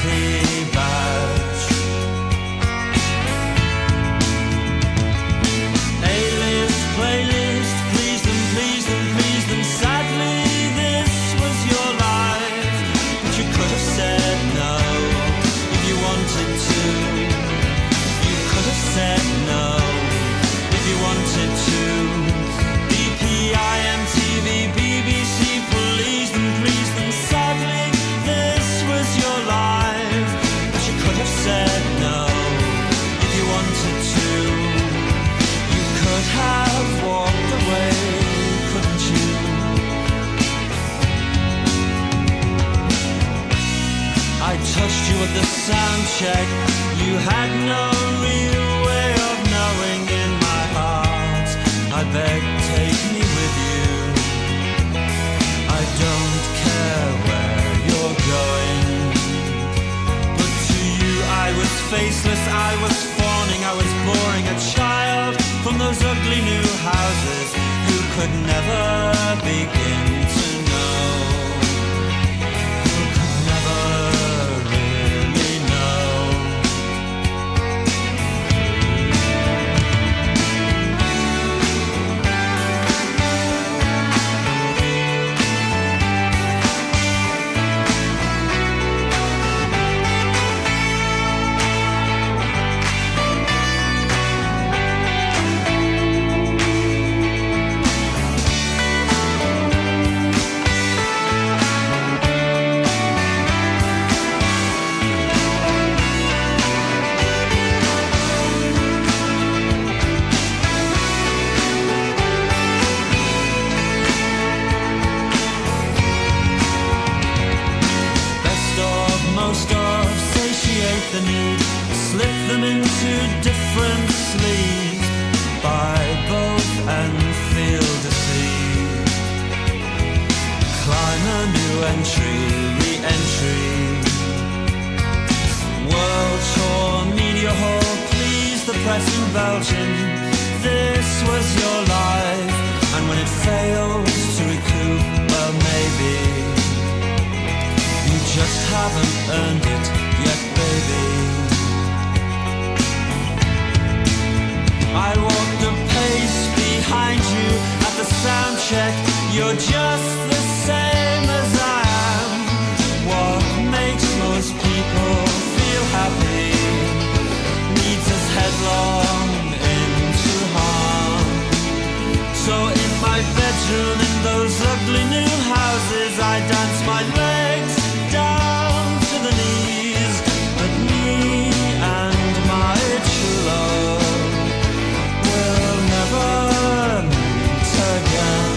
happy badge. A-list, playlist, please them, please them, please them. Sadly, this was your life, but you could have said no if you wanted to. You could have said no if you wanted to. MTV, BBC, please them, please them. Sadly, this was your life, but you could have said no if you wanted to. You could have walked away, couldn't you? I touched you at the sound check. You had no real way of knowing in my heart. I beg, take me with you. I don't care where you're going, but to you I was faceless, I was fawning, I was boring, a child from those ugly new houses who could never begin to know, who could never really know. The need, slip them into different sleeves, buy both and feel deceived. Climb a new entry, re-entry. World tour, media hall, please the press in Belgium. This was your life, and when it fails to recoup, well maybe you just haven't earned it yet, baby. I walked a pace behind you at the sound check. You're just the same as I am. What makes most people feel happy leads us headlong into harm. So in my bedroom, in those ugly new houses, I dance my legs down to the knees. But me and my true love will never meet again.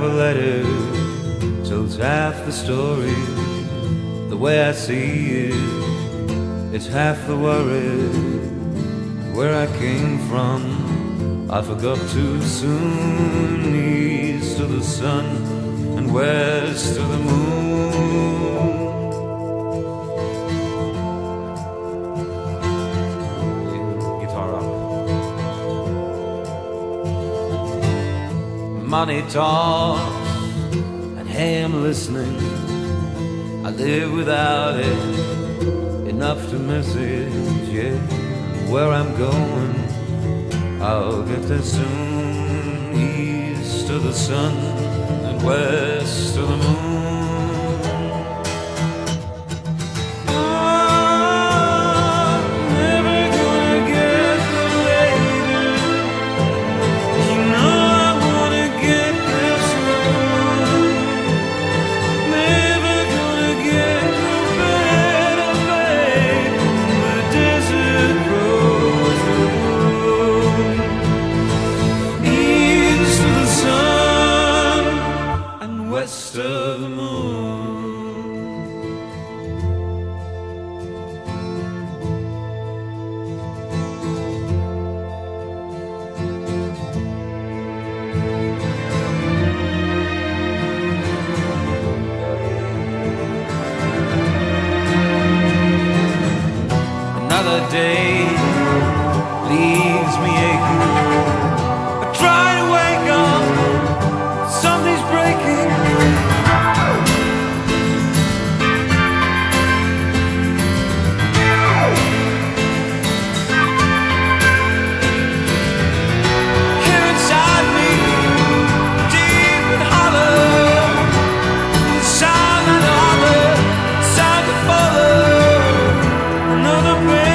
of a letter tells half the story. The way I see it, it's half the worry. Where I came from, I forgot too soon. East of the sun and west of the moon. Guitar up. Money talks, and hey, I'm listening. I live without it, enough to miss it, yeah. Where I'm going, I'll get there soon. East of the sun and west of the moon. Day leaves me aching. I try to wake up, something's breaking. Here inside me, deep and hollow, sound and other, sound to follow. Another pain.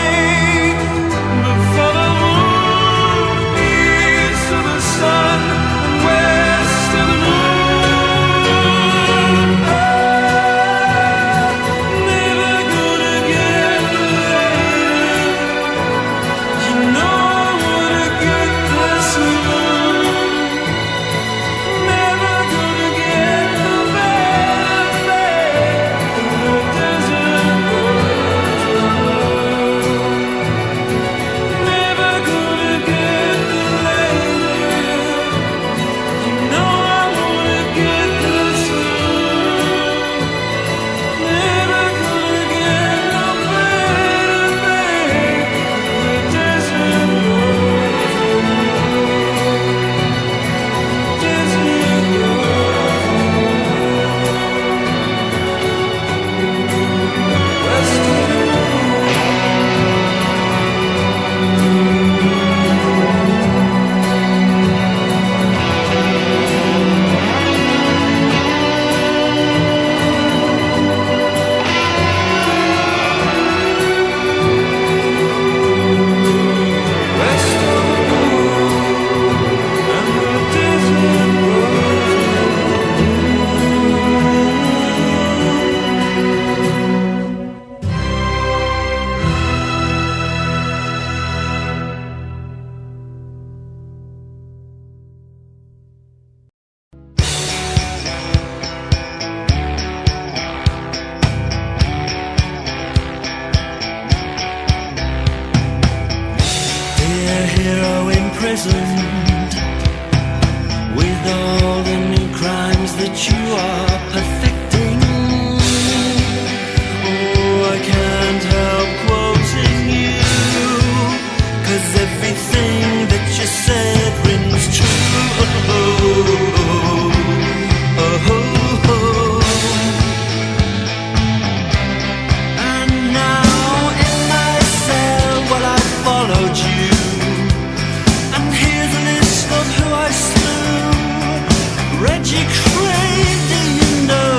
Imprisoned with all the new crimes that you are perfecting. Oh, I can't help quoting you, 'cause everything that you said rings true. And now in my cell, well, I followed you. Reggie Cray, do you know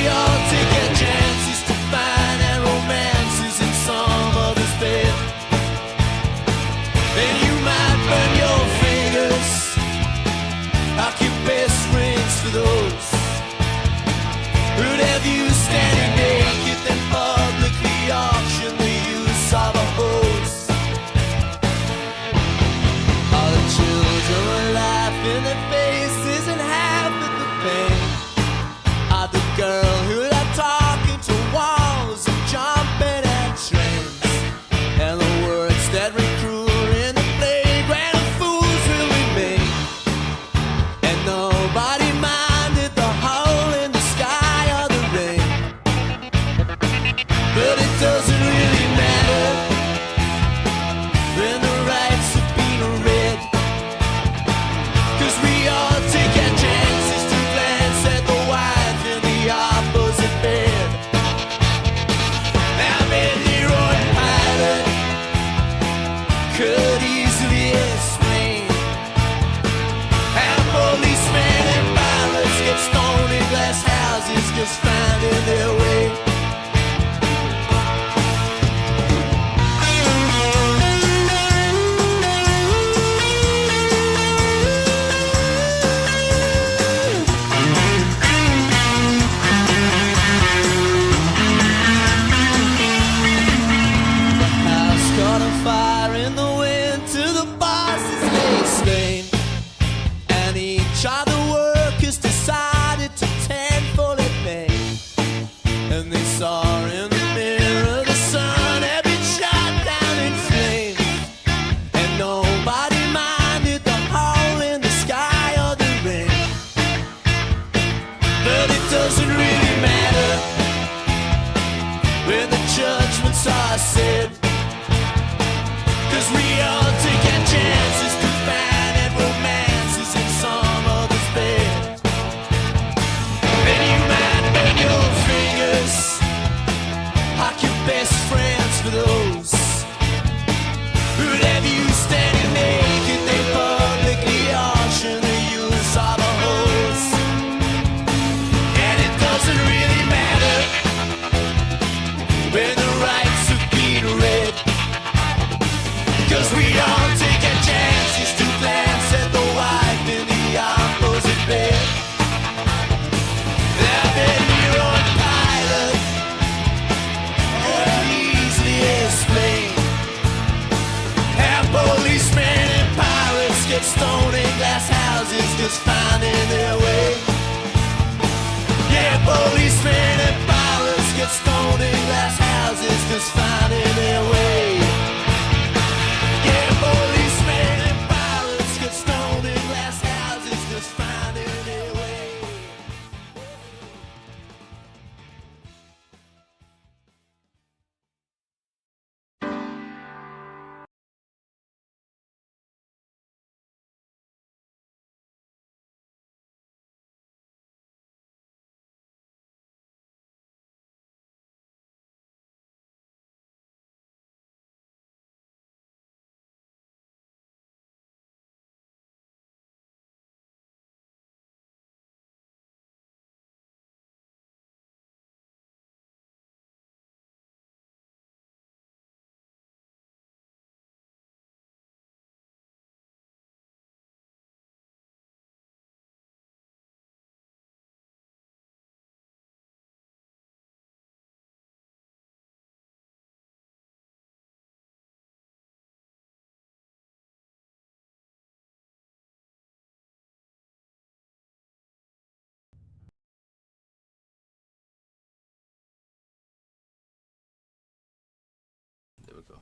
all take our chances to find our romances in some other's bed. And you might burn your fingers, I'll keep best rings for those who'd have you standing naked, then publicly auction the use of a hose. All the children were laughing, their faces and half of the pain of the girl who loved talking to walls and jumping at trains, and the words that ring cruel in the playground of fools will remain. And nobody minded the hole in the sky or the rain. But it doesn't really matter when the rights have been read, 'cause we all take our chances to glance at the wife in the opposite bed. Now maybe Ronnie Craig could easily explain how policemen and pilots get stoned in glass houses just finding their way. House caught on fire in the wind to the bosses lay slain, and each of the workers decided to tenfold it pay. And they saw in the mirror the sun had been shot down in flames, and nobody minded the hole in the sky or the rain. But it doesn't really matter when the judgments are said, 'cause we all take our chances to find and romances in some other's bed. And you might burn your fingers, hawk your best friends for those who'd have you standing naked, they publicly auction the use of a hose. And it doesn't really matter when the rights have been read, 'cause we all take our chances to glance at the wife in the opposite bed. Now then you're on pilot, could easily explain how policemen and pirates get stoned in glass houses just finding their way. Yeah, policemen and pirates get stoned in glass houses just finding their way. Yeah, policemen and pirates get stoned in glass houses just finding their way. There we go.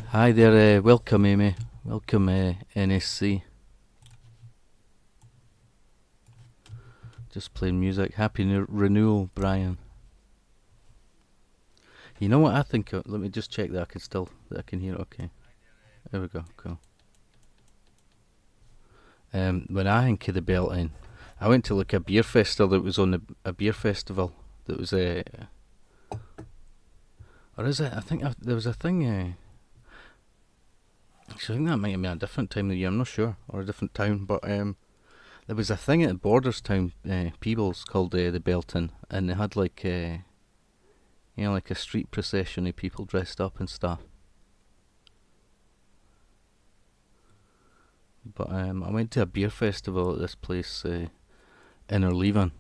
Hi there, welcome Amy, welcome NSC. Just playing music. Happy renewal, Brian. You know what I think? Let me just check that I can hear it. Okay, there we go. Cool. When I think of the Beltane, I went to like a beer festival that was on a beer festival that was or is it? I think there was a thing. Actually, I think that might have been a different time of the year. I'm not sure, or a different town, but There was a thing at Borderstown, Peebles, called the Beltane, and they had like like a street procession of people dressed up and stuff. But I went to a beer festival at this place in Leaving,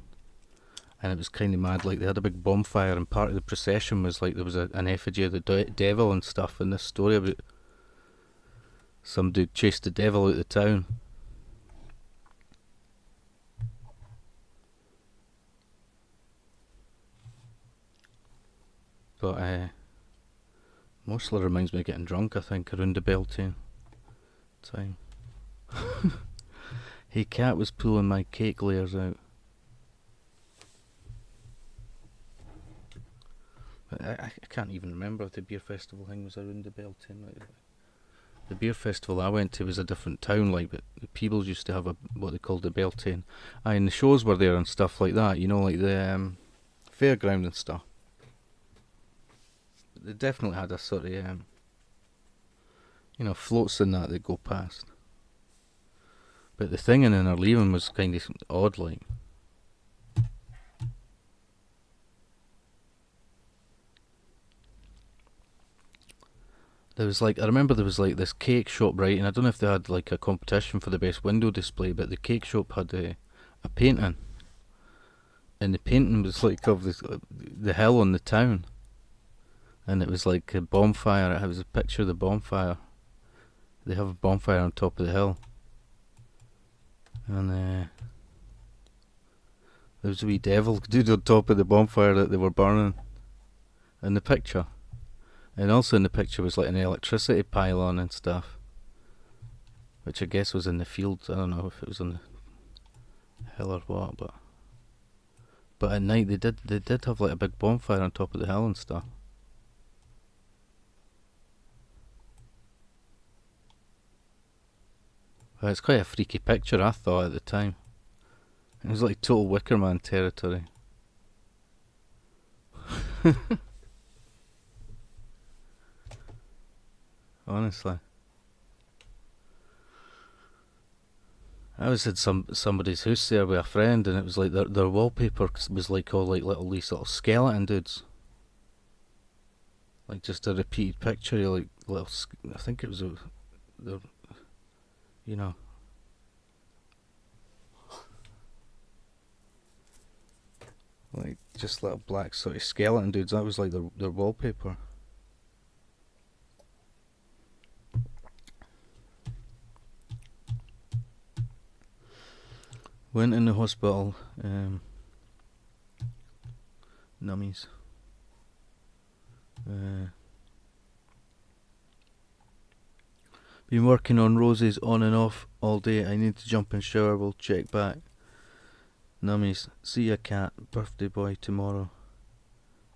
and it was kind of mad. Like, they had a big bonfire, and part of the procession was like there was an effigy of the devil and stuff. And this story about some dude chased the devil out of town. But mostly reminds me of getting drunk, I think, around the Beltane time. Hey, Cat was pulling my cake layers out. I can't even remember if the beer festival thing was around the Beltane. Like, the beer festival I went to was a different town, like, but the Peebles used to have what they called the Beltane. And the shows were there and stuff like that, like the fairground and stuff. They definitely had a sort of, floats and that go past. But the thing in our leaving was kind of odd, like. There was like, I remember there was like this cake shop, right, and I don't know if they had like a competition for the best window display, but the cake shop had a painting. And the painting was like of the hill on the town. And it was like a bonfire. It was a picture of the bonfire. They have a bonfire on top of the hill. And there was a wee devil dude on top of the bonfire that they were burning in the picture. And also in the picture was like an electricity pylon and stuff, which I guess was in the field. I don't know if it was on the hill or what, but at night they did have like a big bonfire on top of the hill and stuff. Well, it's quite a freaky picture, I thought, at the time. It was like total Wicker Man territory. Honestly, I was at somebody's house there with a friend, and it was like their wallpaper was like all like these little skeleton dudes, like just a repeated picture of like little. I think it was like just little black sort of skeleton dudes. That was like their wallpaper. Went in the hospital, nummies. Been working on roses on and off all day. I need to jump in shower. We'll check back. Nummies. See ya, Cat. Birthday boy tomorrow.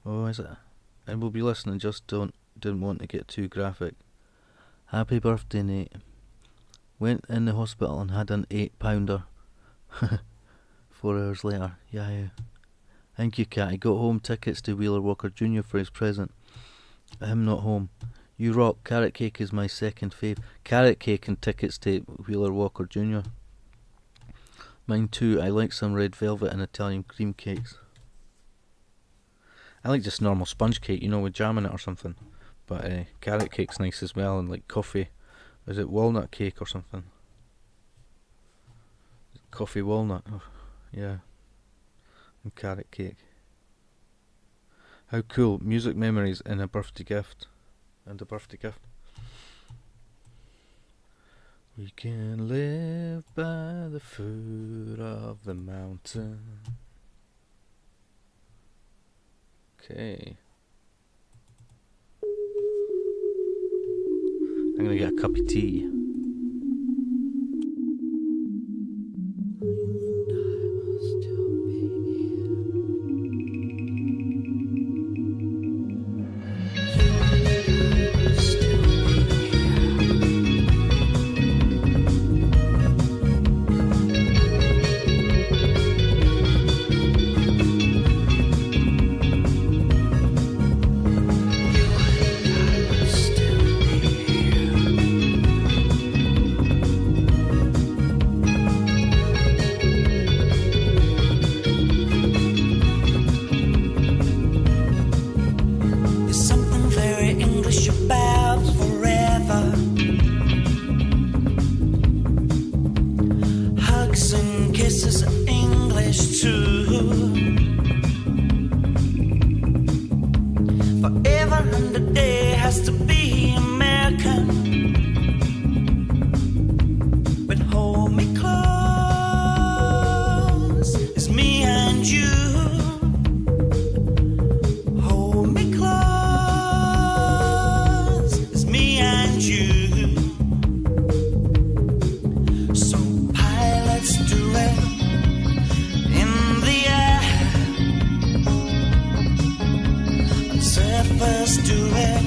Oh, is it? And we'll be listening. Just didn't want to get too graphic. Happy birthday, Nate. Went in the hospital and had an 8-pounder. 4 hours later. Yeah. Thank you, Cat. I got home tickets to Wheeler Walker Jr. for his present. I'm not home. You rock. Carrot cake is my second fave. Carrot cake and tickets to Wheeler Walker Jr. Mine too. I like some red velvet and Italian cream cakes. I like just normal sponge cake, with jam in it or something. But carrot cake's nice as well, and like coffee. Is it walnut cake or something? Coffee walnut. Oh, yeah. And carrot cake. How cool. Music memories and a birthday gift. We can live by the foot of the mountain. Okay. I'm gonna get a cup of tea. about forever. Hugs and kisses, English too. Forever and a day has to be American. But hold me close, it's me and you. Hold me close, it's me and you. So pilots do it in the air, and surfers do it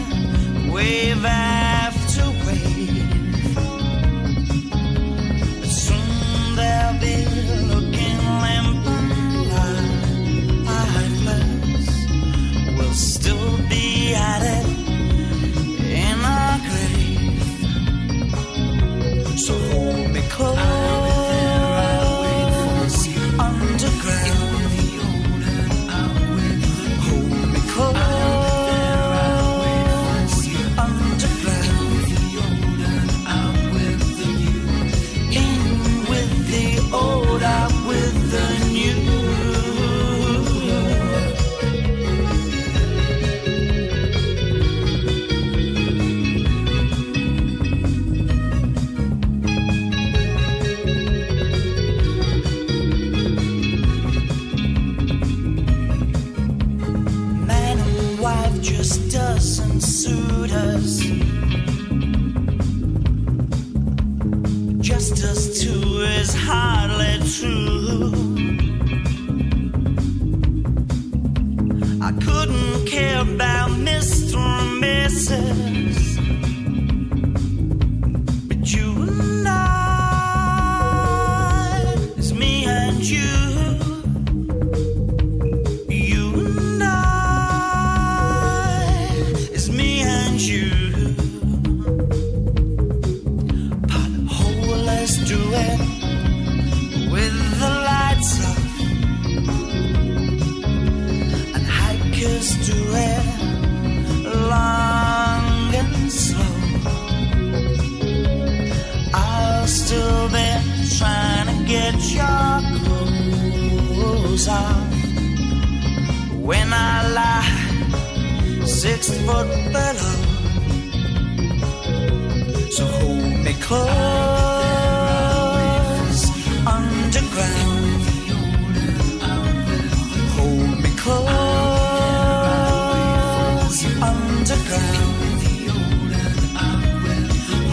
wave after wave. But soon they'll be looking limp and lifeless. We'll still be at it in our grave. So hold me close, underground. Hold me close, underground. In with the old, out with the new. Man and wife just doesn't suit us. Just us two is hardly true. I couldn't care about Mr. and Mrs. But you and I is me and you. You and I is me and you. Potholers do it with the lights off, and hikers do it long and slow. I'll still be trying to get your clothes off when I lie 6 foot below. So hold me close, underground. Hold me close, underground.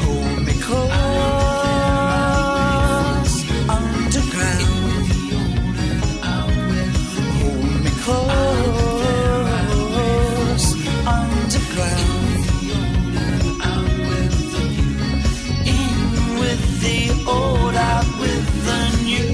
Hold me close, underground. Hold me close, underground. In with the old, out with the new.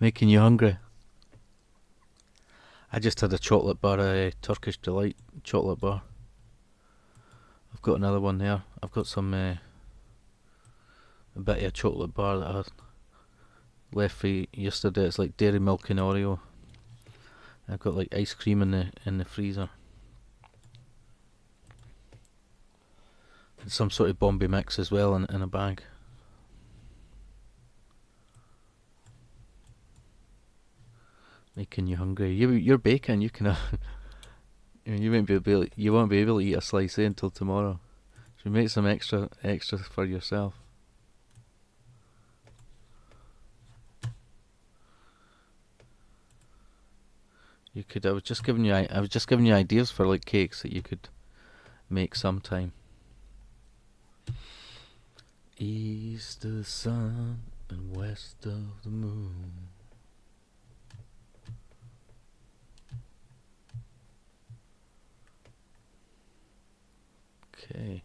Making you hungry. I just had a chocolate bar, a Turkish Delight chocolate bar. I've got another one there. I've got some a bit of a chocolate bar that I left for yesterday. It's like dairy milk and Oreo. I've got like ice cream in the freezer. And some sort of Bombay mix as well in a bag. Making you hungry. You're baking. You can. You won't be able to eat a slice until tomorrow. So make some extra for yourself. You could. I was just giving you ideas for like cakes that you could make sometime. East of the sun and west of the moon. Okay.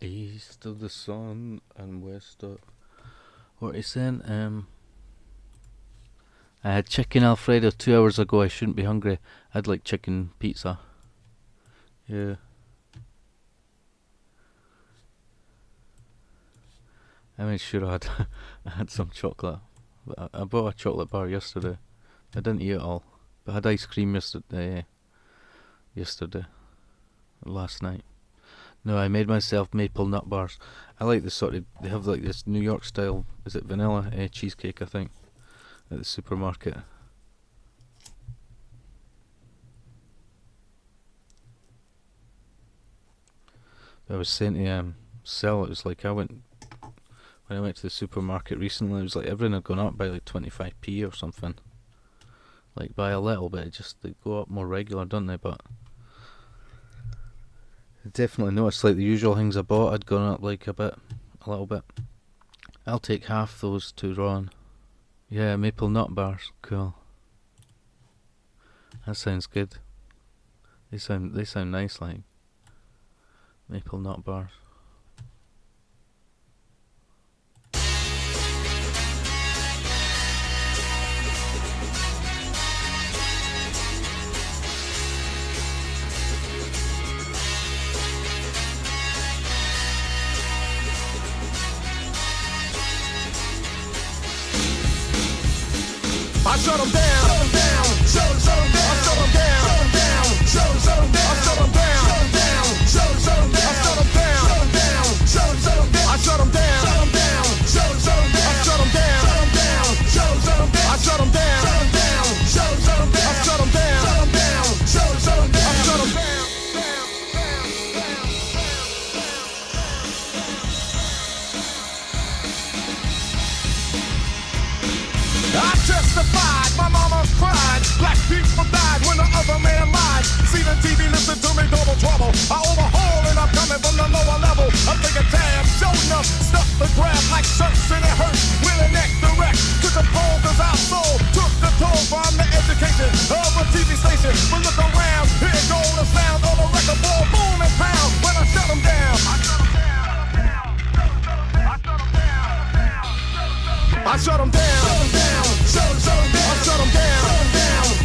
East of the sun and west of... What is saying? I had chicken Alfredo 2 hours ago. I shouldn't be hungry. I'd like chicken pizza. Yeah. I made sure I had some chocolate. I bought a chocolate bar yesterday. I didn't eat it all, but I had ice cream yesterday. Last night. No, I made myself maple nut bars. I like the sort of, they have like this New York style, is it vanilla cheesecake, I think, at the supermarket. I was saying to sell, it was like when I went to the supermarket recently, it was like everything had gone up by like 25p or something. Like by a little bit, they go up more regular, don't they? But I definitely noticed like the usual things I bought had gone up like a little bit. I'll take half those to Ron. Yeah, maple nut bars, cool. That sounds good. They sound nice, like maple nut bars. I shut them down, shut them down, shut them down, I shut them down, shut them down, shut them down, shut them down, shut them down, shut them down, I shut them down, shut them down, shut them down, I shut them down, shut them down, I shut them down, shut them down, I shut them down, shut them down, I shut them down. I testified, my mama cried. Black people died when the other man lied. See the TV, listen to me, double trouble. I overhaul and I'm coming from the lower level. I take a tab, show enough, stuff the grab like shirts and it hurts. With a neck direct to the pole, cause our soul took the toll from the education of a TV station. But look around, here goes the sound of a record ball, boom and pound. When I shut them down, I shut them down, shut them down, shut them down, I shut them down,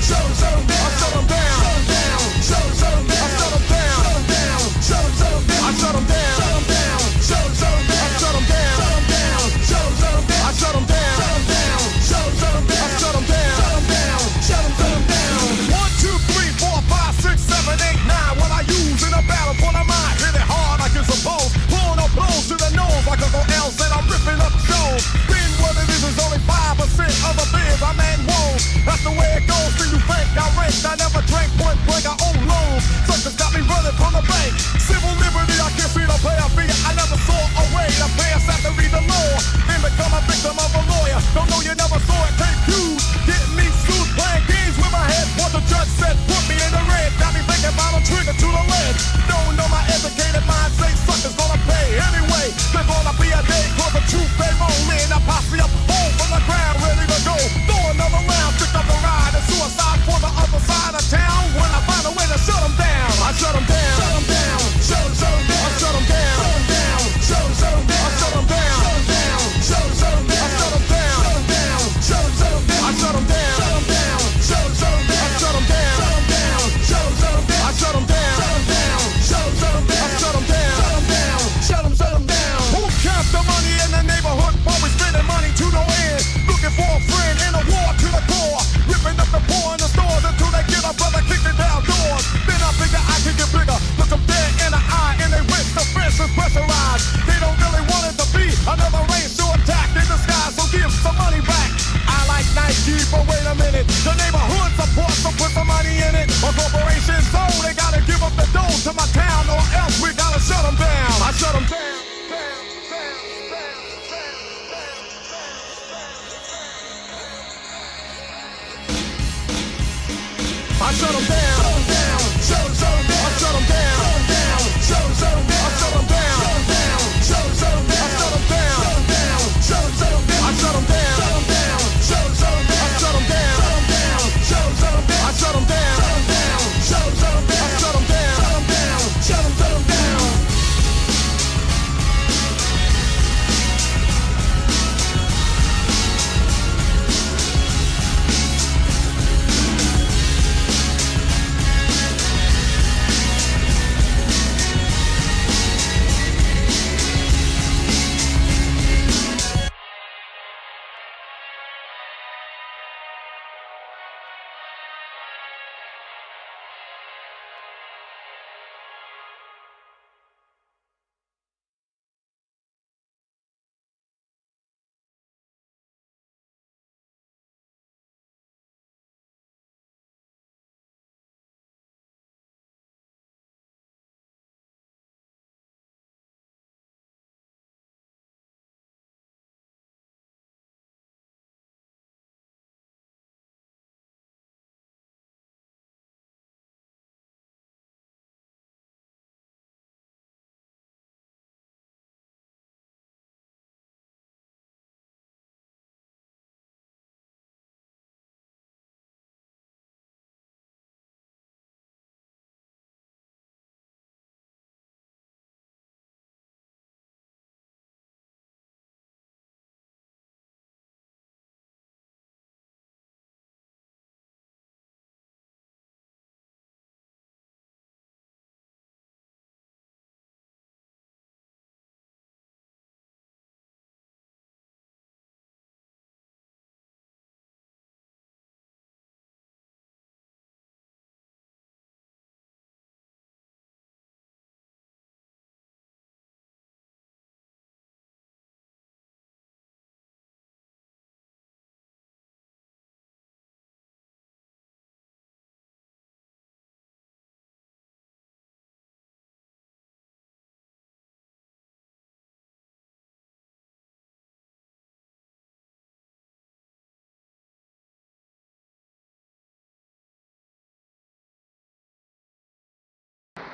shut them down, I shut them down, shut them down, I shut them down, shut them down, I shut them down, shut them down, I shut them down, shut them down, I shut them down, shut them down, I shut them down, shut them down. 1, 2, 3, 4, 5, 6, 7, 8, 9. When I use in a battle for the mind, hit it hard like it's supposed. Pulling up blows to the nose like Uncle L said. I'm ripping up shows. What it is only 5% of the beers I man whoa. That's the way it goes. Do you think I ranked? I never drank point blank. I own loans. Suckers got me running from the bank. Civil liberty, I can't see the player fee. I never saw a way to pass after read the law. Then become a victim of a lawyer. Don't know you never saw it. Take you. Getting me sued, playing games with my head. What the judge said, put me in the red. Got me thinking about a trigger to the lead. Don't know my educated mind say suckers gonna pay anyway. There's gonna be a day cause the truth they roll in. I posse up home from the ground, ready to go. Throw another round, pick up the ride, and suicide for the other side. I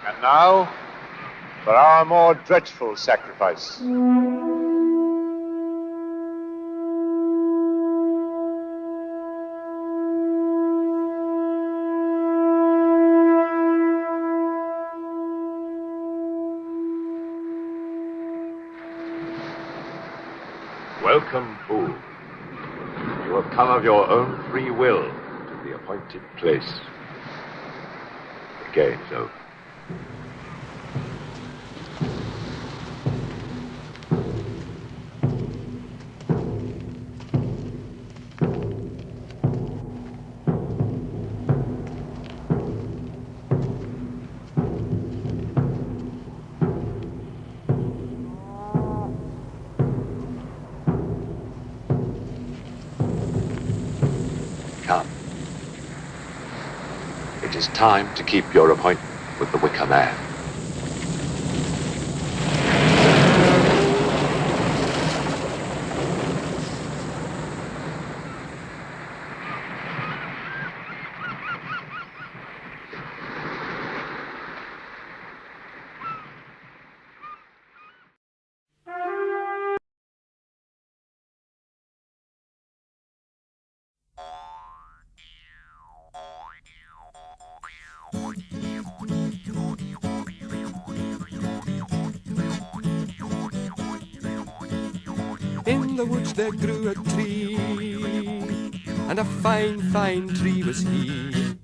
And now, for our more dreadful sacrifice. Welcome, fool. You have come of your own free will to the appointed place. The game's over. Come. It is time to keep your appointment with the Wicker Man. In the woods there grew a tree, and a fine, fine tree was he.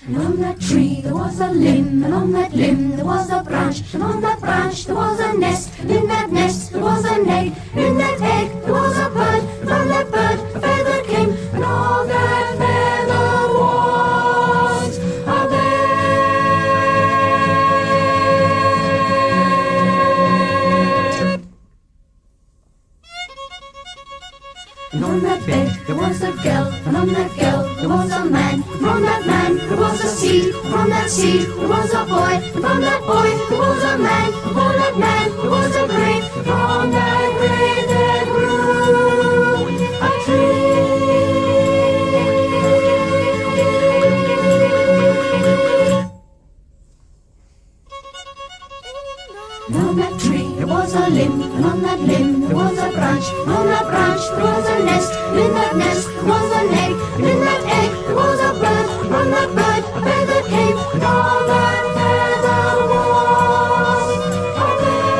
And on that tree there was a limb, and on that limb there was a branch, and on that branch there was a nest, and in that nest there was an egg, and in that egg there was a bird, and from that bird a feather came, and all that feather was a bed. And on that bed there was a girl, and on that girl there was a man, and from that man there was a seed, and from that seed there was a boy, and from that boy there was a man, and from that man there was a grave, and from that grave there grew a tree. And on that tree there was a limb, and on that limb there was a branch, and on that branch there was a nest, and in that nest there was an egg, and in that egg there was a bird, and from that bird a feather came, and all that feather was a bed.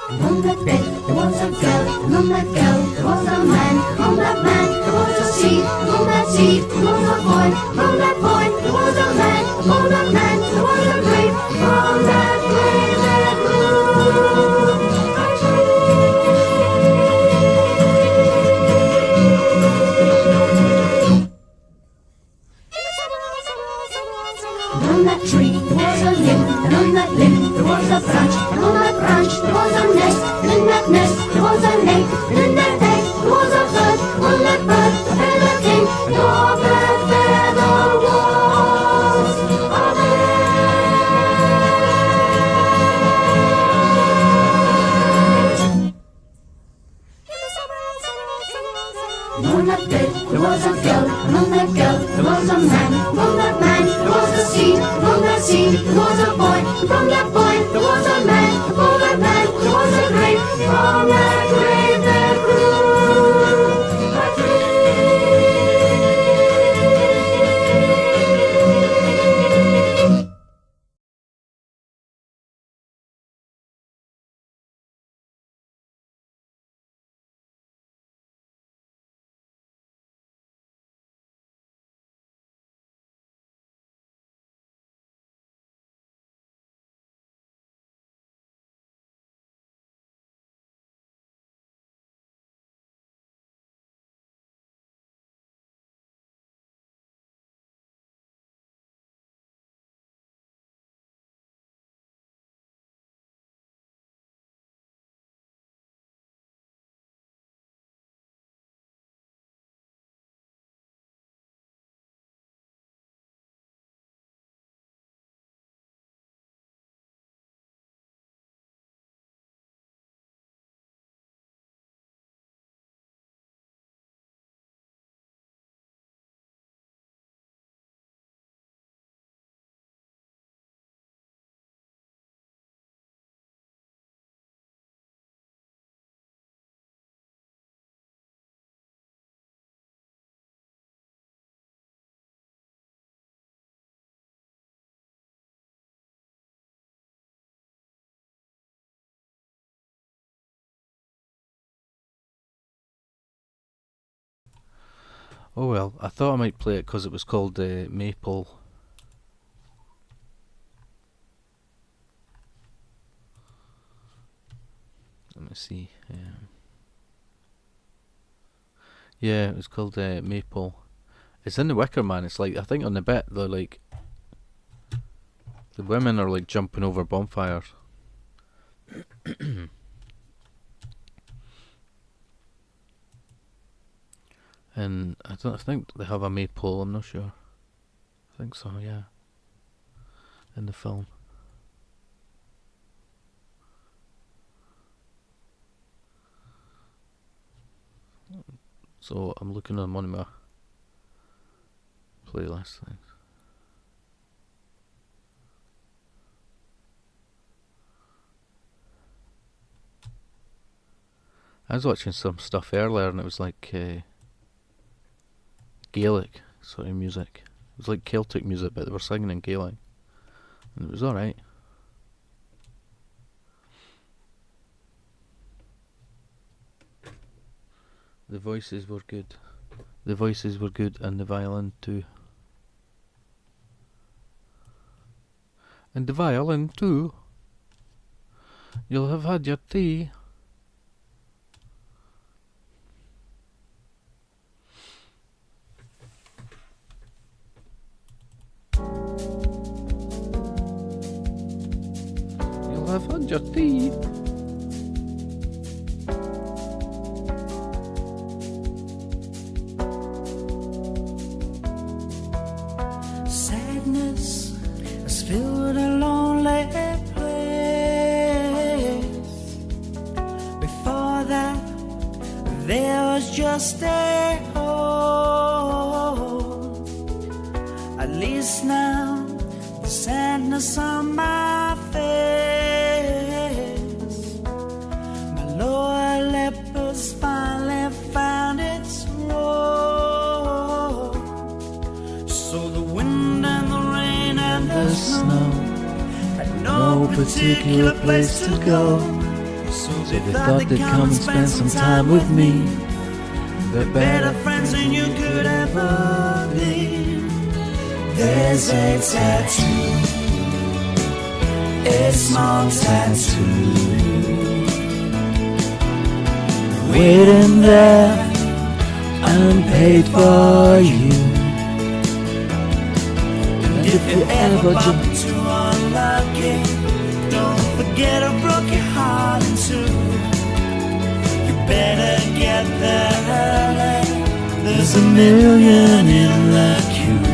And on that bed there was a girl, and on that girl there was a man, and on that man there was a seed, and on that seed there was a boy, and from that boy there was a man, and from that man there was a grave, and from that grave there grew a And on that tree there was a limb, and on that limb there was a branch, and on that branch there was a nest, and in that nest there was an egg, and in that egg there was a bird, and on that bird a feather came, and all that feather was a bed. And on that bed there was a girl, and on that girl there was a man, and on that man there was a seed, and on that seed there was a boy, and from that boy there was a man, and from that man there was a grave, from that grave there grew a tree. Oh well, I thought I might play it because it was called Maple. Let me see. Yeah, it was called Maple. It's in the Wicker Man. It's like, I think on the bit they're like, the women are like jumping over bonfires. And I think they have a maypole, I'm not sure. I think so, yeah. In the film. So I'm looking on one of my playlist things. I was watching some stuff earlier and it was like Gaelic sort of music. It was like Celtic music, but they were singing in Gaelic. And it was alright. The voices were good. The voices were good and the violin too. And the violin too. You'll have had your tea. You'll have had your tea. Sadness has filled a lonely place. Before that, there was just a hole. At least now, the sadness on my face, my lower lip has finally found its role. So the wind and the rain and the snow had no particular place to go. So they thought they'd come and spend some time with me. They're better friends than you could ever be. There's a tattoo, a small tattoo, waiting there, unpaid for you. And if you ever bump into unlucky, don't forget I broke your heart in two. You better get there early, there's a million in the queue,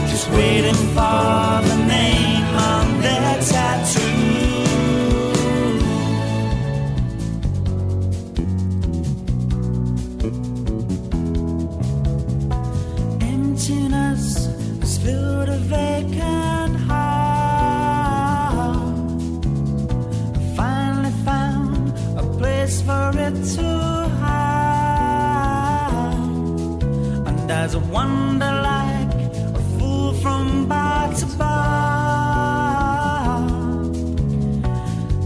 just waiting for the name on their tattoo. Emptiness has filled a vacant heart. I finally found a place for it to hide. And as I wander like a fool from bar to bar,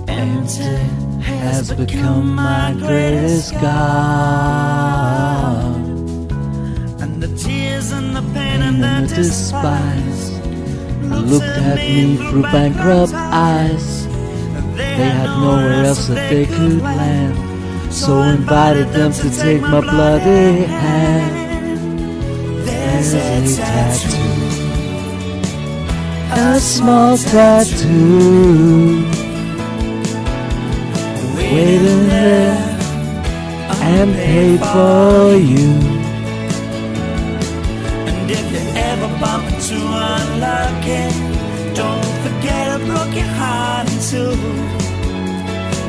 empty has become my greatest god. And the tears and the pain and the despise looked at me through bankrupt eyes. They had nowhere else that they could land, so invited them to take my bloody hand. There's a tattoo, a small tattoo, waiting there and paid for you. And if you ever bump into unlucky, don't forget I broke your heart in two.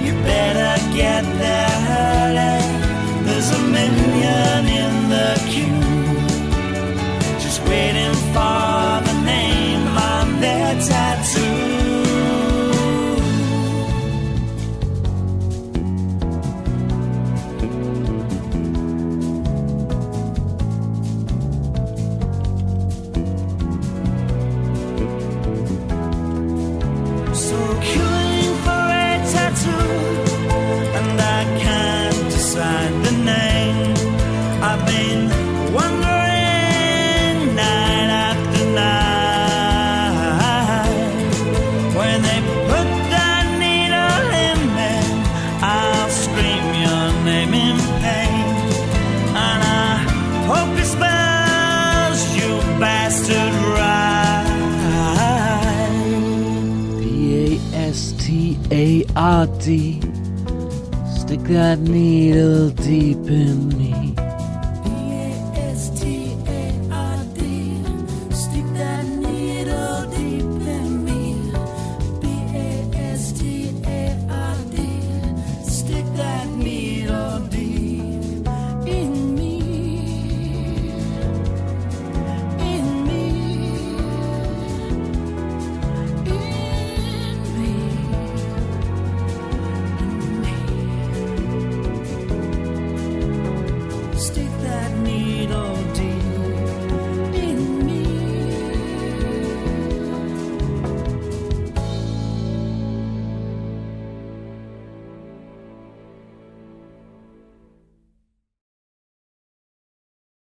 You better get there early, there's a million in the queue, just waiting for the name on their tattoo. So queuing for a tattoo, and I can't wondering night after night. When they put that needle in me, I'll scream your name in pain. And I hope it spells you bastard right. Bastard. Stick that needle deep in me. Bastard. Stick that needle deep in me. Bastard. Stick that needle deep in me. In me. Stick that needle deep in me.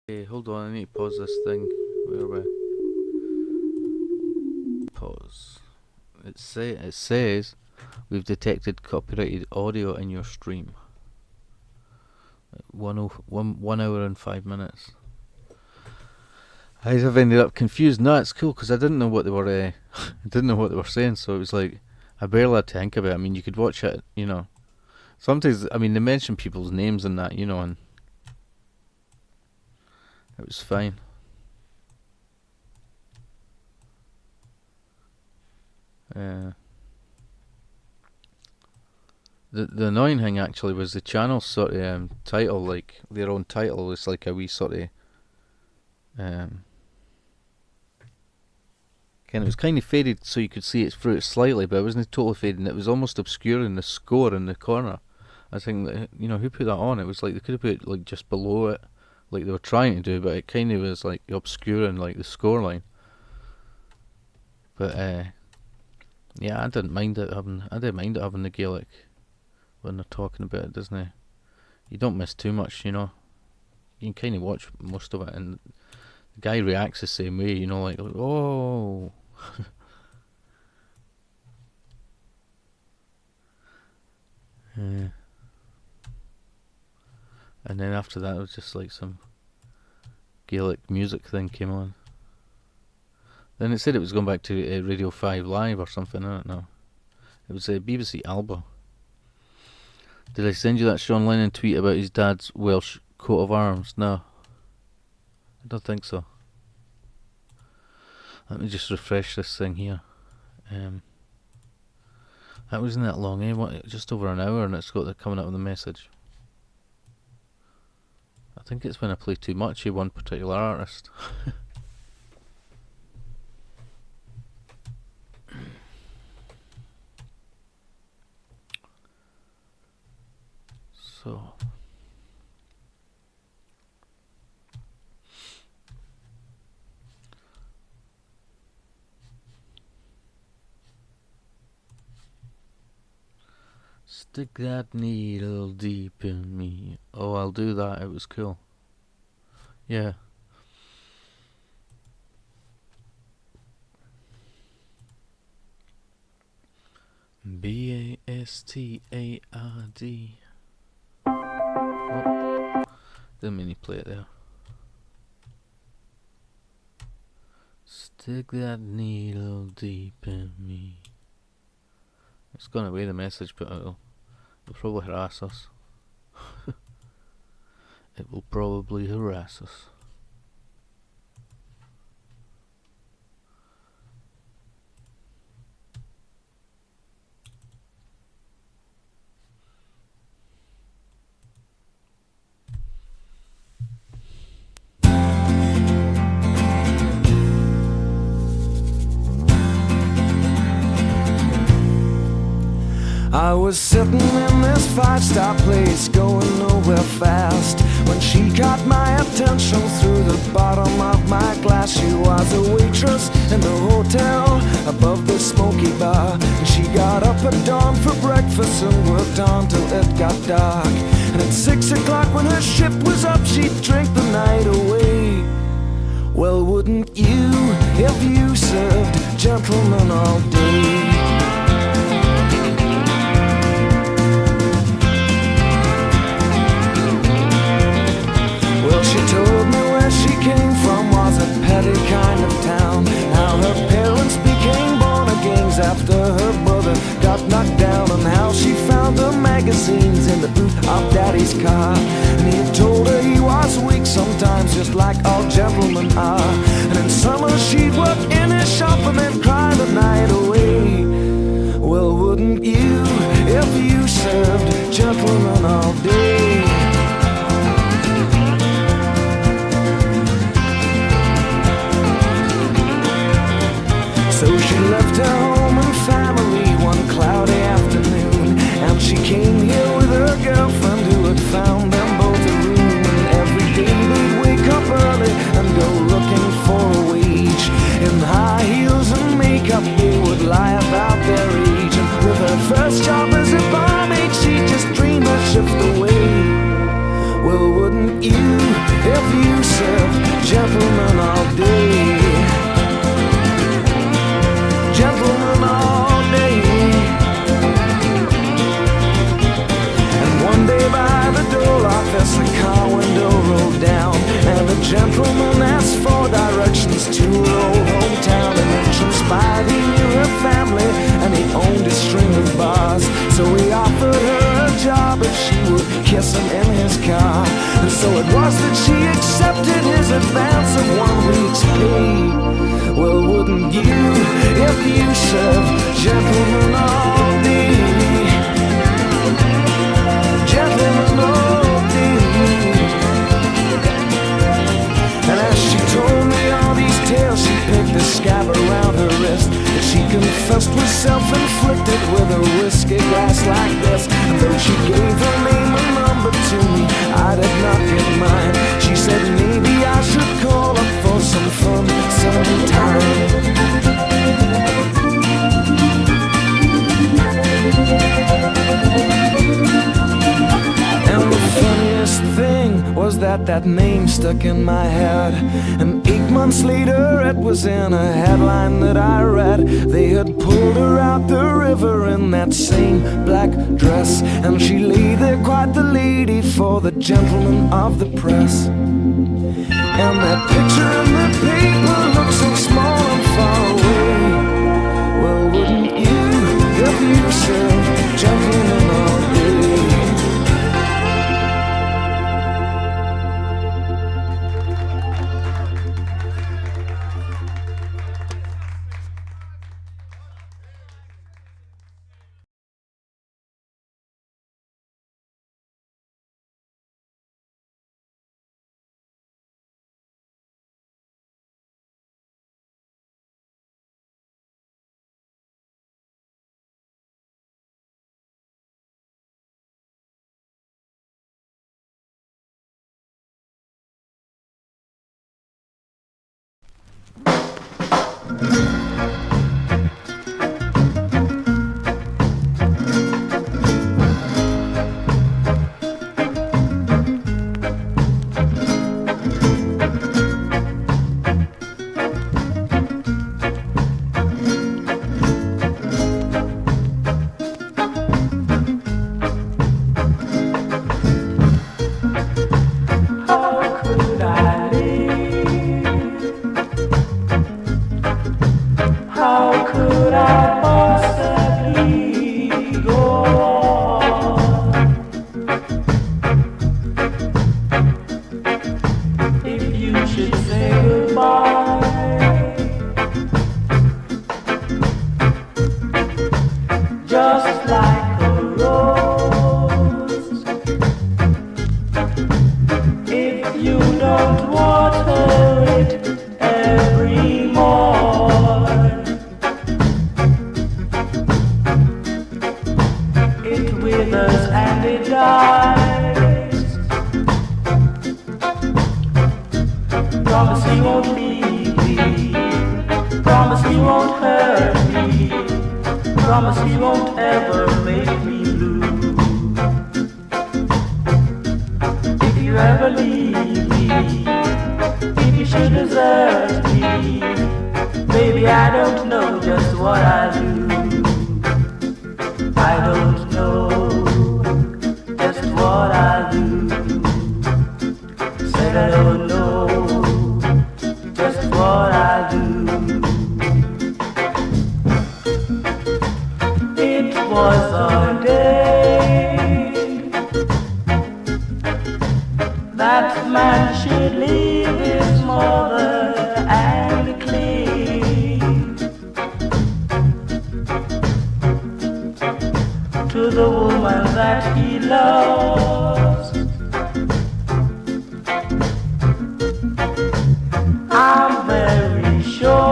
Okay, hold on, I need to pause this thing. Where are we? Pause. It says we've detected copyrighted audio in your stream. 1 hour and 5 minutes. I have ended up confused. No, it's cool because I didn't know what they were. I didn't know what they were saying, so it was like I barely had to think about it. I mean, you could watch it, you know. Sometimes, I mean, they mention people's names and that, you know, and it was fine. The annoying thing actually was the channel sort of title, like their own title was like a wee sort of kind of, it was kind of faded so you could see it through it slightly, but it wasn't totally faded, and it was almost obscuring the score in the corner. I think that, you know, who put that on? It was like they could have put it like just below it, like they were trying to do, but it kind of was like obscuring like the score line. But yeah, I didn't mind it having the Gaelic when they're talking about it, doesn't it? You don't miss too much, you know. You can kind of watch most of it, and the guy reacts the same way, you know, like oh. Yeah. And then after that, it was just like some Gaelic music thing came on. Then it said it was going back to Radio 5 Live or something, I don't know. It was a BBC Alba. Did I send you that Sean Lennon tweet about his dad's Welsh coat of arms? No. I don't think so. Let me just refresh this thing here. That wasn't that long, eh? What, just over an hour, and it's got the coming up with a message. I think it's when I play too much of one particular artist. So stick that needle deep in me. Oh, I'll do that. It was cool. Yeah. B-A-S-T-A-R-D. Oh, didn't mean to play it there. Stick that needle deep in me. It's gone away, the message, but it'll probably harass us. It will probably harass us. I was sitting in this five-star place, going nowhere fast, when she caught my attention through the bottom of my glass. She was a waitress in the hotel above the smoky bar, and she got up at dawn for breakfast and worked on till it got dark. And at 6 o'clock when her shift was up, she'd drink the night away. gentleman all day. Well, she told me where she came from was a petty kind of town. How her parents became born agains after her brother got knocked down, and how she found the magazines in the boot of Daddy's car. And he told her he was weak sometimes, just like all gentlemen are. And in summer she'd work in his shop and then cry the night away. Well, wouldn't you if you served gentlemen all day? So she left her home and family one cloudy afternoon, and she came here with her girlfriend who had found them both a room. And every day they'd wake up early and go looking for a wage. In high heels and makeup they would lie about their age, and with her first job as a barmaid she'd just dream her shift away. Well, wouldn't you if you served gentlemen all day? Gentlemen all day. And one day by the door office a car window rolled down, and a gentleman asked for directions to her old hometown. An entrance by he knew her family, and he owned a string of bars. So he offered her a job if she would kiss him in his car. And so it was that she accepted his advance of 1 week's pay. Well, wouldn't you if you served gentlemen all day? Gentlemen all day. And as she told me all these tales, she picked a scab around her wrist that she confessed was self-inflicted with a whiskey glass like this. And though she gave her name and number to me, I did not get mine. She said maybe I should call up for some fun sometime. And the funniest thing was that name stuck in my head. And 8 months later it was in a headline that I read. They had pulled her out the river in that same black dress, and she lay there quite the lady for the gentleman of the press. And that picture in the paper looked so small and far away. Well, wouldn't you if you served gentlemen all day? Baby, I don't know what I do. I don't know just what I do. Said I don't know just what I do. It was a day that man should leave his mother and cling to the woman that he loves. I'm very sure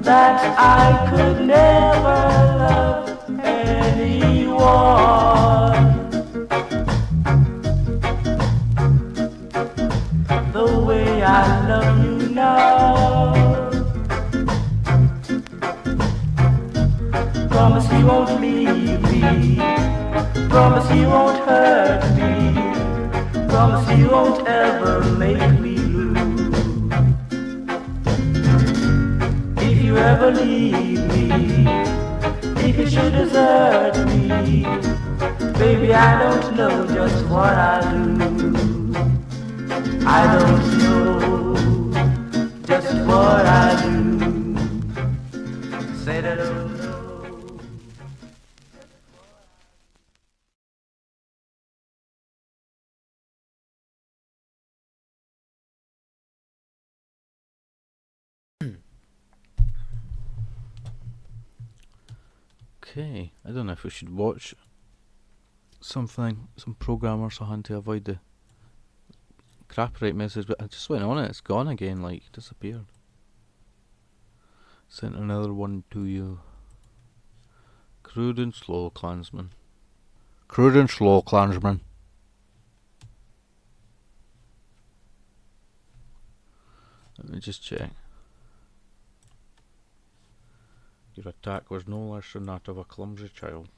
that I could never love anyone the way I love you now. Promise you won't leave me. Promise you won't hurt me. Promise you won't ever make me blue. If you ever leave me, if you should desert me, baby, I don't know just what I do. I don't know just what I do. Said I don't know. Okay, I don't know if we should watch something, some programme or something to avoid the copyright message, but I just went on it, it's gone again, like, disappeared. Sent another one to you. Crude and slow, clansman. Crude and slow, clansman. Let me just check. Your attack was no less than that of a clumsy child.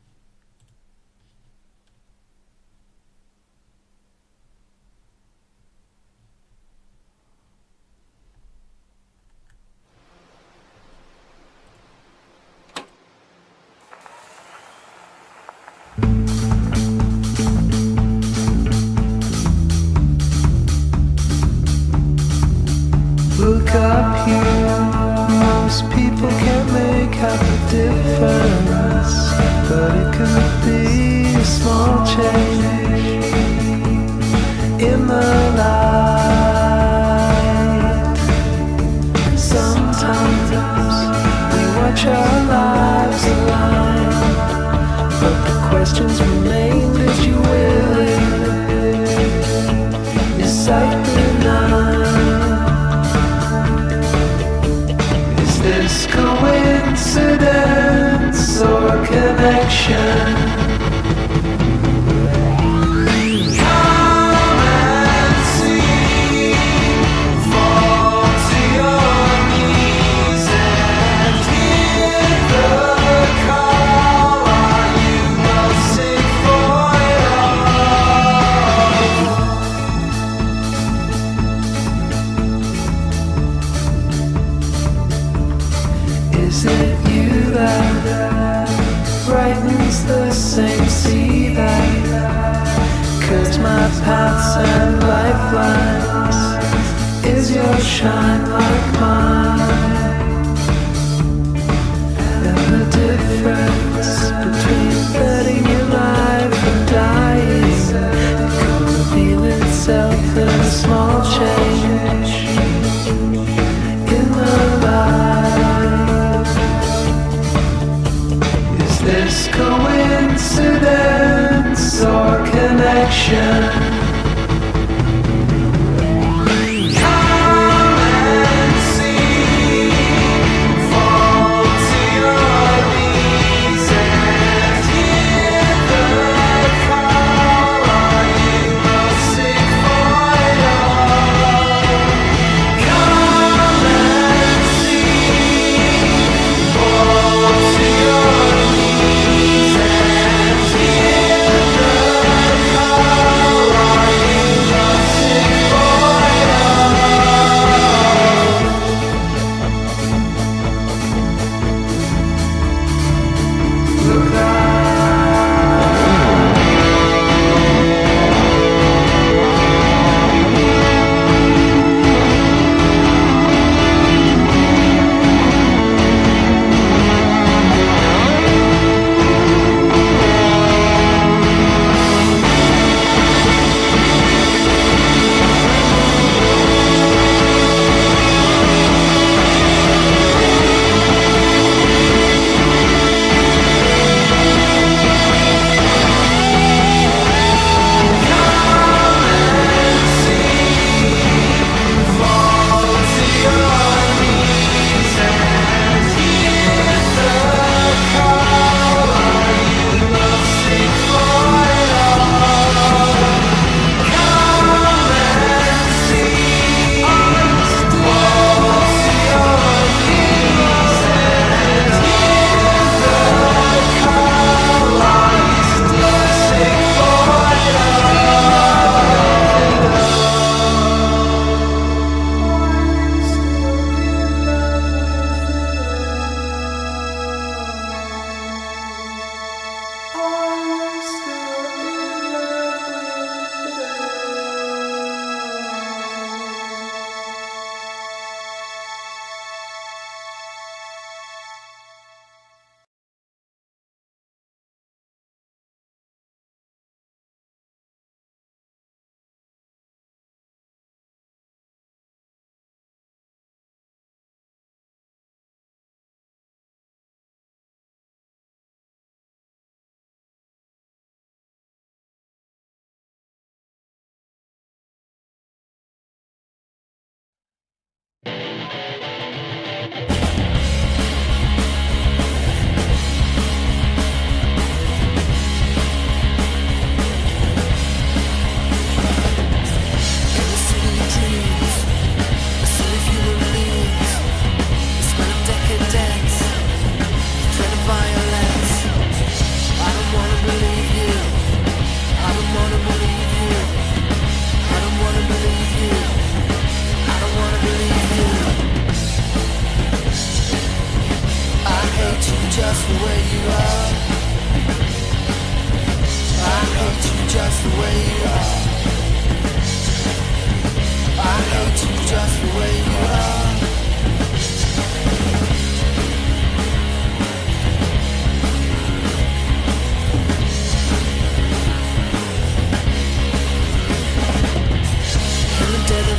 Look up here, most people can't make out the difference, but it could be a small change in the light. Sometimes we watch our lives align, but the questions remain. Did you willing? Is sight benign? Is this coincidence or connection? Come and see, fall to your knees and hear the call. Are you busting for it all? Is it you that brightens the same sea that cuts my paths and lifelines? Is your shine like mine? And the difference between letting your life and dying, it could reveal itself in a small change in the light. Is this coincidence or connection? Come and see, fall to your knees and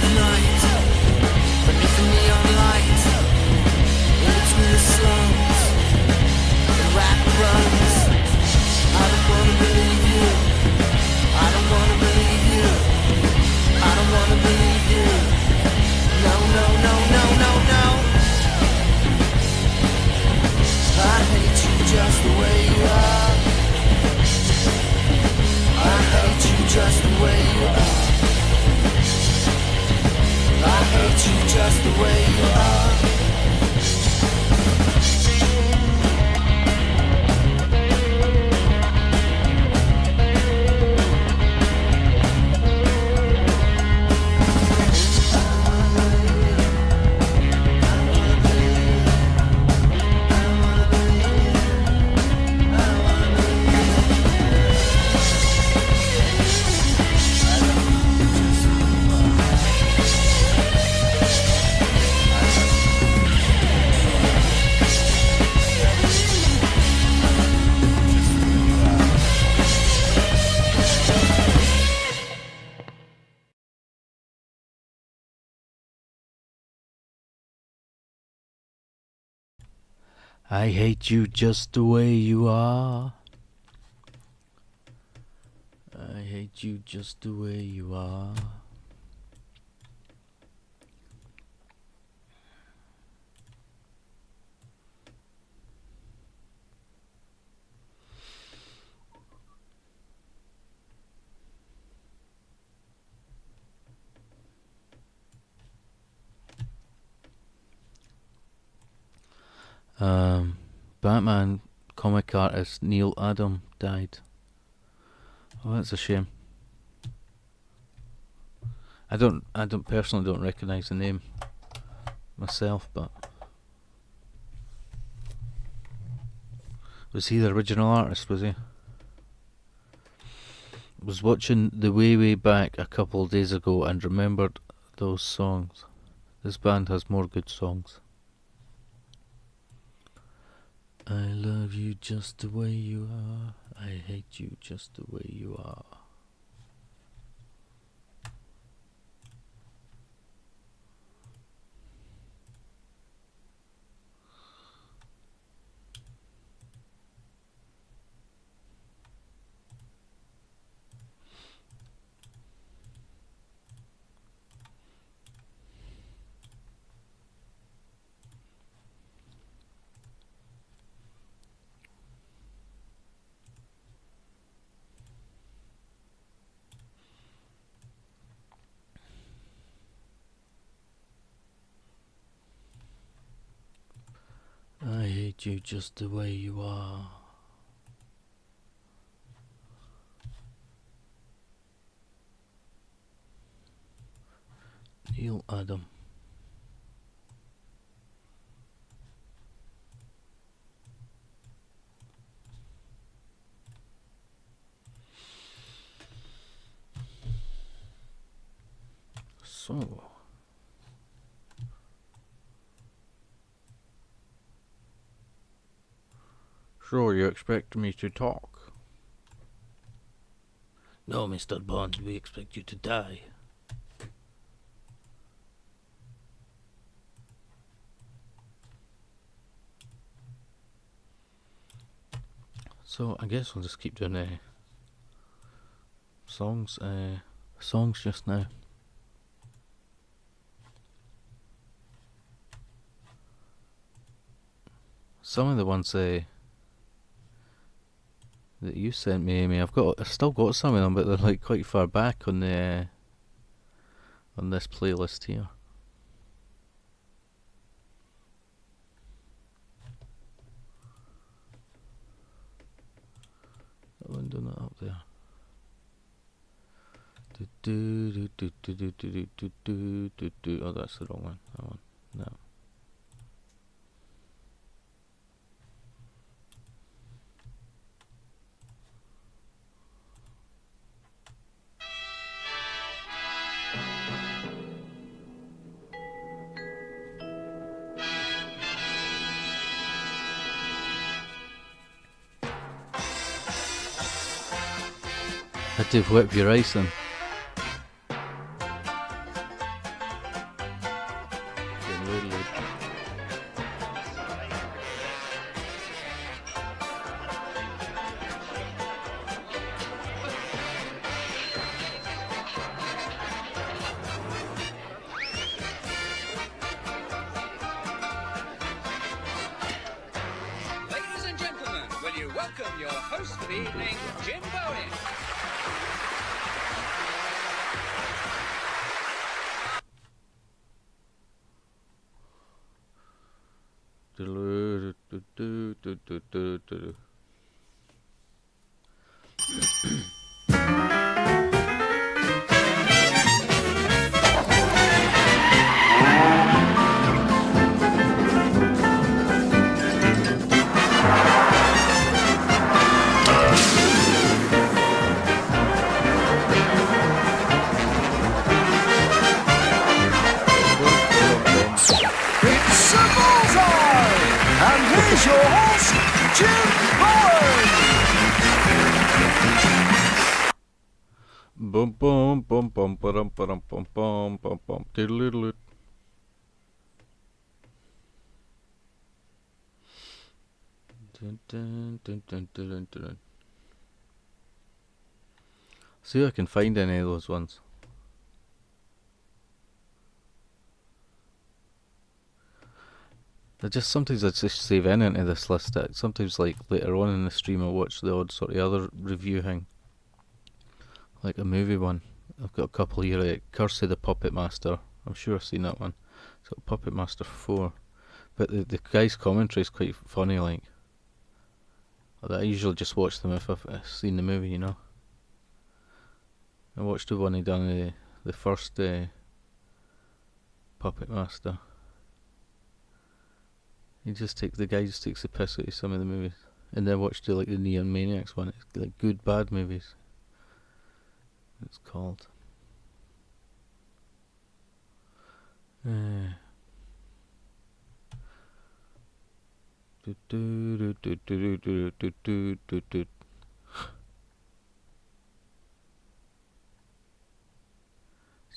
the night, beneath the neon light, in between the slums, the rat runs. I don't wanna believe you. I don't wanna believe you. I don't wanna believe you. No, no, no, no, no, no. I hate you just the way you are. I hate you just the way you are. I hate you just the way you are. I hate you just the way you are. I hate you just the way you are. Batman comic artist Neil Adam died. Oh, that's a shame. I don't personally don't recognise the name myself, but was he the original artist? Was he? Was watching the way back a couple of days ago and remembered those songs. This band has more good songs. I love you just the way you are. I hate you just the way you are. I hate you just the way you are. Neil Adam. So sure, you expect me to talk? No, Mr. Bond, we expect you to die. So I guess we'll just keep doing songs just now. Some of the ones that you sent me, Amy, I've still got some of them, but they're like quite far back on the on this playlist here. That one doing that up there. Oh, that's the wrong one. That one. No. Had to whip your ice in. Ladies and gentlemen, will you welcome your host for the evening, Jim Bowen? It's a bullseye! And here's your host, Jim Bowen! Bum bum bum bum bum bum bum bum bum bum diddle. Dun, dun, dun, dun, dun, dun. See if I can find any of those ones. Sometimes I just save in into this list. Sometimes, like later on in the stream, I watch the odd sort of other review thing, like a movie one. I've got a couple here, like Curse of the Puppet Master. I'm sure I've seen that one. It's got Puppet Master 4, but the guy's commentary is quite funny. Like, I usually just watch them if I've seen the movie, you know. I watched the one he done the first Puppet Master. The guy just takes the piss out of some of the movies. And then I watched the Neon Maniacs one. It's like good bad movies. It's called. It's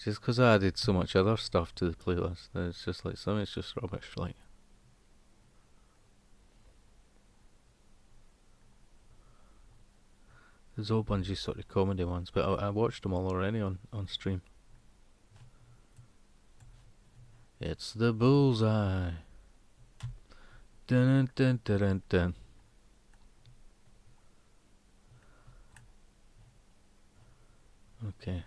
just because I added so much other stuff to the playlist that it's just like some of it's just rubbish. Like. There's a whole bunch of sort of comedy ones, but I watched them all already on stream. It's the bullseye. Dun dun dun dun dun. Okay.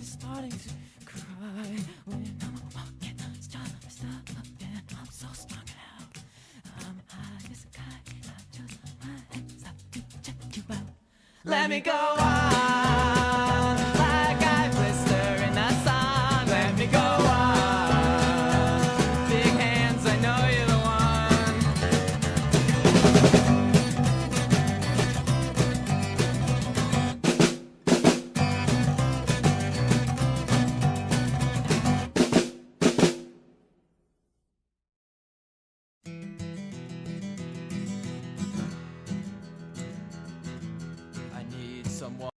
Starting to cry when I'm walking, stop Let me go on, like I blister in the sun. Let me go on, big hands, I know you're the I need someone.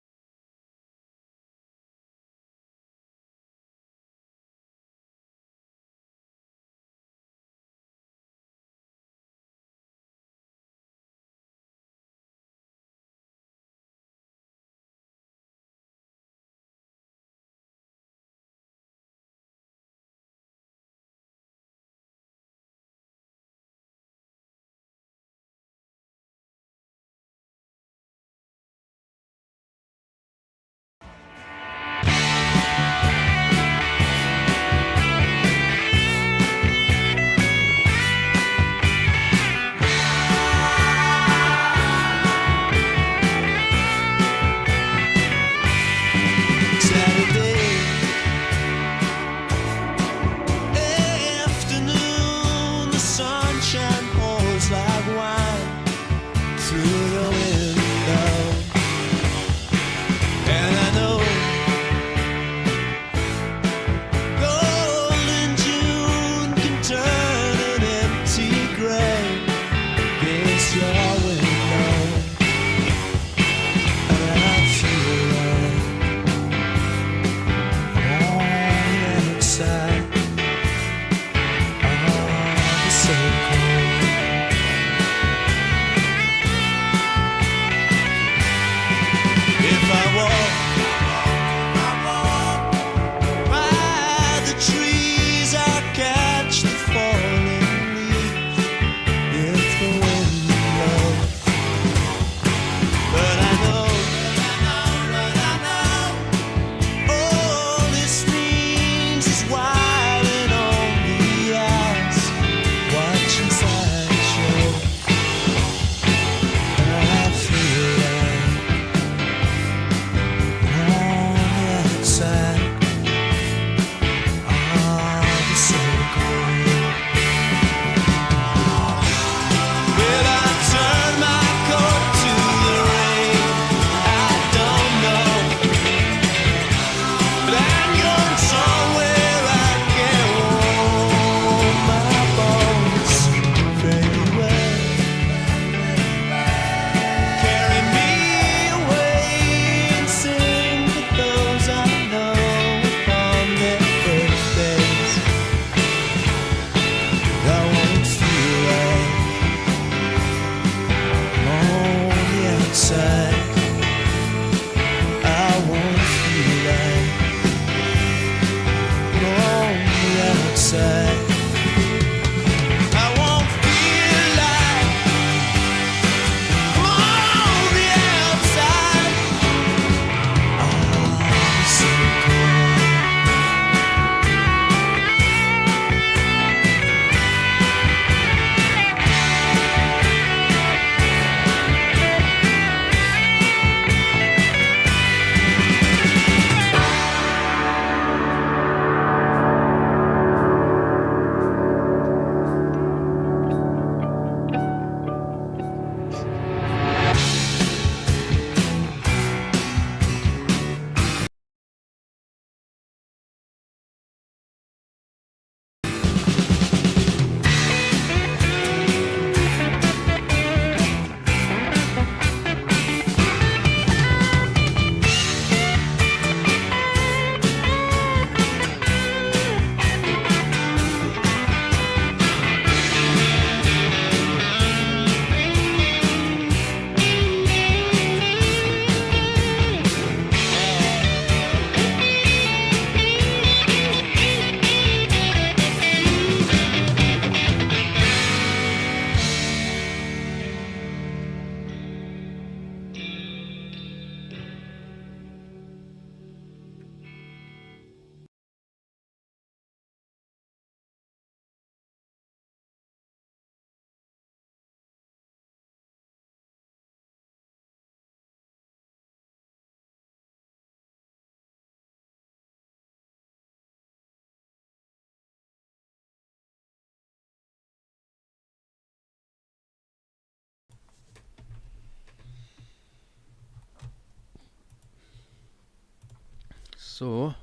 So,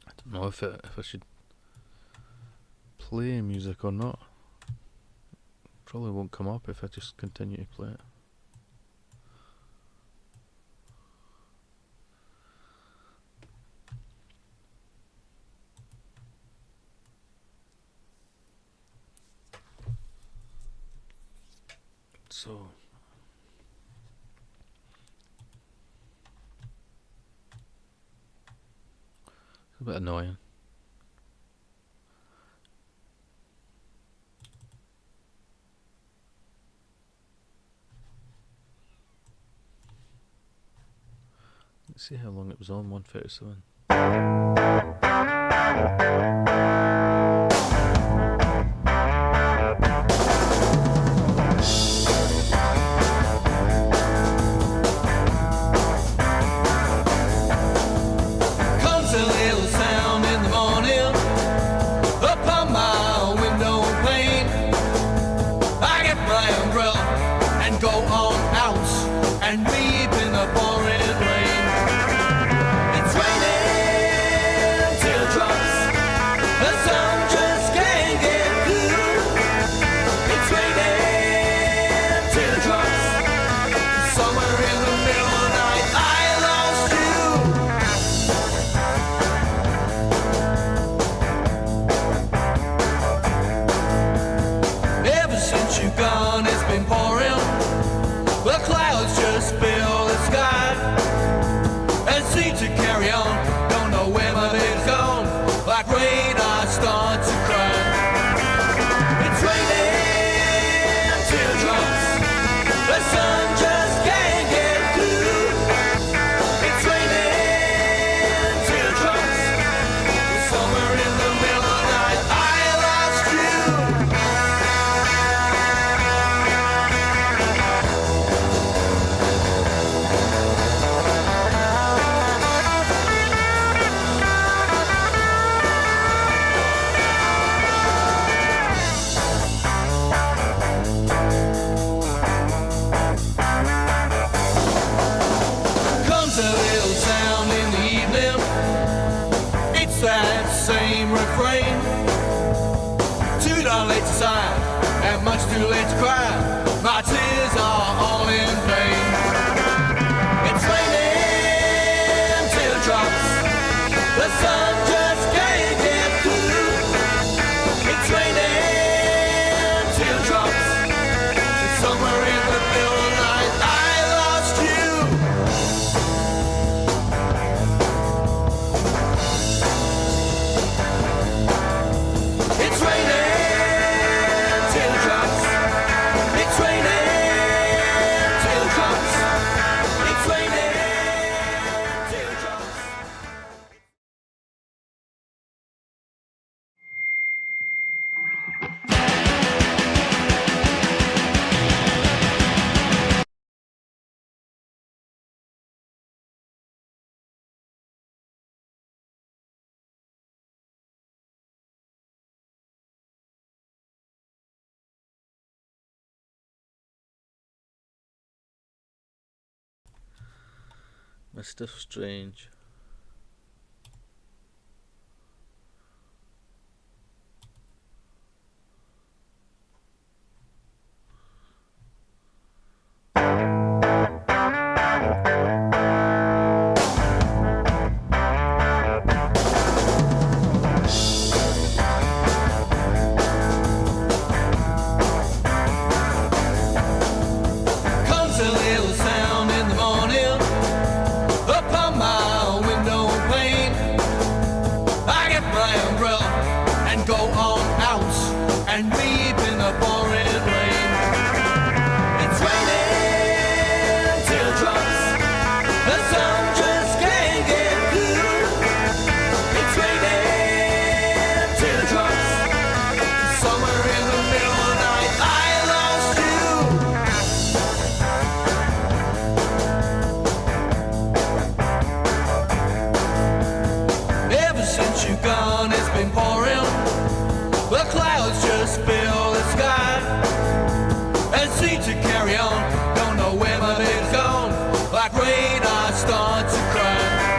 I don't know if I should play music or not. Probably won't come up if I just continue to play it. So, it's a bit annoying. Let's see how long it was on, 1:37. Comes a little sound in the morning upon my window pane. I get my umbrella and go on out and weep in the pouring rain. It's raining teardrops, the sun just can't get through. It's raining teardrops, somewhere in the middle of the night I lost you. Ever since you've gone, it's been pouring. The clouds just fill the sky and seem to carry on. Don't know where my baby's gone. Like rain, I start to cry. It's raining teardrops, the sun just can't get through. It's raining teardrops, somewhere in the middle of the night I lost you. Comes a little sound in the evening. It's that same refrain. Too darn late to sigh and much too late to cry. My tears are all in vain. It's raining teardrops, the sun just can't get through. It's raining teardrops, somewhere in the middle of the night I lost you. It's raining teardrops. It's raining teardrops. It's raining teardrops. Mr. Strange. Comes a little sound in the morning upon my window pane. I get my umbrella and go on out and weep in the pouring rain. It's raining teardrops, the sun just can't get through. It's raining teardrops, somewhere in the middle of the night I lost you. Ever since you've gone, it's been pouring. The clouds just fill the sky and seem to carry on. Don't know where my baby's gone. Like rain, I start to cry.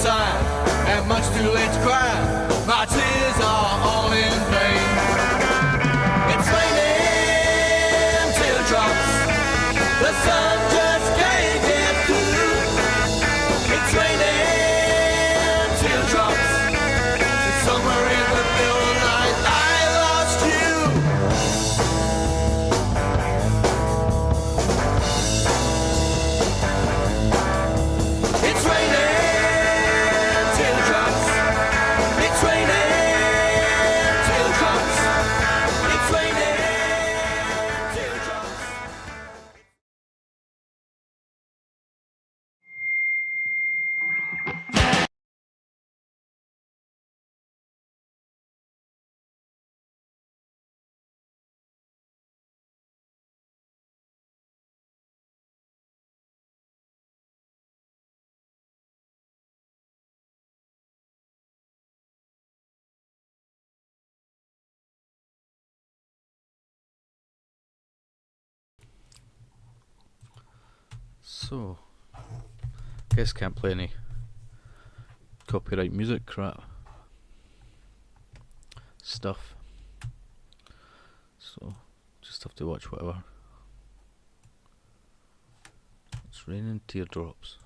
time, and much too late to cry. My tears are all in vain. It's raining teardrops. The sun just can't get through. It's raining teardrops. Somewhere in the middle of the night, I lost you. It's raining teardrops. It's raining teardrops. It's raining teardrops. So, guess can't play any copyright music crap stuff. So, just have to watch whatever. It's raining teardrops.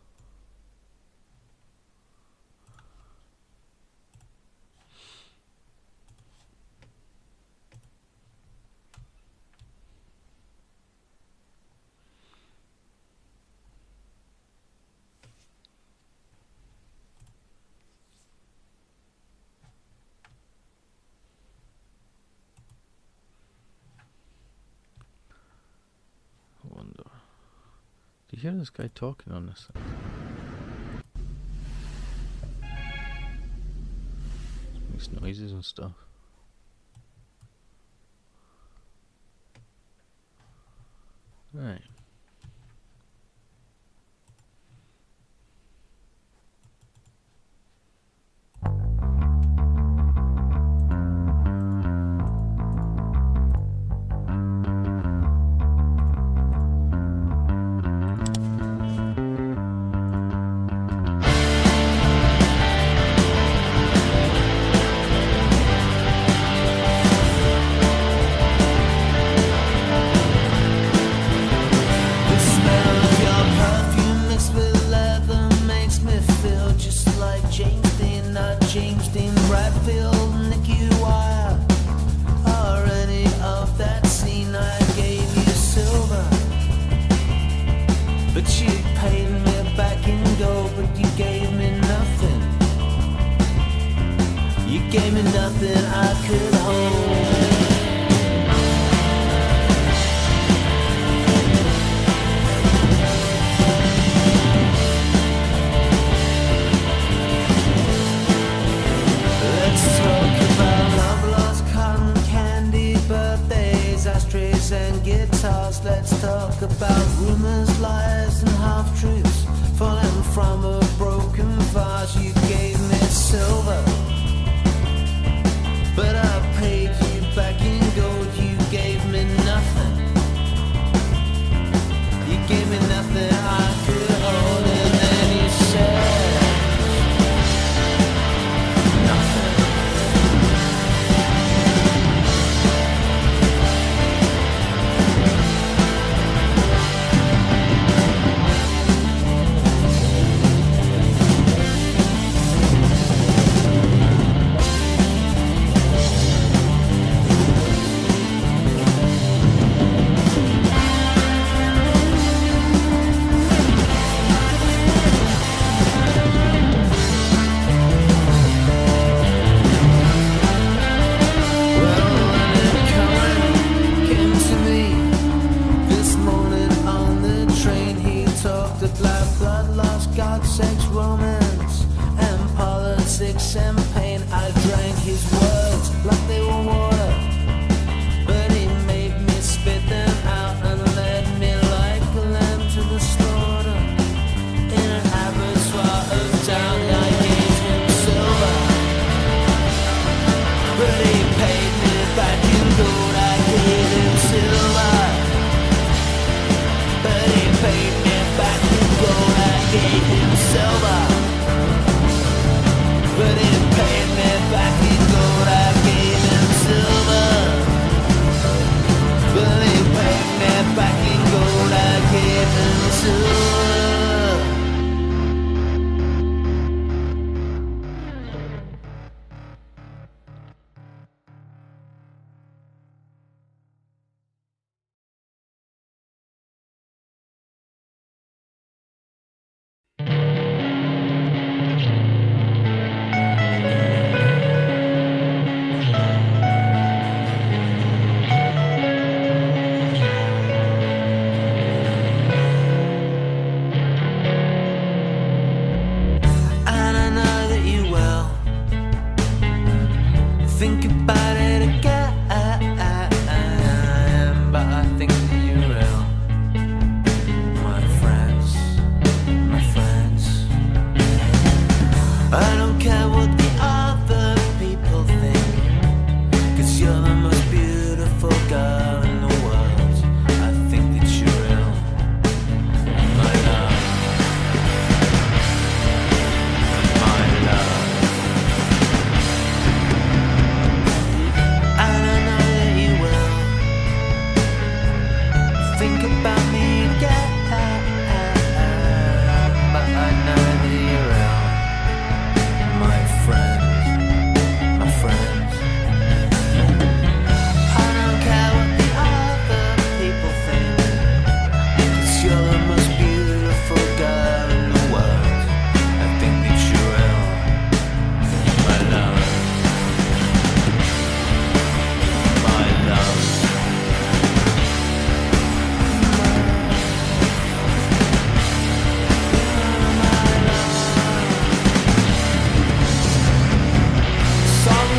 I wonder. Do you hear this guy talking on this thing? Makes noises and stuff. Right.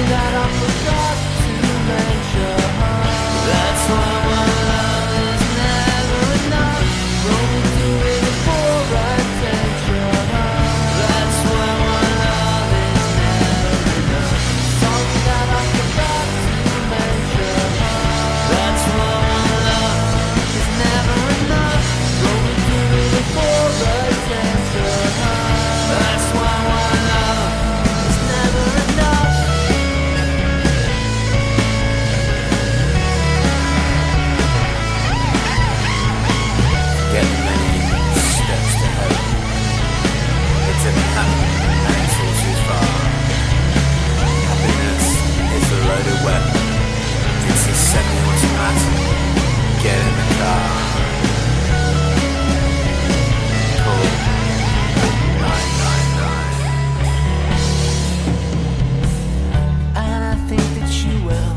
that I forgot to mention. That's why my love is never enough. Rolling through it for attention. That's why my love is never enough. Sorry that I forgot to mention. That's why my love is never enough. Rolling through it for attention. That's why my love is never enough. Get many steps to heaven. It didn't happen, and it's all too far. Happiness is a loaded weapon. It's a semi-automatic. Get in the car. Call 999. And I think that you will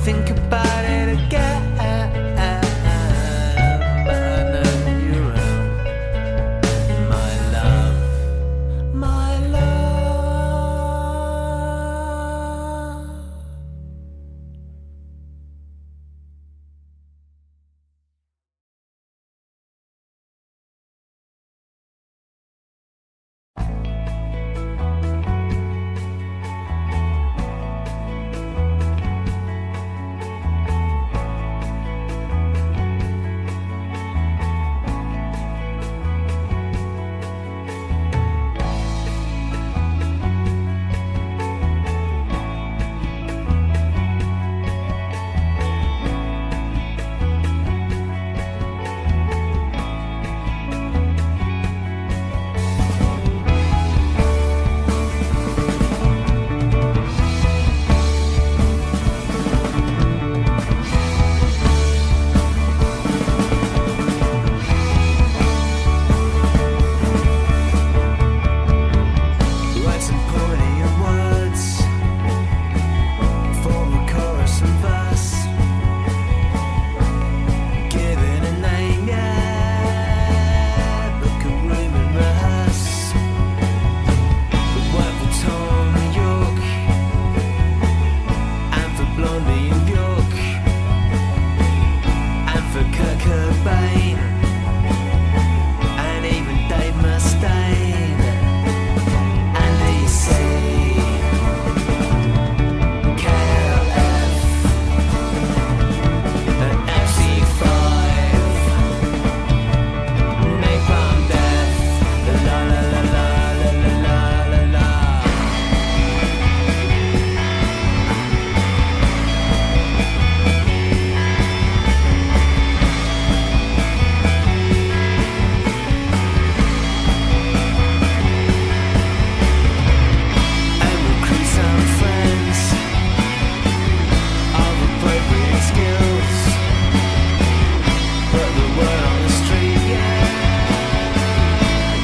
think about it again. But I know you will, my love, my love. What's the poetry of words for a chorus and verse? Given a name, yeah, book a room and rehearse. Work for Tom York and for Blondie and Bjork and for Kurt Cobain and even Dave Mustaine. And DC, KLF, and FC5, Napalm Death, la la la la la la la la la. And recruit some friends of appropriate skills. Put the word on the street, yeah.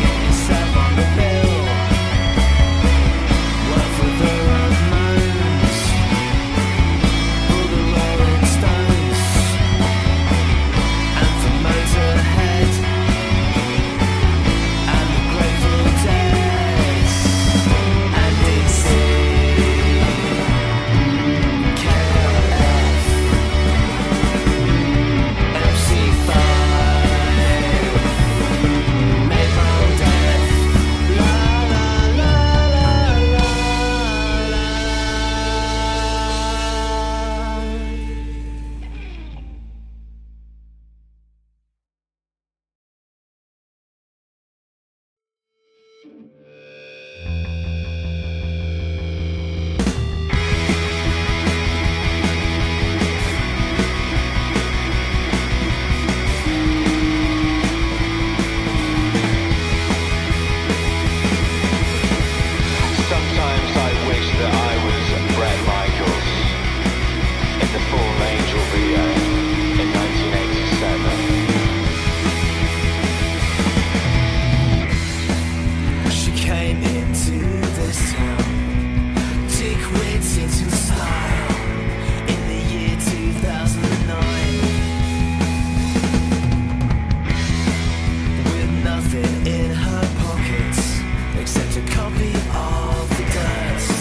Get yourself on the bill. Work for the Ramones, for the Rolling Stones, and for Motorhead, and the Grateful Dead, and DC, KLF, FC5, Napalm Death, la la la la la la. Sometimes I wish that I was Bret Michaels in the Fallen Angel video in 1987. She came into this town, dick wits into style, in the year 2009. With nothing in her pockets except a copy of the Dirt.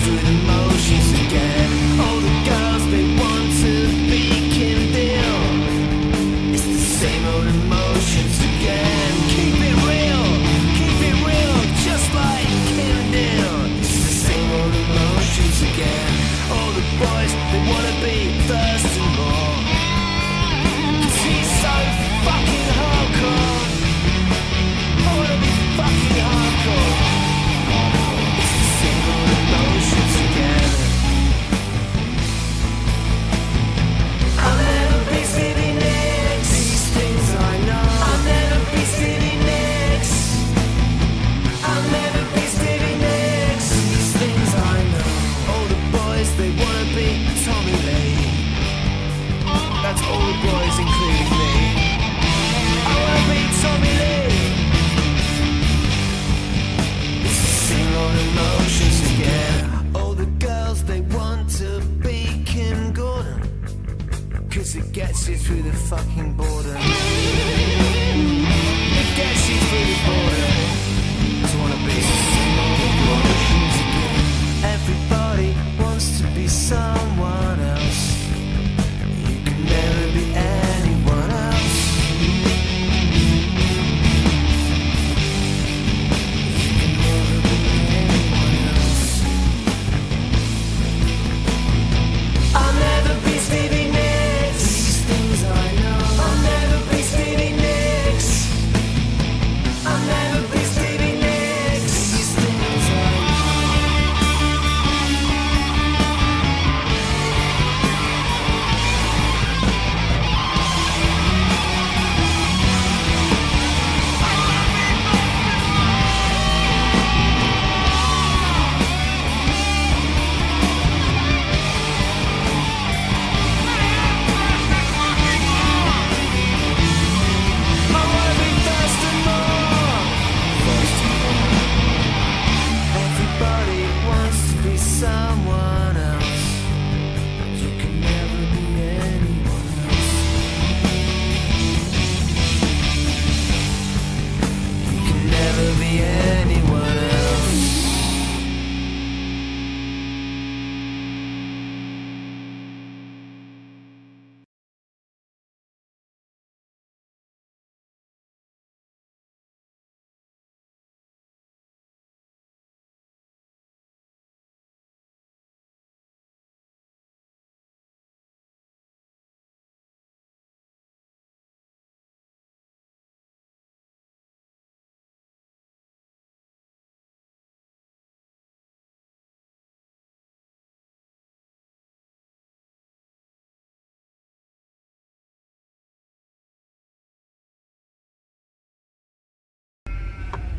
through the motions again. All the girls, they want to be Kim Deal. It's the same old emotions again. Keep it real, just like Kim Deal. It's the same old emotions again. All the boys, they wanna be thirsting more. 'Cause he's so fucking hardcore. I wanna be fucking hardcore. It's the same old emotions again. I'll never be Stevie Nicks. These things I know. I'll never be Stevie Nicks. I'll never be Stevie Nicks. These things I know. All the boys, they wanna be Tommy Lee. That's all the boys, including me. I wanna be Tommy Lee. It's the same old emotions again. All the girls, they want to be Kim Gordon. 'Cause it gets you through the fucking border. It gets you through the border. Just wanna be the same old emotions again. Everybody wants to be someone else. You can never be anyone else. You can never be anyone else. I'll never be Stevie Nicks. These things I know. I'll never be Stevie Nicks. I'll never be Stevie Nicks. These things I know. I wanna be thirsting more. Everybody wants to be someone else. You can never be anyone else. You can never be anyone else.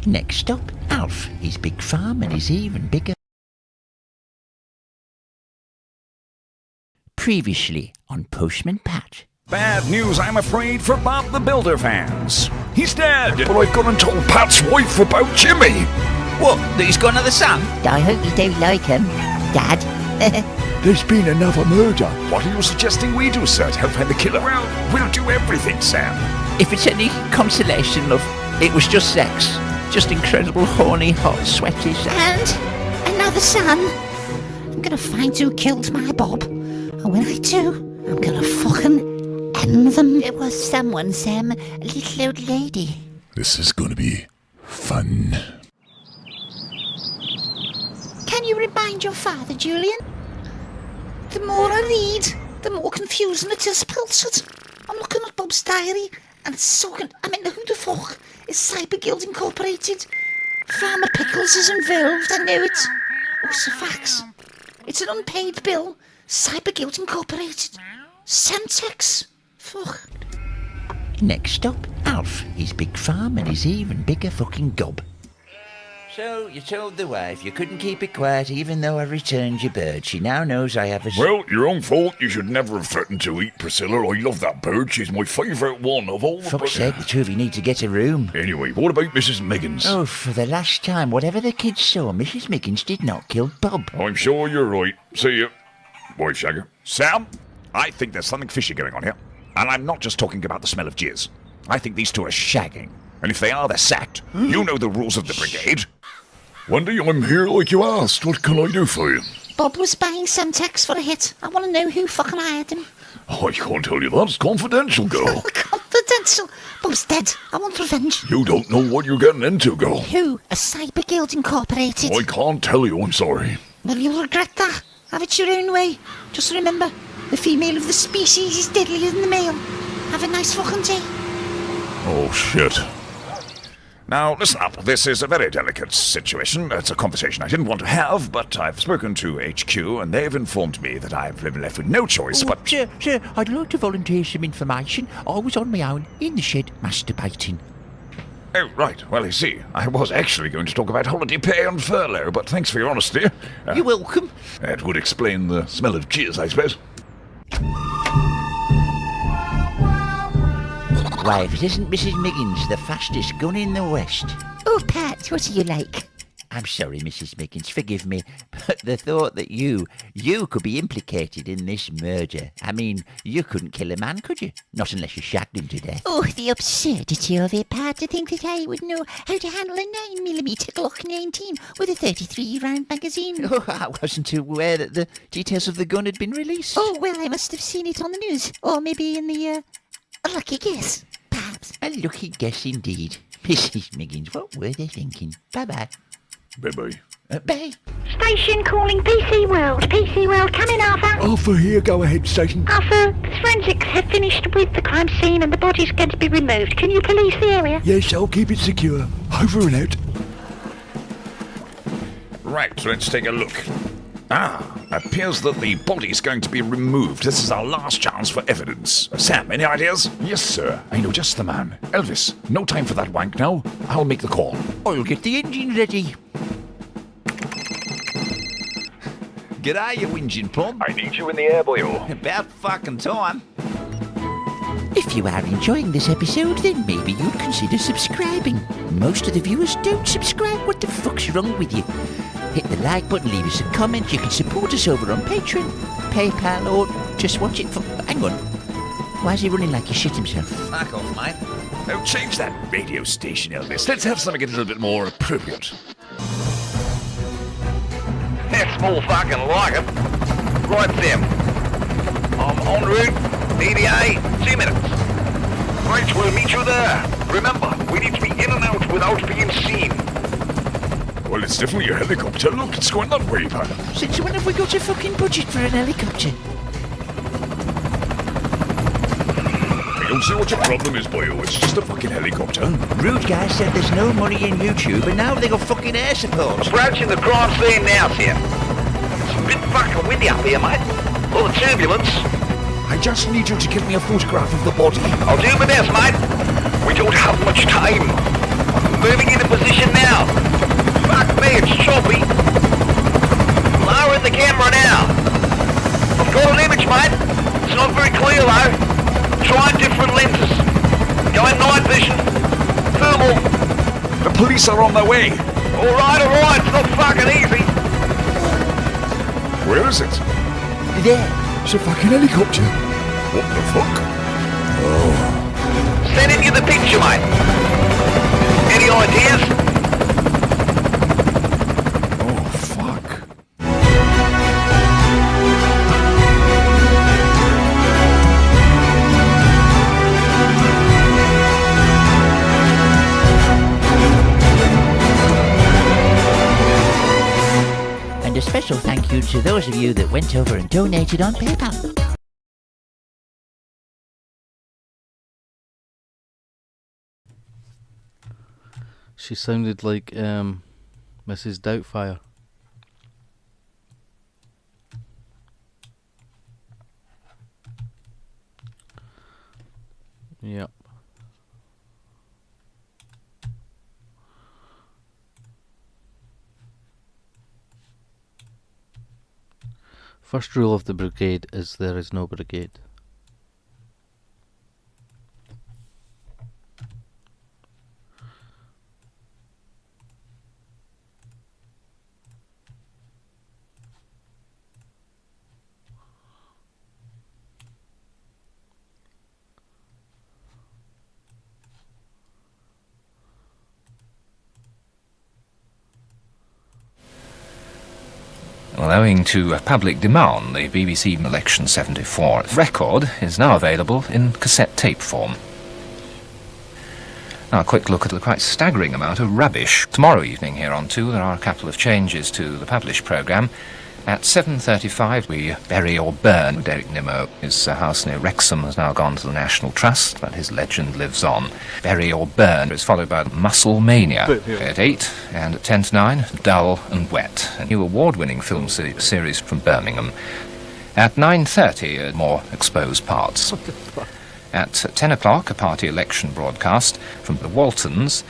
Next stop, Alf. His big farm and his even bigger. Previously on Postman Pat. Bad news, I'm afraid, for Bob the Builder fans. He's dead, but I've gone and told Pat's wife about Jimmy. What? That he's got another son? I hope you don't like him, Dad. There's been another murder. What are you suggesting we do, sir, to help find the killer? Well, we'll do everything, Sam. If it's any consolation, love, it was just sex. Just incredible, horny, hot, sweaty sex. And another son. I'm gonna find who killed my Bob. And when I do, I'm gonna fucking end them. It was someone, Sam. A little old lady. This is gonna be fun. Can you remind your father, Julian? The more I read, the more confusing it is, Pilchard. I'm looking at Bob's diary, and it's so... who the fuck is Cyber Guild Incorporated? Farmer Pickles is involved, I know it. What's the facts? It's an unpaid bill. Cyber Guild Incorporated. Semtex. Fuck. Next stop, Alf. His big farm and his even bigger fucking gob. So, you told the wife you couldn't keep it quiet even though I returned your bird. She now knows I have a... Well, your own fault. You should never have threatened to eat Priscilla. I love that bird. She's my favourite one of all the... Fuck's sake, the two of you need to get a room. Anyway, what about Mrs. Miggins? Oh, for the last time, whatever the kids saw, Mrs. Miggins did not kill Bob. I'm sure you're right. See you. Boy Shagger. Sam, I think there's something fishy going on here. And I'm not just talking about the smell of jizz. I think these two are shagging. And if they are, they're sacked. You know the rules of the brigade. Wendy, I'm here like you asked. What can I do for you? Bob was buying Semtex for a hit. I want to know who fucking hired him. Oh, I can't tell you that. It's confidential, girl. Confidential. Bob's dead. I want revenge. You don't know what you're getting into, girl. Who? A Cyber Guild Incorporated? I can't tell you, I'm sorry. Well, you'll regret that. Have it your own way. Just remember, the female of the species is deadlier than the male. Have a nice fucking day. Oh, shit. Now, listen up. This is a very delicate situation. It's a conversation I didn't want to have, but I've spoken to HQ, and they've informed me that I've been left with no choice but... Sir, I'd like to volunteer some information. I was on my own, in the shed, masturbating. Oh, right. Well, you see, I was actually going to talk about holiday pay and furlough, but thanks for your honesty. You're welcome. That would explain the smell of jizz, I suppose. Why, if it isn't Mrs. Miggins, the fastest gun in the West. Oh, Pat, what are you like? I'm sorry, Mrs. Miggins, forgive me, but the thought that you could be implicated in this murder. I mean, you couldn't kill a man, could you? Not unless you shagged him to death. Oh, the absurdity of it, Pat, to think that I would know how to handle a 9mm Glock 19 with a 33-round magazine. Oh, I wasn't aware that the details of the gun had been released. Oh, well, I must have seen it on the news, or maybe in the, lucky guess, perhaps. A lucky guess indeed. Mrs. Miggins, what were they thinking? Bye-bye. Bye-bye. Bye. Station calling PC World. PC World, come in, Arthur. Arthur here, go ahead, station. Arthur, forensics have finished with the crime scene and the body's going to be removed. Can you police the area? Yes, I'll keep it secure. Over and out. Right, let's take a look. Appears that the body's going to be removed. This is our last chance for evidence. Sam, any ideas? Yes, sir. I know just the man. Elvis, no time for that wank now. I'll make the call. I'll get the engine ready. G'day, you whinging plum. I need you in the air, boyo. About fucking time. If you are enjoying this episode, then maybe you'd consider subscribing. Most of the viewers don't subscribe. What the fuck's wrong with you? Hit the like button, leave us a comment. You can support us over on Patreon, PayPal, or just watch it for... Hang on. Why is he running like he shit himself? Fuck off, mate. Now change that radio station, Elvis. Let's have something a little bit more appropriate. That's more fucking like it. Right, Sam. I'm en route. EDA, 2 minutes. Right, we'll meet you there. Remember, we need to be in and out without being seen. Well, it's definitely a helicopter. Look, it's going that way, pal. Since when have we got a fucking budget for an helicopter? I don't see what your problem is, boyo. It's just a fucking helicopter. Rude guy said there's no money in YouTube, and now they got fucking air support. Approaching the crime scene now, Sam. It's a bit fucking windy up here, mate. All the turbulence. I just need you to give me a photograph of the body. I'll do my best, mate. We don't have much time. Moving into position now. Fuck me, it's choppy. Lowering the camera now. I've got an image, mate. It's not very clear, though. Try different lenses. Going night vision. Thermal. The police are on their way. Alright, it's not fucking easy. Where is it? There. It's a fucking helicopter. What the fuck? Oh. Sending you the picture, mate. Any ideas? Oh, fuck. And a special thank you to those of you that went over and donated on PayPal. She sounded like Mrs. Doubtfire. Yep. First rule of the brigade is there is no brigade. Well, owing to public demand, the BBC Election 74 record is now available in cassette tape form. Now a quick look at the quite staggering amount of rubbish. Tomorrow evening here on 2 there are a couple of changes to the published programme. At 7:35 we bury or burn Derek Nimmo. His house near Wrexham has now gone to the National Trust, but his legend lives on. Bury or burn is followed by Muscle Mania at 8, and at 10 to 9, Dull and Wet, a new award-winning film series from Birmingham. At 9:30, more exposed parts. At 10 o'clock, a party election broadcast from the Waltons.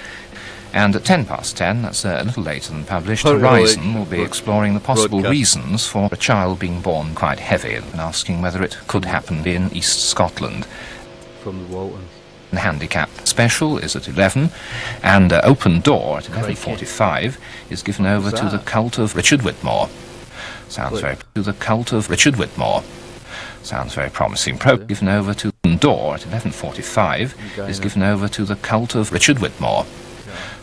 And at 10:10, that's a little later than published, Horizon will be exploring the possible reasons for a child being born quite heavy and asking whether it could happen in East Scotland. From the Waltons. The handicap special is at 11, and Open Door at 11:45 is given over to the cult of Richard Whitmore. Sounds very promising. Given over to Open Door at 11:45 is given over to the cult of Richard Whitmore.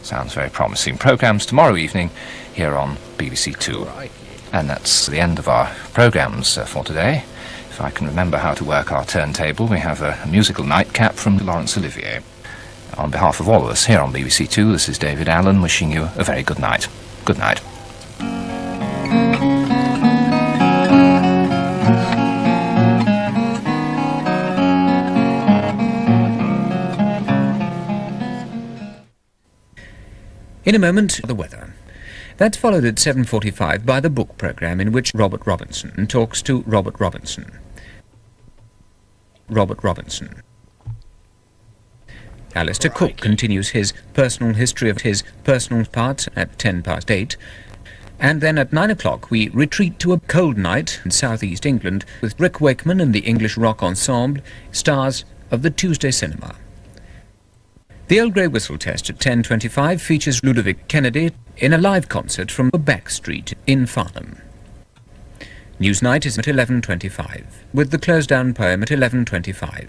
Sounds very promising. Programmes tomorrow evening here on BBC Two. And that's the end of our programmes for today. If I can remember how to work our turntable, we have a musical nightcap from Laurence Olivier. On behalf of all of us here on BBC Two, this is David Allen wishing you a very good night. Good night. In a moment, the weather. That's followed at 7:45 by the book programme in which Robert Robinson talks to Robert Robinson. Alistair Cook continues his personal history of his personal parts at 8:10. And then at 9 o'clock we retreat to a cold night in southeast England with Rick Wakeman and the English rock ensemble, stars of the Tuesday cinema. The Old Grey Whistle Test at 10:25 features Ludovic Kennedy in a live concert from the Back Street in Farnham. Newsnight is at 11:25, with the close-down poem at 11:25.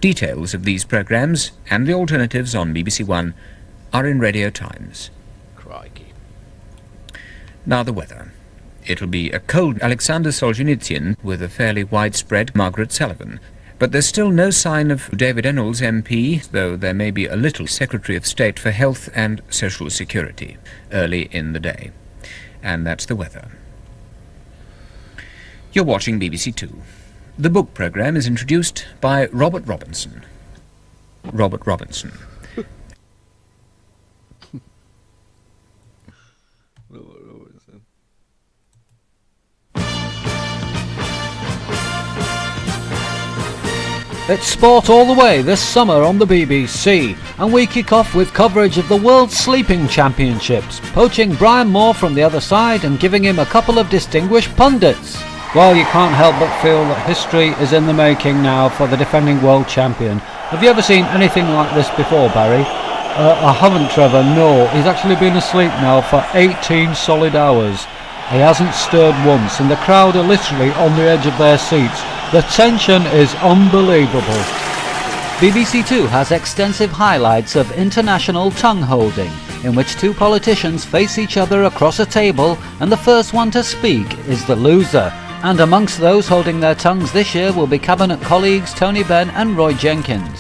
Details of these programmes and the alternatives on BBC One are in Radio Times. Crikey. Now the weather. It'll be a cold Alexander Solzhenitsyn with a fairly widespread Margaret Sullivan. But there's still no sign of David Ennals MP, though there may be a little Secretary of State for Health and Social Security early in the day. And that's the weather. You're watching BBC Two. The book programme is introduced by Robert Robinson. It's sport all the way this summer on the BBC, and we kick off with coverage of the World Sleeping Championships, poaching Brian Moore from the other side and giving him a couple of distinguished pundits. Well, you can't help but feel that history is in the making now for the defending world champion. Have you ever seen anything like this before, Barry? I haven't, Trevor, no. He's actually been asleep now for 18 solid hours. He hasn't stirred once, and the crowd are literally on the edge of their seats. The tension is unbelievable. BBC Two has extensive highlights of international tongue holding, in which two politicians face each other across a table, and the first one to speak is the loser. And amongst those holding their tongues this year will be Cabinet colleagues Tony Benn and Roy Jenkins.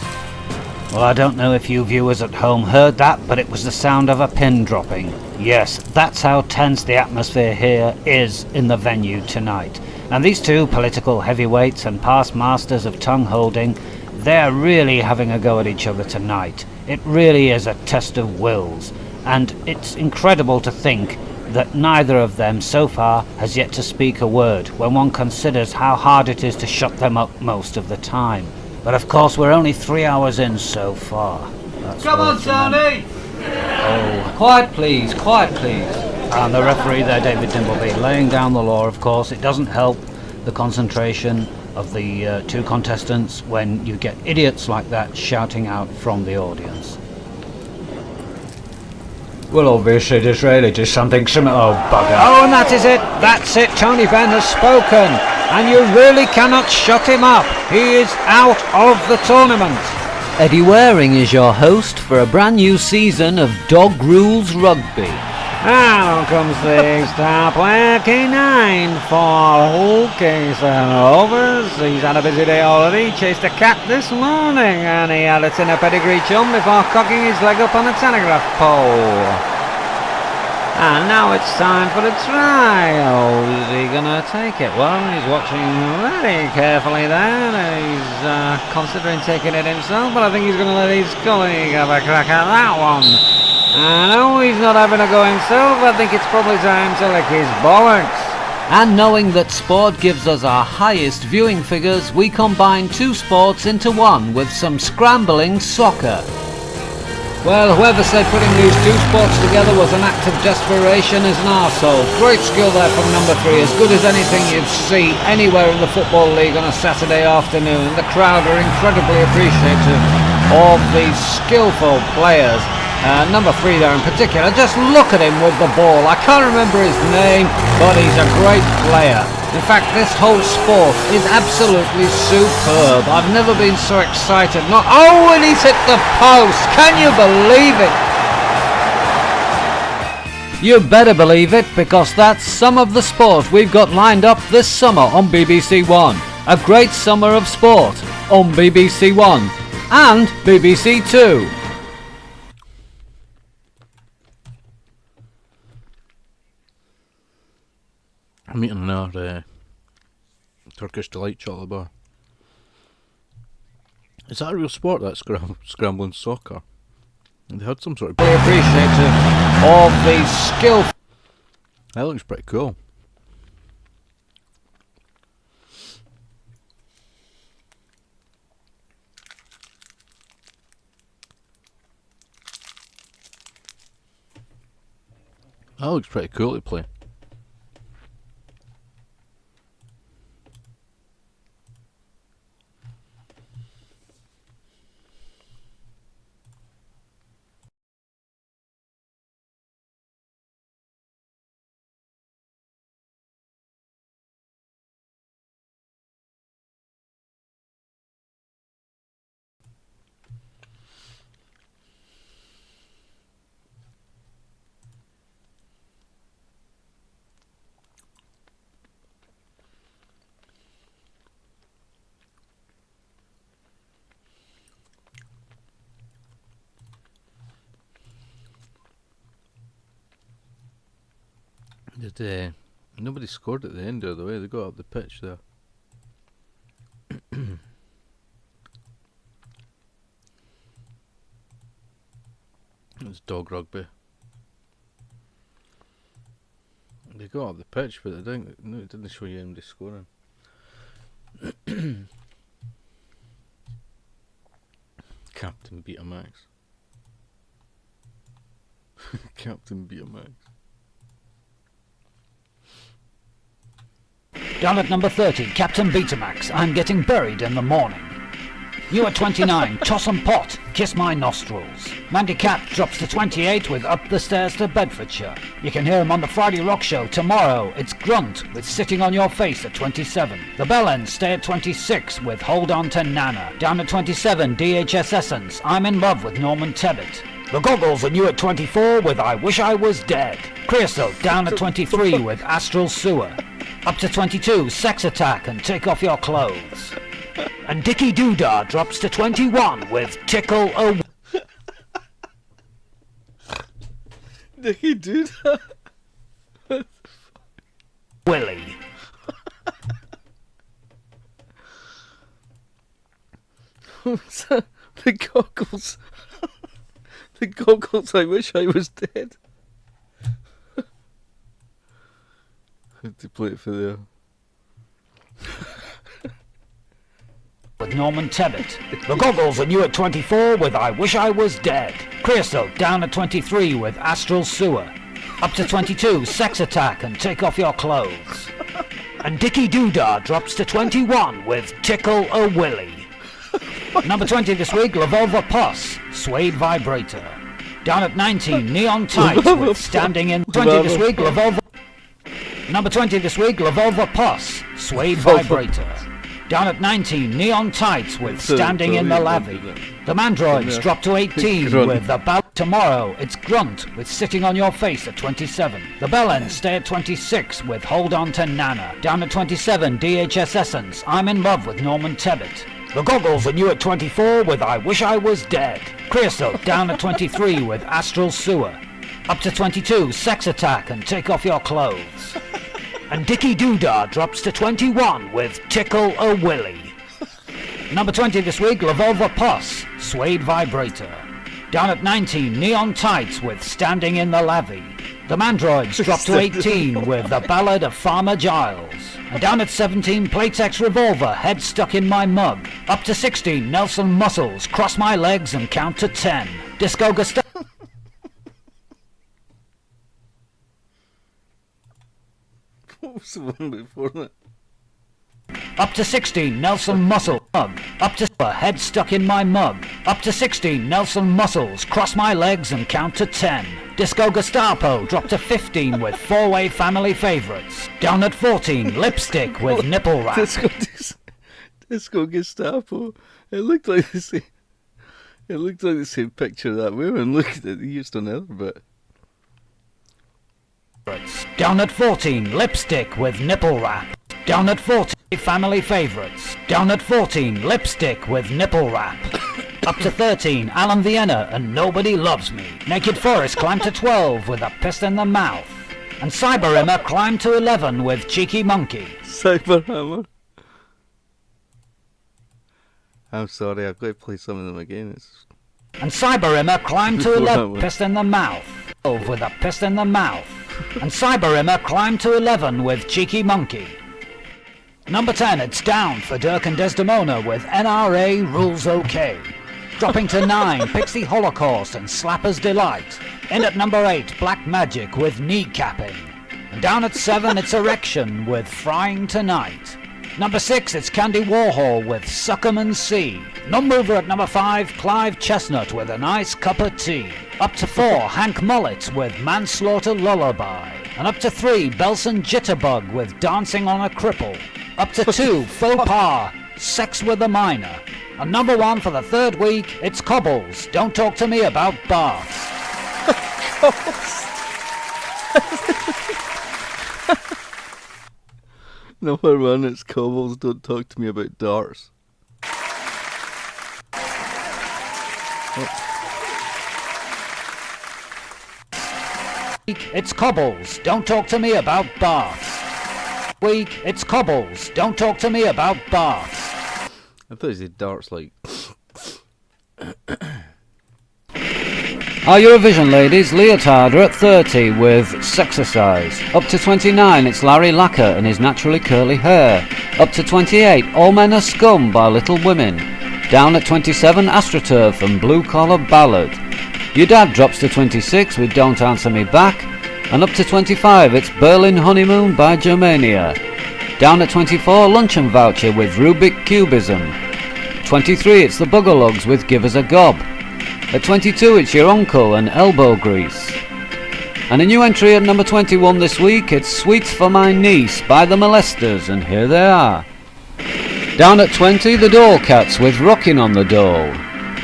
Well, I don't know if you viewers at home heard that, but it was the sound of a pin dropping. Yes, that's how tense the atmosphere here is in the venue tonight. And these two political heavyweights and past masters of tongue holding, they're really having a go at each other tonight. It really is a test of wills, and it's incredible to think that neither of them so far has yet to speak a word, when one considers how hard it is to shut them up most of the time. But of course we're only 3 hours in so far. Come on, Tony! Oh, quiet please, quiet please. And the referee there, David Dimbleby, laying down the law, of course. It doesn't help the concentration of the two contestants when you get idiots like that shouting out from the audience. Well, obviously Disraeli did something similar. Oh, bugger. Oh, and that is it. That's it. Tony Benn has spoken. And you really cannot shut him up. He is out of the tournament. Eddie Waring is your host for a brand new season of Dog Rules Rugby. Now comes the star player, K9 for Hulkison Rovers. He's had a busy day already, chased a cat this morning, and he had it in a pedigree chum before cocking his leg up on a telegraph pole. And now it's time for the trial. Is he going to take it? Well, he's watching very carefully there. He's considering taking it himself, but I think he's going to let his colleague have a crack at that one. No, he's not having a go himself. I think it's probably time to lick his bollocks. And knowing that sport gives us our highest viewing figures, we combine two sports into one with some scrambling soccer. Well, whoever said putting these two sports together was an act of desperation is an arsehole. Great skill there from number 3, as good as anything you'd see anywhere in the Football League on a Saturday afternoon. The crowd are incredibly appreciative of these skillful players. Number 3 there in particular, just look at him with the ball. I can't remember his name, but he's a great player. In fact, this whole sport is absolutely superb. I've never been so excited. Oh, and he's hit the post. Can you believe it? You better believe it, because that's some of the sport we've got lined up this summer on BBC One. A great summer of sport on BBC One and BBC Two. I'm eating another Turkish Delight chocolate bar. Is that a real sport, that scrambling soccer? They had some sort of... appreciative of the skill. That looks pretty cool. That looks pretty cool to play. Nobody scored at the end of the way. They got up the pitch there. It's dog rugby. They got up the pitch, but they didn't. No, it didn't show you anybody scoring. Captain Betamax. Captain Betamax. Down at number 30, Captain Betamax, I'm getting buried in the morning. You at 29, Toss and Pot, Kiss My Nostrils. Mandy Cat drops to 28 with Up the Stairs to Bedfordshire. You can hear him on the Friday Rock Show tomorrow. It's Grunt with Sitting on Your Face at 27. The Bellends stay at 26 with Hold On to Nana. Down at 27, DHS Essence, I'm in Love with Norman Tebbit. The Goggles are new at 24 with I Wish I Was Dead. Creosote down at 23 with Astral Sewer. Up to 22, Sex Attack and Take Off Your Clothes. And Dickie Doodah drops to 21 with Tickle a... Dickie Doodah? Willie. The Goggles. The Goggles, I Wish I Was Dead. To play it for the... with Norman Tebbit. The Goggles are new at 24 with I Wish I Was Dead. Creosote down at 23 with Astral Sewer. Up to 22, Sex Attack and Take Off Your Clothes. And Dickie Doodah drops to 21 with Tickle a Willy. Number 20 this week, La Volva Puss, Suede Vibrator. Down at 19, Neon Tights with Standing in... 20 this week, La Volva... Number 20 this week, La Volva Puss, Suede Vibrator. Down at 19, Neon Tights with Standing in the Lavy. The Mandroids drop to 18 with The Tomorrow, it's Grunt with Sitting on Your Face at 27. The Bellends stay at 26 with Hold On to Nana. Down at 27, DHS Essence, I'm in Love with Norman Tebbit. The Goggles are new at 24 with I Wish I Was Dead. Creosote down at 23 with Astral Sewer. Up to 22, Sex Attack and Take Off Your Clothes. And Dickie Doodah drops to 21 with Tickle a Willy. Number 20 this week, Lavolva Puss, Suede Vibrator. Down at 19, Neon Tights with Standing in the Lavvy. The Mandroids drop to 18 with The Ballad of Farmer Giles. And down at 17, Playtex Revolver, Head Stuck in My Mug. Up to 16, Nelson Muscles, Cross My Legs and Count to 10. Disco Gustavo. What was the one before that? Up to 16, Nelson Muscle Mug. Up to Head Stuck in My Mug. Up to 16, Nelson Muscles, Cross My Legs and Count to 10. Disco Gestapo dropped to 15 with Four-Way Family Favourites. Down at 14, Lipstick with Nipple Wrap. Disco Gestapo. It looked like the same. It looked like the same picture of that woman. Look at it. He used another bit. Down at 14, Lipstick with Nipple Wrap. Down at 14, Family Favourites. Down at 14, Lipstick with Nipple Wrap. Up to 13, Alan Vienna and Nobody Loves Me. Naked Forest climbed to 12 with A Pissed in the Mouth. And Cyberhammer climbed to 11 with Cheeky Monkey. Cyberhammer. I'm sorry, I've got to play some of them again. And Cyberhammer climbed to 11, Pissed in the Mouth. 12 with A Pissed in the Mouth. And Cyberhammer climbed to 11 with Cheeky Monkey. Number 10, it's down for Dirk and Desdemona with NRA Rules OK. Dropping to 9, Pixie Holocaust and Slapper's Delight. In at number 8, Black Magic with Kneecapping. And down at 7, it's Erection with Frying Tonight. Number 6, it's Candy Warhol with Suck 'em and See. Non-mover at number 5, Clive Chestnut with A Nice Cup of Tea. Up to 4, Hank Mullet with Manslaughter Lullaby. And up to 3, Belson Jitterbug with Dancing on a Cripple. Up to 2, Faux Pas, Sex with a Minor. And number 1 for the third week, it's Cobbles, Don't Talk to Me About Baths. Number 1, it's Cobbles, Don't Talk to Me About Darts. It's Cobbles, Don't Talk to Me About Baths. Week, it's Cobbles, Don't Talk to Me About Baths. I thought he said darts like... Our Eurovision ladies, Leotard are at 30 with Sexercise. Up to 29, it's Larry Lacker and his naturally curly hair. Up to 28, All Men Are Scum by Little Women. Down at 27, AstroTurf and Blue Collar Ballad. Your Dad drops to 26 with Don't Answer Me Back. And up to 25, it's Berlin Honeymoon by Germania. Down at 24, Luncheon Voucher with Rubik Cubism. 23, it's the Buggerlugs with Give Us a Gob. At 22, it's Your Uncle and Elbow Grease. And a new entry at number 21 this week, it's Sweets for My Niece by the Molesters, and here they are. Down at 20, the Doll Cats with Rockin' on the Dole.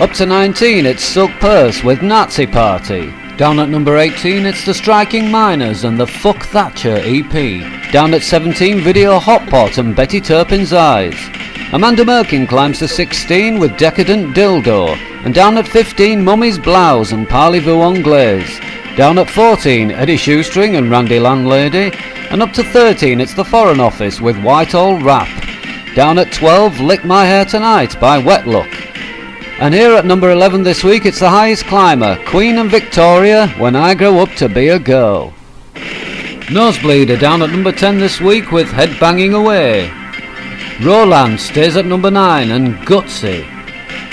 Up to 19, it's Silk Purse with Nazi Party. Down at number 18, it's the Striking Miners and the Fuck Thatcher EP. Down at 17, Video Hot Pot and Betty Turpin's Eyes. Amanda Merkin climbs to 16 with Decadent Dildo. And down at 15, Mummy's Blouse and Parlez-vous Anglaise. Down at 14, Eddie Shoestring and Randy Landlady. And up to 13, it's the Foreign Office with Whitehall Rap. Down at 12, Lick My Hair Tonight by Wet Look. And here at number 11 this week, it's the highest climber, Queen and Victoria, When I Grow Up to Be a Girl. Nosebleed are down at number 10 this week with Head Banging Away. Roland stays at number 9 and Gutsy.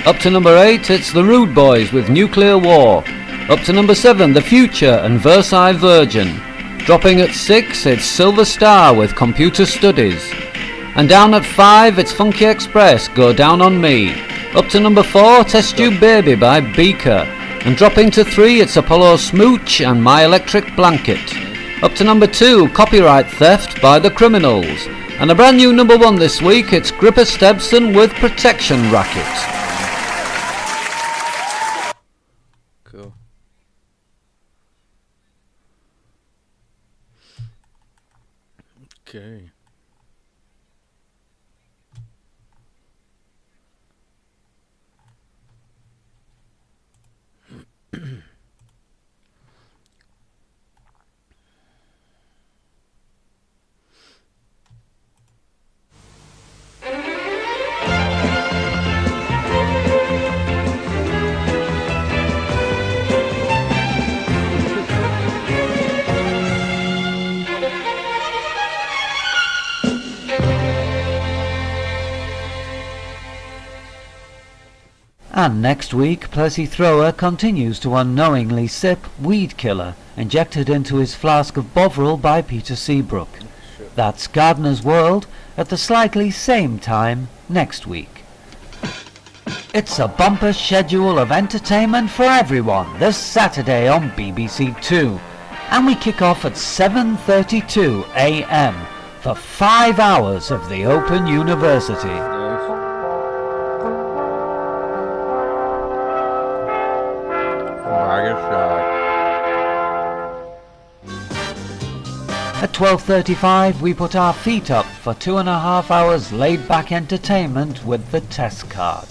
Up to number 8, it's the Rude Boys with Nuclear War. Up to number 7, The Future and Versailles Virgin. Dropping at 6, it's Silver Star with Computer Studies. And down at 5, it's Funky Express, Go Down on Me. Up to number 4, Test Tube Baby by Beaker. And dropping to 3, it's Apollo Smooch and My Electric Blanket. Up to number 2, Copyright Theft by The Criminals. And a brand new number 1 this week, it's Gripper Stebson with Protection Racket. Cool. Okay. And next week, Plessy Thrower continues to unknowingly sip Weed Killer, injected into his flask of Bovril by Peter Seabrook. That's Gardener's World at the slightly same time next week. It's a bumper schedule of entertainment for everyone this Saturday on BBC Two, and we kick off at 7:32 a.m. for 5 hours of the Open University. At 12:35 we put our feet up for 2.5 hours laid-back entertainment with the test card.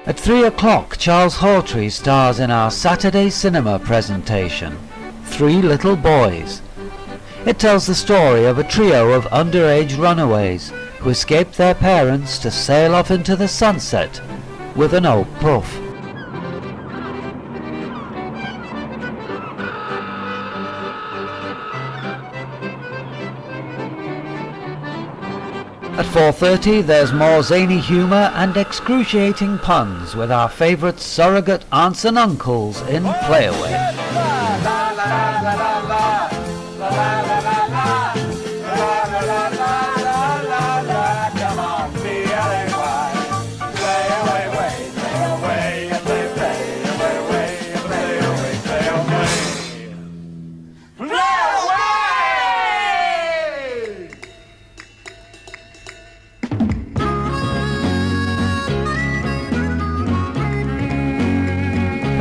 At 3 o'clock Charles Hawtrey stars in our Saturday cinema presentation, Three Little Boys. It tells the story of a trio of underage runaways who escaped their parents to sail off into the sunset with an old puff. At 4:30 there's more zany humour and excruciating puns with our favourite surrogate aunts and uncles in Playaway.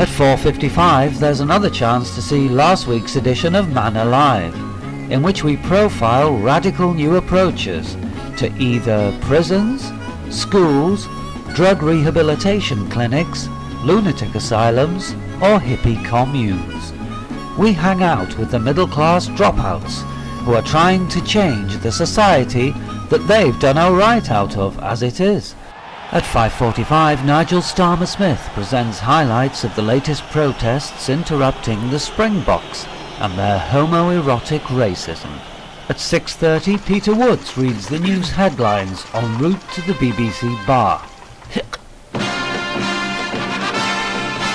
At 4:55 there's another chance to see last week's edition of Man Alive, in which we profile radical new approaches to either prisons, schools, drug rehabilitation clinics, lunatic asylums or hippie communes. We hang out with the middle-class dropouts who are trying to change the society that they've done alright out of as it is. At 5:45, Nigel Starmer-Smith presents highlights of the latest protests interrupting the Springboks and their homoerotic racism. At 6:30, Peter Woods reads the news headlines en route to the BBC bar.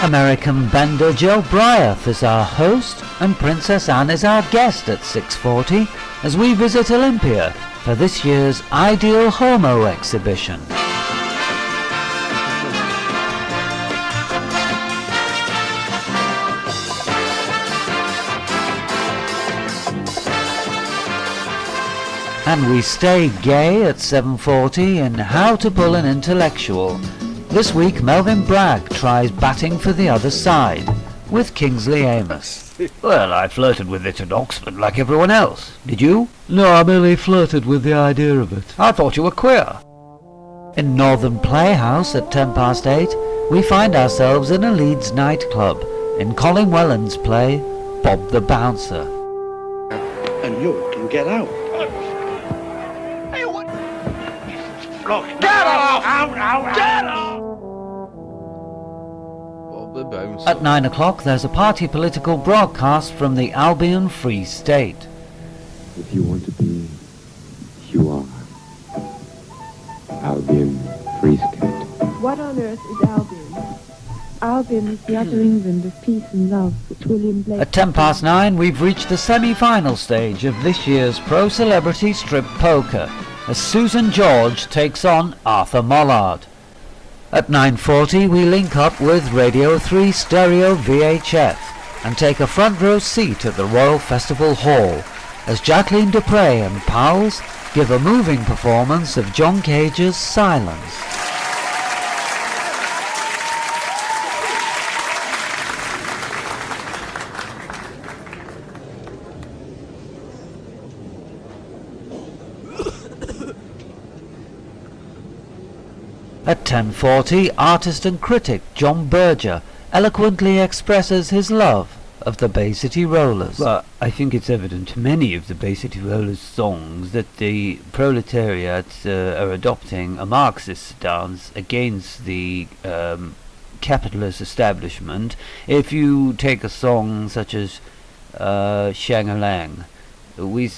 American bender Joe Bryant is our host, and Princess Anne is our guest at 6:40 as we visit Olympia for this year's Ideal Homo exhibition. And we stay gay at 7:40 in How to Pull an Intellectual. This week Melvin Bragg tries batting for the other side with Kingsley Amos. Well, I flirted with it at Oxford like everyone else. Did you? No, I merely flirted with the idea of it. I thought you were queer. In Northern Playhouse at 8:10, we find ourselves in a Leeds nightclub in Colin Welland's play Bob the Bouncer. And you can get out. Look, get off! Get off! Bob the Bouncer. At 9 o'clock there's a party political broadcast from the Albion Free State. If you want to be, you are. Albion Free State. What on earth is Albion? Albion is the other England of peace and love, which William Blake... At 9:10 we've reached the semi-final stage of this year's Pro Celebrity Strip Poker, as Susan George takes on Arthur Mollard. At 9:40 we link up with Radio 3 Stereo VHF and take a front row seat at the Royal Festival Hall as Jacqueline Dupre and pals give a moving performance of John Cage's Silence. At 10:40, artist and critic John Berger eloquently expresses his love of the Bay City Rollers. But I think it's evident to many of the Bay City Rollers songs that the proletariat are adopting a Marxist stance against the capitalist establishment. If you take a song such as Shang-a-Lang, we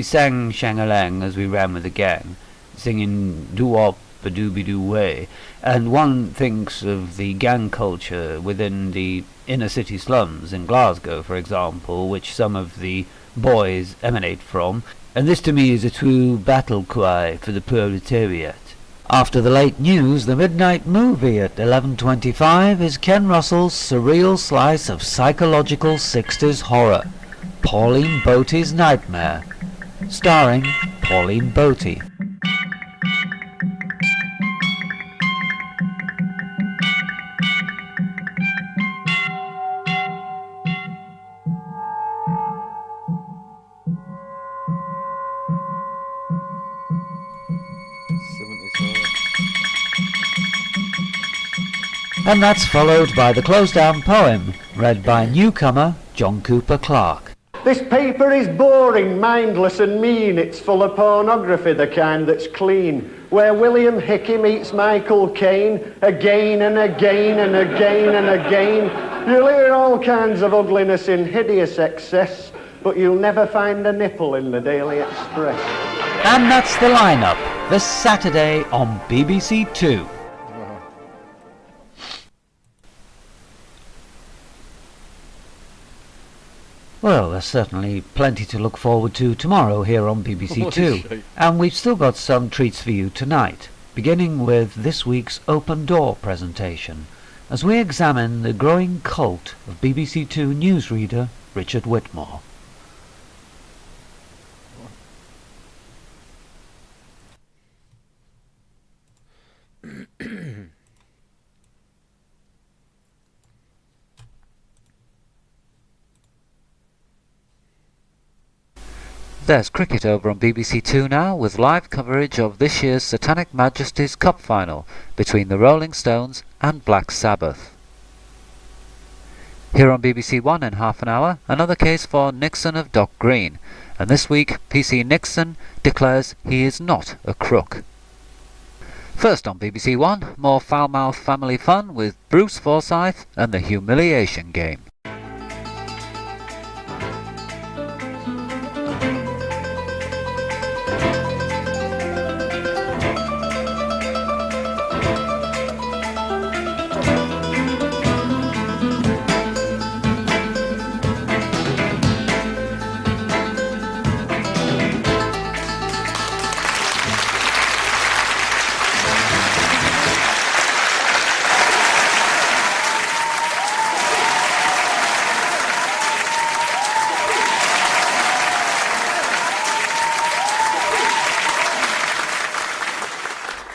sang Shang-a-Lang as we ran with the gang, singing doo-wop a dooby-doo way, and one thinks of the gang culture within the inner city slums in Glasgow, for example, which some of the boys emanate from, and this to me is a true battle cry for the proletariat. After the late news, the midnight movie at 11:25 is Ken Russell's surreal slice of psychological 60s horror, Pauline Boaty's Nightmare, starring Pauline Boaty. And that's followed by the close-down poem, read by newcomer John Cooper Clarke. This paper is boring, mindless and mean. It's full of pornography, the kind that's clean. Where William Hickey meets Michael Caine, again and again and again and again. You'll hear all kinds of ugliness in hideous excess, but you'll never find a nipple in the Daily Express. And that's the lineup, this Saturday on BBC Two. Well, there's certainly plenty to look forward to tomorrow here on BBC Two. And we've still got some treats for you tonight, beginning with this week's Open Door presentation, as we examine the growing cult of BBC Two newsreader Richard Whitmore. There's cricket over on BBC Two now, with live coverage of this year's Satanic Majesty's Cup final between the Rolling Stones and Black Sabbath. Here on BBC One in half an hour, another case for Nixon of Dock Green, and this week PC Nixon declares he is not a crook. First on BBC One, more foul-mouthed family fun with Bruce Forsyth and the Humiliation Game.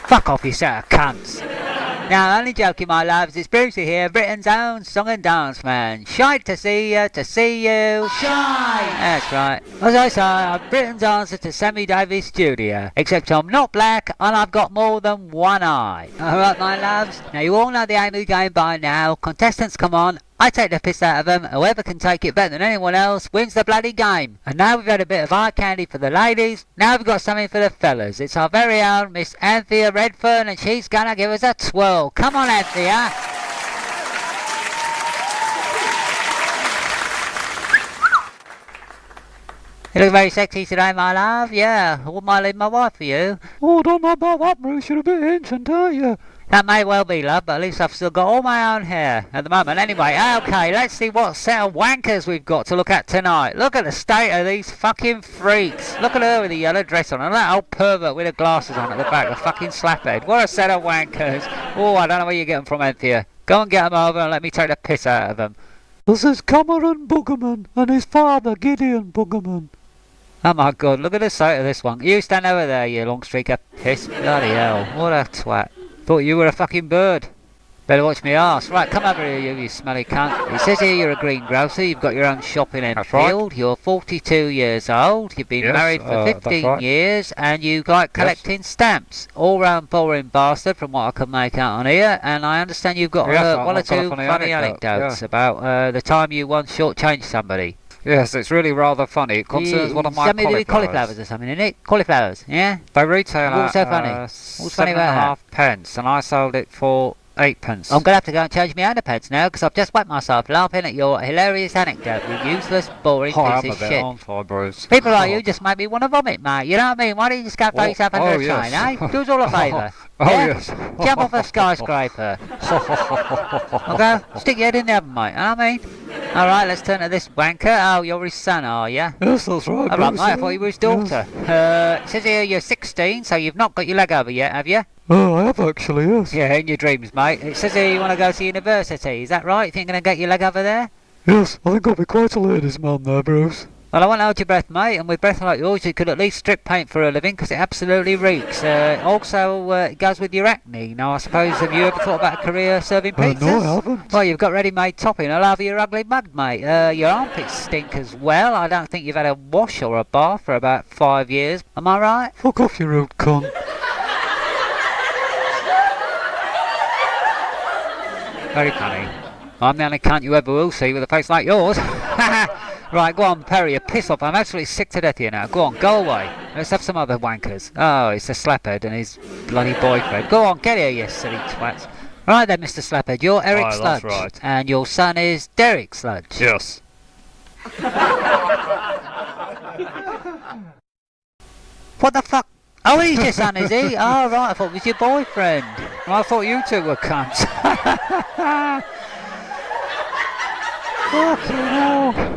Fuck off, you set of cunts. Now, I'm only joking, my loves. It's Brucey here, Britain's own song and dance man. Shite to see you, to see you. Shite! That's right. As I say, I'm Britain's answer to Sammy Davis' studio. Except I'm not black, and I've got more than one eye. Alright, my loves. Now, you all know the aim of the game by now. Contestants, come on. I take the piss out of them. Whoever can take it better than anyone else wins the bloody game. And now we've had a bit of eye candy for the ladies. Now we've got something for the fellas. It's our very own Miss Anthea Redfern, and she's gonna give us a twirl. Come on, Anthea. You look very sexy today, my love. Yeah, I wouldn't mind leaving my wife for you. Oh, don't know about that, Bruce. You're a bit ancient, aren't you? That may well be, love, but at least I've still got all my own hair at the moment. Anyway, okay, let's see what set of wankers we've got to look at tonight. Look at the state of these fucking freaks. Look at her with the yellow dress on, and that old pervert with the glasses on at the back, the fucking slaphead. What a set of wankers. Oh, I don't know where you get them from, Anthea. Go and get them over and let me take the piss out of them. This is Cameron Boogerman and his father, Gideon Boogerman. Oh my God, look at the sight of this one. You stand over there, you long streak of piss. Bloody hell, what a twat. Thought you were a fucking bird. Better watch me arse. Right, come over here, you smelly cunt. It says here you're a greengrocer, you've got your own shop in Enfield, you're 42 years old, you've been Yes, married for that's 15 right. years, and you like collecting stamps. All-round boring bastard from what I can make out on here, and I understand you've got Yes, one or I've got a two funny funny anecdote, anecdotes yeah. about the time you once shortchanged somebody. Yes, it's really rather funny. It concerns one of my Somebody doing cauliflowers. cauliflowers or something, isn't it? Cauliflowers, yeah? They retail What's at so funny? What's funny 7.5 about that? pence, and I sold it for 8 pence. I'm going to have to go and change my underpants now because I've just whacked myself laughing at your hilarious anecdote, you useless, boring I'm piece a of bit shit. on for Bruce. People like you just make me want to vomit, mate. You know what I mean? Why don't you just go throw yourself under a yes. train, eh? Do us all a favour. Oh, yeah? yes. Jump off a skyscraper. Okay? Stick your head in the oven, mate. You know what I mean? Alright, let's turn to this wanker. Oh, you're his son, are you? Yes, that's right, Alright, Bruce. mate, I thought you were his daughter. It says here you're 16, so you've not got your leg over yet, have you? Oh, I have actually, yes. Yeah, in your dreams, mate. It says here you want to go to university. Is that right? You think you're going to get your leg over there? Yes, I think I'll be quite a ladies' man there, Bruce. Well, I won't hold your breath, mate, and with breath like yours, you could at least strip paint for a living, because it absolutely reeks. Also, it goes with your acne. Now, I suppose, have you ever thought about a career serving pizzas? No, I haven't. Well, you've got ready-made topping all over your ugly mug, mate. Your armpits stink as well. I don't think you've had a wash or a bath for about 5 years. Am I right? Fuck off, you rude cunt. Very funny. I'm the only cunt you ever will see with a face like yours. Right, go on, Perry, you piss off. I'm absolutely sick to death of you now. Go on, go away. Let's have some other wankers. Oh, it's a slaphead and his bloody boyfriend. Go on, get here, you silly twats. Right then, Mr. Slaphead, you're Eric Aye, Sludge. that's right. And your son is Derek Sludge. Yes. What the fuck? Oh, he's your son, is he? Oh, right, I thought it was your boyfriend. Well, I thought you two were cunts. Fucking hell.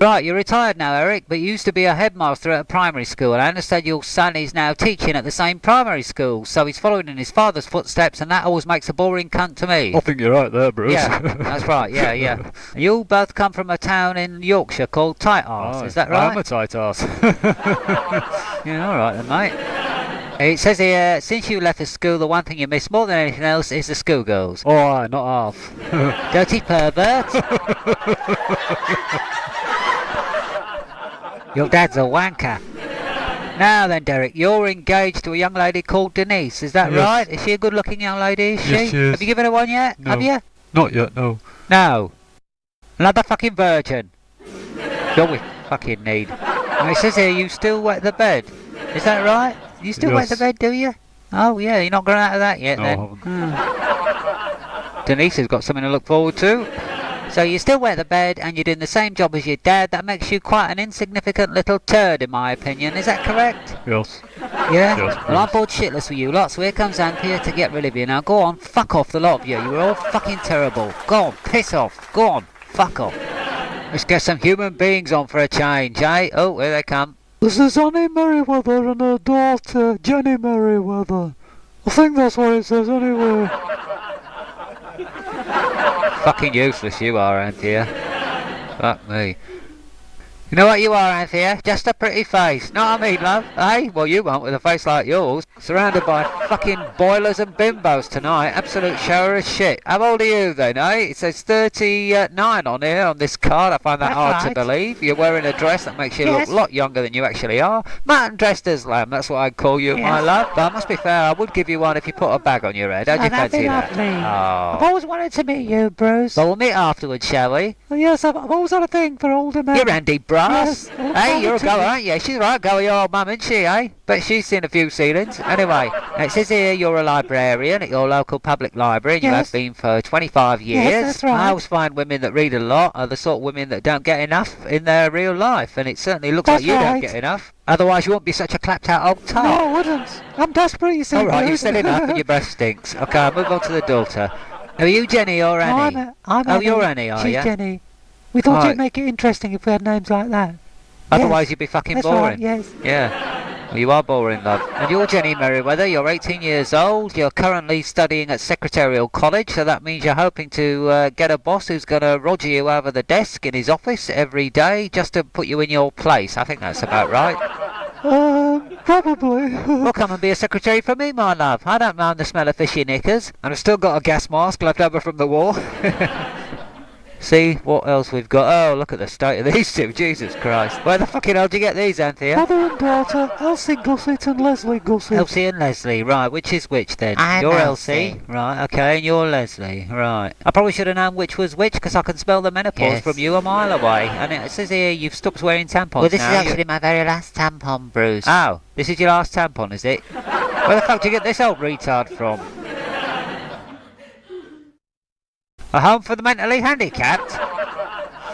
Right, you're retired now, Eric, but you used to be a headmaster at a primary school. I understand your son is now teaching at the same primary school, so he's following in his father's footsteps, and that always makes a boring cunt to me. I think you're right there, Bruce. Yeah, that's right, yeah. You all both come from a town in Yorkshire called Tight Arse, is that right? I'm a tight ass. Yeah, alright then, mate. It says here, since you left the school, the one thing you miss more than anything else is the schoolgirls. Alright, not half. Dirty pervert. Your dad's a wanker. Now then, Derek, you're engaged to a young lady called Denise, is that Yes. right? Is she a good looking young lady, is Yes, she? she is. Have you given her one yet? No. Have you? Not yet, no. No. Another fucking virgin. You're with fucking need. Now, it says here you still wet the bed. Is that right? You still wet the Yes. bed, do you? Oh yeah, you're not grown out of that yet No, then. I haven't. Denise has got something to look forward to. So you still wet the bed and you're doing the same job as your dad. That makes you quite an insignificant little turd in my opinion. Is that correct? Yes. Yeah? Yes, Well, I'm please. bored shitless with you lot, so here comes Anthea to get rid of you. Now go on, fuck off the lot of you. You're all fucking terrible. Go on, piss off. Go on, fuck off. Let's get some human beings on for a change, eh? Oh, here they come. This is Annie Merriweather and her daughter, Jenny Merriweather. I think that's what it says anyway. Fucking useless you are, Anthea. Fuck me. You know what you are, Anthea? Just a pretty face. Know what I mean, love? Eh? Well, you won't with a face like yours. Surrounded by fucking boilers and bimbos tonight. Absolute shower of shit. How old are you then, eh? It says 39 on here on this card. I find that That's hard to right. believe. You're wearing a dress that makes you Yes. look a lot younger than you actually are. Martin dressed as lamb, that's what I'd call you, my Yes. love. But I must be fair, I would give you one if you put a bag on your head. How'd Oh, you that'd fancy be that? lovely. I've Oh. always wanted to meet you, Bruce. Well, we'll meet afterwards, shall we? Oh, yes, I've always had a thing for older men. You're Andy Brass. Yes. Hey, you're a goer, aren't you? She's right, go with your old mum, isn't she, eh? Bet she's seen a few ceilings. Anyway, it says here you're a librarian at your local public library, and you Yes. have been for 25 years. Yes, that's right. I always find women that read a lot are the sort of women that don't get enough in their real life, and it certainly looks That's like you don't right. get enough. Otherwise, you won't be such a clapped-out old tart. No, I wouldn't. I'm desperate, you see. All right, Bruce. you've said enough, and your breath stinks. Okay, I'll move on to the daughter. Are you Jenny or Annie? I'm Oh, Annie. you're Annie, are She's you? Jenny. We thought Right. it'd make it interesting if we had names like that. Otherwise, Yes. you'd be fucking That's boring. right, yes. Yeah. Well, you are boring, love. And you're Jenny Merriweather. You're 18 years old. You're currently studying at Secretarial College, so that means you're hoping to get a boss who's going to roger you over the desk in his office every day just to put you in your place. I think that's about right. Probably. Well, come and be a secretary for me, my love. I don't mind the smell of fishy knickers. And I've still got a gas mask left over from the war. See what else we've got. Oh, look at the state of these two. Jesus Christ. Where the fucking hell did you get these, Anthea? Mother and daughter, Elsie Gusset and Leslie Gusset. Elsie and Leslie, right. Which is which then? I'm You're Elsie. Right, okay, and you're Leslie, right. I probably should have known which was which, because I can smell the menopause Yes. from you a mile away. And it says here you've stopped wearing tampons Well, this now. is actually my very last tampon, Bruce. Oh, this is your last tampon, is it? Where the fuck did you get this old retard from? A home for the mentally handicapped?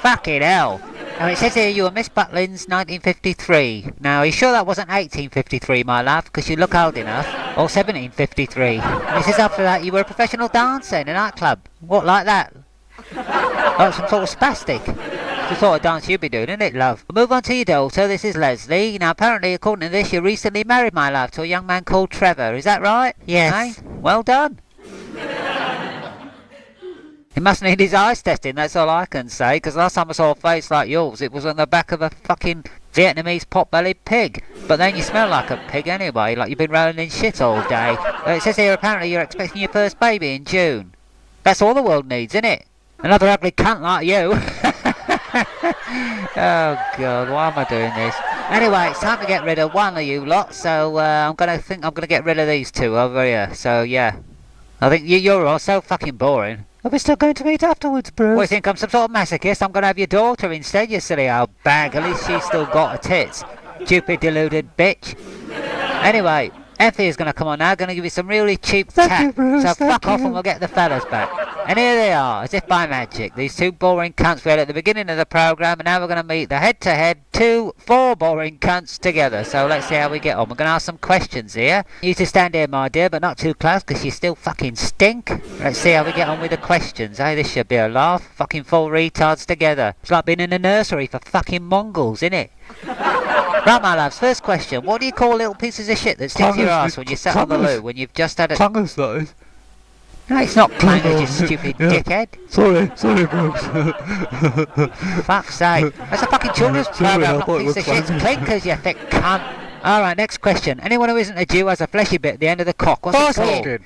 Fucking hell. Now it says here you were Miss Butlins 1953. Now, are you sure that wasn't 1853, my love? Because you look old enough. Or 1753. And it says after that you were a professional dancer in a nightclub. What, like that? Like some sort of spastic. It's the sort of dance you'd be doing, isn't it, love? We'll move on to your daughter. This is Leslie. Now, apparently, according to this, you recently married, my love, to a young man called Trevor. Is that right? Yes. Eh? Well done. He must need his eyes testing, that's all I can say, because last time I saw a face like yours, it was on the back of a fucking Vietnamese pot-bellied pig. But then you smell like a pig anyway, like you've been rolling in shit all day. It says here apparently you're expecting your first baby in June. That's all the world needs, isn't it? Another ugly cunt like you. Oh God, why am I doing this? Anyway, it's time to get rid of one of you lot, so I'm gonna get rid of these two over here. So yeah, I think you're all so fucking boring. Are we still going to meet afterwards, Bruce? What, you think I'm some sort of masochist? I'm gonna have your daughter instead, you silly old bag. At least she's still got her tits. Stupid deluded bitch. Anyway, Effie's gonna come on now, gonna give you some really cheap Thank you, Bruce, so thank fuck off you. and we'll get the fellas back. And here they are, as if by magic. These two boring cunts we had at the beginning of the programme, and now we're gonna meet the head-to-head four boring cunts together. So let's see how we get on. We're gonna ask some questions here. You two stand here, my dear, but not too close, because you still fucking stink. Let's see how we get on with the questions, eh? This should be a laugh. Fucking full retards together. It's like being in a nursery for fucking Mongols, innit? Right, my loves, first question. What do you call little pieces of shit that stick to your ass when you sat on the loo when you've just had a... Clangers, that is. No, it's not clangers, you stupid dickhead. Sorry, Bruce. Fuck's sake. That's a fucking children's program, not piece of shit. Clinkers, you thick cunt. Alright, next question. Anyone who isn't a Jew has a fleshy bit at the end of the cock. What's it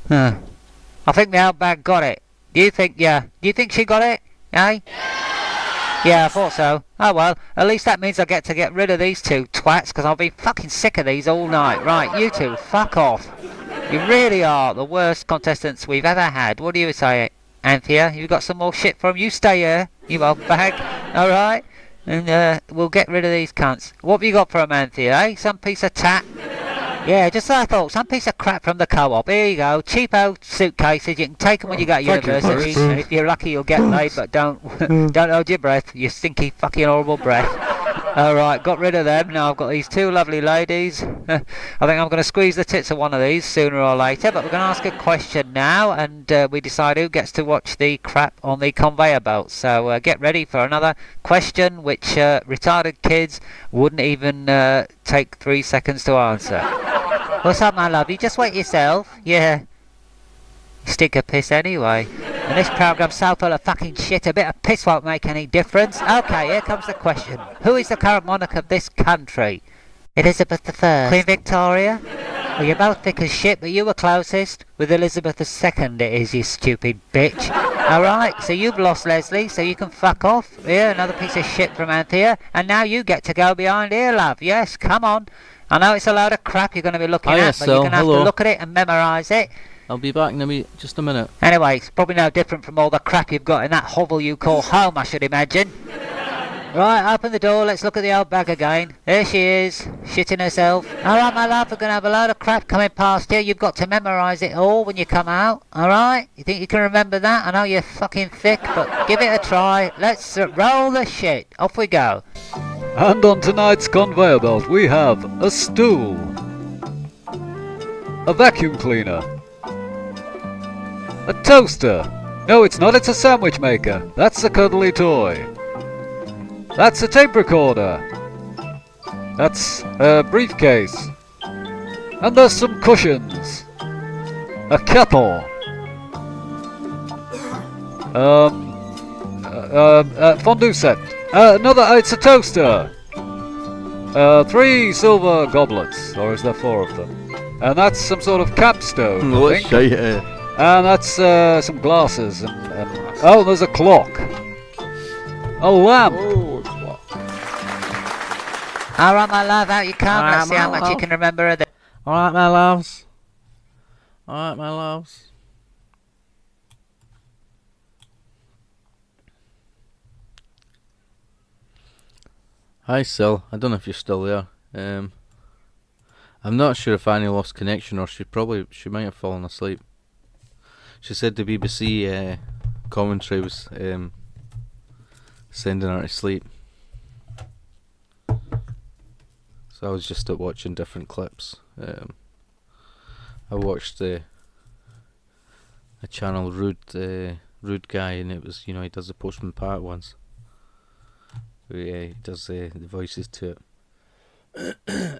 called? I think the outbag got it. Do you think she got it? Eh? Yeah, I thought so. Oh well, at least that means I get to get rid of these two twats, because I'll be fucking sick of these all night. Right, you two, fuck off. You really are the worst contestants we've ever had. What do you say, Anthea? You got some more shit from you? Stay here, you old bag. Alright? And we'll get rid of these cunts. What have you got for 'em, Anthea, eh? Some piece of tat? Yeah, just as I thought. Some piece of crap from the co-op. Here you go. Cheapo suitcases. You can take 'em when you go to university. And if you're lucky, you'll get laid, but don't hold your breath. You stinky, fucking horrible breath. Alright, got rid of them. Now I've got these two lovely ladies. I think I'm going to squeeze the tits of one of these sooner or later, but we're going to ask a question now, and we decide who gets to watch the crap on the conveyor belt. So get ready for another question which retarded kids wouldn't even take 3 seconds to answer. What's up, my love? You just wait yourself? Yeah. You stink of piss anyway. And this programme's so full of fucking shit, a bit of piss won't make any difference. Okay, here comes the question. Who is the current monarch of this country? Elizabeth I. Queen Victoria? Well, you're both thick as shit, but you were closest. With Elizabeth II it is, you stupid bitch. Alright, so you've lost, Leslie, so you can fuck off. Here, another piece of shit from Anthea. And now you get to go behind here, love. Yes, come on. I know it's a load of crap you're going to be looking at, but you're going to have to look at it and memorise it. I'll be back in just a minute. Anyway, it's probably no different from all the crap you've got in that hovel you call home, I should imagine. Right, open the door, let's look at the old bag again. There she is, shitting herself. Alright, my love, we're going to have a load of crap coming past you. You've got to memorise it all when you come out, alright? You think you can remember that? I know you're fucking thick, but give it a try. Let's roll the shit. Off we go. And on tonight's conveyor belt we have a stool, a vacuum cleaner, a toaster. No, it's not, it's a sandwich maker. That's a cuddly toy. That's a tape recorder. That's a briefcase. And there's some cushions. A kettle. Fondue set. It's a toaster. 3 silver goblets, or is there 4 of them? And that's some sort of capstone, I What think. shite And that's some glasses, and oh, there's a clock. A lamp. Oh, clock. Alright, my love, out you come. Alright, Let's see how my much you love. can remember of the... Alright, my loves. Alright, my loves. Hi, Sil. I don't know if you're still there. I'm not sure if Annie lost connection or she might have fallen asleep. She said the BBC commentary was sending her to sleep. So I was just watching different clips. I watched a channel Rude Guy, and it was, he does the Postman Pat ones. He does the voices to it.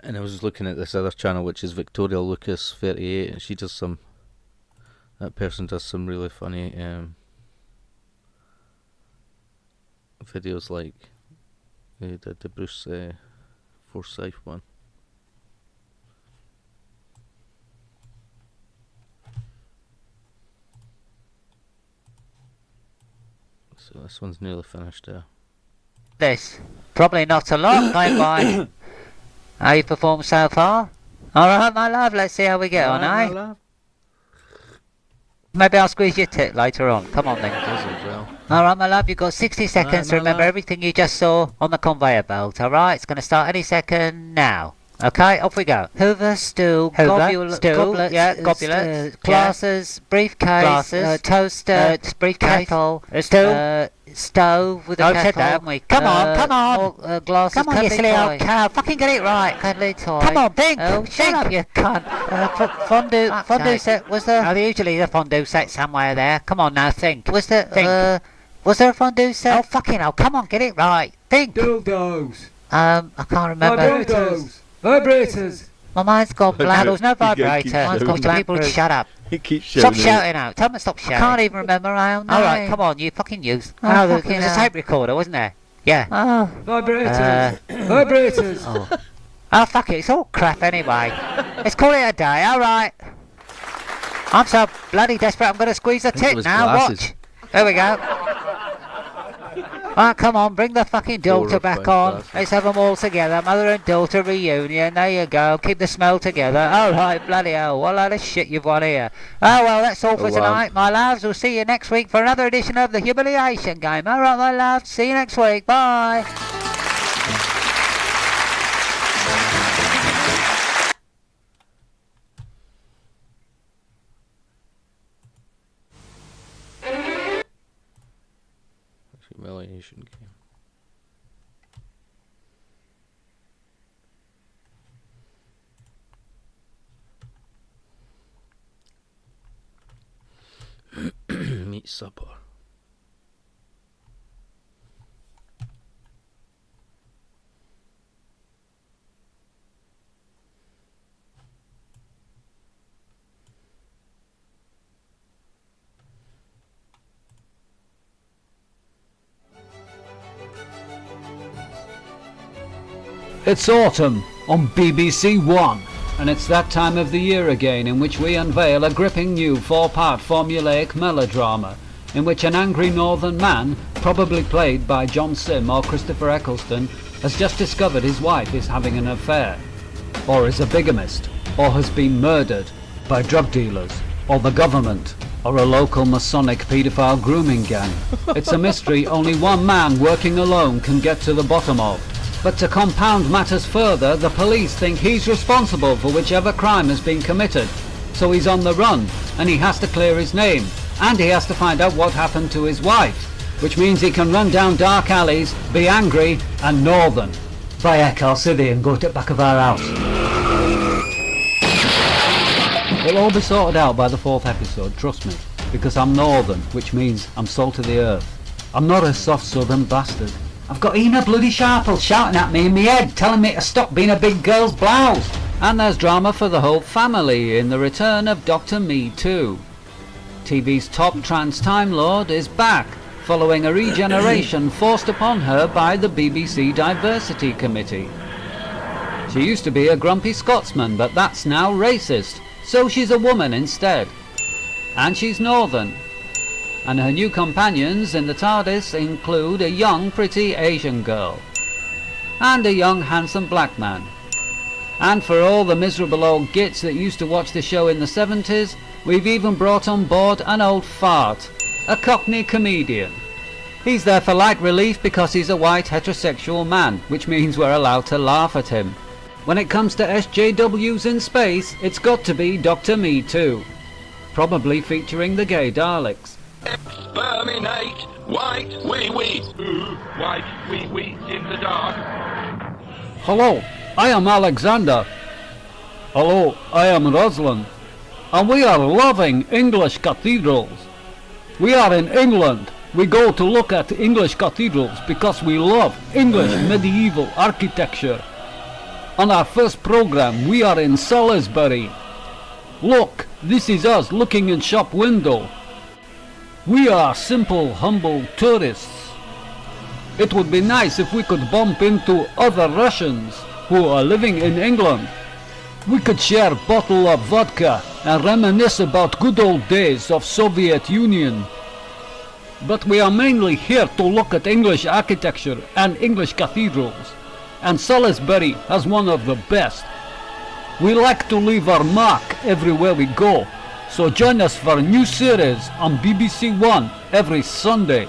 And I was looking at this other channel, which is Victoria Lucas 38, and she does that person does some really funny videos, like the Bruce Forsyth one. So this one's nearly finished there. This. Probably not a lot going by. How you performed so far? Alright, my love, let's see how we get on, Alright, eh? my love. Maybe I'll squeeze your tit later on. Come on then. Alright, my love, you've got 60 seconds to my remember love. everything you just saw on the conveyor belt, alright? It's going to start any second now. Okay, off we go. Hoover, stool, goblet, glasses, briefcase, toaster, briefcase, kettle, stove with a kettle. Said that, haven't we? Come on. Glasses, come on, you silly old cow. Fucking get it right. Cuddly toy. Come on, think. Oh, shut up, you cunt. Fondue set. Was there? Usually the fondue set somewhere there. Come on now, think. Was there? Was there a fondue set? Oh, fucking hell. Come on, get it right. Think. Dildos. I can't remember. Vibrators. My mind's gone blank. There was no You gotta vibrator. keep Mine's gone shouting. blank. People shut up. He keeps Stop shouting. shouting out. Tell me to stop shouting. I can't even remember my own name. Alright, come on, you fucking use. Oh, there was a tape recorder, wasn't there? Yeah. Oh. Vibrators. Vibrators. Oh, fuck it. It's all crap anyway. Let's call it a day, alright. I'm so bloody desperate, I'm going to squeeze a think it tit was now. glasses. Watch. There we go. Alright, come on, bring the fucking 4 or daughter back 5 on. glasses. Let's have them all together. Mother and daughter reunion. There you go. Keep the smell together. Alright, bloody hell. What a load of shit you've won here. Oh, well, that's all for wow. tonight, my loves. We'll see you next week for another edition of the Humiliation Game. Alright, my loves. See you next week. Bye. Humiliation game. Meat supper. It's autumn on BBC One, and it's that time of the year again in which we unveil a gripping new 4-part formulaic melodrama in which an angry northern man, probably played by John Sim or Christopher Eccleston, has just discovered his wife is having an affair, or is a bigamist, or has been murdered by drug dealers, or the government, or a local Masonic paedophile grooming gang. It's a mystery only one man working alone can get to the bottom of. But to compound matters further, the police think he's responsible for whichever crime has been committed. So he's on the run, and he has to clear his name, and he has to find out what happened to his wife, which means he can run down dark alleys, be angry, and northern. By heck, I'll sit here and go to the back of our house. It'll all be sorted out by the 4th episode, trust me, because I'm northern, which means I'm salt of the earth. I'm not a soft southern bastard. I've got Ina bloody Sharple shouting at me in my head, telling me to stop being a big girl's blouse. And there's drama for the whole family in the return of Dr. Me Too. TV's top trans Time Lord is back, following a regeneration forced upon her by the BBC Diversity Committee. She used to be a grumpy Scotsman, but that's now racist, so she's a woman instead. And she's northern. And her new companions in the TARDIS include a young pretty Asian girl. And a young handsome black man. And for all the miserable old gits that used to watch the show in the 70s, we've even brought on board an old fart, a Cockney comedian. He's there for light relief because he's a white heterosexual man, which means we're allowed to laugh at him. When it comes to SJWs in space, it's got to be Dr. Me Too. Probably featuring the gay Daleks. Exterminate white wee-wee. White wee-wee in the dark. Hello, I am Alexander. Hello, I am Rosalind. And we are loving English cathedrals. We are in England. We go to look at English cathedrals because we love English medieval architecture. On our first program, we are in Salisbury. Look, this is us looking in shop window. We are simple, humble tourists. It would be nice if we could bump into other Russians who are living in England. We could share a bottle of vodka and reminisce about good old days of Soviet Union. But we are mainly here to look at English architecture and English cathedrals. And Salisbury has one of the best. We like to leave our mark everywhere we go. So join us for a new series on BBC One every Sunday.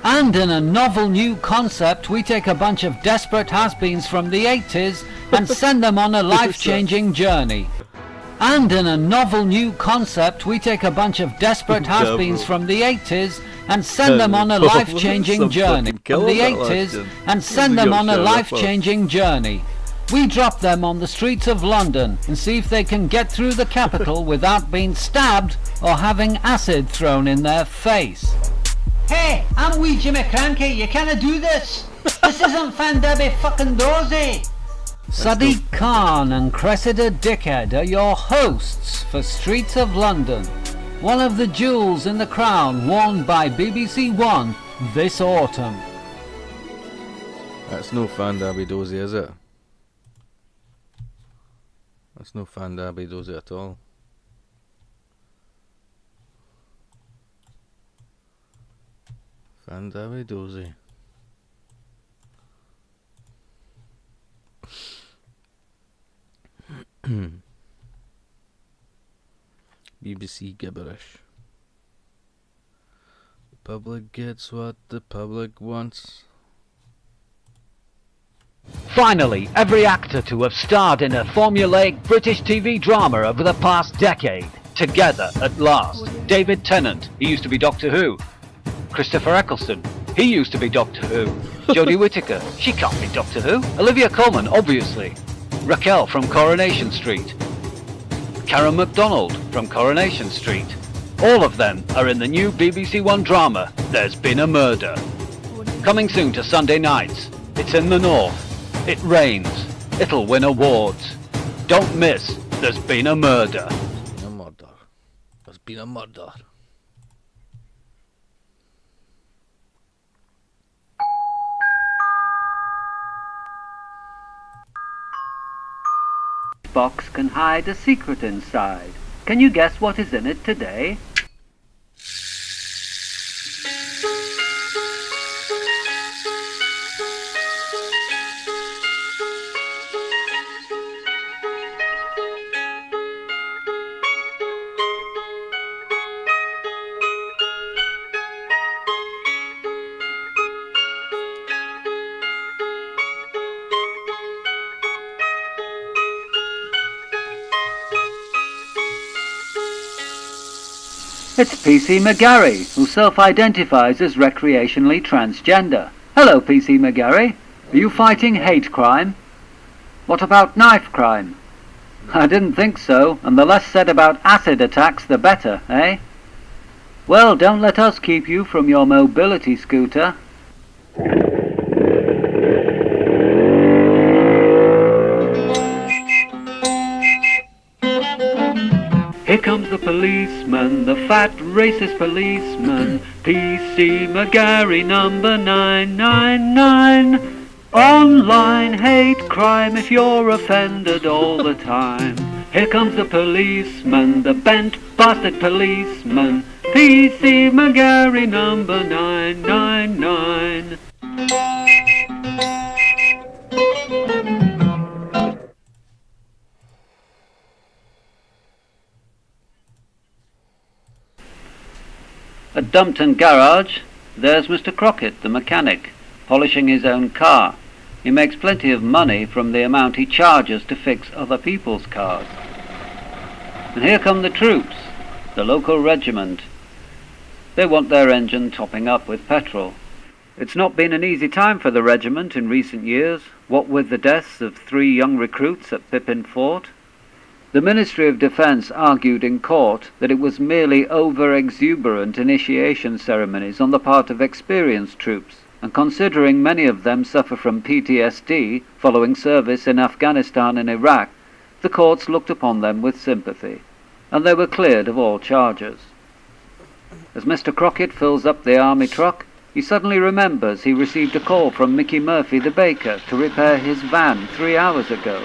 And in a novel new concept, we take a bunch of desperate has-beens from the 80s and send them on a life-changing journey. And in a novel new concept, we take a bunch of desperate has-beens from the 80s and send them on a life-changing journey. From the 80s and send them on a life-changing journey. We drop them on the streets of London and see if they can get through the capital without being stabbed or having acid thrown in their face. Hey, I'm wee Jimmy Cranky, you can't do this. This isn't Fandaby fucking Dorsey. Sadiq Khan and Cressida Dickhead are your hosts for Streets of London, one of the jewels in the crown worn by BBC One this autumn. That's no Fandaby Dozy, is it? That's no Fandaby Dozy at all. Fandaby Dozy. BBC gibberish. The public gets what the public wants. Finally, every actor to have starred in a formulaic British TV drama over the past decade. Together at last. David Tennant, he used to be Doctor Who. Christopher Eccleston, he used to be Doctor Who. Jodie Whittaker, she can't be Doctor Who. Olivia Colman, obviously. Raquel from Coronation Street. Karen MacDonald from Coronation Street. All of them are in the new BBC One drama, There's Been a Murder. Coming soon to Sunday nights. It's in the north. It rains. It'll win awards. Don't miss There's Been a Murder. A murder. There's been a murder. Box can hide a secret inside. Can you guess what is in it today? It's PC McGarry, who self-identifies as recreationally transgender. Hello, PC McGarry. Are you fighting hate crime? What about knife crime? I didn't think so, and the less said about acid attacks, the better, eh? Well, don't let us keep you from your mobility scooter. Here comes the policeman, the fat racist policeman, PC McGarry number 999. Online hate crime if you're offended all the time. Here comes the policeman, the bent bastard policeman, PC McGarry number 999. At Dumpton Garage, there's Mr. Crockett, the mechanic, polishing his own car. He makes plenty of money from the amount he charges to fix other people's cars. And here come the troops, the local regiment. They want their engine topping up with petrol. It's not been an easy time for the regiment in recent years, what with the deaths of 3 young recruits at Pippin Fort. The Ministry of Defence argued in court that it was merely over-exuberant initiation ceremonies on the part of experienced troops, and considering many of them suffer from PTSD following service in Afghanistan and Iraq, the courts looked upon them with sympathy, and they were cleared of all charges. As Mr. Crockett fills up the army truck, he suddenly remembers he received a call from Mickey Murphy the baker to repair his van 3 hours ago.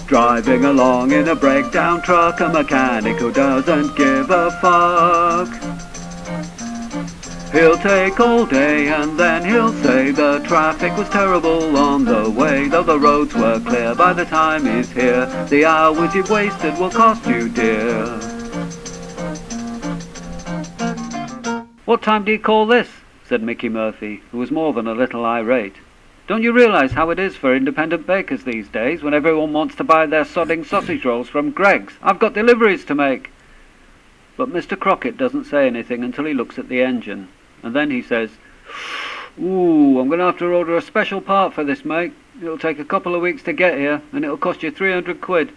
Driving along in a breakdown truck, a mechanic who doesn't give a fuck. He'll take all day and then he'll say the traffic was terrible on the way. Though the roads were clear by the time he's here, the hours you've wasted will cost you dear. What time do you call this? Said Mickey Murphy, who was more than a little irate. Don't you realise how it is for independent bakers these days, when everyone wants to buy their sodding sausage rolls from Greg's? I've got deliveries to make. But Mr. Crockett doesn't say anything until he looks at the engine, and then he says, "Ooh, I'm going to have to order a special part for this, mate. It'll take a couple of weeks to get here, and it'll cost you 300 quid.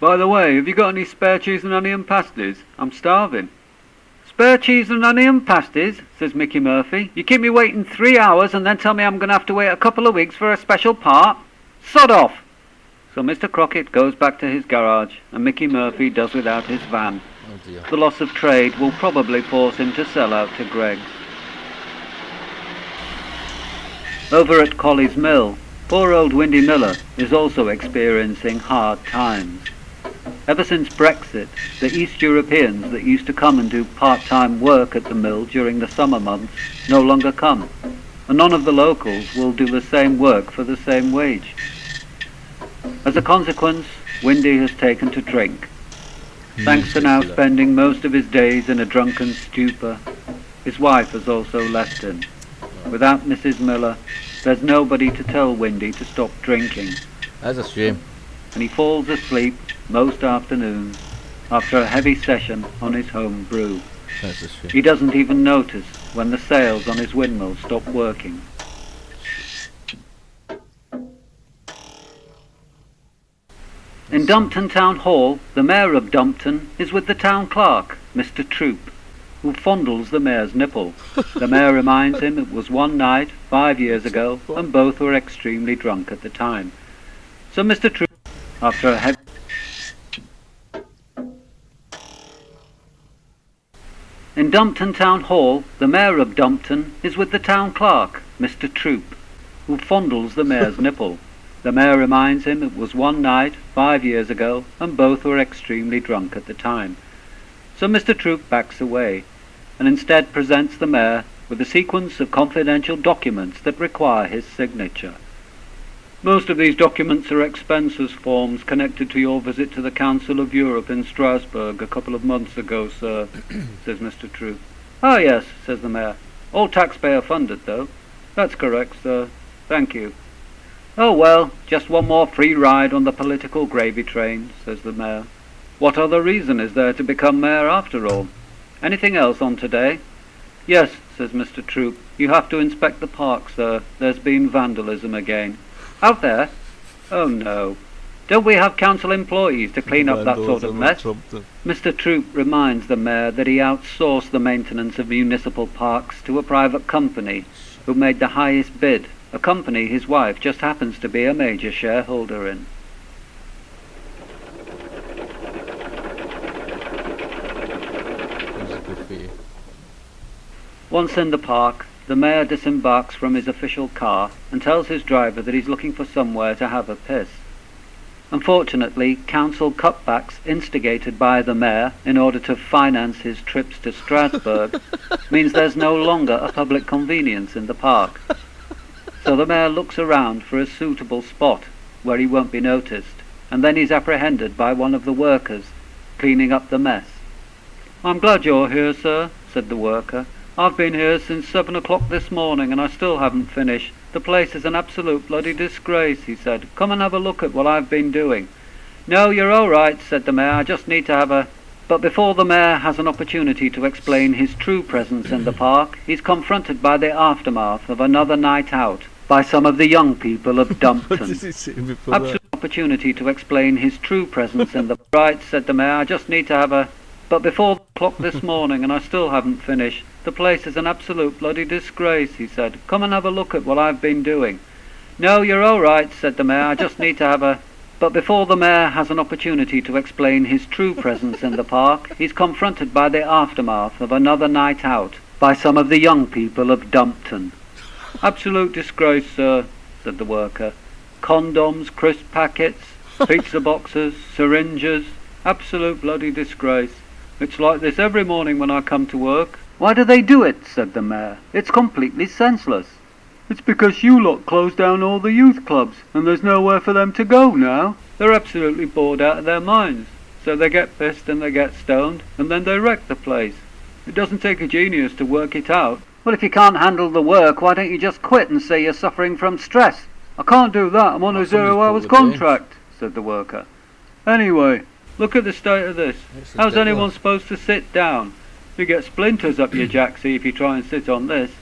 By the way, have you got any spare cheese and onion pasties? I'm starving." "Spare cheese and onion pasties," says Mickey Murphy. "You keep me waiting 3 hours and then tell me I'm going to have to wait a couple of weeks for a special part? Sod off!" So Mr. Crockett goes back to his garage and Mickey Murphy does without his van. Oh dear. The loss of trade will probably force him to sell out to Greg's. Over at Colley's Mill, poor old Windy Miller is also experiencing hard times. Ever since Brexit, the East Europeans that used to come and do part-time work at the mill during the summer months no longer come, and none of the locals will do the same work for the same wage. As a consequence, Windy has taken to drink. Thanks to now spending most of his days in a drunken stupor, his wife has also left him. Without Mrs. Miller, there's nobody to tell Windy to stop drinking. That's a shame. And he falls asleep most afternoons after a heavy session on his home brew. That's a shame. He doesn't even notice when the sails on his windmill stop working. In Dumpton Town Hall, the mayor of Dumpton is with the town clerk, Mr. Troop, who fondles the mayor's nipple. The mayor reminds him it was one night 5 years ago and both were extremely drunk at the time. So Mr. Troop, after a heavy... In Dumpton Town Hall, the mayor of Dumpton is with the town clerk, Mr. Troop, who fondles the mayor's nipple. The mayor reminds him it was one night 5 years ago and both were extremely drunk at the time. So Mr. Troop backs away and instead presents the mayor with a sequence of confidential documents that require his signature. "Most of these documents are expenses forms connected to your visit to the Council of Europe in Strasbourg a couple of months ago, sir," says Mr. Troop. "Ah, yes," says the mayor. "All taxpayer funded, though." "That's correct, sir. Thank you." "Oh, well, just one more free ride on the political gravy train," says the mayor. "What other reason is there to become mayor after all? Anything else on today?" Yes, says Mr. Troop. You have to inspect the park, sir. There's been vandalism again. Out there? Oh no. Don't we have council employees to clean up that sort of mess? Mr. Troop reminds the mayor that he outsourced the maintenance of municipal parks to a private company who made the highest bid, a company his wife just happens to be a major shareholder in. Once in the park, the mayor disembarks from his official car and tells his driver that he's looking for somewhere to have a piss. Unfortunately, council cutbacks instigated by the mayor in order to finance his trips to Strasbourg means there's no longer a public convenience in the park. So the mayor looks around for a suitable spot where he won't be noticed, and then he's apprehended by one of the workers cleaning up the mess. "I'm glad you're here, sir," said the worker. "I've been here since 7 o'clock this morning and I still haven't finished. The place is an absolute bloody disgrace," he said. "Come and have a look at what I've been doing." "No, you're all right," said the mayor. "I just need to have a..." But before the mayor has an opportunity to explain his true presence in the park, he's confronted by the aftermath of another night out by some of the young people of Dumpton. Absolute opportunity to explain his true presence in the... "Right," said the mayor. "I just need to have a..." But before the clock this morning and I still haven't finished. "The place is an absolute bloody disgrace," he said. "Come and have a look at what I've been doing." "No, you're all right," said the mayor. "I just need to have a..." But before the mayor has an opportunity to explain his true presence in the park, he's confronted by the aftermath of another night out by some of the young people of Dumpton. "Absolute disgrace, sir," said the worker. "Condoms, crisp packets, pizza boxes, syringes. Absolute bloody disgrace. It's like this every morning when I come to work." "Why do they do it?" said the mayor. "It's completely senseless." "It's because you lot closed down all the youth clubs, and there's nowhere for them to go now. They're absolutely bored out of their minds. So they get pissed and they get stoned, and then they wreck the place. It doesn't take a genius to work it out." "Well, if you can't handle the work, why don't you just quit and say you're suffering from stress?" "I can't do that. I'm on a 0 hours contract," said the worker. "Anyway, look at the state of this. How's anyone supposed to sit down? You get splinters up your jacksie if you try and sit on this.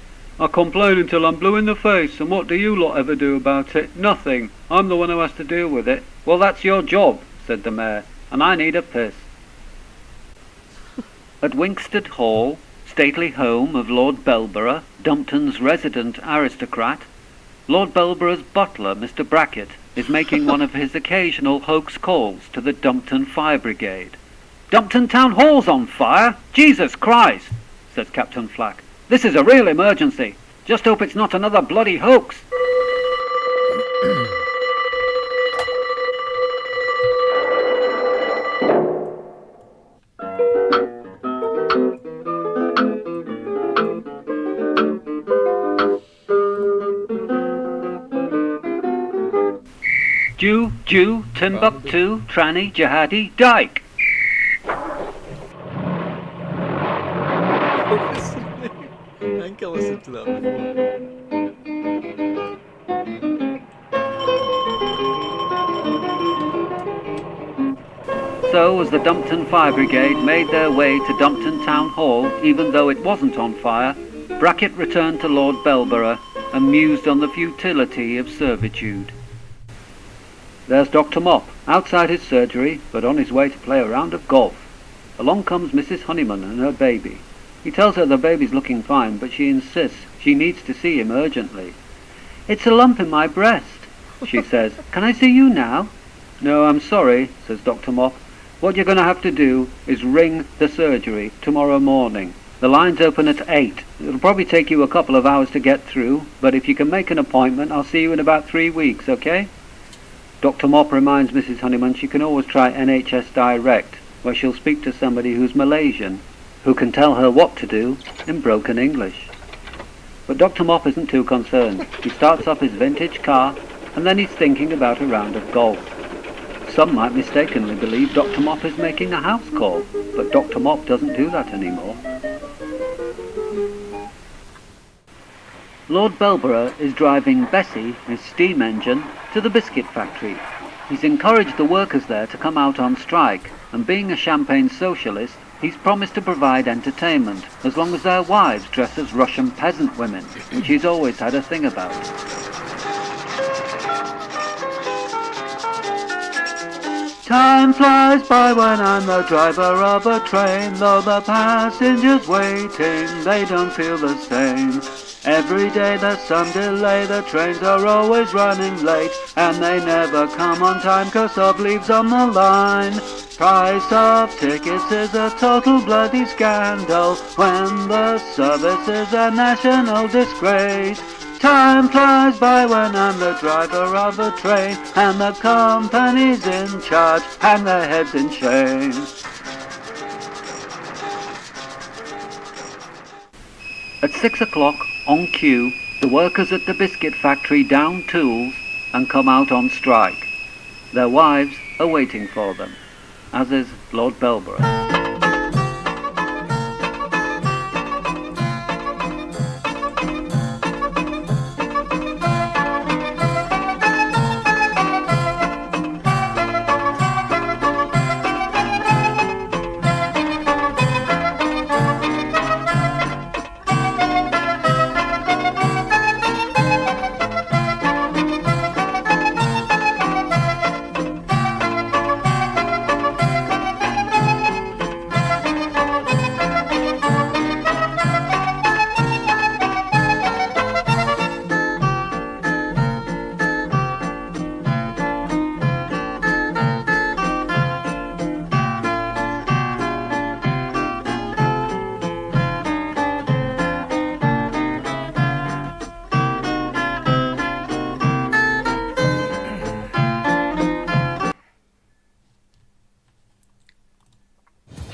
I complain until I'm blue in the face, and what do you lot ever do about it? Nothing. I'm the one who has to deal with it." "Well, that's your job," said the mayor, "and I need a piss." At Winkstead Hall, stately home of Lord Belborough, Dumpton's resident aristocrat, Lord Belborough's butler, Mr. Brackett, is making one of his occasional hoax calls to the Dumpton Fire Brigade. "Dumpton Town Hall's on fire! Jesus Christ!" says Captain Flack. "This is a real emergency. Just hope it's not another bloody hoax." Jew, Timbuktu, Tranny, Jihadi, Dyke. I think I listened to that before. So, as the Dumpton Fire Brigade made their way to Dumpton Town Hall, even though it wasn't on fire, Brackett returned to Lord Belborough and mused on the futility of servitude. There's Dr. Mop, outside his surgery, but on his way to play a round of golf. Along comes Mrs. Honeyman and her baby. He tells her the baby's looking fine, but she insists she needs to see him urgently. "It's a lump in my breast," she says. "Can I see you now?" "No, I'm sorry," says Dr. Mop. "What you're going to have to do is ring the surgery tomorrow morning. The line's open at 8. It'll probably take you a couple of hours to get through, but if you can make an appointment, I'll see you in about 3 weeks, okay?" Dr. Mop reminds Mrs. Honeyman she can always try NHS Direct, where she'll speak to somebody who's Malaysian, who can tell her what to do in broken English. But Dr. Mop isn't too concerned. He starts up his vintage car, and then he's thinking about a round of golf. Some might mistakenly believe Dr. Mop is making a house call, but Dr. Mop doesn't do that anymore. Lord Belborough is driving Bessie, his steam engine, to the biscuit factory. He's encouraged the workers there to come out on strike, and being a champagne socialist, He's promised to provide entertainment, as long as their wives dress as Russian peasant women, which he's always had a thing about. Time flies by when I'm the driver of a train, though the passengers waiting, they don't feel the same. Every day there's some delay, the trains are always running late, and they never come on time 'cause of leaves on the line. Price of tickets is a total bloody scandal, when the service is a national disgrace. Time flies by when I'm the driver of a train, and the company's in charge, hang their heads in shame. At 6 o'clock, on cue, the workers at the biscuit factory down tools and come out on strike. Their wives are waiting for them, as is Lord Belborough.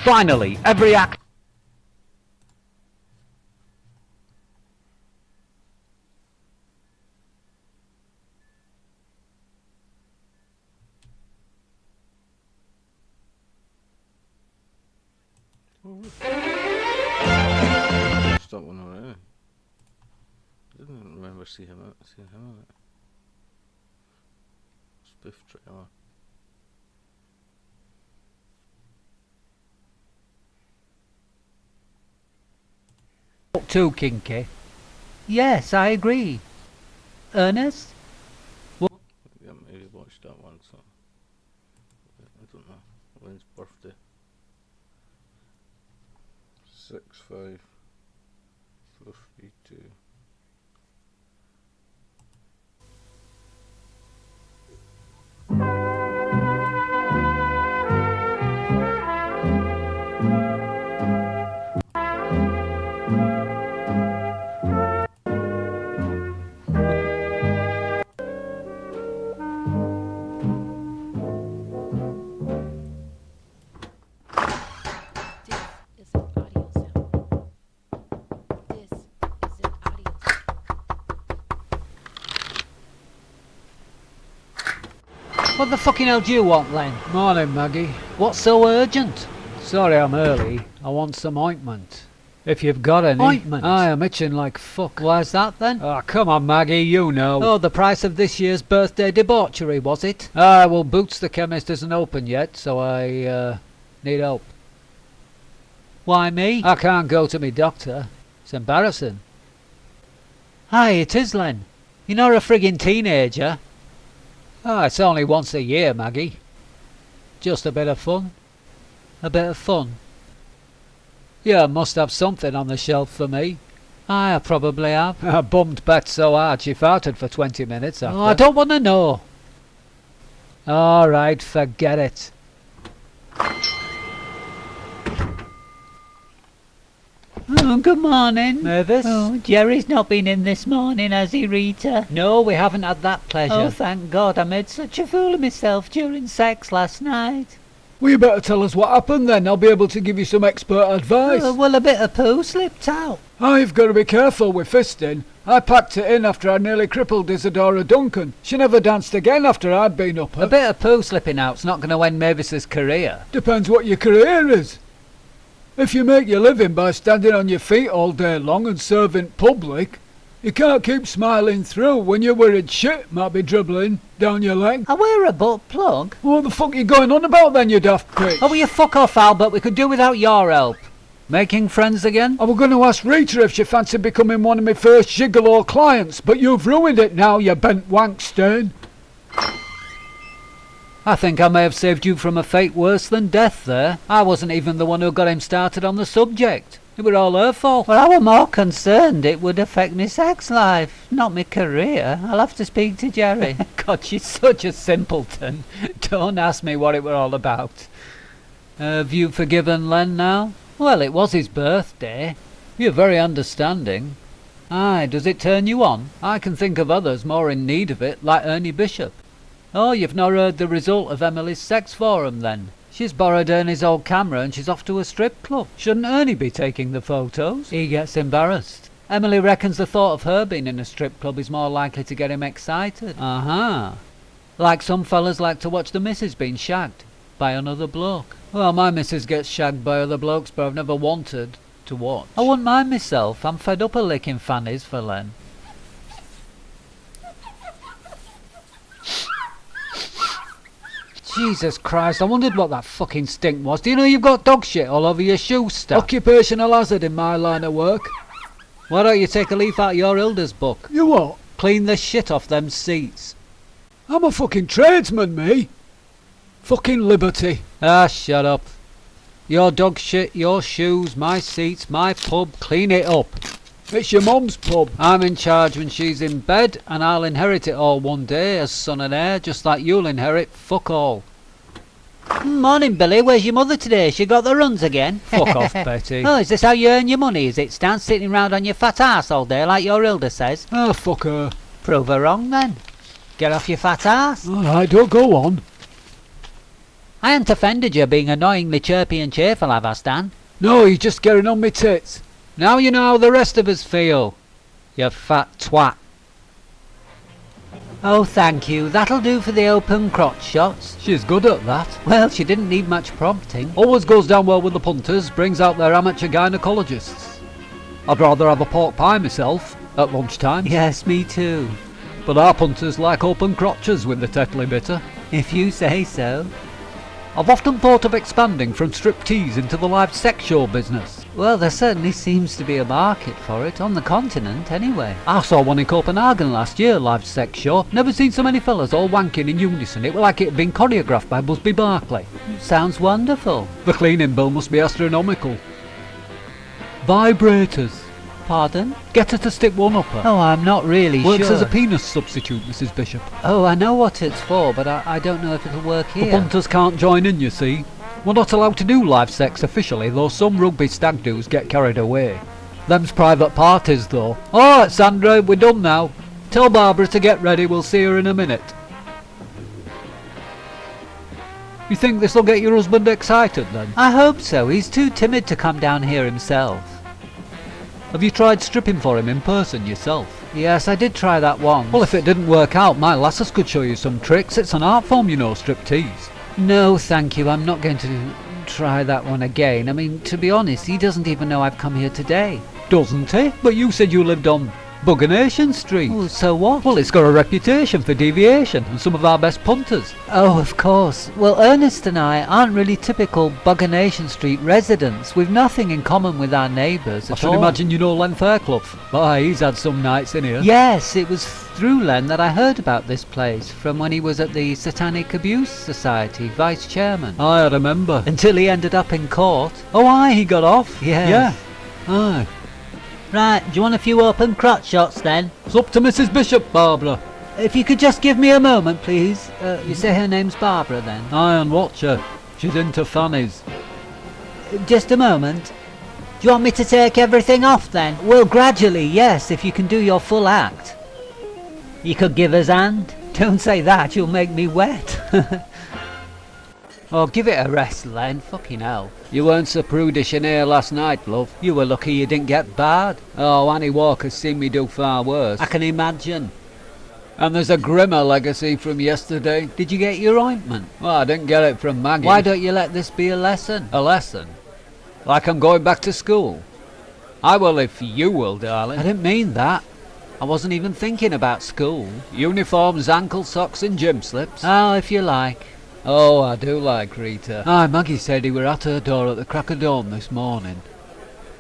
Finally, every act... Stop one already. Didn't remember seeing him on it. Spoof trailer. Too kinky. Yes, I agree. Ernest? Yeah, maybe watched that one, so I don't know. When's birthday? 6/5/52. What the fucking hell do you want, Len? Morning, Maggie. What's so urgent? Sorry I'm early. I want some ointment. If you've got any. Ointment? Aye, I'm itching like fuck. Why's that then? Oh, come on, Maggie, you know. Oh, the price of this year's birthday debauchery, was it? Aye, well, Boots the chemist isn't open yet, so I need help. Why me? I can't go to me doctor. It's embarrassing. Aye, it is, Len. You're not a friggin' teenager. Ah, it's only once a year, Maggie. Just a bit of fun. A bit of fun? You must have something on the shelf for me. Aye, I probably have. I bummed Bet so hard she farted for 20 minutes after. Oh, I don't want to know. All right, forget it. Oh, good morning. Nervous? Oh, Jerry's not been in this morning, has he, Rita? No, we haven't had that pleasure. Oh, thank God. I made such a fool of myself during sex last night. Well, you better tell us what happened then. I'll be able to give you some expert advice. Oh, well, a bit of poo slipped out. I've got to be careful with fisting. I packed it in after I nearly crippled Isadora Duncan. She never danced again after I'd been up her. A bit of poo slipping out's not going to end Mavis's career. Depends what your career is. If you make your living by standing on your feet all day long and serving public, You can't keep smiling through when you're worried shit might be dribbling down your leg. I wear a butt plug. What the fuck are you going on about then, you daft prick? Oh, will you fuck off, Albert? We could do without your help. Making friends again? I was going to ask Rita if she fancied becoming one of my first gigolo clients, but you've ruined it now, you bent wankstern. I think I may have saved you from a fate worse than death there. I wasn't even the one who got him started on the subject. It were all her fault. Well, I were more concerned it would affect my sex life, not my career. I'll have to speak to Jerry. God, she's such a simpleton. Don't ask me what it were all about. Have you forgiven Len now? Well, it was his birthday. You're very understanding. Aye, does it turn you on? I can think of others more in need of it, like Ernie Bishop. Oh, you've not heard the result of Emily's sex forum, then? She's borrowed Ernie's old camera and she's off to a strip club. Shouldn't Ernie be taking the photos? He gets embarrassed. Emily reckons the thought of her being in a strip club is more likely to get him excited. Like some fellas like to watch the missus being shagged by another bloke. Well, my missus gets shagged by other blokes, but I've never wanted to watch. I wouldn't mind myself. I'm fed up of licking fannies for Len. Jesus Christ, I wondered what that fucking stink was. Do you know you've got dog shit all over your shoe stuff? Occupational hazard in my line of work. Why don't you take a leaf out of your Hilda's book? You what? Clean the shit off them seats. I'm a fucking tradesman, me. Fucking liberty. Ah, shut up. Your dog shit, your shoes, my seats, my pub, clean it up. It's your mum's pub. I'm in charge when she's in bed, and I'll inherit it all one day as son and heir, just like you'll inherit fuck all. Morning, Billy. Where's your mother today? She got the runs again? Fuck off, Betty. Oh, is this how you earn your money, is it? Stand sitting round on your fat ass all day like your Hilda says? Oh, fuck her. Prove her wrong, then. Get off your fat ass. Alright, don't go on. I ain't offended you being annoyingly chirpy and cheerful, have I, Stan? No, you're just getting on me tits. Now you know how the rest of us feel, you fat twat. Oh, thank you. That'll do for the open crotch shots. She's good at that. Well, she didn't need much prompting. Always goes down well with the punters, brings out their amateur gynecologists. I'd rather have a pork pie myself, at lunchtime. Yes, me too. But our punters like open crotches with the Tetley bitter. If you say so. I've often thought of expanding from striptease into the live sex show business. Well, there certainly seems to be a market for it, on the continent anyway. I saw one in Copenhagen last year, live sex show. Never seen so many fellas all wanking in unison. It was like it had been choreographed by Busby Barclay. Sounds wonderful. The cleaning bill must be astronomical. Vibrators. Pardon? Get her to stick one up her. Oh, I'm not really Works sure. as a penis substitute, Mrs. Bishop. Oh, I know what it's for, but I don't know if it'll work here. The punters can't join in, you see. We're not allowed to do live sex officially, though some rugby stag do's get carried away. Them's private parties, though. Alright, Sandra, we're done now. Tell Barbara to get ready, we'll see her in a minute. You think this'll get your husband excited, then? I hope so. He's too timid to come down here himself. Have you tried stripping for him in person yourself? Yes, I did try that once. Well, if it didn't work out, my lasses could show you some tricks. It's an art form, you know, striptease. No, thank you. I'm not going to try that one again. I mean, to be honest, he doesn't even know I've come here today. Doesn't he? But you said you lived on Buganation Street. Oh, so what? Well, it's got a reputation for deviation, and some of our best punters. Oh, of course. Well, Ernest and I aren't really typical Buganation Street residents. We've nothing in common with our neighbours I at should all. imagine you know Len Fairclough. Aye, he's had some nights in here. Yes, it was through Len that I heard about this place, from when he was at the Satanic Abuse Society, vice chairman. Aye, I remember. Until he ended up in court. Oh, aye, he got off. Yes. Yeah. Aye. Right, do you want a few open crotch shots then? It's up to Mrs. Bishop, Barbara. If you could just give me a moment, please. You say her name's Barbara, then? Aye, and watch her. She's into fannies. Just a moment. Do you want me to take everything off, then? Well, gradually, yes, if you can do your full act. You could give us hand. Don't say that, you'll make me wet. Oh, give it a rest, Len. Fucking hell. You weren't so prudish in here last night, love. You were lucky you didn't get barred. Oh, Annie Walker's seen me do far worse. I can imagine. And there's a grimmer legacy from yesterday. Did you get your ointment? Well, I didn't get it from Maggie. Why don't you let this be a lesson? A lesson? Like I'm going back to school? I will if you will, darling. I didn't mean that. I wasn't even thinking about school. Uniforms, ankle socks and gym slips. Oh, if you like. Oh, I do like Rita. Aye, Maggie said he were at her door at the crack of dawn this morning.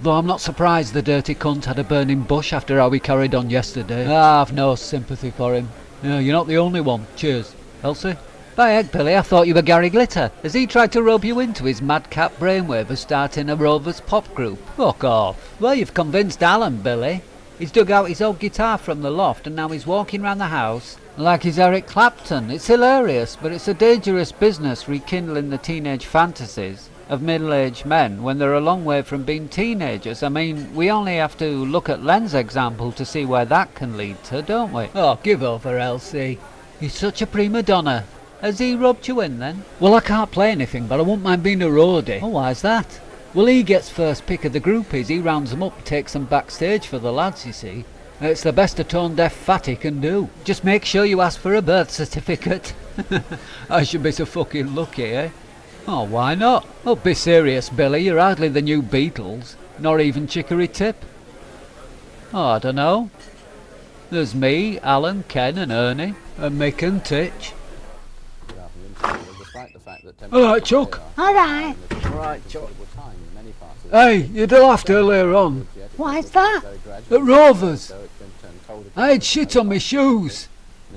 Though I'm not surprised the dirty cunt had a burning bush after how he carried on yesterday. I've no sympathy for him. Yeah, you're not the only one. Cheers. Elsie? By heck, Billy, I thought you were Gary Glitter. Has he tried to rope you into his madcap brainwave of starting a Rovers pop group? Fuck off. Well, you've convinced Alan, Billy. He's dug out his old guitar from the loft and now he's walking round the house like he's Eric Clapton. It's hilarious, but it's a dangerous business rekindling the teenage fantasies of middle-aged men when they're a long way from being teenagers. I mean, we only have to look at Len's example to see where that can lead to, don't we? Oh, give over, Elsie. You're such a prima donna. Has he rubbed you in, then? Well, I can't play anything, but I won't mind being a roadie. Oh, why's that? Well, he gets first pick of the groupies. He rounds them up, takes them backstage for the lads, you see. It's the best a tone-deaf fatty can do. Just make sure you ask for a birth certificate. I should be so fucking lucky, eh? Oh, why not? Oh, be serious, Billy. You're hardly the new Beatles. Nor even Chicory Tip. Oh, I don't know. There's me, Alan, Ken and Ernie. And Mick and Titch. Alright, Chuck. Alright. Alright, Chuck. Hey, you'd laughed earlier on. Why's that? At Rovers. I had shit on my shoes.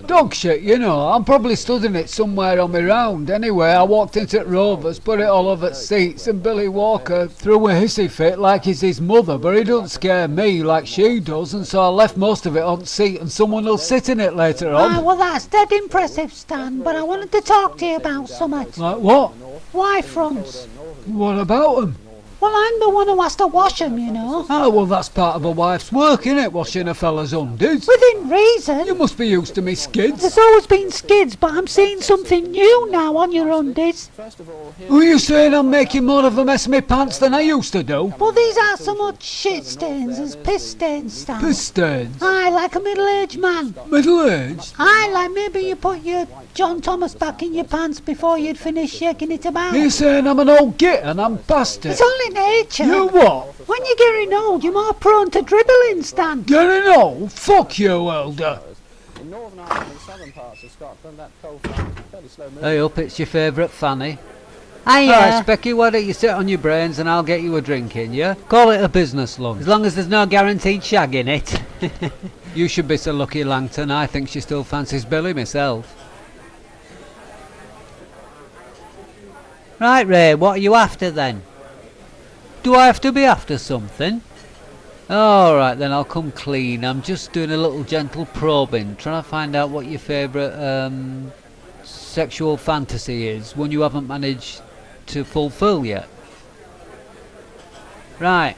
Dog shit, you know. I'm probably stood in it somewhere on my round. Anyway, I walked into Rovers, put it all over seats, and Billy Walker threw a hissy fit like he's his mother, but he doesn't scare me like she does, and so I left most of it on seat, and someone will sit in it later on. Ah, well, that's dead impressive, Stan, but I wanted to talk to you about something. Like what? Why fronts? What about them? Well, I'm the one who has to wash them, you know. Oh, well, that's part of a wife's work, innit? Washing a fella's undies. Within reason. You must be used to me skids. There's always been skids, but I'm seeing something new now on your undies. Are you saying I'm making more of a mess of my pants than I used to do? Well, these aren't so much shit stains as piss stains, Stan. Piss stains? Aye, like a middle-aged man. Middle-aged? Aye, like maybe you put your John Thomas back in your pants before you'd finish shaking it about. Are you saying I'm an old git and I'm past it? It's only nature. You what? When you're getting old, you're more prone to dribbling, Stan. Getting old? Fuck you, elder. In Northern Ireland and southern parts of Scotland, that cold front is fairly slow moving. Hey up, it's your favourite Fanny. Hiya. Alright, Specky, why don't you sit on your brains and I'll get you a drink in, yeah? Call it a business lunch. As long as there's no guaranteed shag in it. You should be so lucky, Langton. I think she still fancies Billy myself. Right, Ray, what are you after then? Do I have to be after something? Alright then, I'll come clean. I'm just doing a little gentle probing, trying to find out what your favourite sexual fantasy is, one you haven't managed to fulfil yet. Right.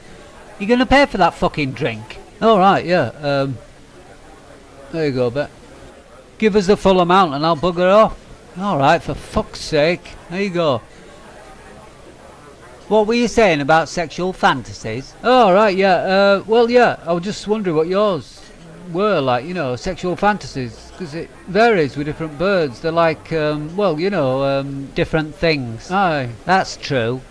You gonna pay for that fucking drink? Alright, yeah. There you go, Bet. Give us the full amount and I'll bugger off. Alright, for fuck's sake. There you go. What were you saying about sexual fantasies? Oh, right, yeah. Well, yeah, I was just wondering what yours were like, you know, sexual fantasies. Because it varies with different birds. They're like, well, you know, different things. Aye. That's true.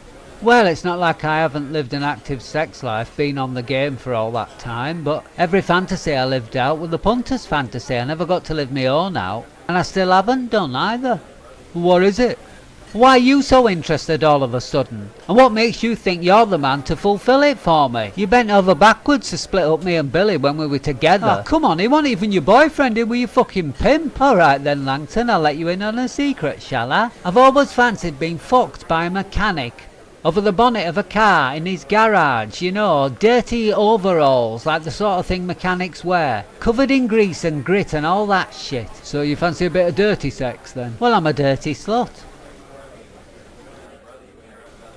Well, it's not like I haven't lived an active sex life, been on the game for all that time, but every fantasy I lived out was the punter's fantasy. I never got to live my own out. And I still haven't done either. What is it? Why are you so interested all of a sudden? And what makes you think you're the man to fulfill it for me? You bent over backwards to split up me and Billy when we were together. Oh, come on, he wasn't even your boyfriend, he was your fucking pimp. Alright then, Langton, I'll let you in on a secret, shall I? I've always fancied being fucked by a mechanic. Over the bonnet of a car in his garage, you know, dirty overalls, like the sort of thing mechanics wear. Covered in grease and grit and all that shit. So you fancy a bit of dirty sex then? Well, I'm a dirty slut.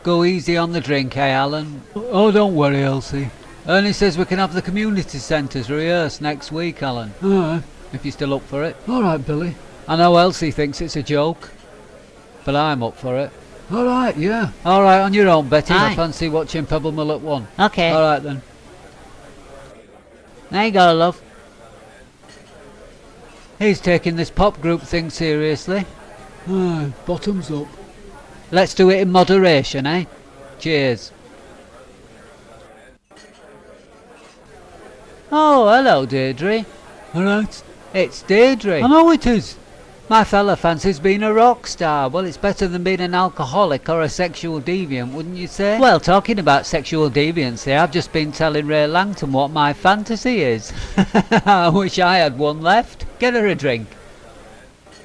Go easy on the drink, eh, Alan? Oh, don't worry, Elsie. Ernie says we can have the community centres rehearse next week, Alan. If you're still up for it. Alright, Billy. I know Elsie thinks it's a joke, but I'm up for it. Alright, yeah. Alright, on your own, Betty. Aye. I fancy watching Pebble Mill at 1. Okay. Alright then. There you go, love. He's taking this pop group thing seriously. Aye, bottoms up. Let's do it in moderation, eh? Cheers. Oh, hello, Deirdre. Alright. It's Deirdre. I know it is. My fella fancies being a rock star. Well, it's better than being an alcoholic or a sexual deviant, wouldn't you say? Well, talking about sexual deviancy, I've just been telling Ray Langton what my fantasy is. I wish I had one left. Get her a drink.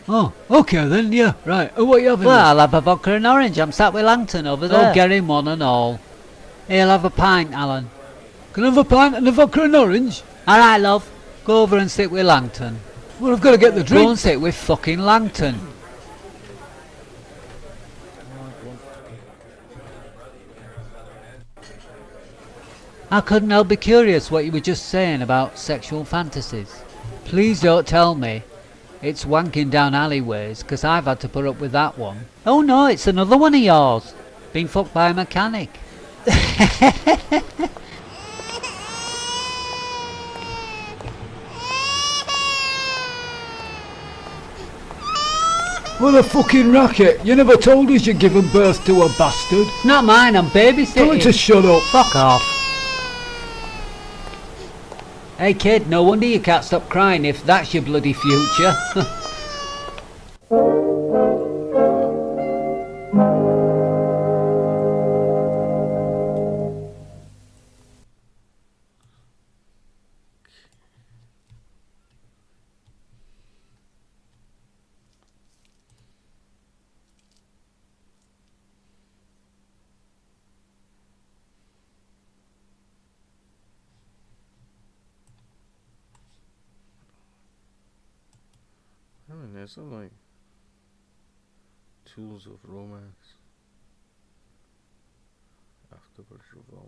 Oh, okay then, yeah, right. What are you having? Well, I'll have a vodka and orange. I'm sat with Langton over there. Oh, get him one and all. He'll have a pint, Alan. Can I have a pint and a vodka and orange? Alright, love. Go over and sit with Langton. Well, I've got to get the drink. Go and sit with fucking Langton. I couldn't help be curious what you were just saying about sexual fantasies. Please don't tell me it's wanking down alleyways, 'cause I've had to put up with that one. Oh no, it's another one of yours. Been fucked by a mechanic. What a fucking racket. You never told us you'd given birth to a bastard. It's not mine, I'm babysitting. Tell him to shut up. Fuck off. Hey kid, no wonder you can't stop crying if that's your bloody future. There's some like tools of romance. Afterwards revolver.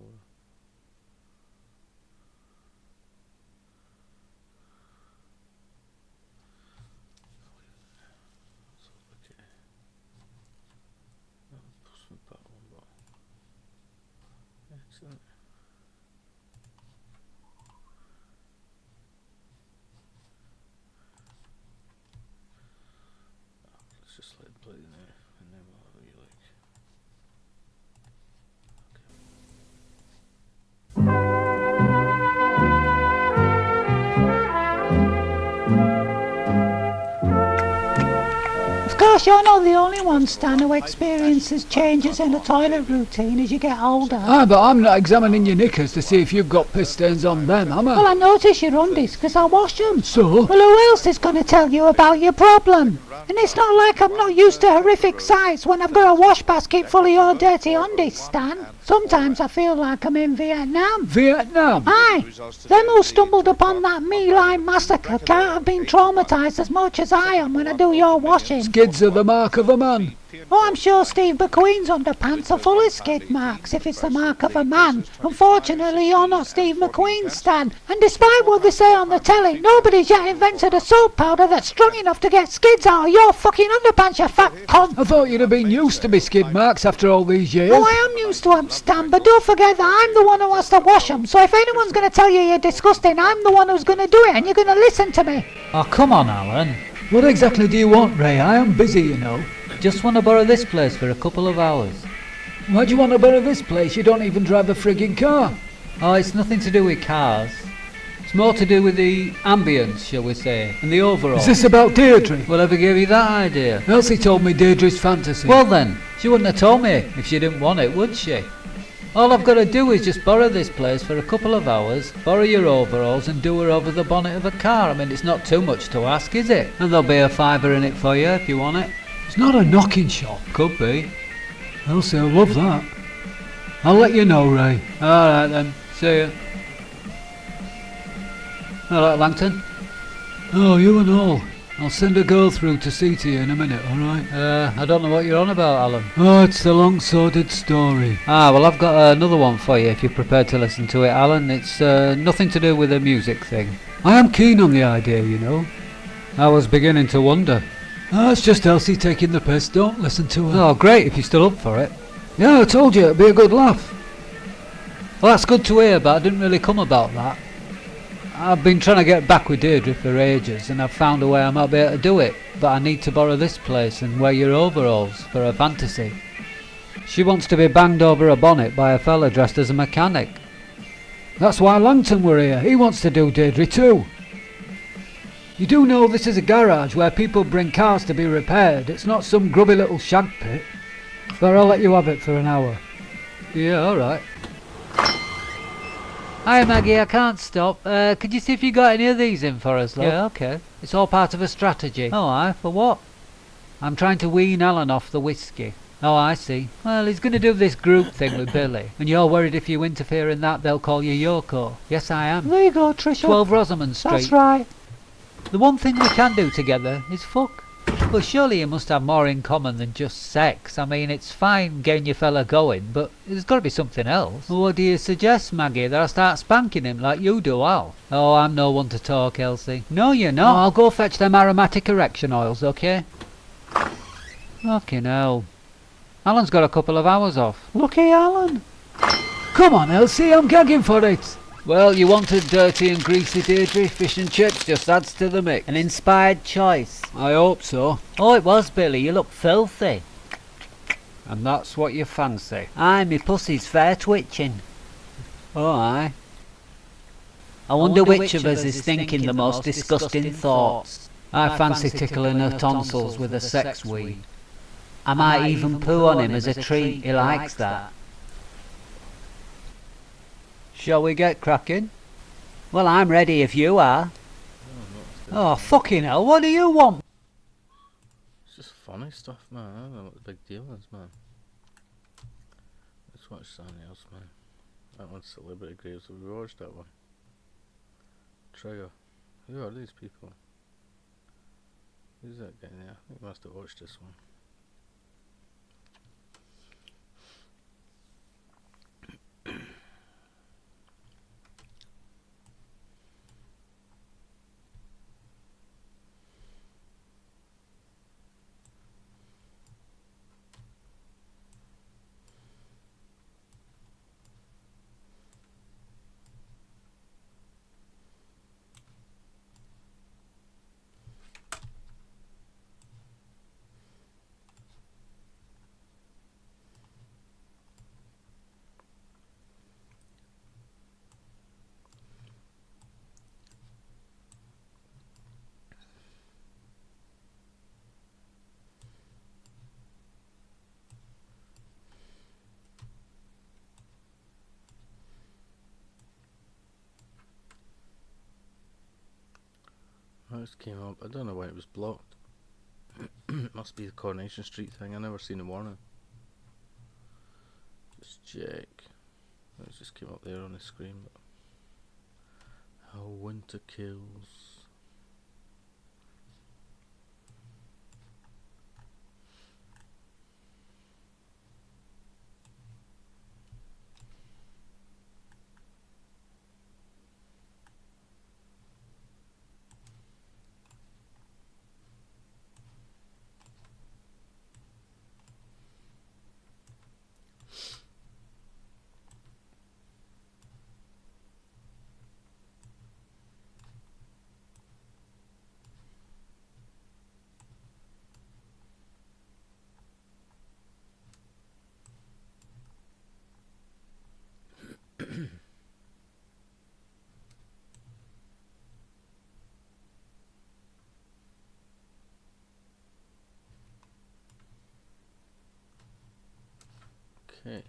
Excellent. Just let it play there, and then we'll have a like. Of course, you're not the only one, Stan, who experiences changes in the toilet routine as you get older. Ah, but I'm not examining your knickers to see if you've got piss stains on them, am I? Well, I notice your undies because I wash them. So? Well, who else is going to tell you about your problem? And it's not like I'm not used to horrific sights when I've got a wash basket full of your dirty undies, Stan. Sometimes I feel like I'm in Vietnam. Vietnam? Aye. Them who stumbled upon that My Lai massacre can't have been traumatised as much as I am when I do your washing. Skids are the mark of a man. Oh, I'm sure Steve McQueen's underpants are full of skid marks if it's the mark of a man. Unfortunately, you're not Steve McQueen, Stan. And despite what they say on the telly, nobody's yet invented a soap powder that's strong enough to get skids out of your fucking underpants, you fat cunt. I thought you'd have been used to me skid marks after all these years. Oh, I am used to them, Stan, but don't forget that I'm the one who has to wash them. So if anyone's going to tell you you're disgusting, I'm the one who's going to do it, and you're going to listen to me. Oh, come on, Alan. What exactly do you want, Ray? I am busy, you know. Just want to borrow this place for a couple of hours. Why do you want to borrow this place? You don't even drive a frigging car. Oh, it's nothing to do with cars. It's more to do with the ambience, shall we say, and the overall. Is this about Deirdre? Whatever gave you that idea? Elsie told me Deirdre's fantasy. Well then, she wouldn't have told me if she didn't want it, would she? All I've got to do is just borrow this place for a couple of hours, borrow your overalls and do her over the bonnet of a car. I mean, it's not too much to ask, is it? And there'll be a fiver in it for you if you want it. It's not a knocking shop. Could be. Elsie, I love that. I'll let you know, Ray. Alright then, see you. Alright, Langton. Oh, you and all. I'll send a girl through to see to you in a minute, alright? I don't know what you're on about, Alan. Oh, it's the long sordid story. Ah, well I've got another one for you if you're prepared to listen to it, Alan. It's nothing to do with the music thing. I am keen on the idea, you know. I was beginning to wonder. Ah, it's just Elsie taking the piss. Don't listen to her. Oh, great, if you're still up for it. Yeah, I told you, it'd be a good laugh. Well, that's good to hear, but I didn't really come about that. I've been trying to get back with Deirdre for ages, and I've found a way I might be able to do it, but I need to borrow this place and wear your overalls for a fantasy. She wants to be banged over a bonnet by a fella dressed as a mechanic. That's why Langton were here. He wants to do Deirdre too. You do know this is a garage where people bring cars to be repaired. It's not some grubby little shag pit. But I'll let you have it for an hour. Yeah, alright. Hi Maggie, I can't stop. Could you see if you got any of these in for us, love? Yeah, okay. It's all part of a strategy. Oh, aye, for what? I'm trying to wean Alan off the whiskey. Oh, I see. Well, he's going to do this group thing with Billy. And you're worried if you interfere in that, they'll call you Yoko. Yes, I am. There you go, Trisha. 12 Rosamond Street. That's right. The one thing we can do together is fuck. But surely you must have more in common than just sex. I mean, it's fine getting your fella going, but there's got to be something else. What do you suggest, Maggie? That I start spanking him like you do, Al? Oh, I'm no one to talk, Elsie. No, you're not. Oh, I'll go fetch them aromatic erection oils, okay? Fucking hell. Alan's got a couple of hours off. Lucky Alan. Come on, Elsie, I'm gagging for it. Well, you wanted dirty and greasy, Deirdre. Fish and chips just adds to the mix. An inspired choice. I hope so. Oh, it was, Billy. You look filthy. And that's what you fancy? Aye, me pussy's fair twitching. Oh, aye. I wonder which of us is thinking the most disgusting thoughts. I fancy tickling her tonsils with a sex weed. I might even poo on him as a treat. He likes that. Shall we get cracking? Well, I'm ready if you are. Oh, fucking hell, what do you want? It's just funny stuff, man. I don't know what the big deal is, man. Let's watch something else, man. That one's Celebrity Graves. Have we watched that one? Trigger. Who are these people? Who's that guy there? I think we must have watched this one. This came up. I don't know why it was blocked. It must be the Coronation Street thing. I never seen the warning. Just check. It just came up there on the screen. But how winter kills. Okay.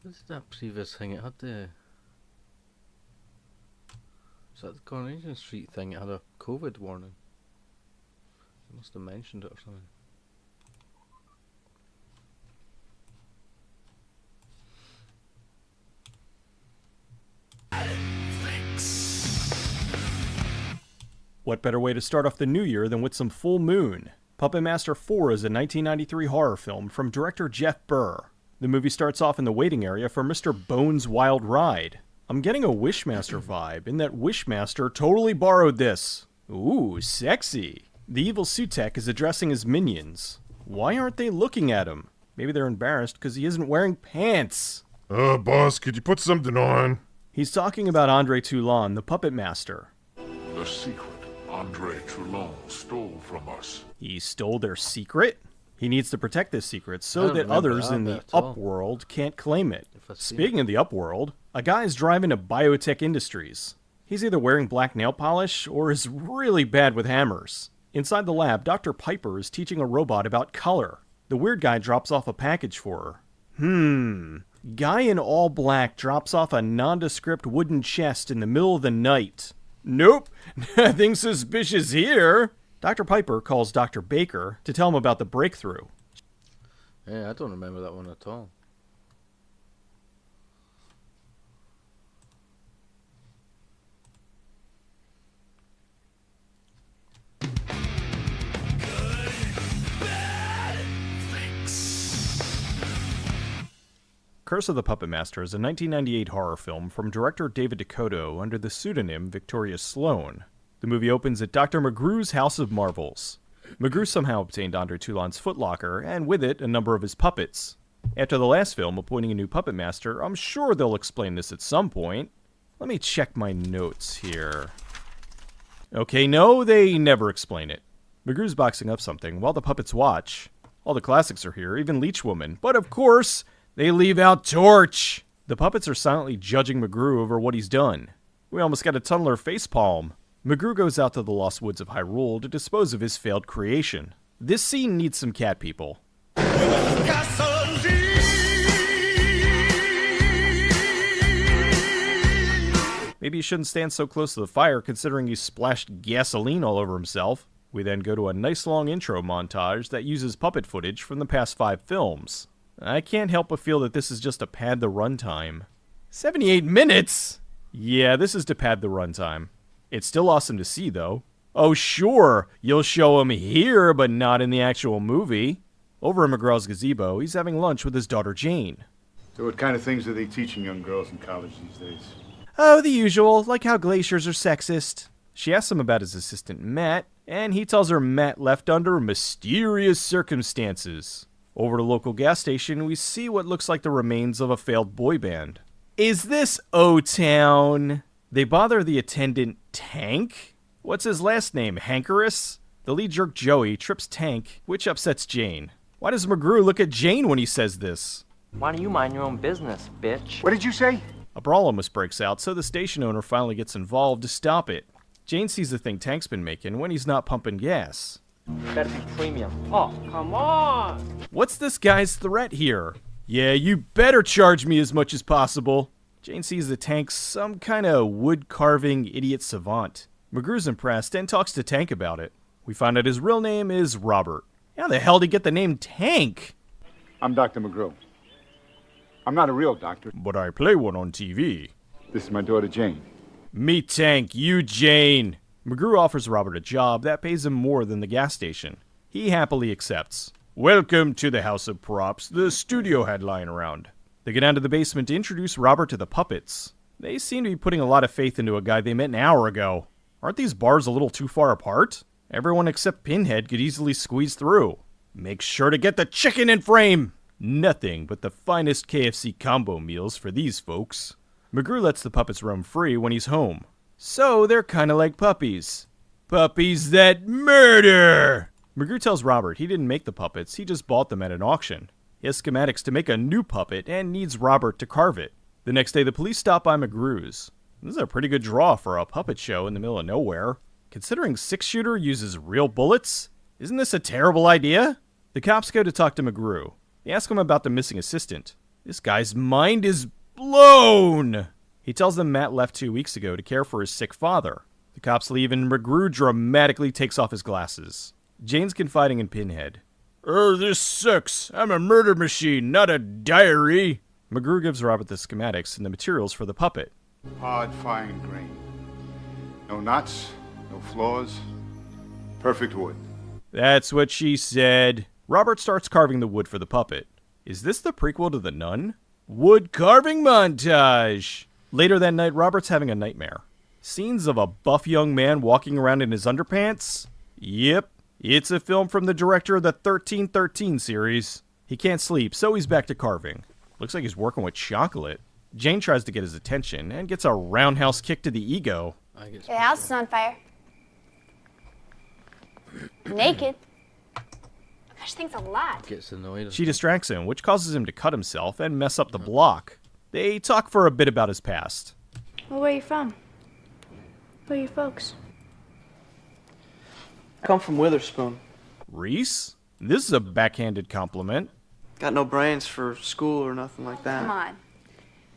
What is that previous thing? It had the... Is that the Coronation Street thing? It had a COVID warning. I must have mentioned it or something. What better way to start off the new year than with some Full Moon? Puppet Master 4 is a 1993 horror film from director Jeff Burr. The movie starts off in the waiting area for Mr. Bones' Wild Ride. I'm getting a Wishmaster vibe in that Wishmaster totally borrowed this. Ooh, sexy. The evil Sutek is addressing his minions. Why aren't they looking at him? Maybe they're embarrassed because he isn't wearing pants. Boss, could you put something on? He's talking about Andre Toulon, the Puppet Master. The secret Andre Toulon stole from us. He stole their secret? He needs to protect this secret so that others in the Upworld can't claim it. Speaking of the Upworld, a guy is driving to Biotech Industries. He's either wearing black nail polish or is really bad with hammers. Inside the lab, Dr. Piper is teaching a robot about color. The weird guy drops off a package for her. Guy in all black drops off a nondescript wooden chest in the middle of the night. Nope, nothing suspicious here. Dr. Piper calls Dr. Baker to tell him about the breakthrough. Yeah, I don't remember that one at all. Curse of the Puppet Master is a 1998 horror film from director David Dakota under the pseudonym Victoria Sloan. The movie opens at Dr. McGrew's House of Marvels. McGrew somehow obtained Andre Toulon's footlocker, and with it, a number of his puppets. After the last film appointing a new puppet master, I'm sure they'll explain this at some point. Let me check my notes here. Okay, no, they never explain it. McGrew's boxing up something while the puppets watch. All the classics are here, even Leech Woman, but of course, they leave out Torch! The puppets are silently judging McGrew over what he's done. We almost got a tunneler facepalm. McGrew goes out to the Lost Woods of Hyrule to dispose of his failed creation. This scene needs some cat people. Maybe he shouldn't stand so close to the fire considering he splashed gasoline all over himself. We then go to a nice long intro montage that uses puppet footage from the past 5 films. I can't help but feel that this is just to pad the runtime. 78 minutes?! Yeah, this is to pad the runtime. It's still awesome to see, though. Oh, sure, you'll show him here, but not in the actual movie. Over at McGraw's gazebo, he's having lunch with his daughter Jane. So what kind of things are they teaching young girls in college these days? Oh, the usual, like how glaciers are sexist. She asks him about his assistant Matt, and he tells her Matt left under mysterious circumstances. Over to the local gas station, we see what looks like the remains of a failed boy band. Is this O-Town? They bother the attendant Tank? What's his last name, Hankerus? The lead jerk Joey trips Tank, which upsets Jane. Why does McGrew look at Jane when he says this? Why don't you mind your own business, bitch? What did you say? A brawl almost breaks out, so the station owner finally gets involved to stop it. Jane sees the thing Tank's been making when he's not pumping gas. Better be premium. Oh, come on! What's this guy's threat here? Yeah, you better charge me as much as possible. Jane sees the Tank's some kind of wood-carving idiot savant. McGrew's impressed and talks to Tank about it. We find out his real name is Robert. How the hell did he get the name Tank? I'm Dr. McGrew. I'm not a real doctor. But I play one on TV. This is my daughter Jane. Me Tank, you Jane. McGrew offers Robert a job that pays him more than the gas station. He happily accepts. Welcome to the House of Props, the studio had lying around. They get down to the basement to introduce Robert to the puppets. They seem to be putting a lot of faith into a guy they met an hour ago. Aren't these bars a little too far apart? Everyone except Pinhead could easily squeeze through. Make sure to get the chicken in frame! Nothing but the finest KFC combo meals for these folks. McGrew lets the puppets roam free when he's home. So they're kinda like puppies. Puppies that murder! McGrew tells Robert he didn't make the puppets, he just bought them at an auction. He has schematics to make a new puppet and needs Robert to carve it. The next day the police stop by McGrew's. This is a pretty good draw for a puppet show in the middle of nowhere. Considering 6-shooter uses real bullets, isn't this a terrible idea? The cops go to talk to McGrew. They ask him about the missing assistant. This guy's mind is blown! He tells them Matt left 2 weeks ago to care for his sick father. The cops leave and McGrew dramatically takes off his glasses. Jane's confiding in Pinhead. This sucks. I'm a murder machine, not a diary. McGrew gives Robert the schematics and the materials for the puppet. Hard, fine grain. No knots, no flaws. Perfect wood. That's what she said. Robert starts carving the wood for the puppet. Is this the prequel to The Nun? Wood carving montage! Later that night, Robert's having a nightmare. Scenes of a buff young man walking around in his underpants? Yep, it's a film from the director of the 1313 series. He can't sleep, so he's back to carving. Looks like he's working with chocolate. Jane tries to get his attention and gets a roundhouse kick to the ego. The house is on fire. Naked. Gosh, thanks a lot. Gets annoyed. She distracts him, which causes him to cut himself and mess up the block. They talk for a bit about his past. Well, where are you from? Who are your folks? I come from Witherspoon. Reese? This is a backhanded compliment. Got no brains for school or nothing like that. Come on.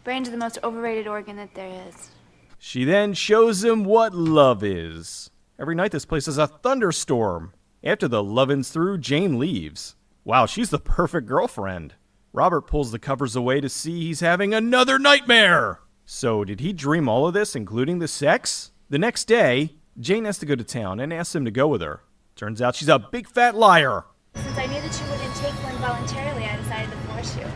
Brains are the most overrated organ that there is. She then shows him what love is. Every night this place is a thunderstorm. After the lovin's through, Jane leaves. Wow, she's the perfect girlfriend. Robert pulls the covers away to see he's having another nightmare. So, did he dream all of this, including the sex? The next day, Jane has to go to town and asks him to go with her. Turns out she's a big fat liar. Since I knew that you wouldn't take one voluntarily, I decided to force you.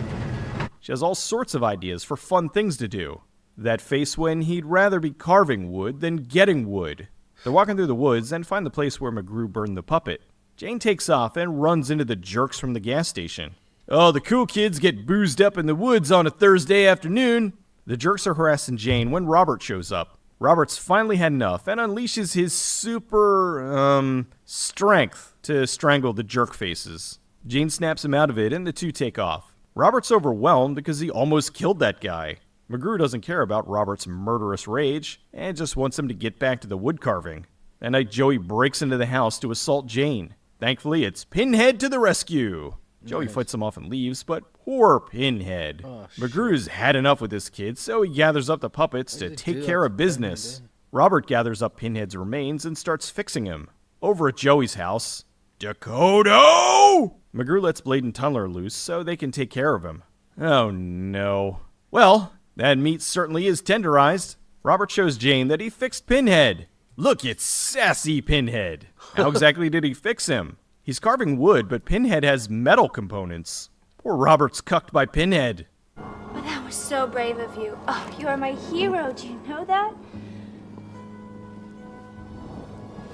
She has all sorts of ideas for fun things to do. That face when he'd rather be carving wood than getting wood. They're walking through the woods and find the place where McGrew burned the puppet. Jane takes off and runs into the jerks from the gas station. Oh, the cool kids get boozed up in the woods on a Thursday afternoon. The jerks are harassing Jane when Robert shows up. Robert's finally had enough and unleashes his super, strength to strangle the jerk faces. Jane snaps him out of it and the two take off. Robert's overwhelmed because he almost killed that guy. McGrew doesn't care about Robert's murderous rage and just wants him to get back to the wood carving. That night, Joey breaks into the house to assault Jane. Thankfully, it's Pinhead to the rescue. Joey fights him off and leaves, but poor Pinhead. McGrew's had enough with this kid, so he gathers up the puppets to take care of business. Robert gathers up Pinhead's remains and starts fixing him. Over at Joey's house, Dakota! McGrew lets Blade and Tunneler loose so they can take care of him. Oh no. Well, that meat certainly is tenderized. Robert shows Jane that he fixed Pinhead. Look, it's sassy Pinhead. How exactly did he fix him? He's carving wood, but Pinhead has metal components. Poor Robert's cucked by Pinhead. Well, that was so brave of you. Oh, you are my hero. Do you know that?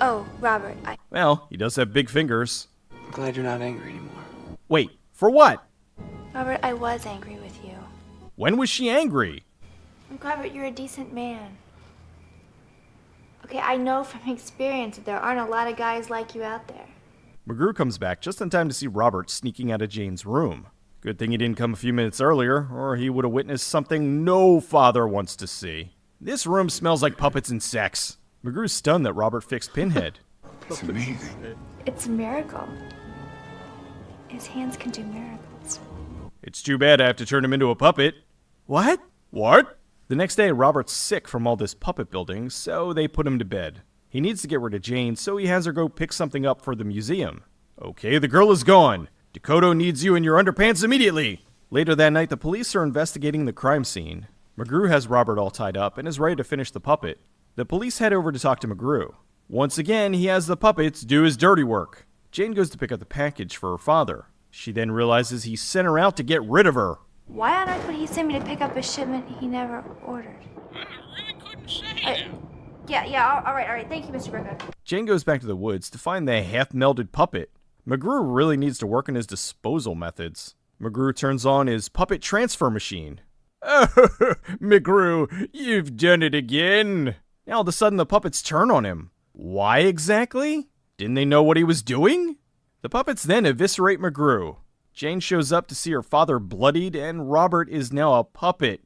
Oh, Robert, Well, he does have big fingers. I'm glad you're not angry anymore. Wait, for what? Robert, I was angry with you. When was she angry? Robert, you're a decent man. Okay, I know from experience that there aren't a lot of guys like you out there. McGrew comes back just in time to see Robert sneaking out of Jane's room. Good thing he didn't come a few minutes earlier, or he would have witnessed something no father wants to see. This room smells like puppets and sex. McGrew's stunned that Robert fixed Pinhead. It's amazing. It's a miracle. His hands can do miracles. It's too bad I have to turn him into a puppet. What? What? The next day, Robert's sick from all this puppet building, so they put him to bed. He needs to get rid of Jane, so he has her go pick something up for the museum. Okay, the girl is gone. Dakota needs you in your underpants immediately. Later that night, the police are investigating the crime scene. McGrew has Robert all tied up and is ready to finish the puppet. The police head over to talk to McGrew. Once again, he has the puppets do his dirty work. Jane goes to pick up the package for her father. She then realizes he sent her out to get rid of her. Why on earth would he send me to pick up a shipment he never ordered? I really couldn't say. Yeah, all right. Thank you, Mr. Griffin. Jane goes back to the woods to find the half-melted puppet. McGrew really needs to work on his disposal methods. McGrew turns on his puppet transfer machine. Oh, McGrew, you've done it again. Now all of a sudden the puppets turn on him. Why exactly? Didn't they know what he was doing? The puppets then eviscerate McGrew. Jane shows up to see her father bloodied, and Robert is now a puppet.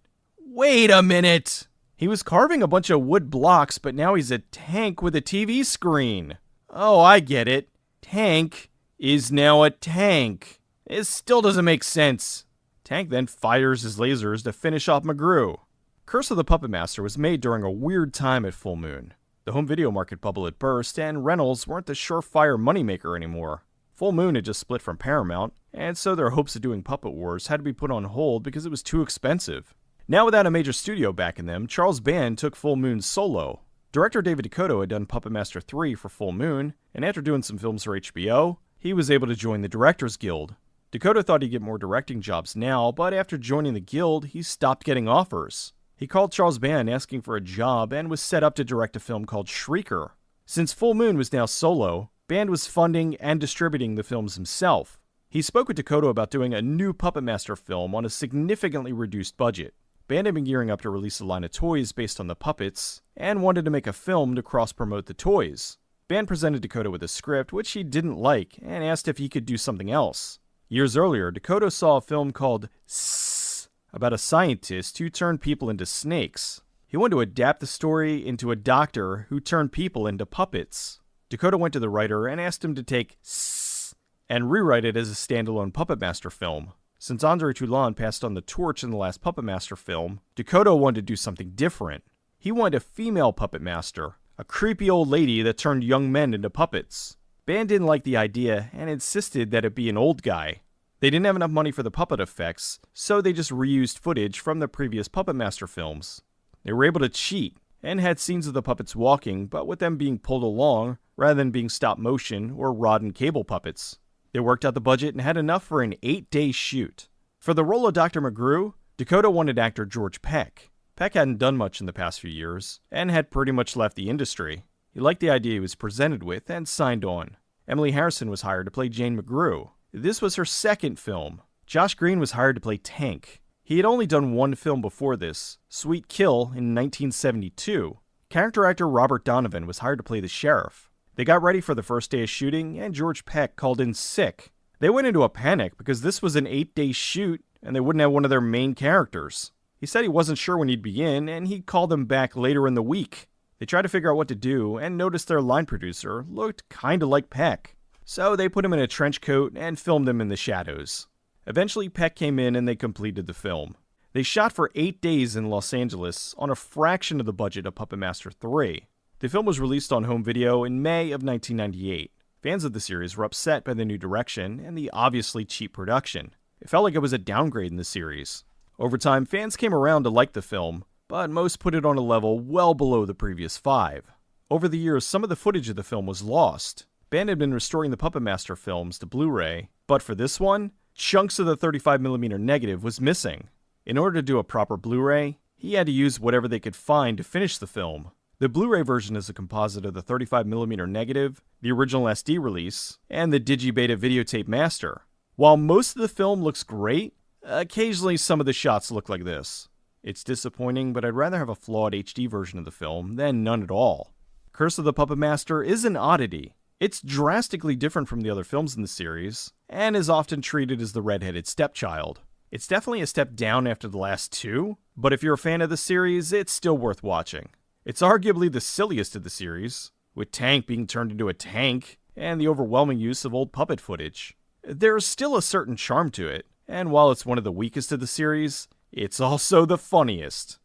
Wait a minute! He was carving a bunch of wood blocks, but now he's a tank with a TV screen. Oh, I get it. Tank is now a tank. It still doesn't make sense. Tank then fires his lasers to finish off McGrew. Curse of the Puppet Master was made during a weird time at Full Moon. The home video market bubble had burst, and rentals weren't the surefire moneymaker anymore. Full Moon had just split from Paramount, and so their hopes of doing Puppet Wars had to be put on hold because it was too expensive. Now without a major studio backing them, Charles Band took Full Moon solo. Director David Dakota had done Puppet Master 3 for Full Moon, and after doing some films for HBO, he was able to join the Directors Guild. Dakota thought he'd get more directing jobs now, but after joining the guild, he stopped getting offers. He called Charles Band asking for a job and was set up to direct a film called Shrieker. Since Full Moon was now solo, Band was funding and distributing the films himself. He spoke with Dakota about doing a new Puppet Master film on a significantly reduced budget. Band had been gearing up to release a line of toys based on the puppets, and wanted to make a film to cross-promote the toys. Band presented Dakota with a script, which he didn't like, and asked if he could do something else. Years earlier, Dakota saw a film called S about a scientist who turned people into snakes. He wanted to adapt the story into a doctor who turned people into puppets. Dakota went to the writer and asked him to take S and rewrite it as a standalone Puppet Master film. Since Andre Toulon passed on the torch in the last Puppet Master film, Dakota wanted to do something different. He wanted a female Puppet Master, a creepy old lady that turned young men into puppets. Band didn't like the idea and insisted that it be an old guy. They didn't have enough money for the puppet effects, so they just reused footage from the previous Puppet Master films. They were able to cheat, and had scenes of the puppets walking, but with them being pulled along, rather than being stop motion or rod and cable puppets. They worked out the budget and had enough for an 8-day shoot. For the role of Dr. McGrew, Dakota wanted actor George Peck. Peck hadn't done much in the past few years, and had pretty much left the industry. He liked the idea he was presented with, and signed on. Emily Harrison was hired to play Jane McGrew. This was her second film. Josh Green was hired to play Tank. He had only done one film before this, Sweet Kill, in 1972. Character actor Robert Donovan was hired to play the sheriff. They got ready for the first day of shooting, and George Peck called in sick. They went into a panic because this was an 8-day shoot, and they wouldn't have one of their main characters. He said he wasn't sure when he'd begin, and he'd call them back later in the week. They tried to figure out what to do, and noticed their line producer looked kinda like Peck. So they put him in a trench coat and filmed him in the shadows. Eventually Peck came in and they completed the film. They shot for 8 days in Los Angeles on a fraction of the budget of Puppet Master 3. The film was released on home video in May of 1998. Fans of the series were upset by the new direction and the obviously cheap production. It felt like it was a downgrade in the series. Over time, fans came around to like the film, but most put it on a level well below the previous 5. Over the years, some of the footage of the film was lost. Band had been restoring the Puppet Master films to Blu-ray, but for this one, chunks of the 35mm negative was missing. In order to do a proper Blu-ray, he had to use whatever they could find to finish the film. The Blu-ray version is a composite of the 35mm negative, the original SD release, and the Digibeta videotape master. While most of the film looks great, occasionally some of the shots look like this. It's disappointing, but I'd rather have a flawed HD version of the film than none at all. Curse of the Puppet Master is an oddity. It's drastically different from the other films in the series, and is often treated as the red-headed stepchild. It's definitely a step down after the last 2, but if you're a fan of the series, it's still worth watching. It's arguably the silliest of the series, with Tank being turned into a tank, and the overwhelming use of old puppet footage. There's still a certain charm to it, and while it's one of the weakest of the series, it's also the funniest.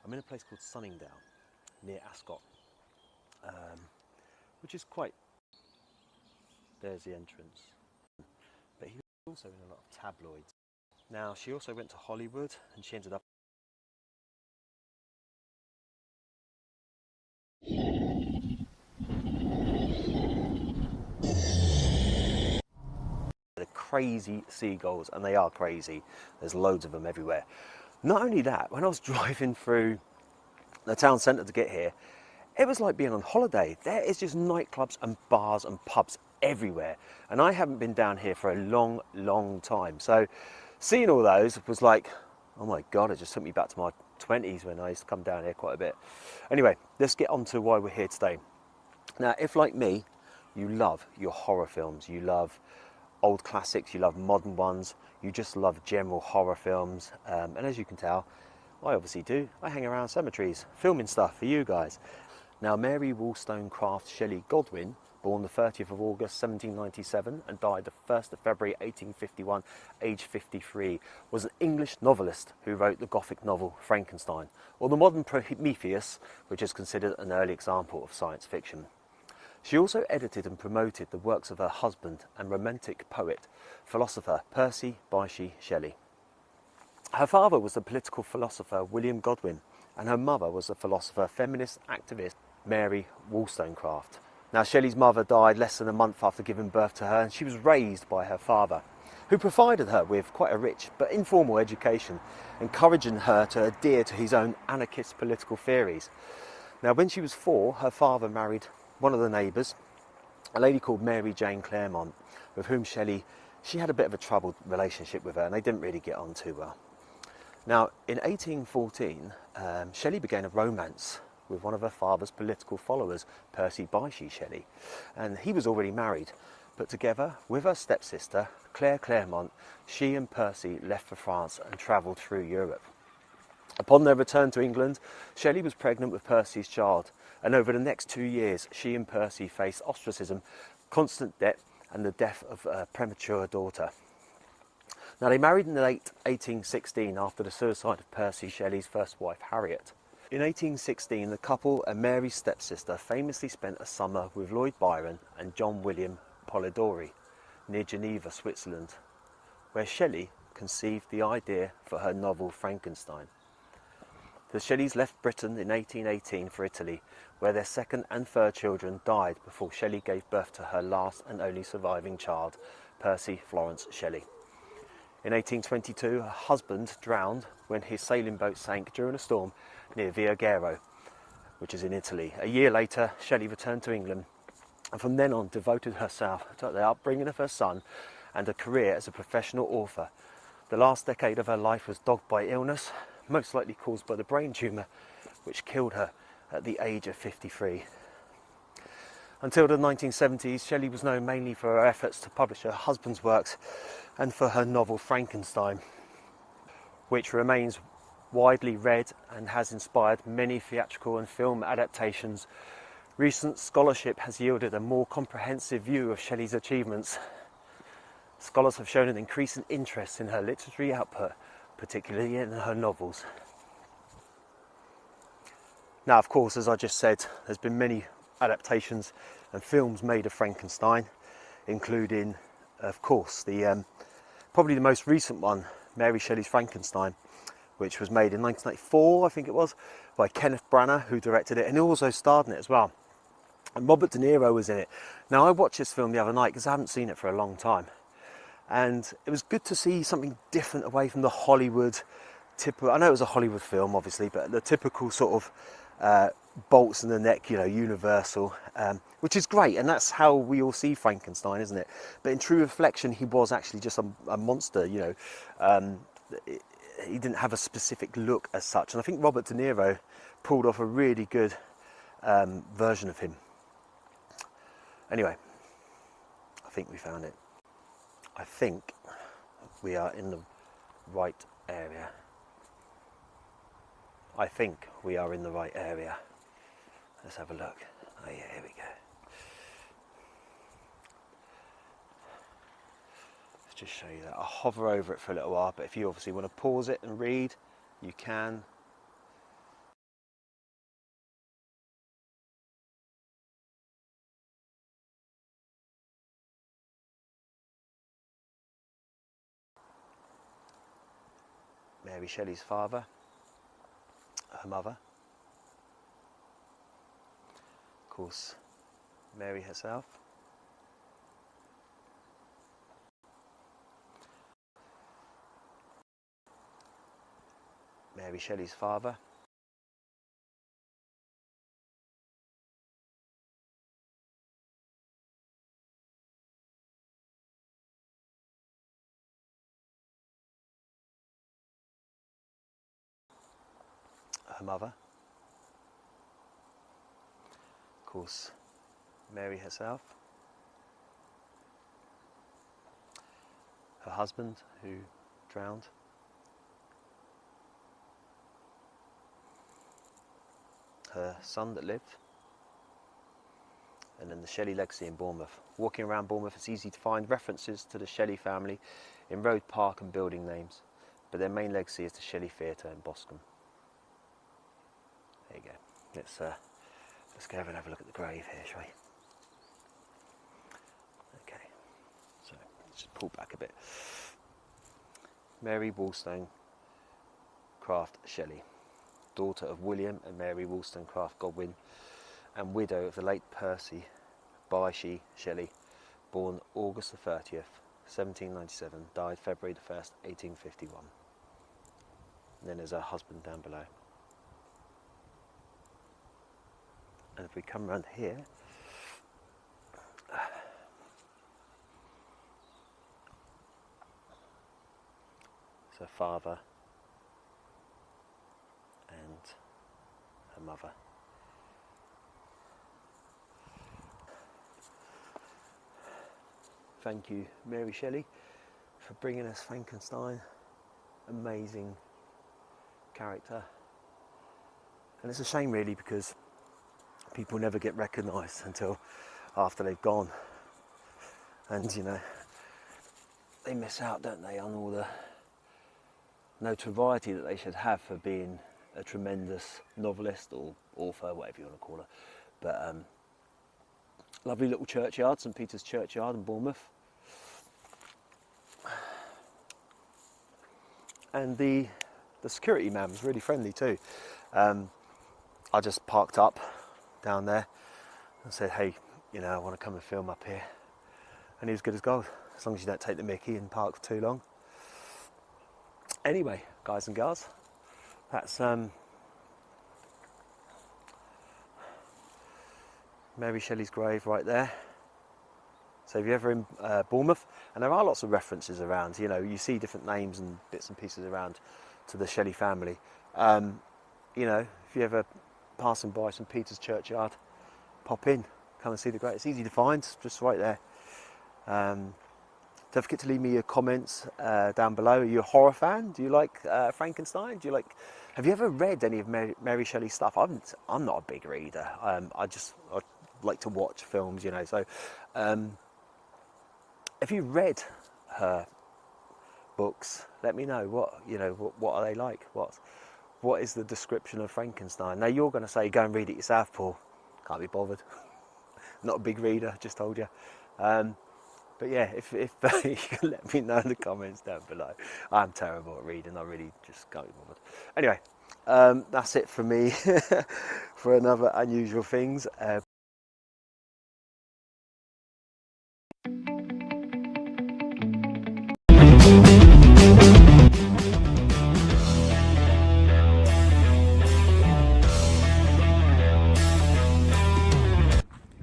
I'm in a place called Sunningdale, near Ascot, which is quite... There's the entrance. But he was also in a lot of tabloids. Now, she also went to Hollywood, and she ended up... The crazy seagulls, and they are crazy. There's loads of them everywhere. Not only that, when I was driving through the town centre to get here, it was like being on holiday. There is just nightclubs and bars and pubs everywhere. And I haven't been down here for a long, long time. So seeing all those was like, oh my God, it just took me back to my 20s when I used to come down here quite a bit. Anyway, let's get on to why we're here today. Now, if like me, you love your horror films, you love old classics, you love modern ones, you just love general horror films, and as you can tell, I obviously do. I hang around cemeteries, filming stuff for you guys. Now, Mary Wollstonecraft Shelley Godwin born the 30th of August 1797 and died the 1st of February 1851, aged 53, was an English novelist who wrote the Gothic novel Frankenstein, or the modern Prometheus, which is considered an early example of science fiction. She also edited and promoted the works of her husband and romantic poet, philosopher Percy Bysshe Shelley. Her father was the political philosopher William Godwin, and her mother was the philosopher, feminist activist Mary Wollstonecraft. Now, Shelley's mother died less than a month after giving birth to her, and she was raised by her father, who provided her with quite a rich but informal education, encouraging her to adhere to his own anarchist political theories. Now, when she was 4, her father married one of the neighbours, a lady called Mary Jane Clairmont, with whom she had a bit of a troubled relationship with her, and they didn't really get on too well. Now, in 1814, Shelley began a romance with one of her father's political followers, Percy Bysshe Shelley, and he was already married, but together with her stepsister, Claire Clairmont, she and Percy left for France and travelled through Europe. Upon their return to England, Shelley was pregnant with Percy's child, and over the next 2 years, she and Percy faced ostracism, constant debt, and the death of a premature daughter. Now, they married in the late 1816 after the suicide of Percy Shelley's first wife, Harriet. In 1816, the couple and Mary's stepsister famously spent a summer with Lord Byron and John William Polidori near Geneva, Switzerland, where Shelley conceived the idea for her novel Frankenstein. The Shelleys left Britain in 1818 for Italy, where their second and third children died before Shelley gave birth to her last and only surviving child, Percy Florence Shelley. In 1822, her husband drowned when his sailing boat sank during a storm near Viareggio, which is in Italy. A year later, Shelley returned to England, and from then on devoted herself to the upbringing of her son and a career as a professional author. The last decade of her life was dogged by illness, most likely caused by the brain tumour, which killed her at the age of 53. Until the 1970s, Shelley was known mainly for her efforts to publish her husband's works and for her novel Frankenstein, which remains widely read and has inspired many theatrical and film adaptations. Recent scholarship has yielded a more comprehensive view of Shelley's achievements. Scholars have shown an increasing interest in her literary output, particularly in her novels. Now, of course, as I just said, there's been many adaptations and films made of Frankenstein, including, of course, the probably the most recent one, Mary Shelley's Frankenstein, which was made in 1994, I think it was, by Kenneth Branagh, who directed it, and he also starred in it as well. And Robert De Niro was in it. Now, I watched this film the other night because I haven't seen it for a long time, and it was good to see something different away from the Hollywood typical. I know it was a Hollywood film, obviously, but the typical sort of bolts in the neck, you know, Universal, which is great, and that's how we all see Frankenstein, isn't it? But in true reflection, he was actually just a monster, you know. He didn't have a specific look as such, and I think Robert De Niro pulled off a really good version of him. Anyway, I think we found it. I think we are in the right area. I think we are in the right area. Let's have a look. Oh yeah, here we go. Let's just show you that. I'll hover over it for a little while, but if you obviously want to pause it and read, you can. Mary Shelley's father, her mother, of course, Mary herself, Mary Shelley's father, her mother, of course, Mary herself, her husband who drowned, her son that lived, and then the Shelly legacy in Bournemouth. Walking around Bournemouth, it's easy to find references to the Shelly family in road, park and building names, but their main legacy is the Shelly Theatre in Boscombe. There you go. Let's go over and have a look at the grave here, shall we? Okay, so let's just pull back a bit. Mary Wollstonecraft Shelly, daughter of William and Mary Wollstonecraft Godwin, and widow of the late Percy Byshie Shelly, born August the 30th, 1797, died February the 1st, 1851. And then there's her husband down below. And if we come around here, it's her father and her mother. Thank you, Mary Shelley, for bringing us Frankenstein. Amazing character. And it's a shame really, because people never get recognised until after they've gone. And you know, they miss out, don't they, on all the notoriety that they should have for being a tremendous novelist or author, whatever you want to call her. But lovely little churchyard, St Peter's Churchyard in Bournemouth. And the security man was really friendly too. I just parked up down there and said, hey, you know, I want to come and film up here. And he was good as gold, as long as you don't take the mickey and park for too long. Anyway, guys and girls, that's Mary Shelley's grave right there. So if you're ever in Bournemouth, and there are lots of references around, you know, you see different names and bits and pieces around to the Shelly family. You know, if you're ever passing by St Peter's Churchyard, pop in, come and see the grave. It's easy to find, just right there. Don't forget to leave me your comments down below. Are you a horror fan? Do you like Frankenstein? Have you ever read any of Mary Shelley's stuff? I'm not a big reader. I like to watch films, you know. So, if you read her books, let me know. What are they like? What is the description of Frankenstein? Now you're going to say, go and read it yourself, Paul. Can't be bothered. Not a big reader. Just told you. But yeah, if you can let me know in the comments down below. I'm terrible at reading, I really just can't be bothered. Anyway, that's it from me for another Unusual Things.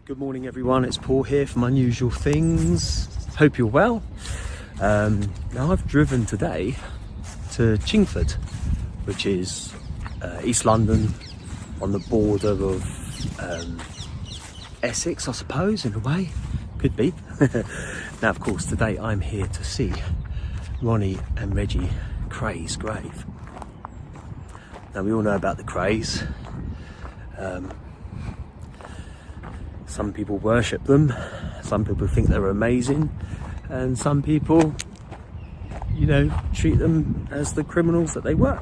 Good morning everyone, it's Paul here from Unusual Things. Hope you're well. Now I've driven today to Chingford, which is East London, on the border of Essex, I suppose, in a way. Could be. Now of course today I'm here to see Ronnie and Reggie Cray's grave. Now we all know about the Crays. Some people worship them, some people think they're amazing, and some people, you know, treat them as the criminals that they were.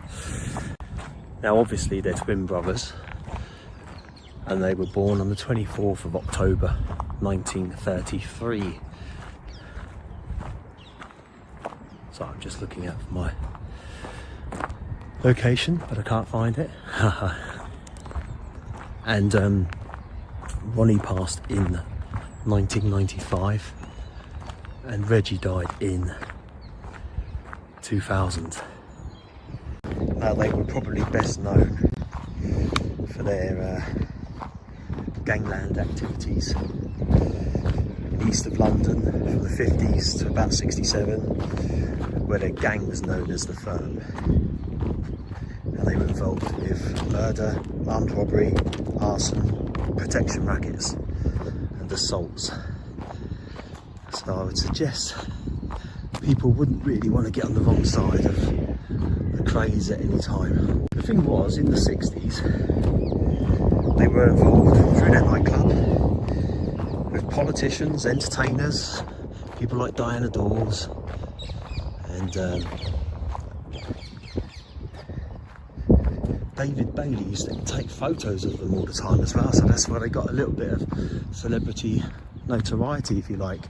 Now obviously they're twin brothers, and they were born on the 24th of October 1933. So I'm just looking at my location, but I can't find it. And Ronnie passed in 1995 and Reggie died in 2000. Now they were probably best known for their gangland activities east of London from the 50s to about 67, where their gang was known as the Firm. And they were involved with murder, armed robbery, arson, protection rackets and assaults. So I would suggest people wouldn't really want to get on the wrong side of the Crays at any time. The thing was, in the 60s they were involved through their nightclub politicians, entertainers, people like Diana Dawes, and David Bailey used to take photos of them all the time as well, so that's why they got a little bit of celebrity notoriety, if you like.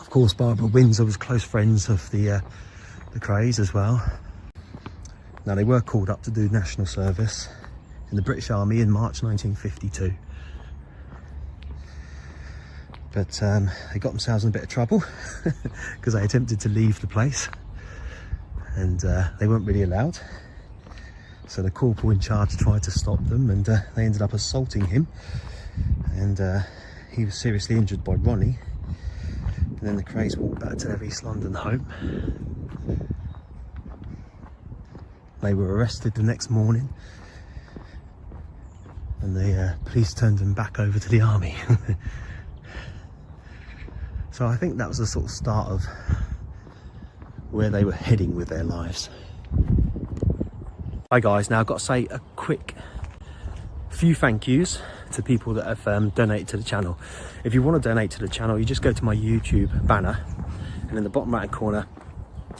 Of course, Barbara Windsor was close friends of the Crays as well. Now, they were called up to do national service in the British Army in March 1952. But they got themselves in a bit of trouble because they attempted to leave the place, and they weren't really allowed. So the corporal in charge tried to stop them, and they ended up assaulting him, and he was seriously injured by Ronnie. And then the Crays walked back to their East London home. They were arrested the next morning, and the police turned them back over to the army. So I think that was the sort of start of where they were heading with their lives. Hi guys, now I've got to say a quick few thank yous to people that have donated to the channel. If you want to donate to the channel, you just go to my YouTube banner, and in the bottom right corner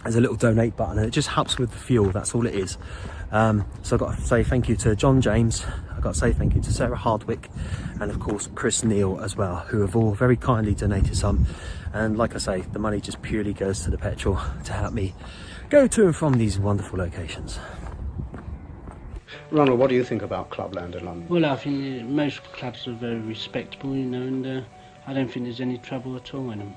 there's a little donate button, and it just helps with the fuel, that's all it is. So I've got to say thank you to John James, I've got to say thank you to Sarah Hardwick, and of course Chris Neal as well, who have all very kindly donated some. And like I say, the money just purely goes to the petrol to help me go to and from these wonderful locations. Ronald, what do you think about Clubland in London? Well, I think most clubs are very respectable, you know, and I don't think there's any trouble at all in them,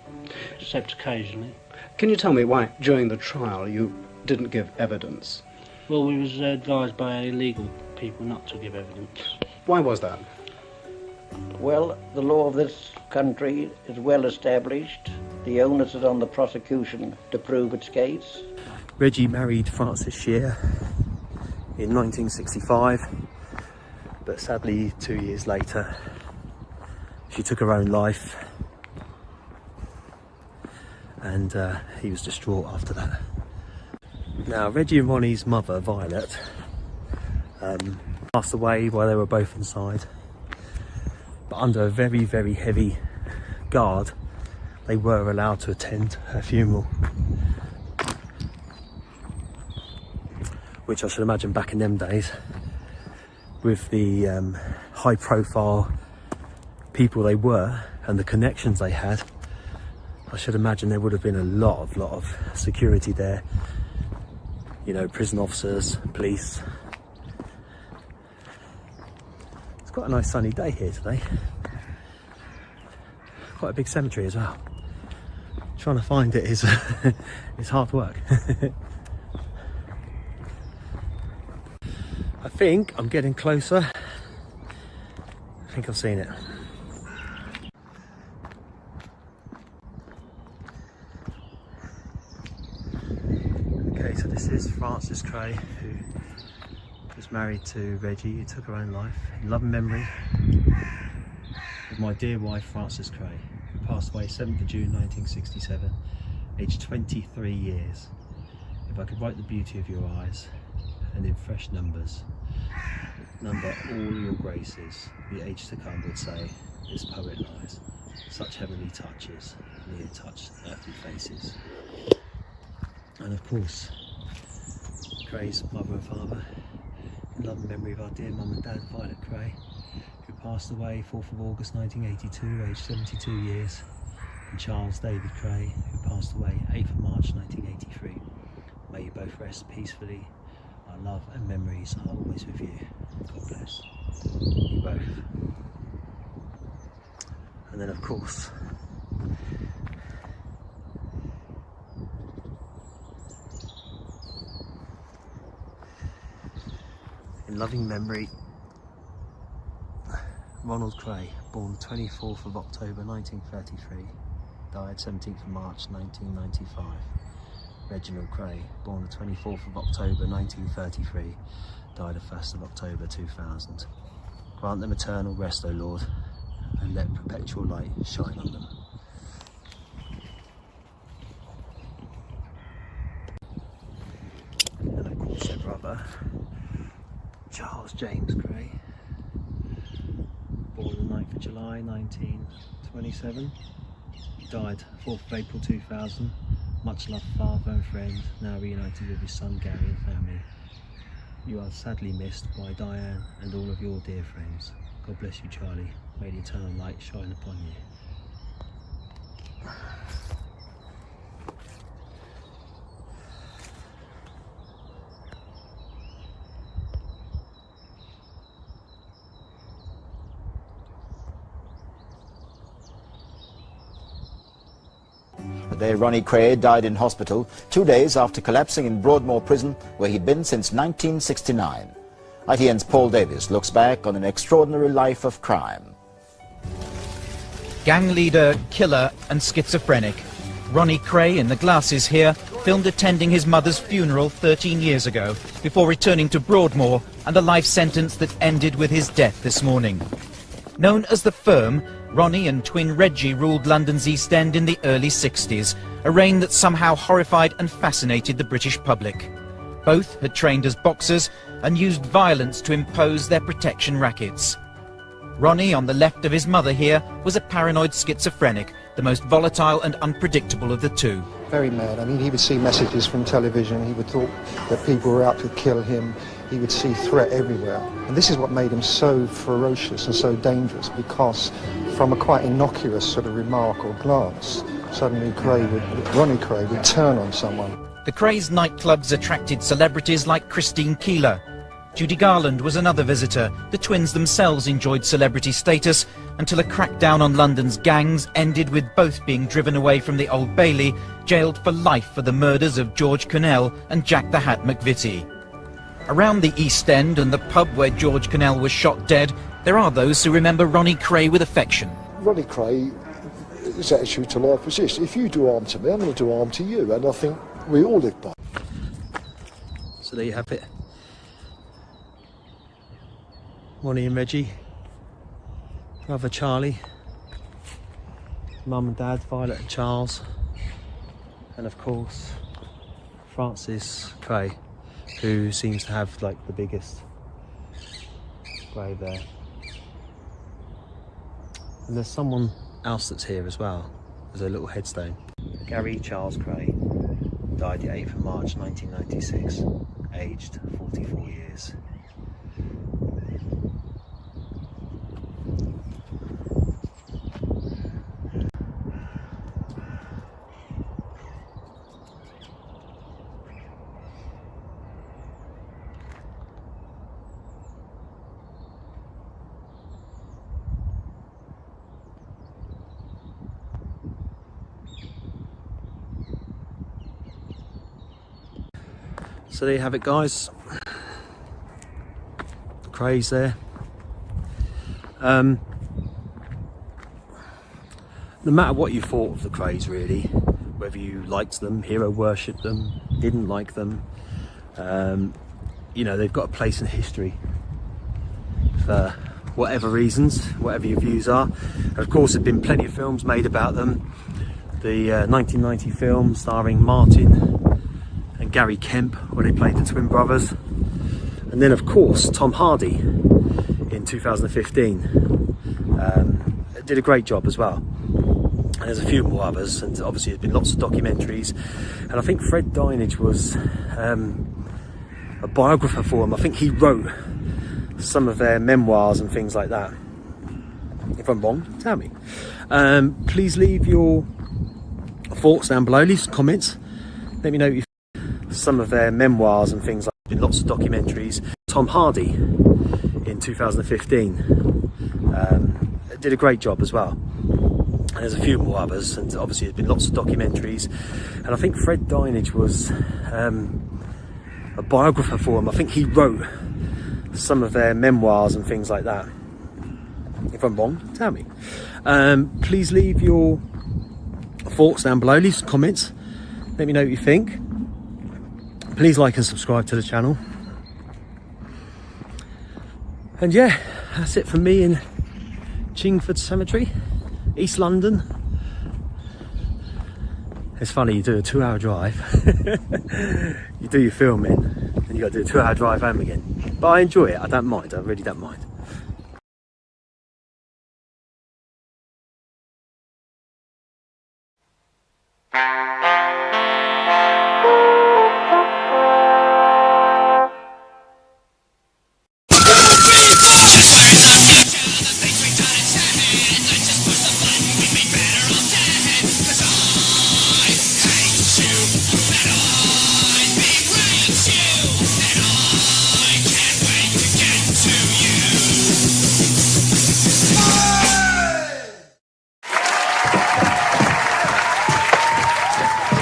except occasionally. Can you tell me why, during the trial, you didn't give evidence? Well, we was advised by legal people not to give evidence. Why was that? Well, the law of this country is well established. The onus is on the prosecution to prove its case. Reggie married Frances Shear in 1965, but sadly 2 years later she took her own life, and he was distraught after that. Now, Reggie and Ronnie's mother, Violet, passed away while they were both inside, but under a very, very heavy guard they were allowed to attend her funeral, which I should imagine back in them days, with the high profile people they were and the connections they had, I should imagine there would have been a lot of security there, you know, prison officers, police. It's quite a nice sunny day here today. Quite a big cemetery as well. Trying to find it is is hard work. I think I'm getting closer. I think I've seen it. Okay, so this is Frances Cray, who was married to Reggie, who took her own life. In loving memory of my dear wife Frances Cray, who passed away 7th of June 1967, aged 23 years. If I could write the beauty of your eyes, and in fresh numbers, number all your graces, the age to come would say, this poet lies, such heavenly touches, near touch earthly faces. And of course, Cray's mother and father, in loving memory of our dear mum and dad, Violet Cray, who passed away 4th of August 1982, aged 72 years, and Charles David Cray, who passed away 8th of March 1983. May you both rest peacefully. Our love and memories are always with you. God bless you both. And then of course, in loving memory, Ronald Cray, born 24th of October 1933, died 17th of March 1995. Reginald Cray, born the 24th of October 1933, died the 1st of October 2000. Grant them eternal rest, O Lord, and let perpetual light shine on them. And of course their brother, Charles James Cray, born the 9th of July July 1927. He died 4th of April 2000. Much loved father and friend, now reunited with his son Gary and family. You are sadly missed by Diane and all of your dear friends. God bless you, Charlie. May the eternal light shine upon you. The day Ronnie Cray died in hospital 2 days after collapsing in Broadmoor Prison, where he'd been since 1969. ITN's Paul Davis looks back on an extraordinary life of crime. Gang leader, killer and schizophrenic. Ronnie Cray, in the glasses here, filmed attending his mother's funeral 13 years ago before returning to Broadmoor and a life sentence that ended with his death this morning. Known as the Firm, Ronnie and twin Reggie ruled London's East End in the early 60s, a reign that somehow horrified and fascinated the British public. Both had trained as boxers and used violence to impose their protection rackets. Ronnie, on the left of his mother here, was a paranoid schizophrenic, the most volatile and unpredictable of the two. Very mad. I mean, he would see messages from television, he would thought that people were out to kill him, he would see threat everywhere. And this is what made him so ferocious and so dangerous, because from a quite innocuous sort of remark or glance, suddenly Ronnie Craig would turn on someone. The Crays nightclubs attracted celebrities like Christine Keeler. Judy Garland was another visitor. The twins themselves enjoyed celebrity status until a crackdown on London's gangs ended with both being driven away from the Old Bailey, jailed for life for the murders of George Connell and Jack the Hat McVitie. Around the East End and the pub where George Connell was shot dead, there are those who remember Ronnie Cray with affection. Ronnie Cray, his attitude to life was this: if you do harm to me, I'm going to do harm to you, and I think we all live by. So there you have it. Ronnie and Reggie, brother Charlie, mum and dad Violet and Charles, and of course Francis Cray, who seems to have like the biggest grave there. And there's someone else that's here as well. There's a little headstone. Gary Charles Cray died the 8th of March 1996, aged 44 years. So there you have it, guys. Craze there. No matter what you thought of the Craze, really, whether you liked them, hero worshipped them, didn't like them, you know, they've got a place in history for whatever reasons, whatever your views are. And of course, there have been plenty of films made about them. The 1990 film starring Martin and Gary Kemp, where they played the twin brothers, and then of course Tom Hardy in 2015 did a great job as well, and there's a few more others, and obviously there's been lots of documentaries, and I think Fred Dinage was a biographer for them. I think he wrote some of their memoirs and things like that. If I'm wrong, tell me. Please leave your thoughts down below, leave some comments, let me know if some of their memoirs and things like that. Been lots of documentaries. Tom Hardy in 2015 did a great job as well, and there's a few more others, and obviously there's been lots of documentaries, and I think Fred Dinage was a biographer for them. I think he wrote some of their memoirs and things like that. If I'm wrong, tell me. Please leave your thoughts down below, leave some comments, let me know what you think. Please like and subscribe to the channel. And yeah, that's it from me in Chingford Cemetery, East London. It's funny, you do a 2-hour drive, you do your filming, and you got to do a 2-hour drive home again. But I enjoy it, I don't mind, I really don't mind.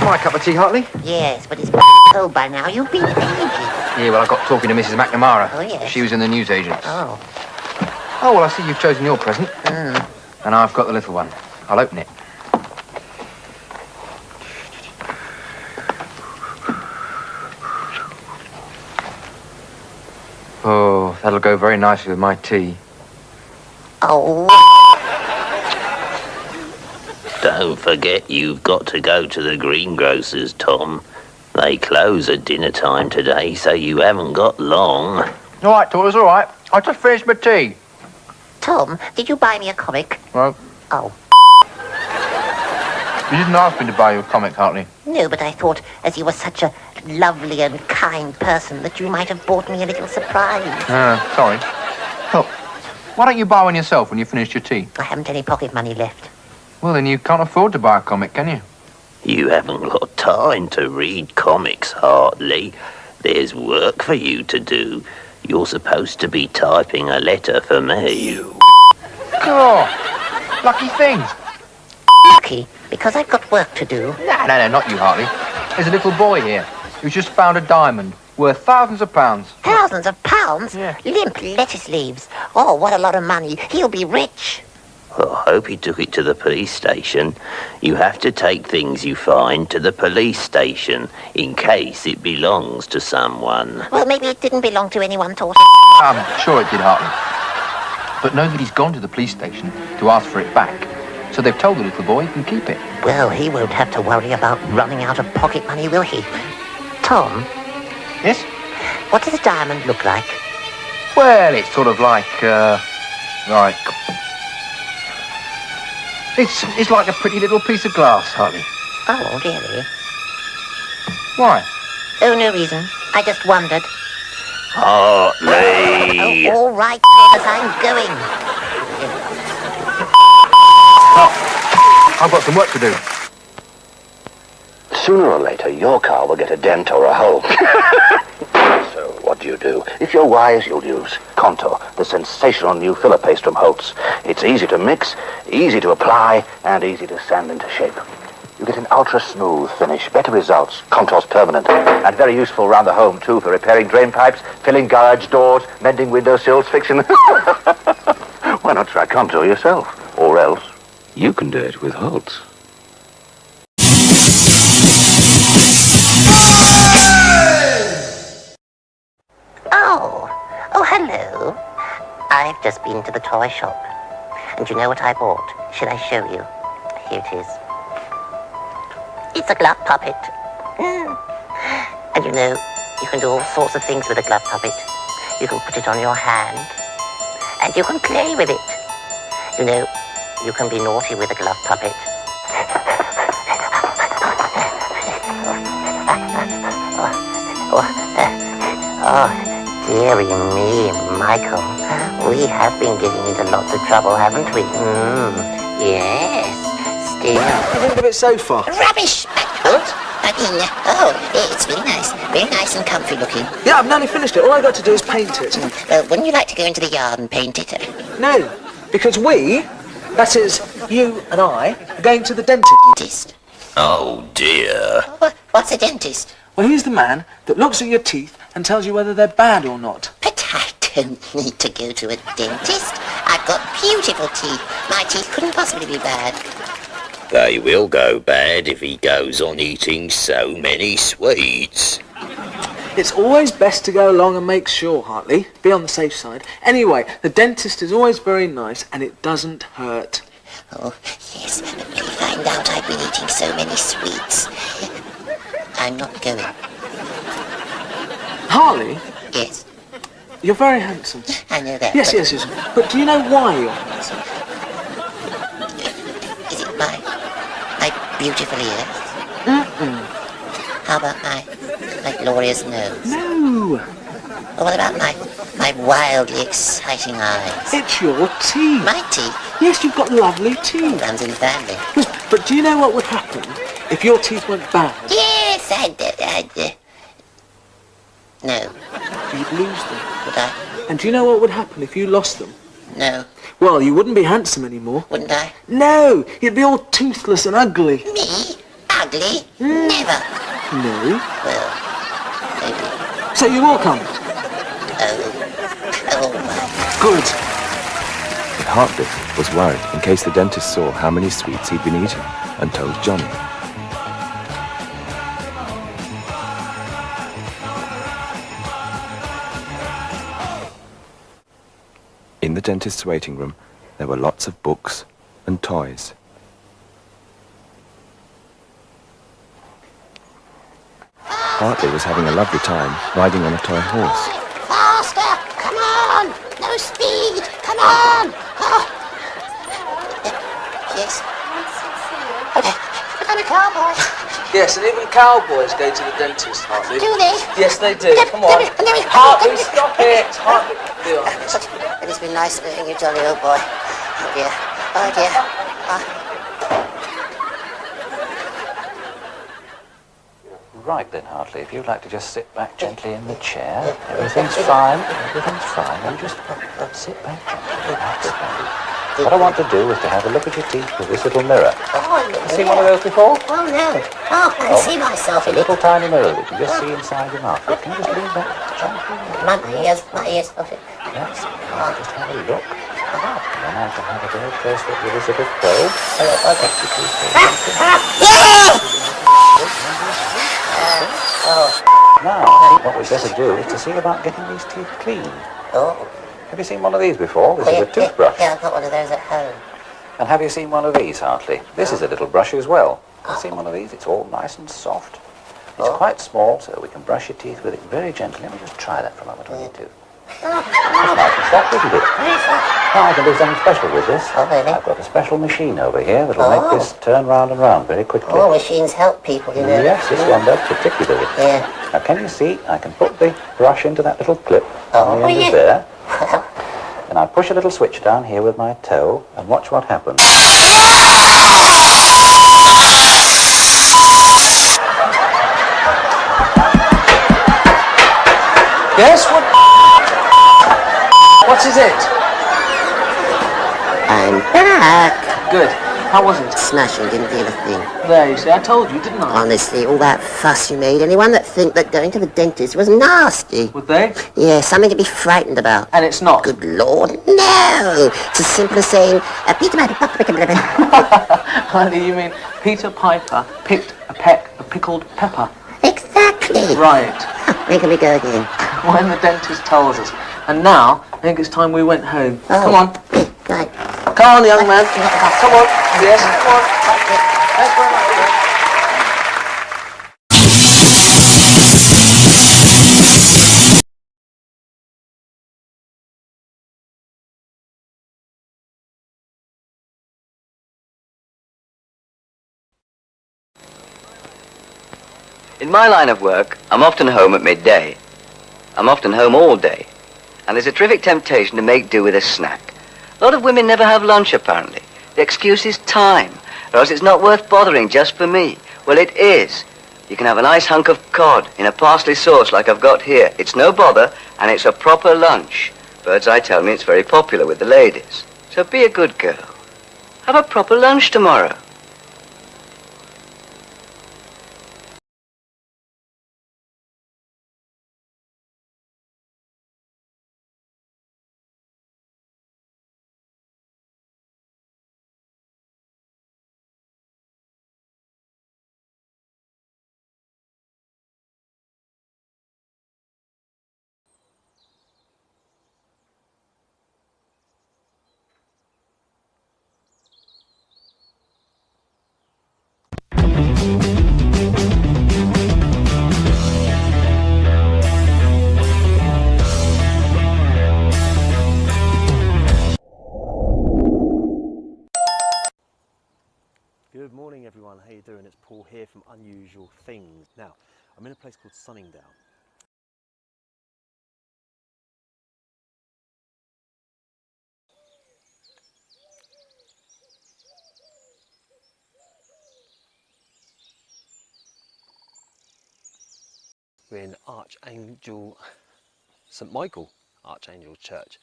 My cup of tea, Hartley? Yes, but it's cold by now. You've been ages. Yeah, well, I got talking to Mrs. McNamara. Oh, yes? She was in the newsagents. Oh. Oh, well, I see you've chosen your present. Mm. And I've got the little one. I'll open it. Oh, that'll go very nicely with my tea. Oh. Don't forget you've got to go to the greengrocer's, Tom. They close at dinner time today, so you haven't got long. All right, Tortoise, all right. I just finished my tea. Tom, did you buy me a comic? Well, Oh. you didn't ask me to buy you a comic, Hartley. No, but I thought, as you were such a lovely and kind person, that you might have bought me a little surprise. Sorry. Look, why don't you buy one yourself when you finished your tea? I haven't any pocket money left. Well, then you can't afford to buy a comic, can you? You haven't got time to read comics, Hartley. There's work for you to do. You're supposed to be typing a letter for me. Oh, lucky things. Lucky? Because I've got work to do. No, not you, Hartley. There's a little boy here who's just found a diamond worth thousands of pounds. Thousands of pounds? Yeah. Limp lettuce leaves. Oh, what a lot of money. He'll be rich. Well, I hope he took it to the police station. You have to take things you find to the police station in case it belongs to someone. Well, maybe it didn't belong to anyone, Tortoise. I'm sure it did, Hartley. But nobody's gone to the police station to ask for it back. So they've told the little boy he can keep it. Well, he won't have to worry about running out of pocket money, will he? Tom? Yes? What does a diamond look like? Well, it's sort of like, It's like a pretty little piece of glass, Hartley. Oh, really? Why? Oh, no reason. I just wondered. Hartley! Oh, all right, Tortoise, I'm going. I've got some work to do. Sooner or later, your car will get a dent or a hole. So, what do? If you're wise, you'll use Contour, the sensational new filler paste from Holt's. It's easy to mix, easy to apply, and easy to sand into shape. You get an ultra-smooth finish, better results. Contour's permanent, and very useful around the home, too, for repairing drain pipes, filling garage doors, mending windowsills, fixing... Why not try Contour yourself? Or else, you can do it with Holt's. Oh, hello. I've just been to the toy shop. And you know what I bought? Should I show you? Here it is. It's a glove puppet. And you know, you can do all sorts of things with a glove puppet. You can put it on your hand. And you can play with it. You know, you can be naughty with a glove puppet. Dearie me, Michael. We have been getting into lots of trouble, haven't we? Yes. Still. What do you think of it so far? Rubbish! What? It's very nice. Very nice and comfy looking. Yeah, I've nearly finished it. All I've got to do is paint it. Wouldn't you like to go into the yard and paint it? No, because we, that is, you and I, are going to the dentist. Oh dear. What's a dentist? Well, he's the man that looks at your teeth and tells you whether they're bad or not. But I don't need to go to a dentist. I've got beautiful teeth. My teeth couldn't possibly be bad. They will go bad if he goes on eating so many sweets. It's always best to go along and make sure, Hartley. Be on the safe side. Anyway, the dentist is always very nice and it doesn't hurt. Oh, yes, but when you find out I've been eating so many sweets, I'm not going. Hartley? Yes. You're very handsome. I know that. Yes. But do you know why you're handsome? Is it my beautiful ears? How about my glorious nose? No. Or what about my wildly exciting eyes? It's your teeth. My teeth? Yes, you've got lovely teeth. Runs in the family. But do you know what would happen if your teeth went bad? Yes, I did. No. You'd lose them. Would I? And do you know what would happen if you lost them? No. Well, you wouldn't be handsome anymore. Wouldn't I? No, you'd be all toothless and ugly. Me? Ugly? Never. No. Well, maybe. So you will come? Oh my. Good. But Hartley was worried in case the dentist saw how many sweets he'd been eating and told Johnny. In the dentist's waiting room, there were lots of books and toys. Hartley was having a lovely time riding on a toy horse. Faster! Come on! No speed! Come on! Oh. Yes. Okay. I'm a cowboy. Yes, and even cowboys go to the dentist, Hartley. Do they? Yes, they do. Come on. Hartley, stop it. Hartley, be honest. It has been nice meeting you, jolly old boy. Oh dear. Oh dear. Right then, Hartley, if you'd like to just sit back gently in the chair. Everything's fine. Everything's fine. You just sit back gently. That's fine. What I want to do is to have a look at your teeth with this little mirror. Oh, Have you seen one of those before? Oh no. Oh, I can see myself It's a in it. little tiny mirror that you just see inside your mouth. Can you just lean back gently? My ears. Okay. Yes. I'll just have a look. And then I can have a very close look with this little probe. Okay. Now, I think what we'd better do is to see about getting these teeth clean. Oh. Have you seen one of these before? This is a toothbrush. Yeah, I've got one of those at home. And have you seen one of these, Hartley? This is a little brush as well. Have you seen one of these? It's all nice and soft. It's quite small, so we can brush your teeth with it very gently. Let me just try that for a moment on your tooth. It's nice and soft, isn't it? Now I can do something special with this. Oh, really? I've got a special machine over here that'll make this turn round and round very quickly. Oh, machines help people, you know. Yes, this one does particularly. Yeah. Now can you see, I can put the brush into that little clip on the end yeah. of there. And I push a little switch down here with my toe and watch what happens. Yes, what? What is it? I'm back. Good. How was it? Smashing, didn't feel a thing. There, you see, I told you, didn't I? Honestly, all that fuss you made, anyone that think that going to the dentist was nasty. Would they? Yeah, something to be frightened about. And it's not? Good Lord, no! It's as simple as saying, Peter Piper, Honey, you mean Peter Piper picked a peck of pickled pepper? Exactly. Right. Where can we go again? When the dentist tells us. And now, I think it's time we went home. Oh. Come on. Right. Come on, young man. Come on. Yes, come on. Thanks very much. In my line of work, I'm often home at midday. I'm often home all day. And there's a terrific temptation to make do with a snack. A lot of women never have lunch, apparently. The excuse is time, or else it's not worth bothering just for me. Well, it is. You can have a nice hunk of cod in a parsley sauce like I've got here. It's no bother, and it's a proper lunch. Birdseye tell me it's very popular with the ladies. So be a good girl. Have a proper lunch tomorrow. Morning everyone, how you doing? It's Paul here from Unusual Things. Now, I'm in a place called Sunningdale. We're in St Michael Archangel Church,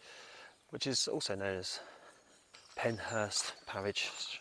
which is also known as Penhurst Parish.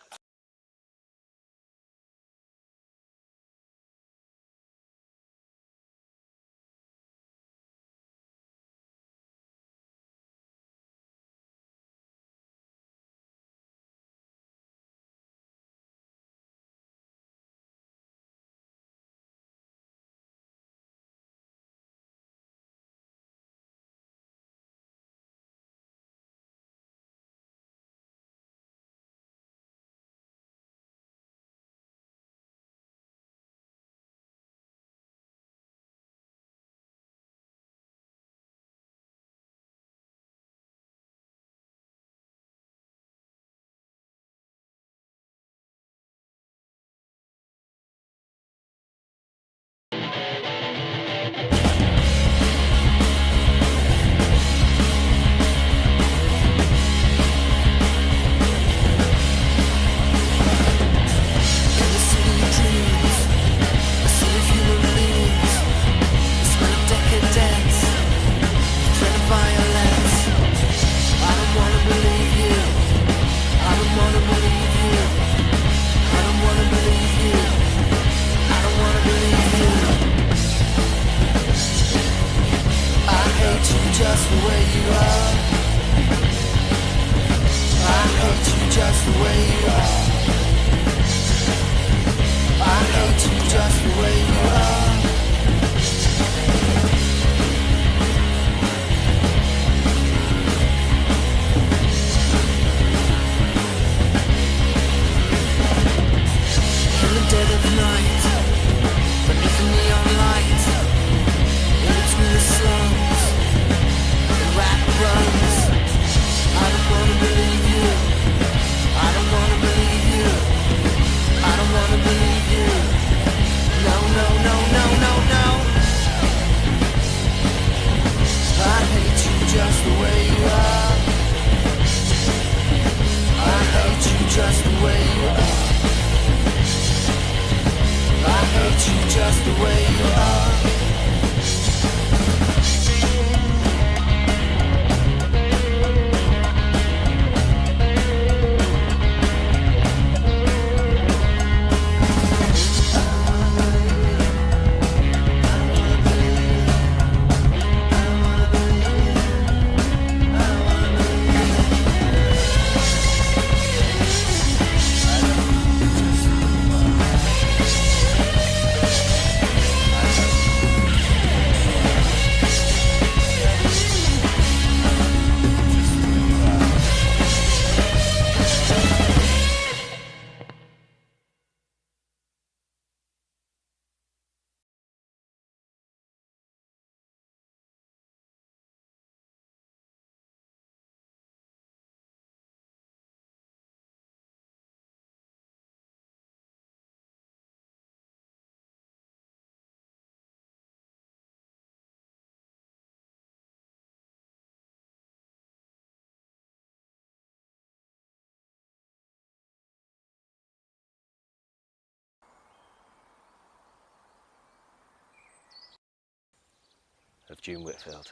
Of June Whitfield.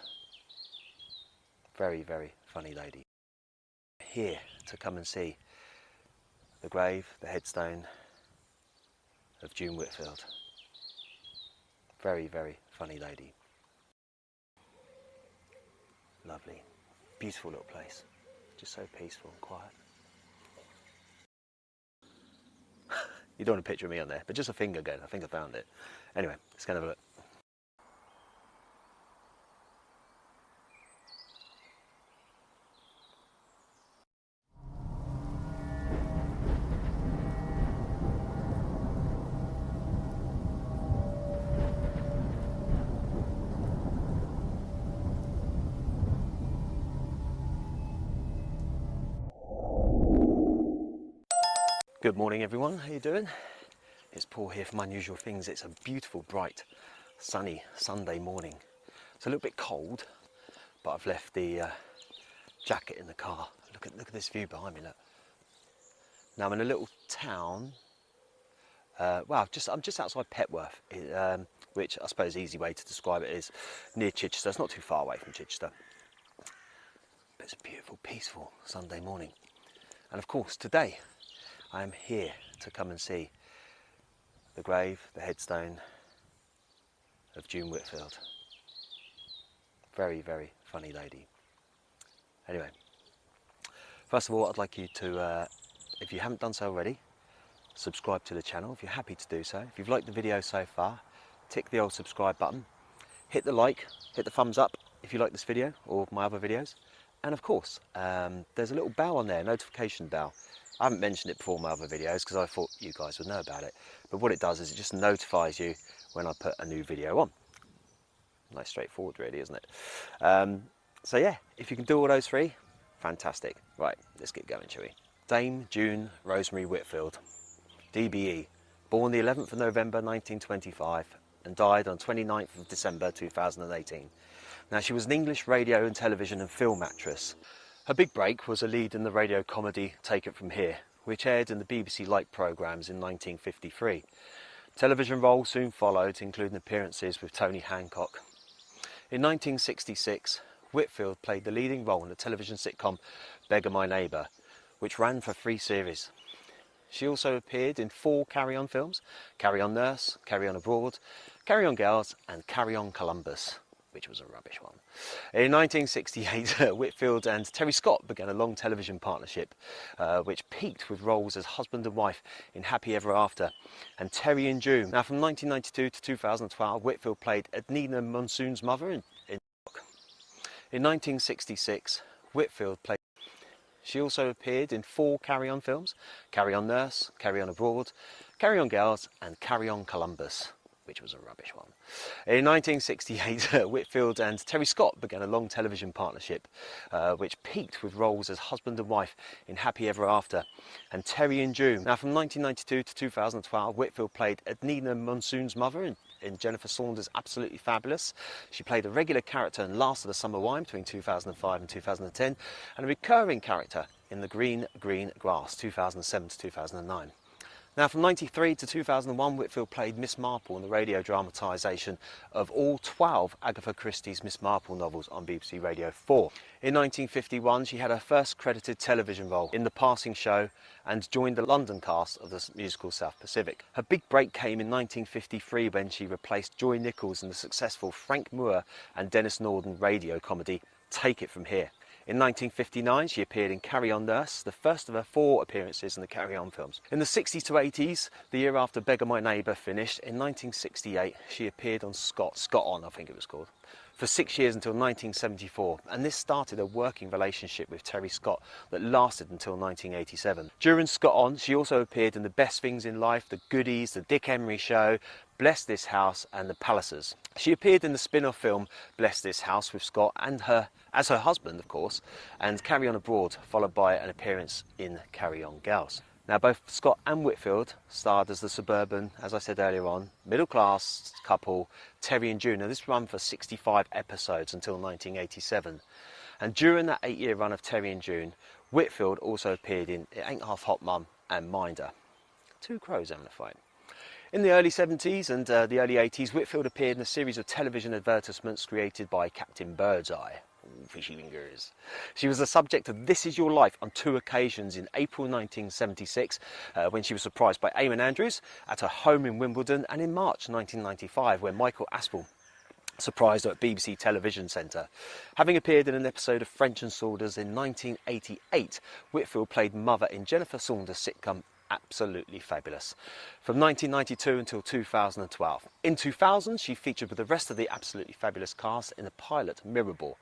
Very, very funny lady. Here to come and see the grave, the headstone of June Whitfield. Very, very funny lady. Lovely, beautiful little place. Just so peaceful and quiet. You don't want a picture of me on there, but just a finger going. I think I found it. Anyway, let's go and have a look. Good morning everyone, how you doing? It's Paul here from Unusual Things. It's a beautiful, bright, sunny Sunday morning. It's a little bit cold, but I've left the jacket in the car. Look at this view behind me, look. Now I'm in a little town, I'm just outside Petworth, which I suppose the easy way to describe it is near Chichester. It's not too far away from Chichester. But it's a beautiful, peaceful Sunday morning. And of course, today I am here to come and see the grave, the headstone of June Whitfield. Very, very funny lady. Anyway, first of all, I'd like you to, if you haven't done so already, subscribe to the channel if you're happy to do so. If you've liked the video so far, tick the old subscribe button, hit the like, hit the thumbs up if you like this video or my other videos. And of course, there's a little bell on there, notification bell. I haven't mentioned it before my other videos because I thought you guys would know about it. But what it does is it just notifies you when I put a new video on. Nice straightforward really, isn't it? So yeah, if you can do all those three, fantastic. Right, let's get going, shall we? Dame June Rosemary Whitfield, DBE, born the 11th of November 1925 and died on 29th of December 2018. Now she was an English radio and television and film actress. Her big break was a lead in the radio comedy Take It From Here, which aired in the BBC Light programmes in 1953. Television roles soon followed, including appearances with Tony Hancock. In 1966, Whitfield played the leading role in the television sitcom Beggar My Neighbour, which ran for 3 series. She also appeared in 4 Carry On films: Carry On Nurse, Carry On Abroad, Carry On Girls and Carry On Columbus, which was a rubbish one. In 1968, Whitfield and Terry Scott began a long television partnership, which peaked with roles as husband and wife in Happy Ever After and Terry and June. Now from 1992 to 2012, Whitfield played Ednina Monsoon's mother in In 1966, Whitfield played... She also appeared in 4 Carry On films: Carry On Nurse, Carry On Abroad, Carry On Girls and Carry On Columbus, which was a rubbish one. In 1968, Whitfield and Terry Scott began a long television partnership, which peaked with roles as husband and wife in Happy Ever After and Terry and June. Now from 1992 to 2012, Whitfield played Ednina Monsoon's mother in Jennifer Saunders' Absolutely Fabulous. She played a regular character in Last of the Summer Wine between 2005 and 2010, and a recurring character in The Green Green Grass 2007 to 2009. Now from 1993 to 2001, Whitfield played Miss Marple in the radio dramatisation of all 12 Agatha Christie's Miss Marple novels on BBC Radio 4. In 1951, she had her first credited television role in The Passing Show and joined the London cast of the musical South Pacific. Her big break came in 1953 when she replaced Joy Nichols in the successful Frank Moore and Dennis Norden radio comedy Take It From Here. In 1959, she appeared in Carry On Nurse, the first of her 4 appearances in the Carry On films. In the 60s to 80s, the year after Beggar My Neighbour finished, in 1968, she appeared on Scott On, I think it was called, for 6 years until 1974, and this started a working relationship with Terry Scott that lasted until 1987. During Scott On, she also appeared in The Best Things in Life, The Goodies, The Dick Emery Show, Bless This House and The Pallisers. She appeared in the spin-off film Bless This House with Scott and as her husband, of course, and Carry On Abroad, followed by an appearance in Carry On Girls. Now both Scott and Whitfield starred as the suburban, as I said earlier on, middle-class couple Terry and June. Now this ran for 65 episodes until 1987. And during that 8-year run of Terry and June, Whitfield also appeared in It Ain't Half Hot Mum and Minder. 2 crows having a fight. In the early 70s and the early 80s, Whitfield appeared in a series of television advertisements created by Captain Birdseye. Fishy fingers. She was the subject of This Is Your Life on 2 occasions: in April 1976 when she was surprised by Eamon Andrews at her home in Wimbledon, and in March 1995 when Michael Aspel surprised her at BBC Television Centre. Having appeared in an episode of French and Saunders in 1988, Whitfield played mother in Jennifer Saunders' sitcom Absolutely Fabulous from 1992 until 2012. In 2000, she featured with the rest of the Absolutely Fabulous cast in the pilot Mirrorball.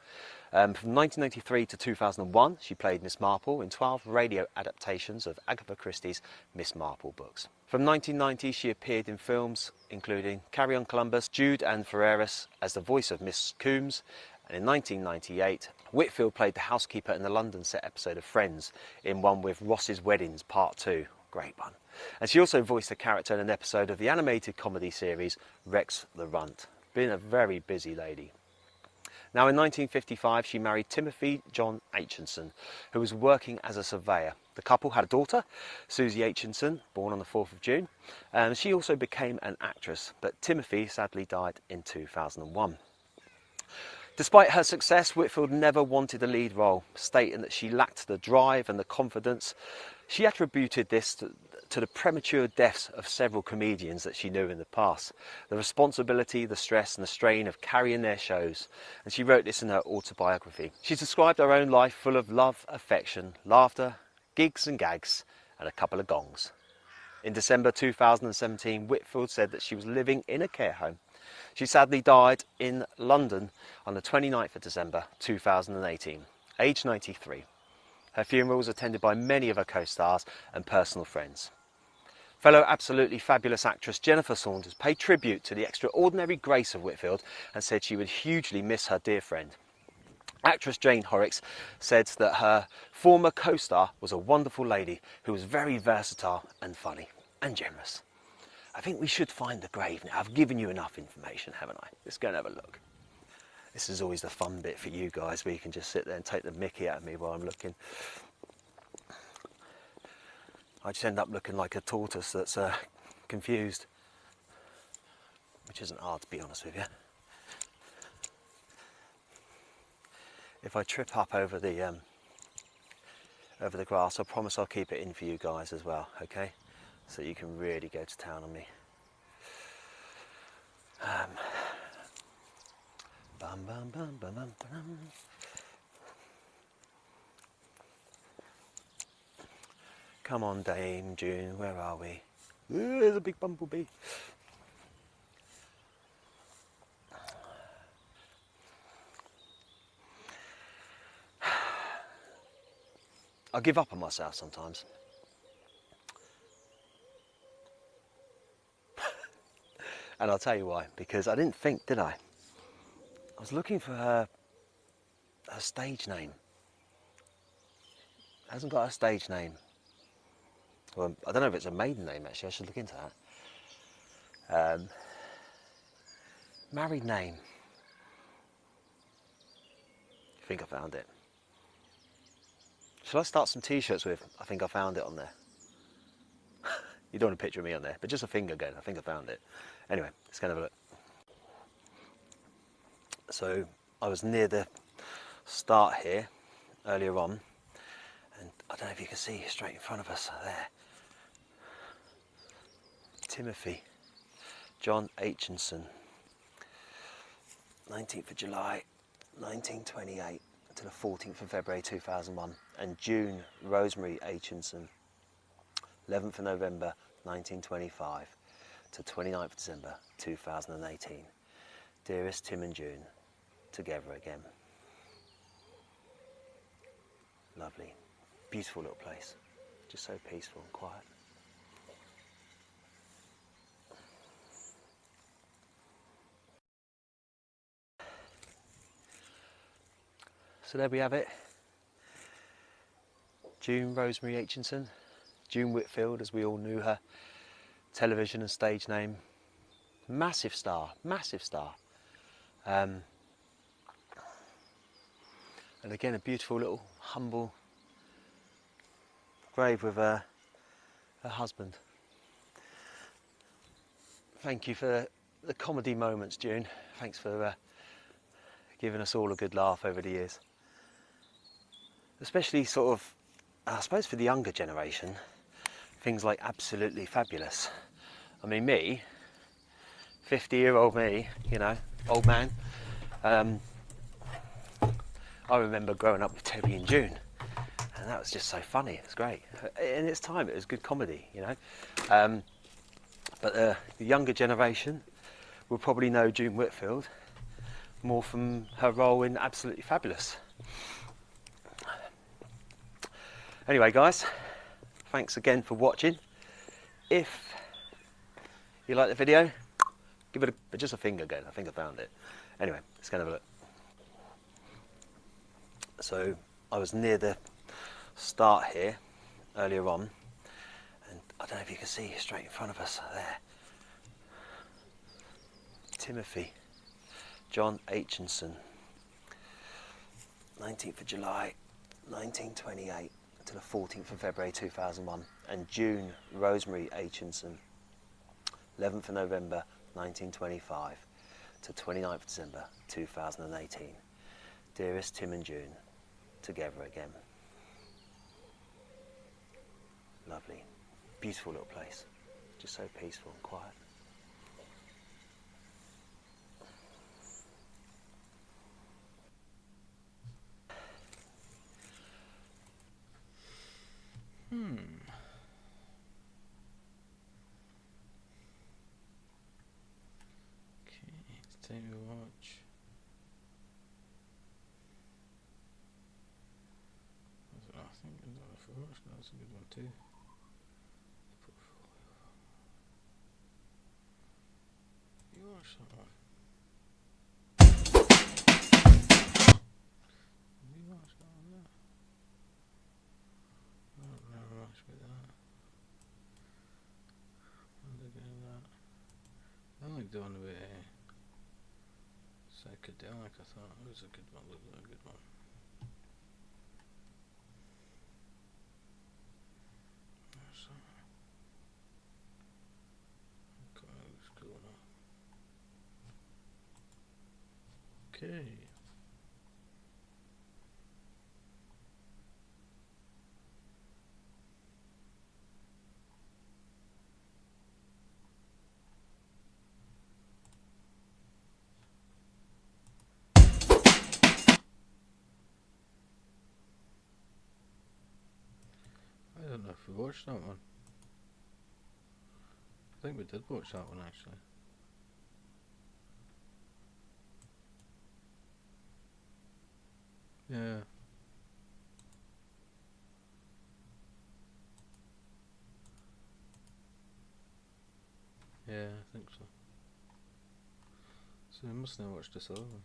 From 1993 to 2001, she played Miss Marple in 12 radio adaptations of Agatha Christie's Miss Marple books. From 1990, she appeared in films including Carry On Columbus, Jude and Ferreras as the voice of Miss Coombs, and in 1998, Whitfield played the housekeeper in the London set episode of Friends in one with Ross's Weddings Part 2, great one. And she also voiced a character in an episode of the animated comedy series Rex the Runt. Been a very busy lady. Now in 1955 she married Timothy John Aitchison, who was working as a surveyor. The couple had a daughter, Susie Aitchison, born on the 4th of June, and she also became an actress, but Timothy sadly died in 2001. Despite her success, Whitfield never wanted a lead role, stating that she lacked the drive and the confidence. She attributed this to the premature deaths of several comedians that she knew in the past, the responsibility, the stress and the strain of carrying their shows, and she wrote this in her autobiography. She's described her own life full of love, affection, laughter, gigs and gags, and a couple of gongs. In December 2017, Whitfield said that she was living in a care home. She sadly died in London on the 29th of December 2018, aged 93. Her funeral was attended by many of her co-stars and personal friends. Fellow absolutely fabulous actress Jennifer Saunders paid tribute to the extraordinary grace of Whitfield and said she would hugely miss her dear friend. Actress Jane Horrocks said that her former co-star was a wonderful lady who was very versatile and funny and generous. I think we should find the grave now. I've given you enough information, haven't I? Let's go and have a look. This is always the fun bit for you guys, where you can just sit there and take the mickey out of me while I'm looking. I just end up looking like a tortoise that's confused, which isn't hard, to be honest with you. If I trip up over the grass, I promise I'll keep it in for you guys as well, okay? So you can really go to town on me. Bum, bum, bum, bum, bum, bum. Come on, Dame June, where are we? Ooh, there's a big bumblebee. I give up on myself sometimes. And I'll tell you why, because I didn't think, did I? I was looking for her stage name. Hasn't got a stage name. Well, I don't know if it's a maiden name actually, I should look into that. Married name. I think I found it. Shall I start some t-shirts with I think I found it on there? You don't want a picture of me on there, but just a finger going, I think I found it. Anyway, let's go and have a look. So I was near the start here earlier on, and I don't know if you can see straight in front of us there. Timothy John Aitchison, 19th of July 1928 to the 14th of February 2001, and June Rosemary Aitchison, 11th of November 1925 to 29th of December 2018. Dearest Tim and June, together again. Lovely, beautiful little place, just so peaceful and quiet. So there we have it. June Rosemary Aitchison, June Whitfield as we all knew her, television and stage name, massive star, massive star. And again, a beautiful little humble grave with her husband. Thank you for the comedy moments, June. Thanks for giving us all a good laugh over the years. Especially sort of, I suppose for the younger generation, things like Absolutely Fabulous. I mean, me, 50-year-old me, you know, old man, I remember growing up with Toby and June, and that was just so funny. It was great. In its time, it was good comedy, you know. But the younger generation will probably know June Whitfield more from her role in Absolutely Fabulous. Anyway, guys, thanks again for watching. If you like the video, give it just a finger again. I think I found it. Anyway, let's go and have a look. So I was near the start here earlier on, and I don't know if you can see straight in front of us there. Timothy John Aitchison, 19th of July 1928 to the 14th of February 2001, and June Rosemary Aitchison, 11th of November 1925 to 29th of December 2018. Dearest Tim and June, together again. Lovely, beautiful little place, just so peaceful and quiet. Okay, it's time to watch. I think another first. That's a good one too. You watch that one. You watch that one there. I don't know much with that. What are they doing that? I like doing a bit psychedelic. I thought it was a good one. Looked like a good one. There's that. Okay, looks cool now. Okay. I don't know if we watched that one. I think we did watch that one actually. Yeah. Yeah, I think so. So we must now watch this other one.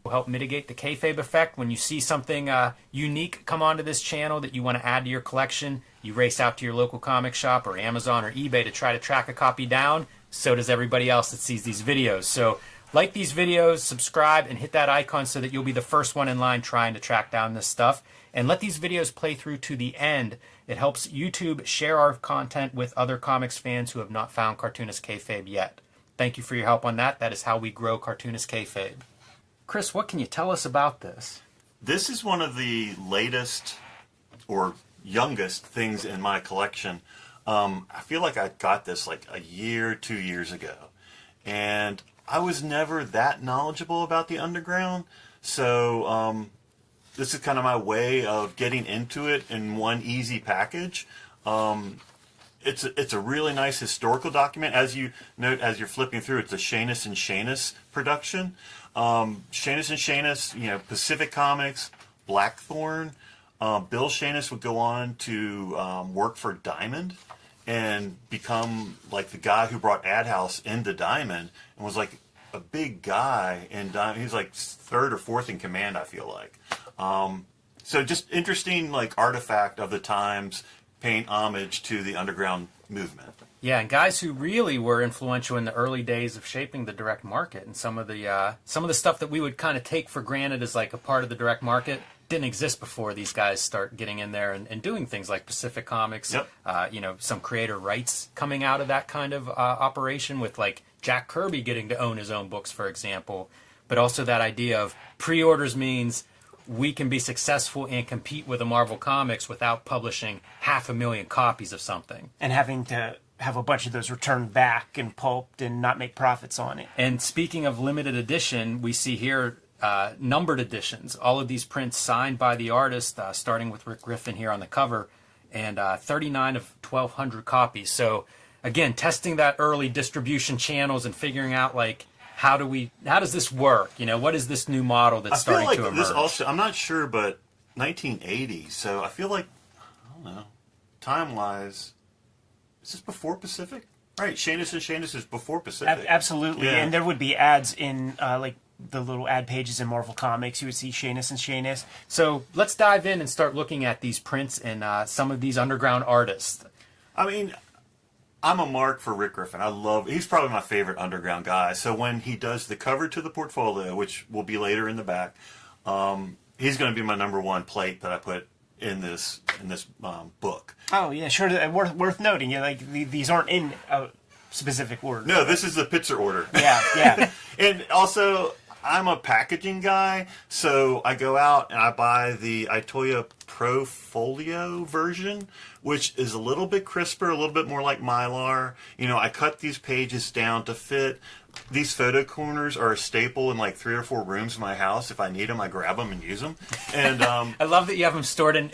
Will help mitigate the kayfabe effect. When you see something unique come onto this channel that you want to add to your collection, you race out to your local comic shop or Amazon or eBay to try to track a copy down. So does everybody else that sees these videos. So like these videos, subscribe, and hit that icon so that you'll be the first one in line trying to track down this stuff. And let these videos play through to the end. It helps YouTube share our content with other comics fans who have not found Cartoonist Kayfabe yet. Thank you for your help on that. That is how we grow Cartoonist Kayfabe. Chris, what can you tell us about this? This is one of the latest or youngest things in my collection. I feel like I got this like a year, 2 years ago. And I was never that knowledgeable about the underground. So this is kind of my way of getting into it in one easy package. It's a really nice historical document. As you note, as you're flipping through, it's a Shanus and Shanus production. Shanus and Shanus, you know, Pacific Comics, Blackthorn. Bill Shanus would go on to work for Diamond and become like the guy who brought Ad House into Diamond and was like a big guy in Diamond. He was like third or fourth in command, I feel like. So just interesting like artifact of the times, paying homage to the underground movement. Yeah, and guys who really were influential in the early days of shaping the direct market, and some of the stuff that we would kind of take for granted as like a part of the direct market didn't exist before these guys start getting in there and doing things like Pacific Comics. Yep. You know, some creator rights coming out of that kind of operation with like Jack Kirby getting to own his own books, for example. But also that idea of pre-orders means we can be successful and compete with a Marvel Comics without publishing 500,000 copies of something. And having to have a bunch of those returned back and pulped and not make profits on it. And speaking of limited edition, we see here numbered editions. All of these prints signed by the artist, starting with Rick Griffin here on the cover, and 39 of 1,200 copies. So again, testing that early distribution channels and figuring out like how does this work? You know, what is this new model that's starting to emerge? This also, I'm not sure, but 1980. So I feel like, I don't know, time-wise, is this before Pacific? Right, Shanus and Shanus is before Pacific. Absolutely, yeah. And there would be ads in like the little ad pages in Marvel Comics, you would see Shanus and Shanus. So let's dive in and start looking at these prints and some of these underground artists. I mean, I'm a mark for Rick Griffin. He's probably my favorite underground guy. So when he does the cover to the portfolio, which will be later in the back, he's going to be my number one plate that I put in this book. Oh yeah, sure. Worth noting. Yeah, like these aren't in a specific order. No, this is the Pitzer order. Yeah. And also, I'm a packaging guy, so I go out and I buy the Itoya Pro Folio version, which is a little bit crisper, a little bit more like Mylar. You know, I cut these pages down to fit. These photo corners are a staple in like 3 or 4 rooms in my house. If I need them, I grab them and use them. And I love that you have them stored in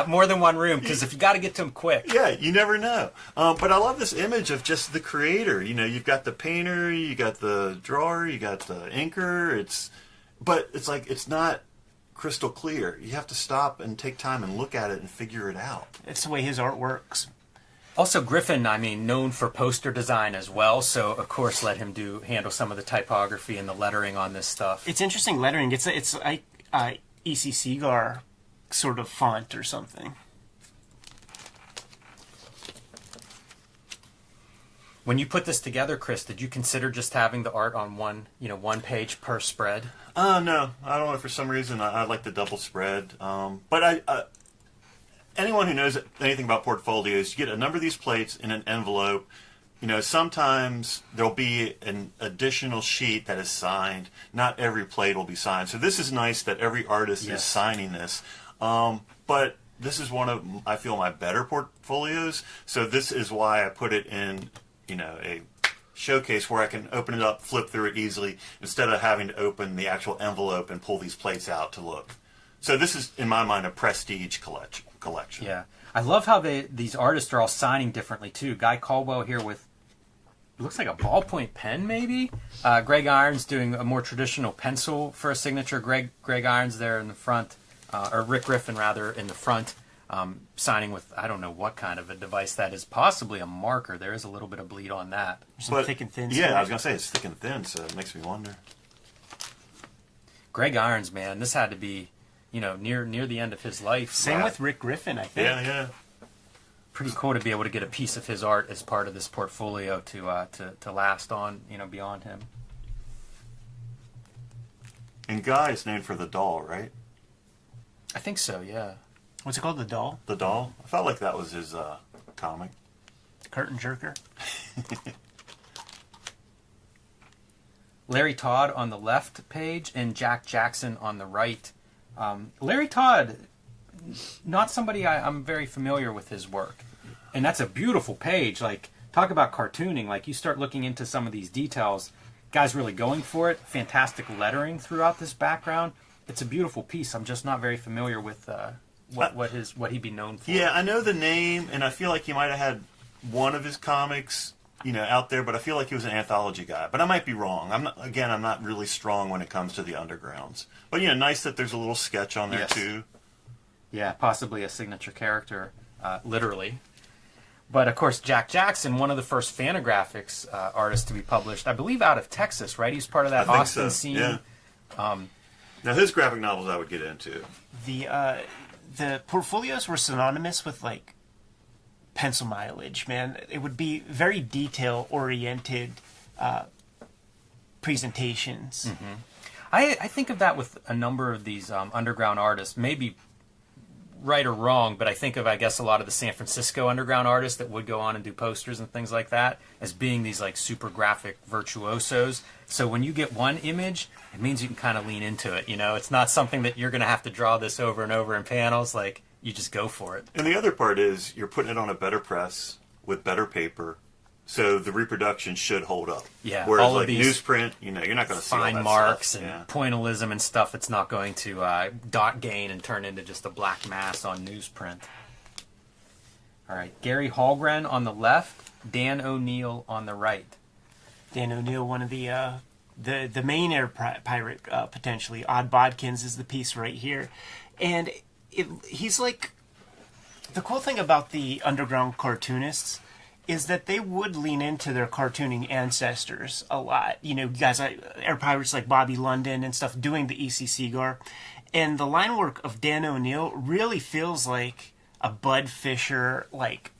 more than one room, because if you got to get to them quick. Yeah, you never know. But I love this image of just the creator. You know, you've got the painter, you got the drawer, you got the inker. But it's like it's not crystal clear. You have to stop and take time and look at it and figure it out. It's the way his art works. Also, Griffin, I mean, known for poster design as well, so of course let him handle some of the typography and the lettering on this stuff. It's interesting lettering. It's like E.C. Segar sort of font or something. When you put this together, Chris, did you consider just having the art on one page per spread? No, I don't know. For some reason, I like the double spread. But anyone who knows anything about portfolios, you get a number of these plates in an envelope. You know, sometimes there'll be an additional sheet that is signed. Not every plate will be signed. So this is nice that every artist is signing this. But this is one of, I feel, my better portfolios. So this is why I put it in, a showcase where I can open it up, flip through it easily, instead of having to open the actual envelope and pull these plates out to look. So this is, in my mind, a prestige collection. Yeah. I love how these artists are all signing differently, too. Guy Caldwell here with, it looks like a ballpoint pen, maybe? Greg Irons doing a more traditional pencil for a signature. Greg Irons there in the front, or Rick Griffin, rather, in the front, signing with, I don't know what kind of a device that is. Possibly a marker. There is a little bit of bleed on that. Some thick and thin. Yeah, I was going to say, it's thick and thin, so it makes me wonder. Greg Irons, man, this had to be, near the end of his life. Same with Rick Griffin, I think. Yeah. Pretty cool to be able to get a piece of his art as part of this portfolio to last on, beyond him. And Guy is named for the doll, right? I think so, yeah. What's it called, the doll? The doll? I felt like that was his comic. Curtain jerker. Larry Todd on the left page and Jack Jackson on the right. Larry Todd, not somebody I'm very familiar with his work. And that's a beautiful page. Like, talk about cartooning. Like, you start looking into some of these details. Guy's really going for it. Fantastic lettering throughout this background. It's a beautiful piece. I'm just not very familiar with what he'd be known for. Yeah, I know the name, and I feel like he might have had one of his comics, out there, but I feel like he was an anthology guy. But I might be wrong. I'm not really strong when it comes to the undergrounds. But nice that there's a little sketch on there too. Yeah, possibly a signature character, literally. But of course, Jack Jackson, one of the first Fantagraphics artists to be published, I believe, out of Texas, right? He's part of that Austin scene. Yeah. Now his graphic novels I would get into. The portfolios were synonymous with like pencil mileage, man. It would be very detail-oriented presentations. Mm-hmm. I think of that with a number of these underground artists, maybe right or wrong, but I think of, I guess, a lot of the San Francisco underground artists that would go on and do posters and things like that as being these like super graphic virtuosos. So when you get one image, it means you can kind of lean into it. It's not something that you're going to have to draw this over and over in panels. Like, you just go for it. And the other part is you're putting it on a better press with better paper, so the reproduction should hold up. Yeah, whereas all of like these newsprint, you're not going to see all fine that marks stuff. and pointillism and stuff. It's not going to dot gain and turn into just a black mass on newsprint. All right, Gary Hallgren on the left, Dan O'Neill on the right. Dan O'Neill, one of the main air pirate potentially. Odd Bodkins is the piece right here, and he's like, the cool thing about the underground cartoonists is that they would lean into their cartooning ancestors a lot. You know, guys like air pirates like Bobby London and stuff doing the E.C. Segar. And the line work of Dan O'Neill really feels like a Bud Fisher, like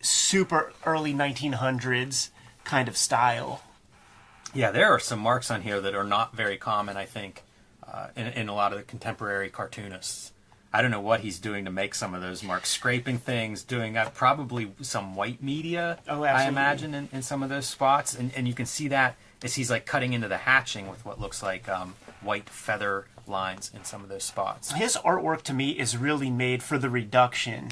super early 1900s kind of style. Yeah, there are some marks on here that are not very common, I think, in a lot of the contemporary cartoonists. I don't know what he's doing to make some of those marks. Scraping things, doing probably some white media, I imagine, in some of those spots. And you can see that as he's like cutting into the hatching with what looks like white feather lines in some of those spots. His artwork to me is really made for the reduction.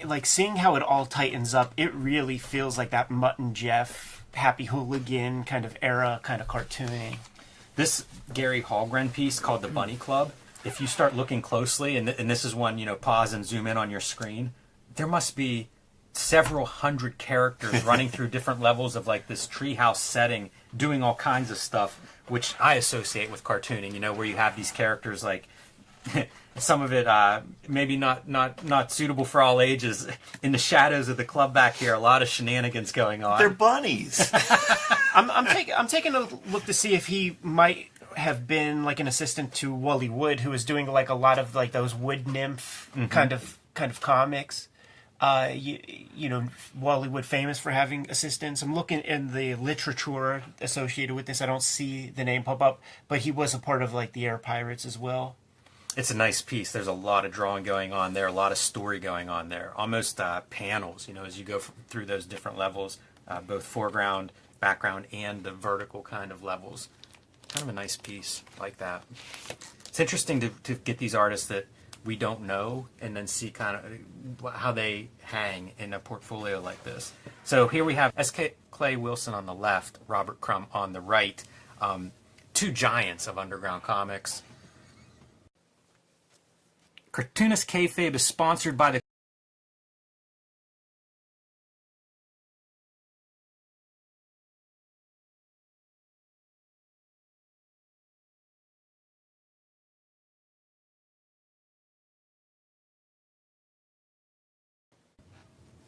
Like seeing how it all tightens up, it really feels like that Mutt and Jeff, Happy Hooligan kind of era kind of cartooning. This Gary Hallgren piece called The Bunny Club, if you start looking closely, and this is one, pause and zoom in on your screen, there must be several hundred characters running through different levels of like this treehouse setting, doing all kinds of stuff, which I associate with cartooning, where you have these characters like some of it maybe not suitable for all ages. In the shadows of the club back here, a lot of shenanigans going on. They're bunnies. I'm taking a look to see if he might have been like an assistant to Wally Wood, who was doing like a lot of like those wood nymph kind of comics. Wally Wood famous for having assistants. I'm looking in the literature associated with this. I don't see the name pop up, but he was a part of like the Air Pirates as well. It's a nice piece. There's a lot of drawing going on there, a lot of story going on there. Almost panels, as you go through those different levels, both foreground, background, and the vertical kind of levels. Kind of a nice piece like that. It's interesting to get these artists that we don't know and then see kind of how they hang in a portfolio like this. So here we have S.K. Clay Wilson on the left, Robert Crumb on the right, two giants of underground comics. Cartoonist Kayfabe is sponsored by the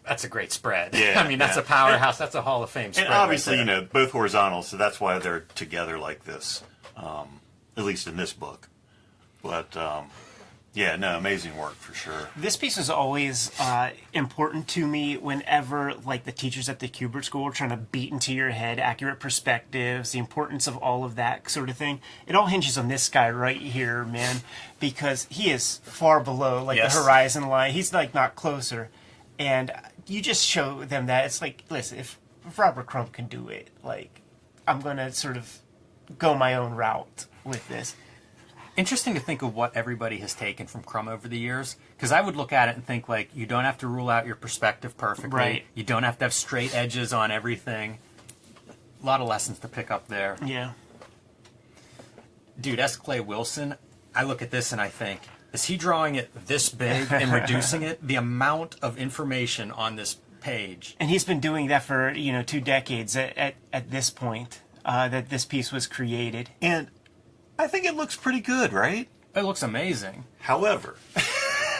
That's a great spread. Yeah, I mean, that's a powerhouse. That's a Hall of Fame spread. And obviously, right both horizontal, so that's why they're together like this, at least in this book. But, amazing work for sure. This piece is always important to me whenever, like, the teachers at the Kubert School are trying to beat into your head accurate perspectives, the importance of all of that sort of thing. It all hinges on this guy right here, man, because he is far below, like, the horizon line. He's, like, not closer. And you just show them that. It's like, listen, if Robert Crumb can do it, like, I'm going to sort of go my own route with this. Interesting to think of what everybody has taken from Crumb over the years, because I would look at it and think, like, you don't have to rule out your perspective perfectly. Right. You don't have to have straight edges on everything. A lot of lessons to pick up there. Yeah. Dude, S. Clay Wilson, I look at this and I think, is he drawing it this big and reducing it? The amount of information on this page. And he's been doing that for, 2 decades at this point that this piece was created. And I think it looks pretty good, right? It looks amazing. However,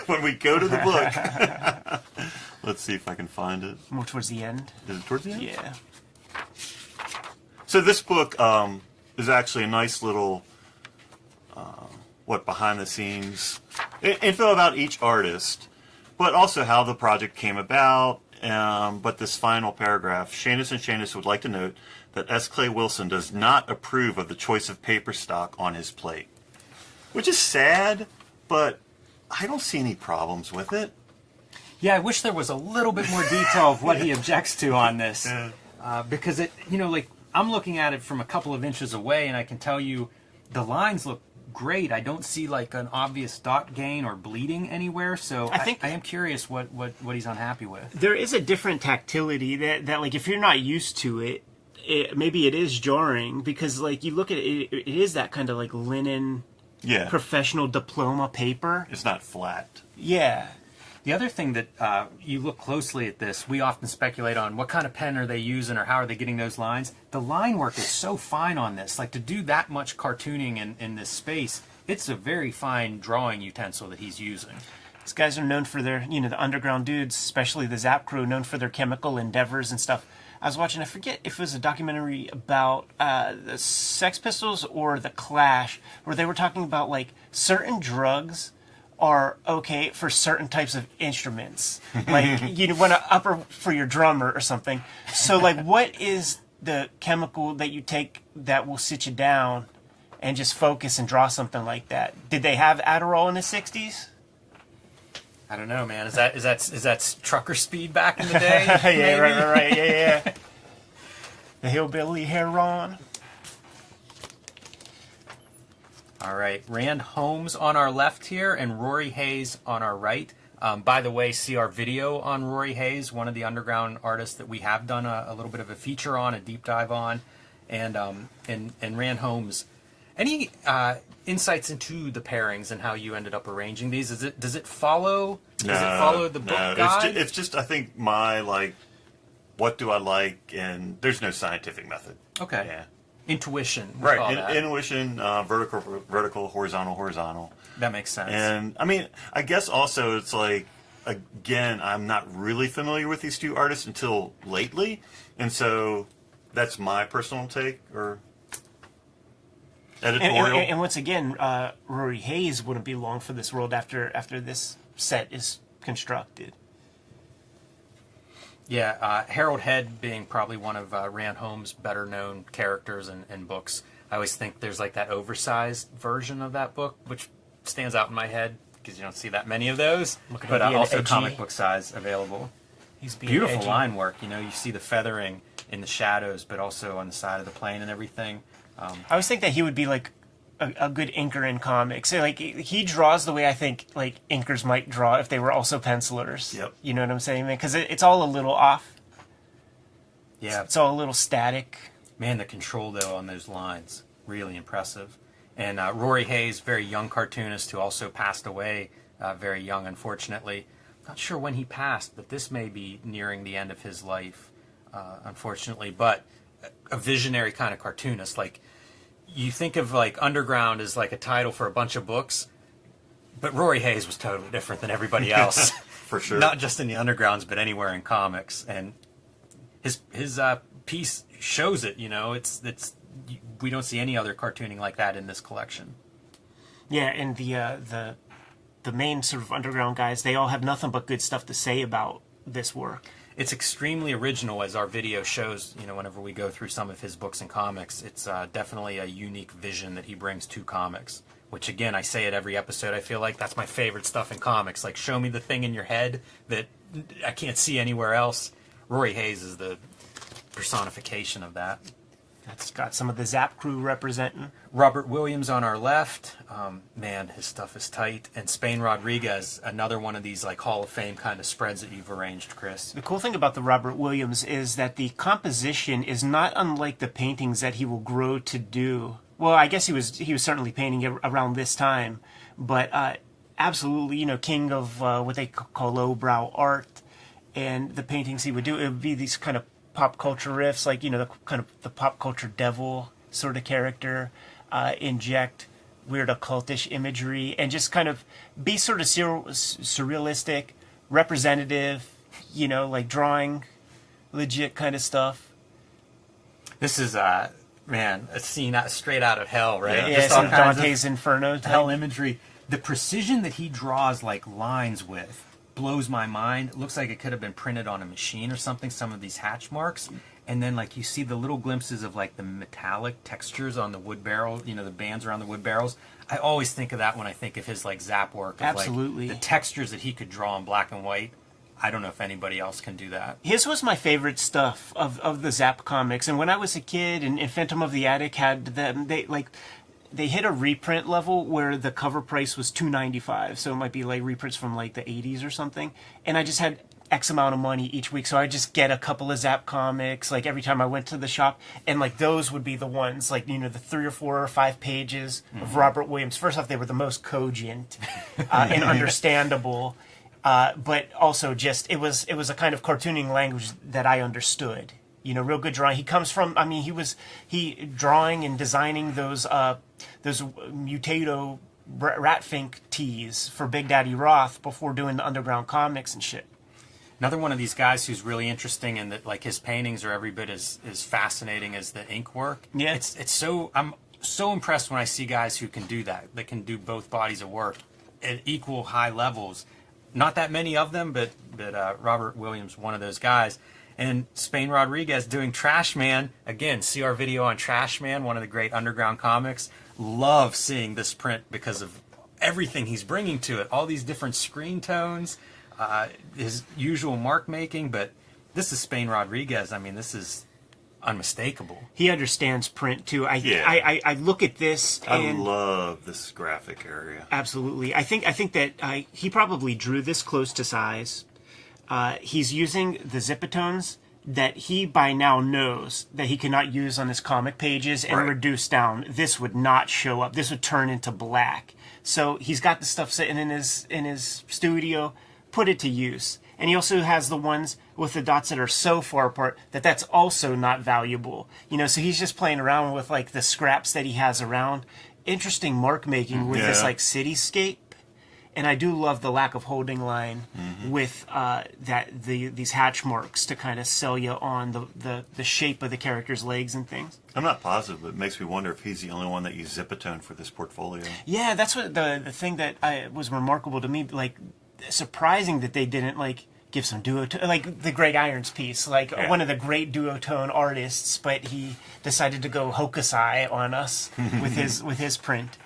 when we go to the book, let's see if I can find it. More towards the end. Is it towards the end? Yeah. So this book is actually a nice little, behind the scenes info about each artist, but also how the project came about. But this final paragraph, Shanus and Shanus would like to note that S. Clay Wilson does not approve of the choice of paper stock on his plate. Which is sad, but I don't see any problems with it. Yeah, I wish there was a little bit more detail of what he objects to on this. Because it, I'm looking at it from a couple of inches away and I can tell you the lines look great. I don't see like an obvious dot gain or bleeding anywhere, so I am curious what he's unhappy with. There is a different tactility that like if you're not used to it, maybe it is jarring because like you look at it, it is that kind of like linen, professional diploma paper. It's not flat. Yeah. The other thing that you look closely at this, we often speculate on what kind of pen are they using or how are they getting those lines. The line work is so fine on this. Like to do that much cartooning in this space, it's a very fine drawing utensil that he's using. These guys are known for their, the underground dudes, especially the Zap crew, known for their chemical endeavors and stuff. I was watching, I forget if it was a documentary about the Sex Pistols or the Clash, where they were talking about, like, certain drugs are okay for certain types of instruments. Like, you want to upper for your drummer or something. So, like, what is the chemical that you take that will sit you down and just focus and draw something like that? Did they have Adderall in the 60s? I don't know, man. Is that trucker speed back in the day? Yeah, right. Yeah. The hillbilly heron. All right, Rand Holmes on our left here and Rory Hayes on our right. By the way, see our video on Rory Hayes, one of the underground artists that we have done a little bit of a feature on, a deep dive on, and Rand Holmes. Any insights into the pairings and how you ended up arranging these? Does it follow the book guide? It's just I think my what do I like, and there's no scientific method. Okay. Yeah. Intuition. Right. Intuition, vertical, horizontal. That makes sense. And I mean, I guess also it's like, again, I'm not really familiar with these two artists until lately, and so that's my personal take or editorial. And once again, Rory Hayes wouldn't be long for this world after this set is constructed. Yeah, Harold Head being probably one of Rand Holmes' better known characters and books. I always think there's like that oversized version of that book, which stands out in my head because you don't see that many of those. But also comic book size available. He's being beautiful edgy. line work. You see the feathering in the shadows, but also on the side of the plane and everything. I always think that he would be like a good inker in comics. So, like, he draws the way I think like inkers might draw if they were also pencilers. Yep. You know what I'm saying, man? Because it's all a little off. Yeah. It's all a little static. Man, the control though on those lines, really impressive. And Rory Hayes, very young cartoonist who also passed away very young, unfortunately. Not sure when he passed, but this may be nearing the end of his life, unfortunately. But a visionary kind of cartoonist. Like, you think of like Underground as like a title for a bunch of books, but Rory Hayes was totally different than everybody else. For sure. Not just in the Undergrounds, but anywhere in comics. And his piece shows it. It's we don't see any other cartooning like that in this collection. Yeah, and the main sort of Underground guys, they all have nothing but good stuff to say about this work. It's extremely original, as our video shows. Whenever we go through some of his books and comics, it's definitely a unique vision that he brings to comics. Which, again, I say it every episode. I feel like that's my favorite stuff in comics. Like, show me the thing in your head that I can't see anywhere else. Rory Hayes is the personification of that. That's got some of the Zap crew representing. Robert Williams on our left. Man, his stuff is tight. And Spain Rodriguez, another one of these like Hall of Fame kind of spreads that you've arranged, Chris. The cool thing about the Robert Williams is that the composition is not unlike the paintings that he will grow to do. Well, I guess he was certainly painting around this time, but absolutely, king of what they call lowbrow art, and the paintings he would do, it would be these kind of pop culture riffs, like the pop culture devil sort of character, inject weird occultish imagery, and just kind of be sort of surrealistic, representative, like drawing legit kind of stuff. This is a scene straight out of hell, right? Yeah, some Dante's Inferno type. Hell imagery. The precision that he draws like lines with blows my mind. It looks like it could have been printed on a machine or something, some of these hatch marks. And then like you see the little glimpses of like the metallic textures on the wood barrel, the bands around the wood barrels. I always think of that when I think of his like Zap work. Of, absolutely. Like, the textures that he could draw in black and white. I don't know if anybody else can do that. His was my favorite stuff of the Zap comics. And when I was a kid and Phantom of the Attic had them, they hit a reprint level where the cover price was $2.95, so it might be like reprints from like the 80s or something. And I just had X amount of money each week, so I just get a couple of Zap comics like every time I went to the shop, and like those would be the ones like the 3 or 4 or 5 pages of Robert Williams. First off, they were the most cogent and understandable, but also just it was a kind of cartooning language that I understood. Real good drawing. He comes from, he drawing and designing those Mutato Ratfink tees for Big Daddy Roth before doing the underground comics and shit. Another one of these guys who's really interesting in that, like, his paintings are every bit as fascinating as the ink work. Yeah. It's so, I'm so impressed when I see guys who can do that can do both bodies of work at equal high levels. Not that many of them, but Robert Williams, one of those guys. And Spain Rodriguez doing Trash Man. Again, see our video on Trash Man, one of the great underground comics. Love seeing this print because of everything he's bringing to it. All these different screen tones, his usual mark making, but this is Spain Rodriguez. I mean, this is unmistakable. He understands print too. I look at this and I love this graphic area. Absolutely. I think that he probably drew this close to size. He's using the zipatones that he by now knows that he cannot use on his comic pages and reduce down. This would not show up. This would turn into black. So he's got the stuff sitting in his studio, put it to use. And he also has the ones with the dots that are so far apart that that's also not valuable. You know, so he's just playing around with like the scraps that he has around. Interesting mark making with this like cityscape. And I do love the lack of holding line with these hatch marks to kind of sell you on the shape of the character's legs and things. I'm not positive, but it makes me wonder if he's the only one that used Zipatone for this portfolio. Yeah, that's what the thing that was remarkable to me. Like, surprising that they didn't like give some duotone, like the Greg Irons piece, like one of the great duotone artists, but he decided to go Hokusai on us with his print.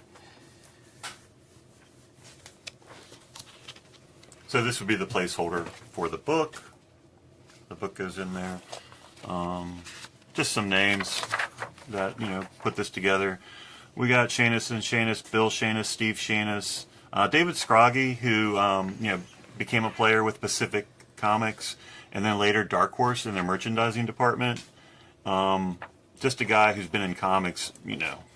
So this would be the placeholder for the book. The book goes in there. Just some names that, put this together. We got Shanus and Shanus, Bill Shanus, Steve Shanus, David Scroggy, who, became a player with Pacific Comics, and then later Dark Horse in their merchandising department. Just a guy who's been in comics,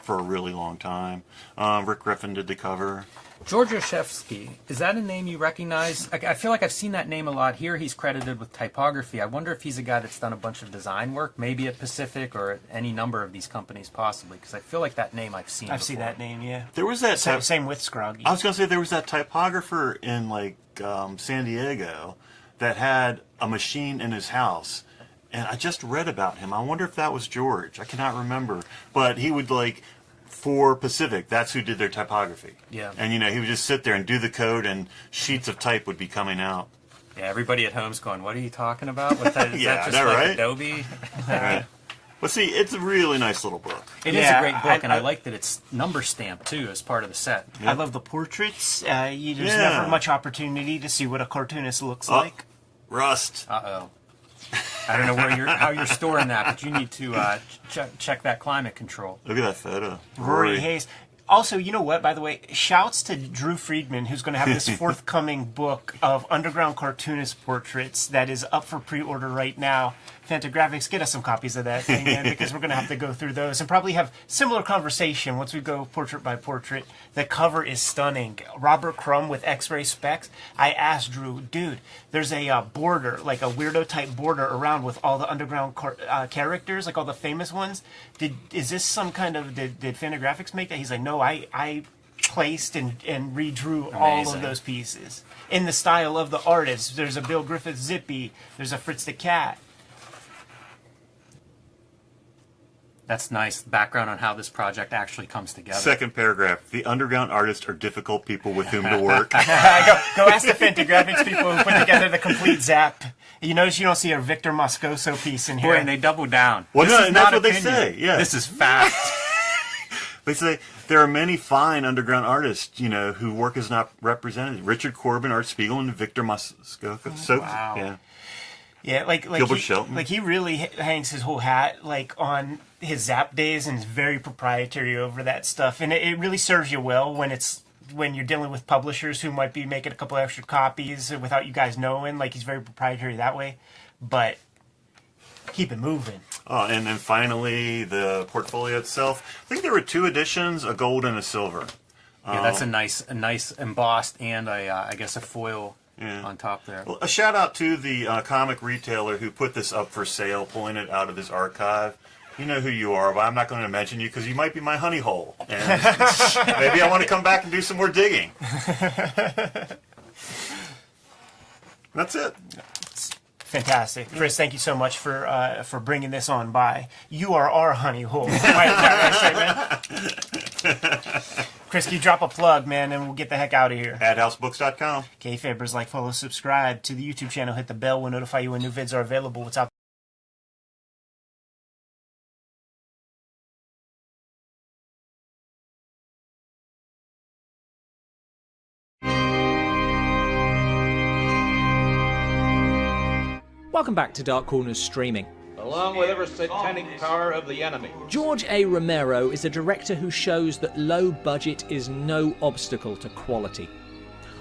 for a really long time. Rick Griffin did the cover. George Oshevsky, is that a name you recognize? I feel like I've seen that name a lot. Here he's credited with typography. I wonder if he's a guy that's done a bunch of design work, maybe at Pacific or at any number of these companies possibly, because I feel like that name I've seen before. Seen that name, yeah. There was that... Same with Scroggy. I was going to say there was that typographer in, San Diego that had a machine in his house, and I just read about him. I wonder if that was George. I cannot remember. But he would, for Pacific, that's who did their typography. Yeah. And, he would just sit there and do the code, and sheets of type would be coming out. Yeah, everybody at home's going, what are you talking about? Is that just right? Adobe? Right. Well, see, it's a really nice little book. It is a great book, and I like that it's number stamped, too, as part of the set. I love the portraits. There's never much opportunity to see what a cartoonist looks like. Rust. Uh-oh. I don't know how you're storing that, but you need to check that climate control. Look at that photo. Rory Hayes. Also, you know what, by the way, shouts to Drew Friedman, who's going to have this forthcoming book of underground cartoonist portraits that is up for pre-order right now. Fantagraphics, get us some copies of that thing, man, because we're going to have to go through those and probably have similar conversation once we go portrait by portrait. The cover is stunning. Robert Crumb with X-ray specs. I asked Drew, dude, there's a border, like a weirdo type border around with all the underground characters, like all the famous ones. Is this some kind of, did Fantagraphics make that? He's like, no, I placed and redrew all of those pieces in the style of the artist. There's a Bill Griffith Zippy. There's a Fritz the Cat. That's nice background on how this project actually comes together. Second paragraph. The underground artists are difficult people with whom to work. Go ask the Fantagraphics people who put together the complete Zap. You notice you don't see a Victor Moscoso piece in here. Boy, and they double down. Well, this no, is and not that's what opinion. they say. Yeah. This is fact. They say there are many fine underground artists, who work as not represented. Richard Corbin, Art Spiegel, and Victor Moscoso. Wow. Yeah. Yeah, like Gilbert Shelton. Like he really hangs his whole hat on his Zap days and is very proprietary over that stuff. And it really serves you well when you're dealing with publishers who might be making a couple extra copies without you guys knowing. Like, he's very proprietary that way. But keep it moving. Oh, and then finally the portfolio itself. I think there were 2 editions, a gold and a silver. Yeah, that's a nice embossed and I guess a foil. Yeah. On top there. Well, a shout out to the comic retailer who put this up for sale, pulling it out of his archive. You know who you are, but I'm not going to mention you because you might be my honey hole. And maybe I want to come back and do some more digging. That's it. Fantastic. Chris, thank you so much for bringing this on by. You are our honey hole. Chris, can you drop a plug, man, and we'll get the heck out of here. AdHouseBooks.com. Kayfabers, like, follow, subscribe to the YouTube channel. Hit the bell. We'll notify you when new vids are available. What's out Welcome back to Dark Corners Streaming. Along with every satanic power of the enemy. George A. Romero is a director who shows that low budget is no obstacle to quality.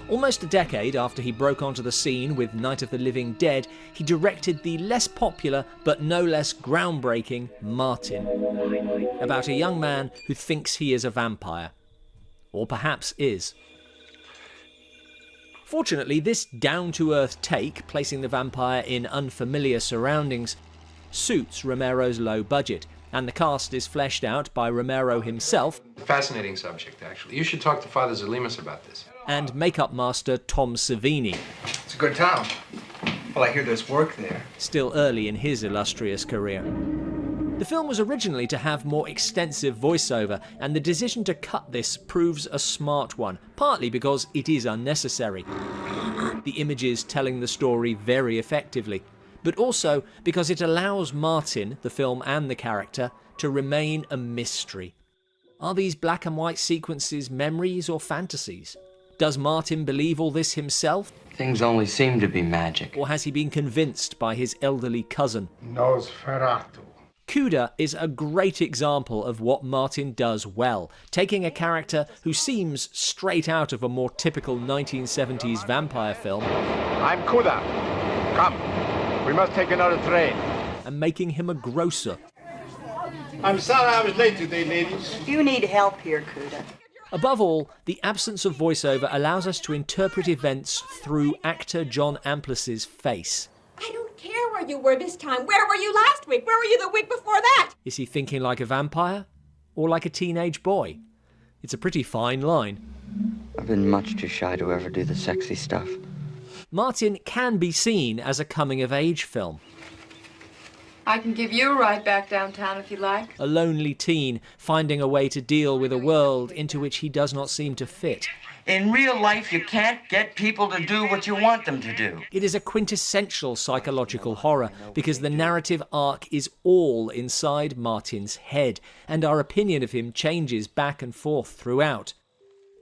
Almost a decade after he broke onto the scene with Night of the Living Dead, he directed the less popular but no less groundbreaking Martin, about a young man who thinks he is a vampire. Or perhaps is. Fortunately, this down-to-earth take, placing the vampire in unfamiliar surroundings, suits Romero's low budget, and the cast is fleshed out by Romero himself. Fascinating subject, actually. You should talk to Father Zalimus about this. And makeup master Tom Savini. It's a good town. Well, I hear there's work there. Still early in his illustrious career. The film was originally to have more extensive voiceover, and the decision to cut this proves a smart one, partly because it is unnecessary. The images telling the story very effectively, but also because it allows Martin, the film and the character, to remain a mystery. Are these black and white sequences memories or fantasies? Does Martin believe all this himself? Things only seem to be magic. Or has he been convinced by his elderly cousin? Nosferatu. Cuda is a great example of what Martin does well, taking a character who seems straight out of a more typical 1970s vampire film. I'm Cuda. Come, we must take another train. And making him a grocer. I'm sorry I was late today, ladies. You need help here, Cuda. Above all, the absence of voiceover allows us to interpret events through actor John Amplas's face. I don't care where you were this time. Where were you last week? Where were you the week before that? Is he thinking like a vampire? Or like a teenage boy? It's a pretty fine line. I've been much too shy to ever do the sexy stuff. Martin can be seen as a coming-of-age film. I can give you a ride back downtown if you like. A lonely teen finding a way to deal with a world into which he does not seem to fit. In real life, you can't get people to do what you want them to do. It is a quintessential psychological horror because the narrative arc is all inside Martin's head, and our opinion of him changes back and forth throughout.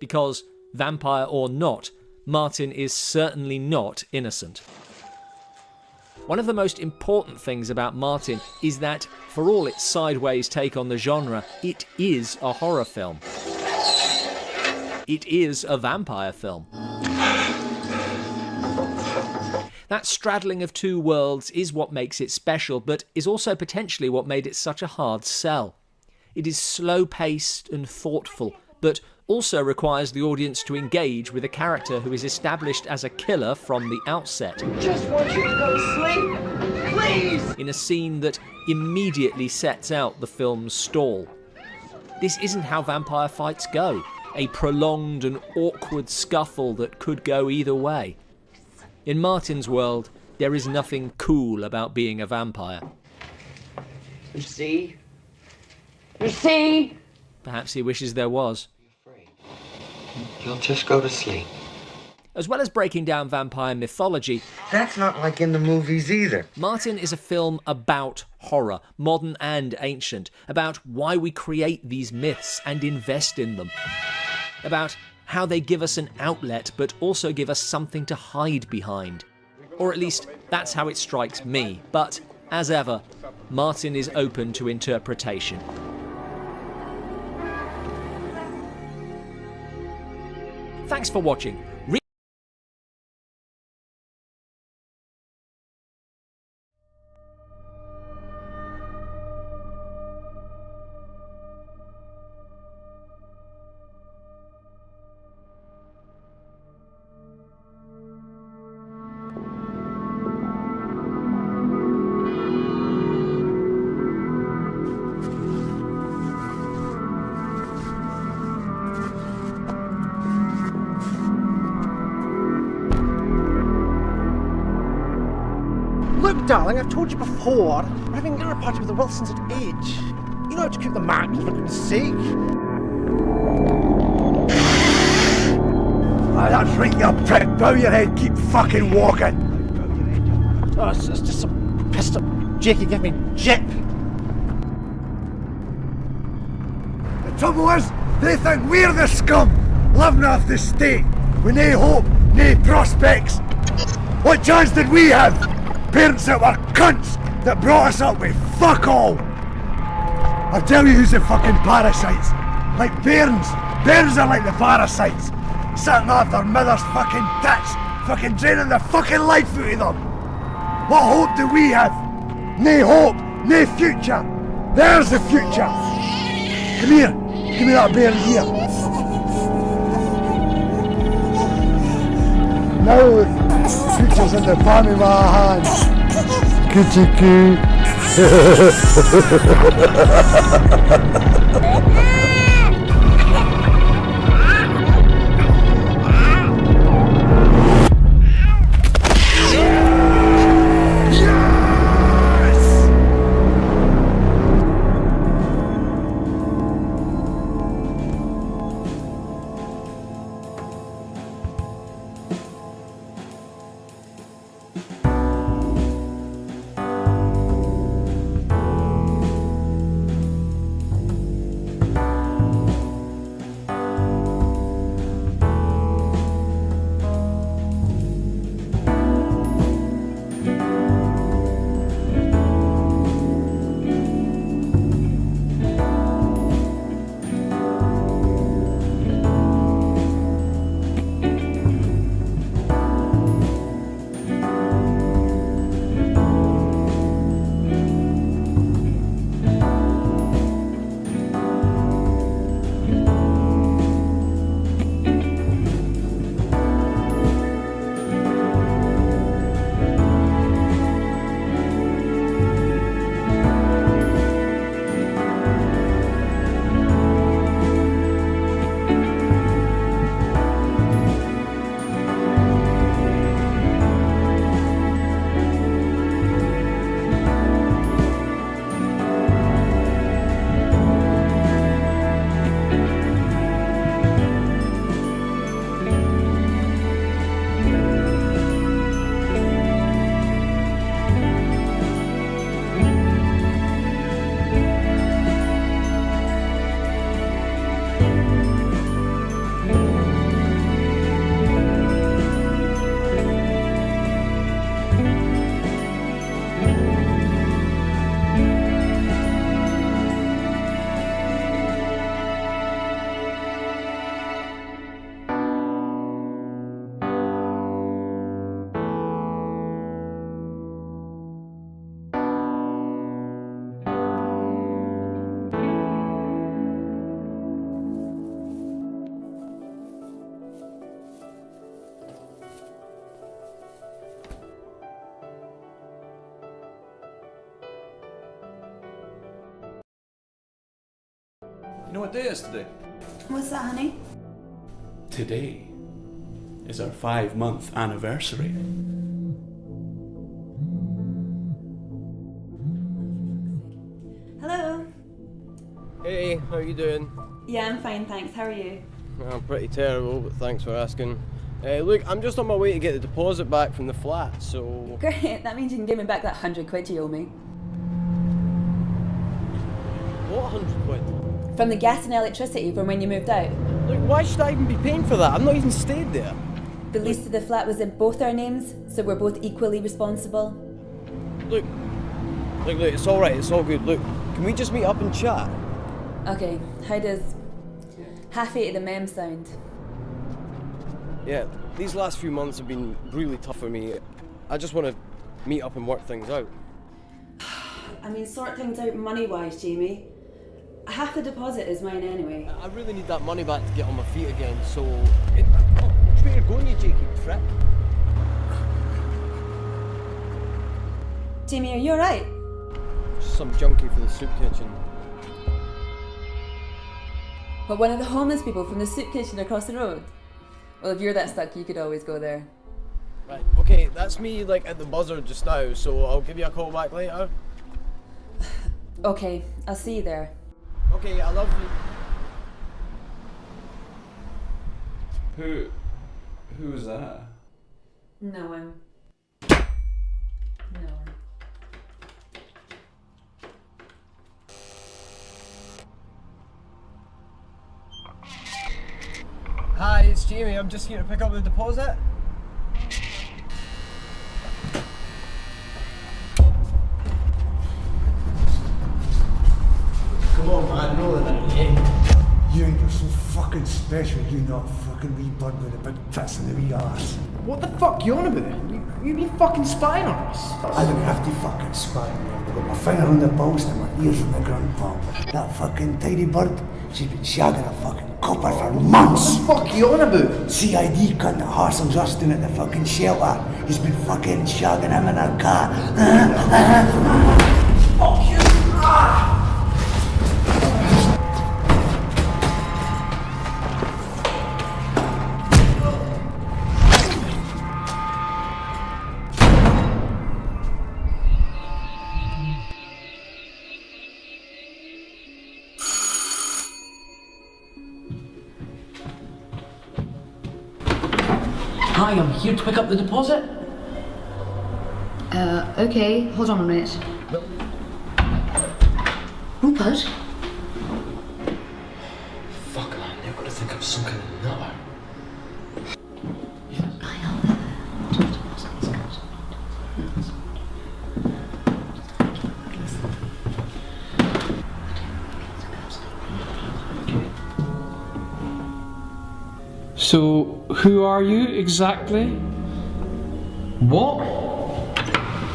Because, vampire or not, Martin is certainly not innocent. One of the most important things about Martin is that, for all its sideways take on the genre, it is a horror film. It is a vampire film. That straddling of two worlds is what makes it special, but is also potentially what made it such a hard sell. It is slow-paced and thoughtful, but also requires the audience to engage with a character who is established as a killer from the outset. Just want you to go to sleep, please! In a scene that immediately sets out the film's stall. This isn't how vampire fights go. A prolonged and awkward scuffle that could go either way. In Martin's world, there is nothing cool about being a vampire. You see? You see? Perhaps he wishes there was. You'll just go to sleep. As well as breaking down vampire mythology, that's not like in the movies either. Martin is a film about horror, modern and ancient, about why we create these myths and invest in them, about how they give us an outlet but also give us something to hide behind. Or at least, that's how it strikes me. But, as ever, Martin is open to interpretation. Thanks for watching. darling, I've told you before, we're having a dinner party with the Wilsons at 8. You know how to cook the mackerel, for goodness sake. Ah, that's right, you prick. Bow your head, keep fucking walking. Oh, it's just some pissed up Jakey give me jip. The trouble is, they think we're the scum, living off the state, with nae hope, nae prospects. What chance did we have? Parents that were cunts that brought us up with fuck all. I'll tell you who's the fucking parasites. Like bairns. Bairns are like the parasites. Sitting off their mother's fucking tits, fucking draining the fucking life out of them. What hope do we have? Nae hope, nae future. There's the future. Come here, give me that bairn here. Now the future's in the palm of my hand. Coochie coo. You know what day it is today? What's that, honey? Today is our 5-month anniversary. Hello. Hey, how you doing? Yeah, I'm fine, thanks. How are you? I'm pretty terrible, but thanks for asking. Look, I'm just on my way to get the deposit back from the flat, so... Great, that means you can give me back that £100 you owe me. What 100 quid? From the gas and electricity from when you moved out. Look, why should I even be paying for that? I've not even stayed there. The lease to the flat was in both our names, so we're both equally responsible. Look, it's alright, it's all good. Look, can we just meet up and chat? Okay, how does 8:30 the mem sound? Yeah, these last few months have been really tough for me. I just want to meet up and work things out. I mean, sort things out money-wise, Jamie. Half the deposit is mine anyway. I really need that money back to get on my feet again, so... Which way you're going, you cheeky prick? Jamie, are you alright? Just some junkie for the soup kitchen. But one of the homeless people from the soup kitchen across the road? Well, if you're that stuck, you could always go there. Right, Okay, that's me like at the buzzer just now, so I'll give you a call back later. Okay, I'll see you there. Okay, I love you. Who's that? No one. No one. Hi, it's Jamie. I'm just here to pick up the deposit. Come on, man, roll it out, yeah? You ain't so fucking special, you not fucking wee bird with a big tits and a wee arse. What the fuck you on about? You been fucking spying on us? I don't have to fucking spy on you. I've got my finger on the pulse and my ears on the ground, pal. That fucking tidy bird, she's been shagging a fucking copper for months. What the fuck you on about? CID cunt that Harson's Austin at the fucking shelter. He's been fucking shagging him in her car. Fuck you! Hi, I'm here to pick up the deposit. Okay, hold on a minute. Rupert? Fuck, man, I've got to think of some kind of nutter. So, who are you exactly? What?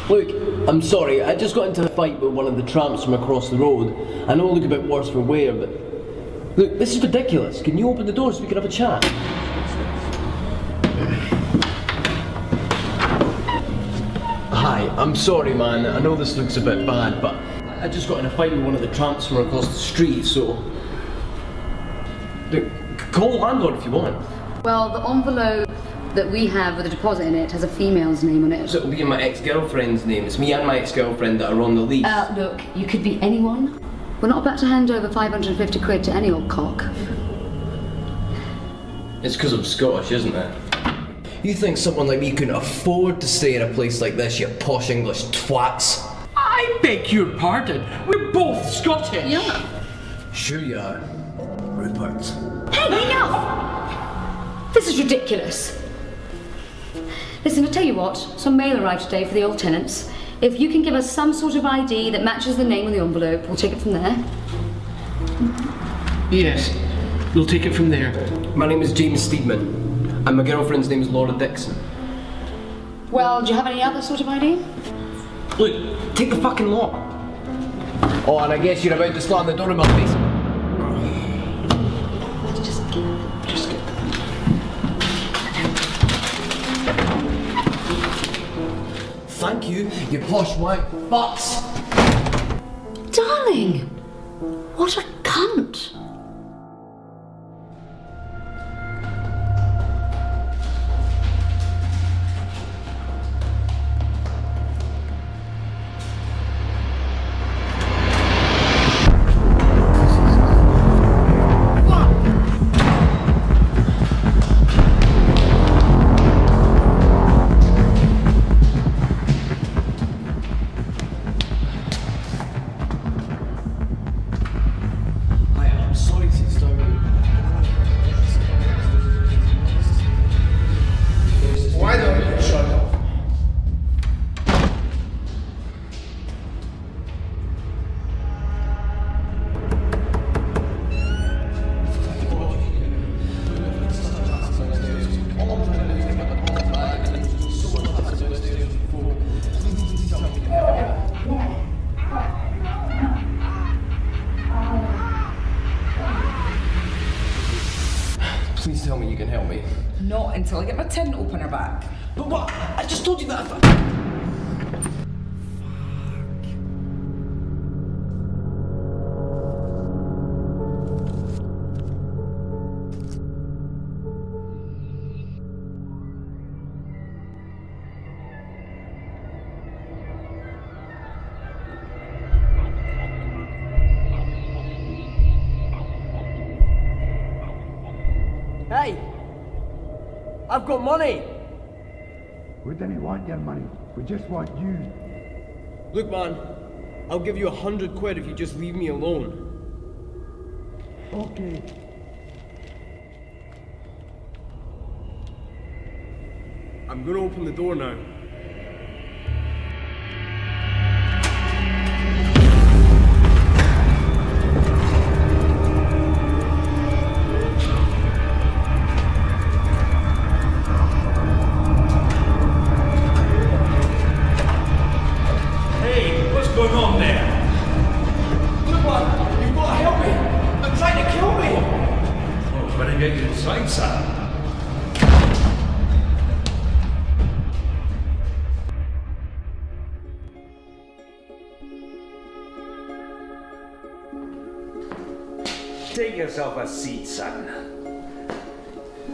Look, I'm sorry, I just got into a fight with one of the tramps from across the road. I know I look a bit worse for wear, but... Look, this is ridiculous. Can you open the door so we can have a chat? Hi, I'm sorry, man. I know this looks a bit bad, but I just got in a fight with one of the tramps from across the street, so... Look, call the landlord if you want. Well, the envelope that we have with a deposit in it has a female's name on it. So it'll be my ex-girlfriend's name. It's me and my ex-girlfriend that are on the lease. Look, you could be anyone. We're not about to hand over 550 quid to any old cock. It's because I'm Scottish, isn't it? You think someone like me couldn't afford to stay in a place like this, you posh English twats? I beg your pardon. We're both Scottish. Yeah. Sure you are. Rupert. Hey, enough! This is ridiculous. Listen, I'll tell you what, some mail arrived today for the old tenants. If you can give us some sort of ID that matches the name on the envelope, we'll take it from there. Yes, we'll take it from there. My name is James Steedman, and my girlfriend's name is Laura Dixon. Well, do you have any other sort of ID? Look, take the fucking lock. Oh, and I guess you're about to slam the door in my face. Just get Thank you, you posh white butts. Darling, what a cunt. Please tell me you can help me. Not until I get my tin opener back. But what? I just told you that. Hey! I've got money! We didn't want your money. We just want you. Look, man, I'll give you 100 quid if you just leave me alone. Okay. I'm gonna open the door now. Hey, what's going on there? Look, man, you've got to help me. They're trying to kill me. Oh, better get you inside, son. Take yourself a seat, son.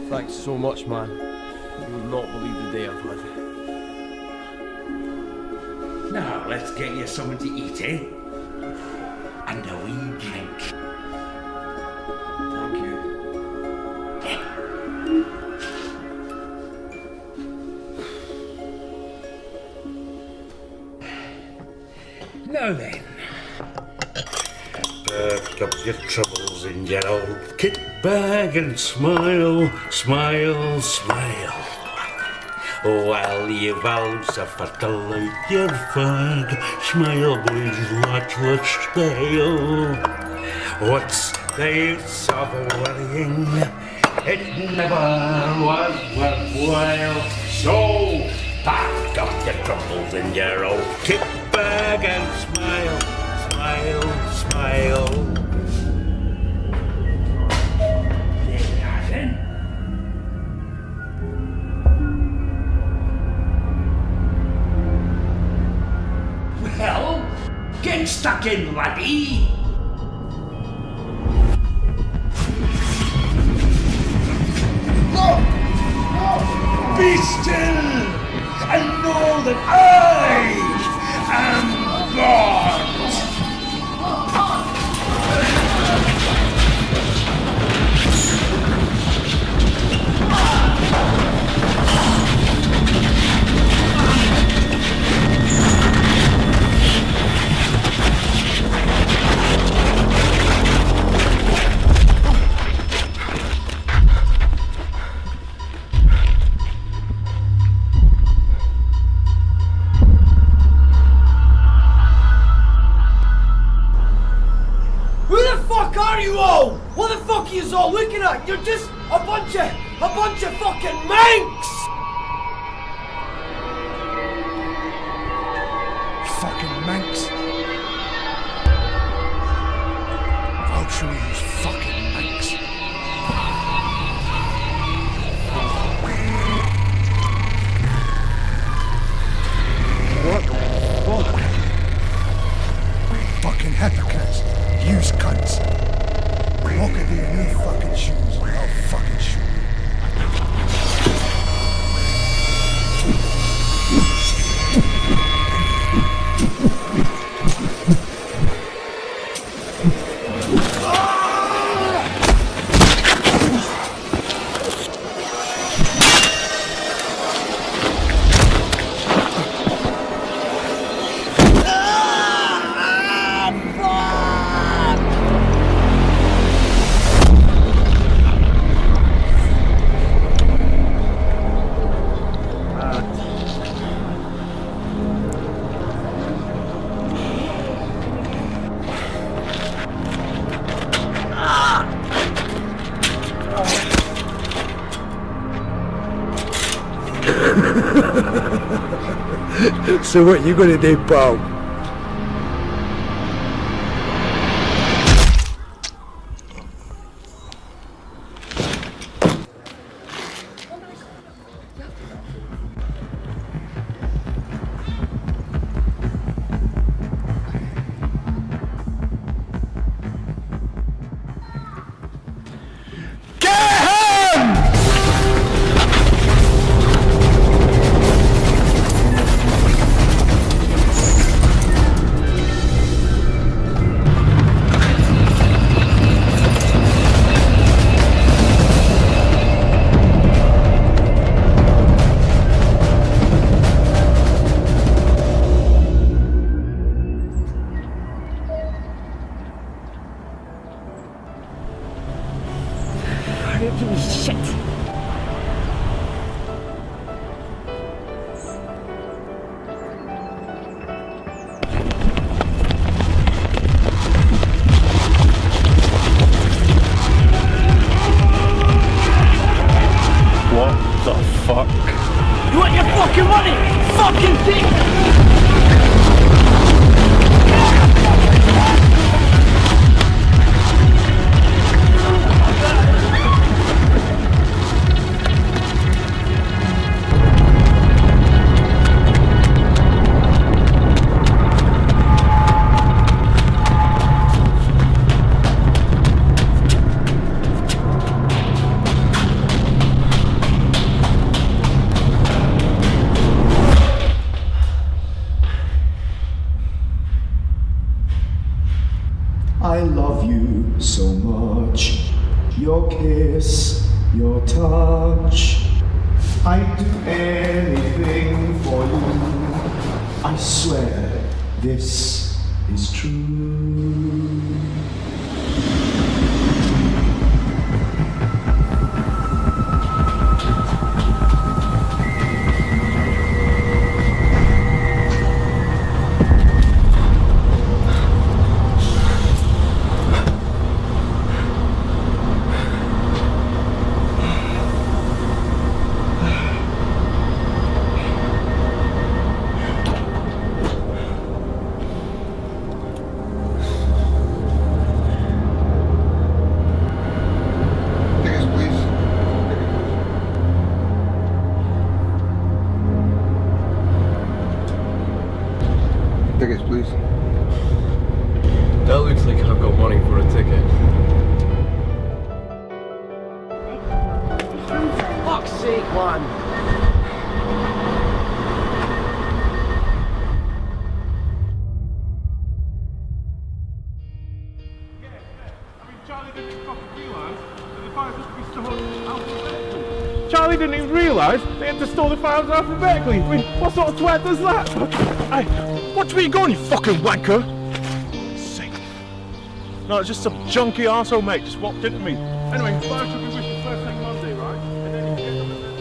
Thanks so much, man. You will not believe the day I've had. Now, let's get you something to eat, eh? And a wee drink. Thank you. Now then. Pack up your troubles in your old kit bag and smile, smile, smile. While you vows are fertile out your fag, smile, boys, watch stale. What's the use of worrying? It never was worthwhile. So pack up your troubles in your old kit bag and smile, smile, smile. Well, get stuck in, laddie. Be still and know that I am God. Are you all? What the fuck are you all looking at? You're just a bunch of fucking manx! Fucking manx. I'll show you who's fucking manx. What the fuck? Fucking hypocrites. Use cunts. Walk into your new fucking shoes. I'll fucking shoot you. So what you gonna do, pal? fuck? You want your fucking money? Fucking dick! I love you so much. Your kiss, your touch. I'd do anything for you. I swear this is true. Tickets, please. That looks like I've got money for a ticket. Fuck's sake, man. Charlie didn't even realise they had to store the files alphabetically. I mean, what sort of twat does that? Hey, watch where you're going, you fucking wanker! Sake. No, it's just some junky arsehole mate just walked into me. Anyway, files should be with you first thing Monday, right? And then you can get them and then...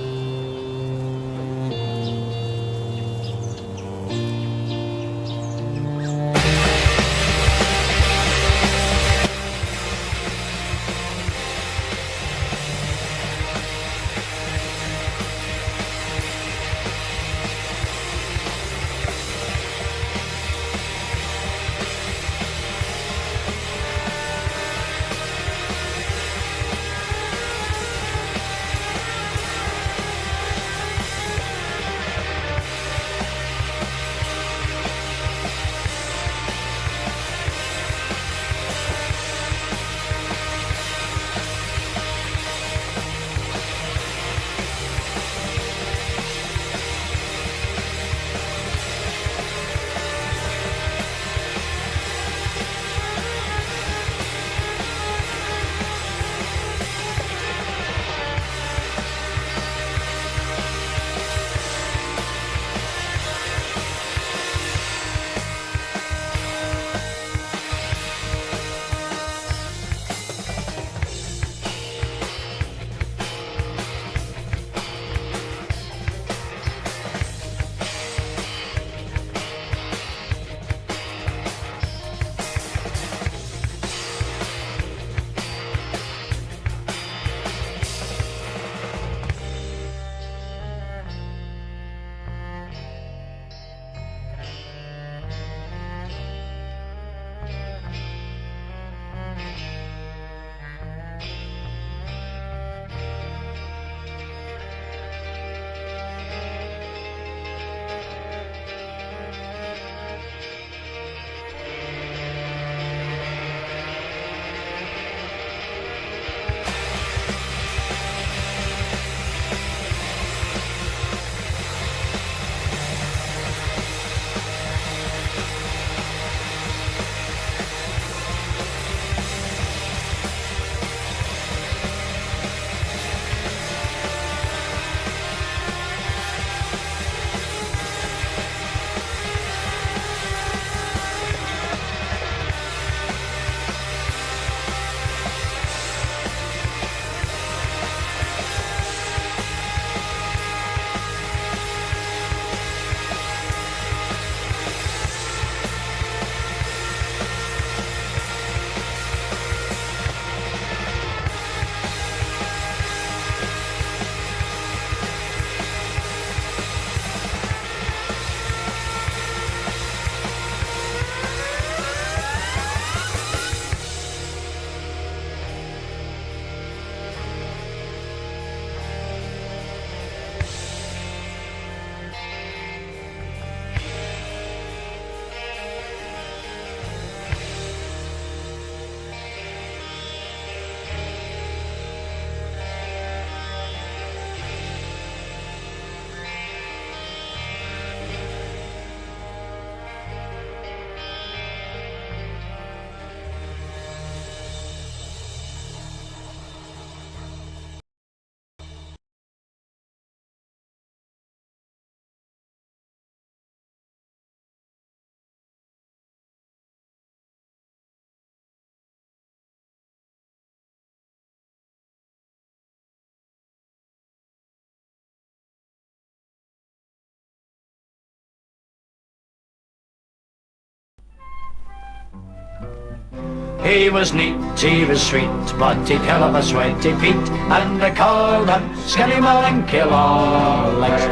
He was neat, he was sweet, but he'd hell of a sweaty feet, and they called him Skinny Malinky Long Legs.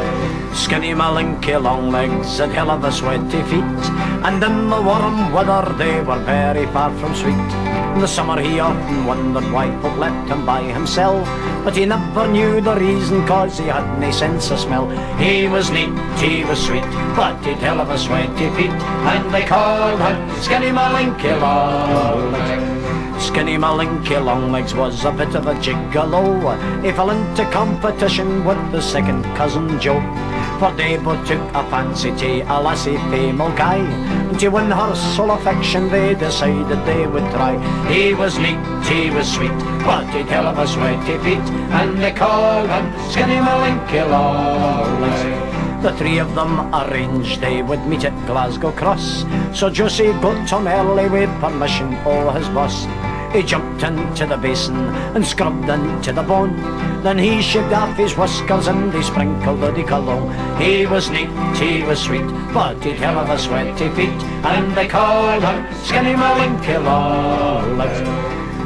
Skinny Malinky Long Legs had hell of a sweaty feet, and in the warm weather they were very far from sweet. In the summer he often wondered why folk let him by himself, but he never knew the reason, cause he had no sense of smell. He was neat, he was sweet, but he'd hell of a sweaty feet, and they called him Skinny Malinky Long Legs. Skinny Malinky Long Legs was a bit of a gigolo. He fell into competition with the second cousin Joe, for they both took a fancy to a lassie female guy, and to win her sole affection they decided they would try. He was neat, he was sweet, but he'd hell of a sweaty feet, and they called him Skinny Malinky Long Legs. The three of them arranged they would meet at Glasgow Cross, so Josie got Tom early with permission of his boss. He jumped into the basin and scrubbed into the bone, then he shaved off his whiskers and he sprinkled the cologne. He was neat, he was sweet, but he'd hell of a sweaty feet, and they called him Skinny Malinky Long Legs.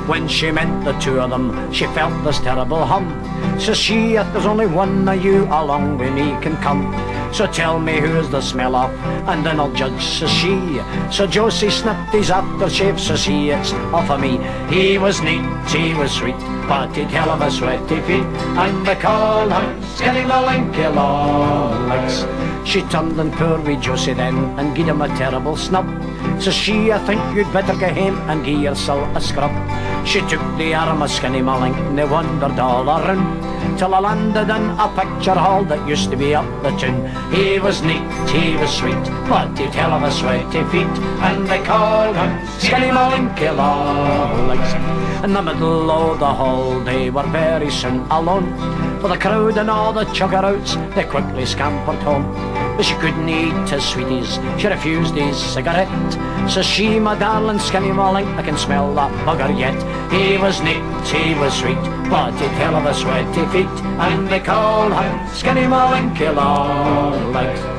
When she met the two of them, she felt this terrible hum. Says she, if there's only one of you along with me can come, so tell me who's the smell of, and then I'll judge, says she. So Josie sniffed his aftershave, says he, it's off of me. He was neat, he was sweet, but he'd hell of a sweaty feet, and they called him Skinny Malinky Long Legs. She turned and poor wee Josie then, and gied him a terrible snub. Says she, I think you'd better go home and gie yourself a scrub. She took the arm of Skinny Malink, and they wandered all around, till I landed in a picture hall that used to be up the town. He was neat, he was sweet, but he'd hell of a sweaty feet, and they called him Skinny Malinky Long Legs. In the middle of the hall they were very soon alone, for the crowd and all the chugger-outs they quickly scampered home. But she couldn't eat his sweeties, she refused his cigarette. Says she, my darling Skinny Malink, I can smell that bugger yet. He was neat, he was sweet, but he'd hell of a sweaty feet, and they called him Skinny Malinky Long Legs.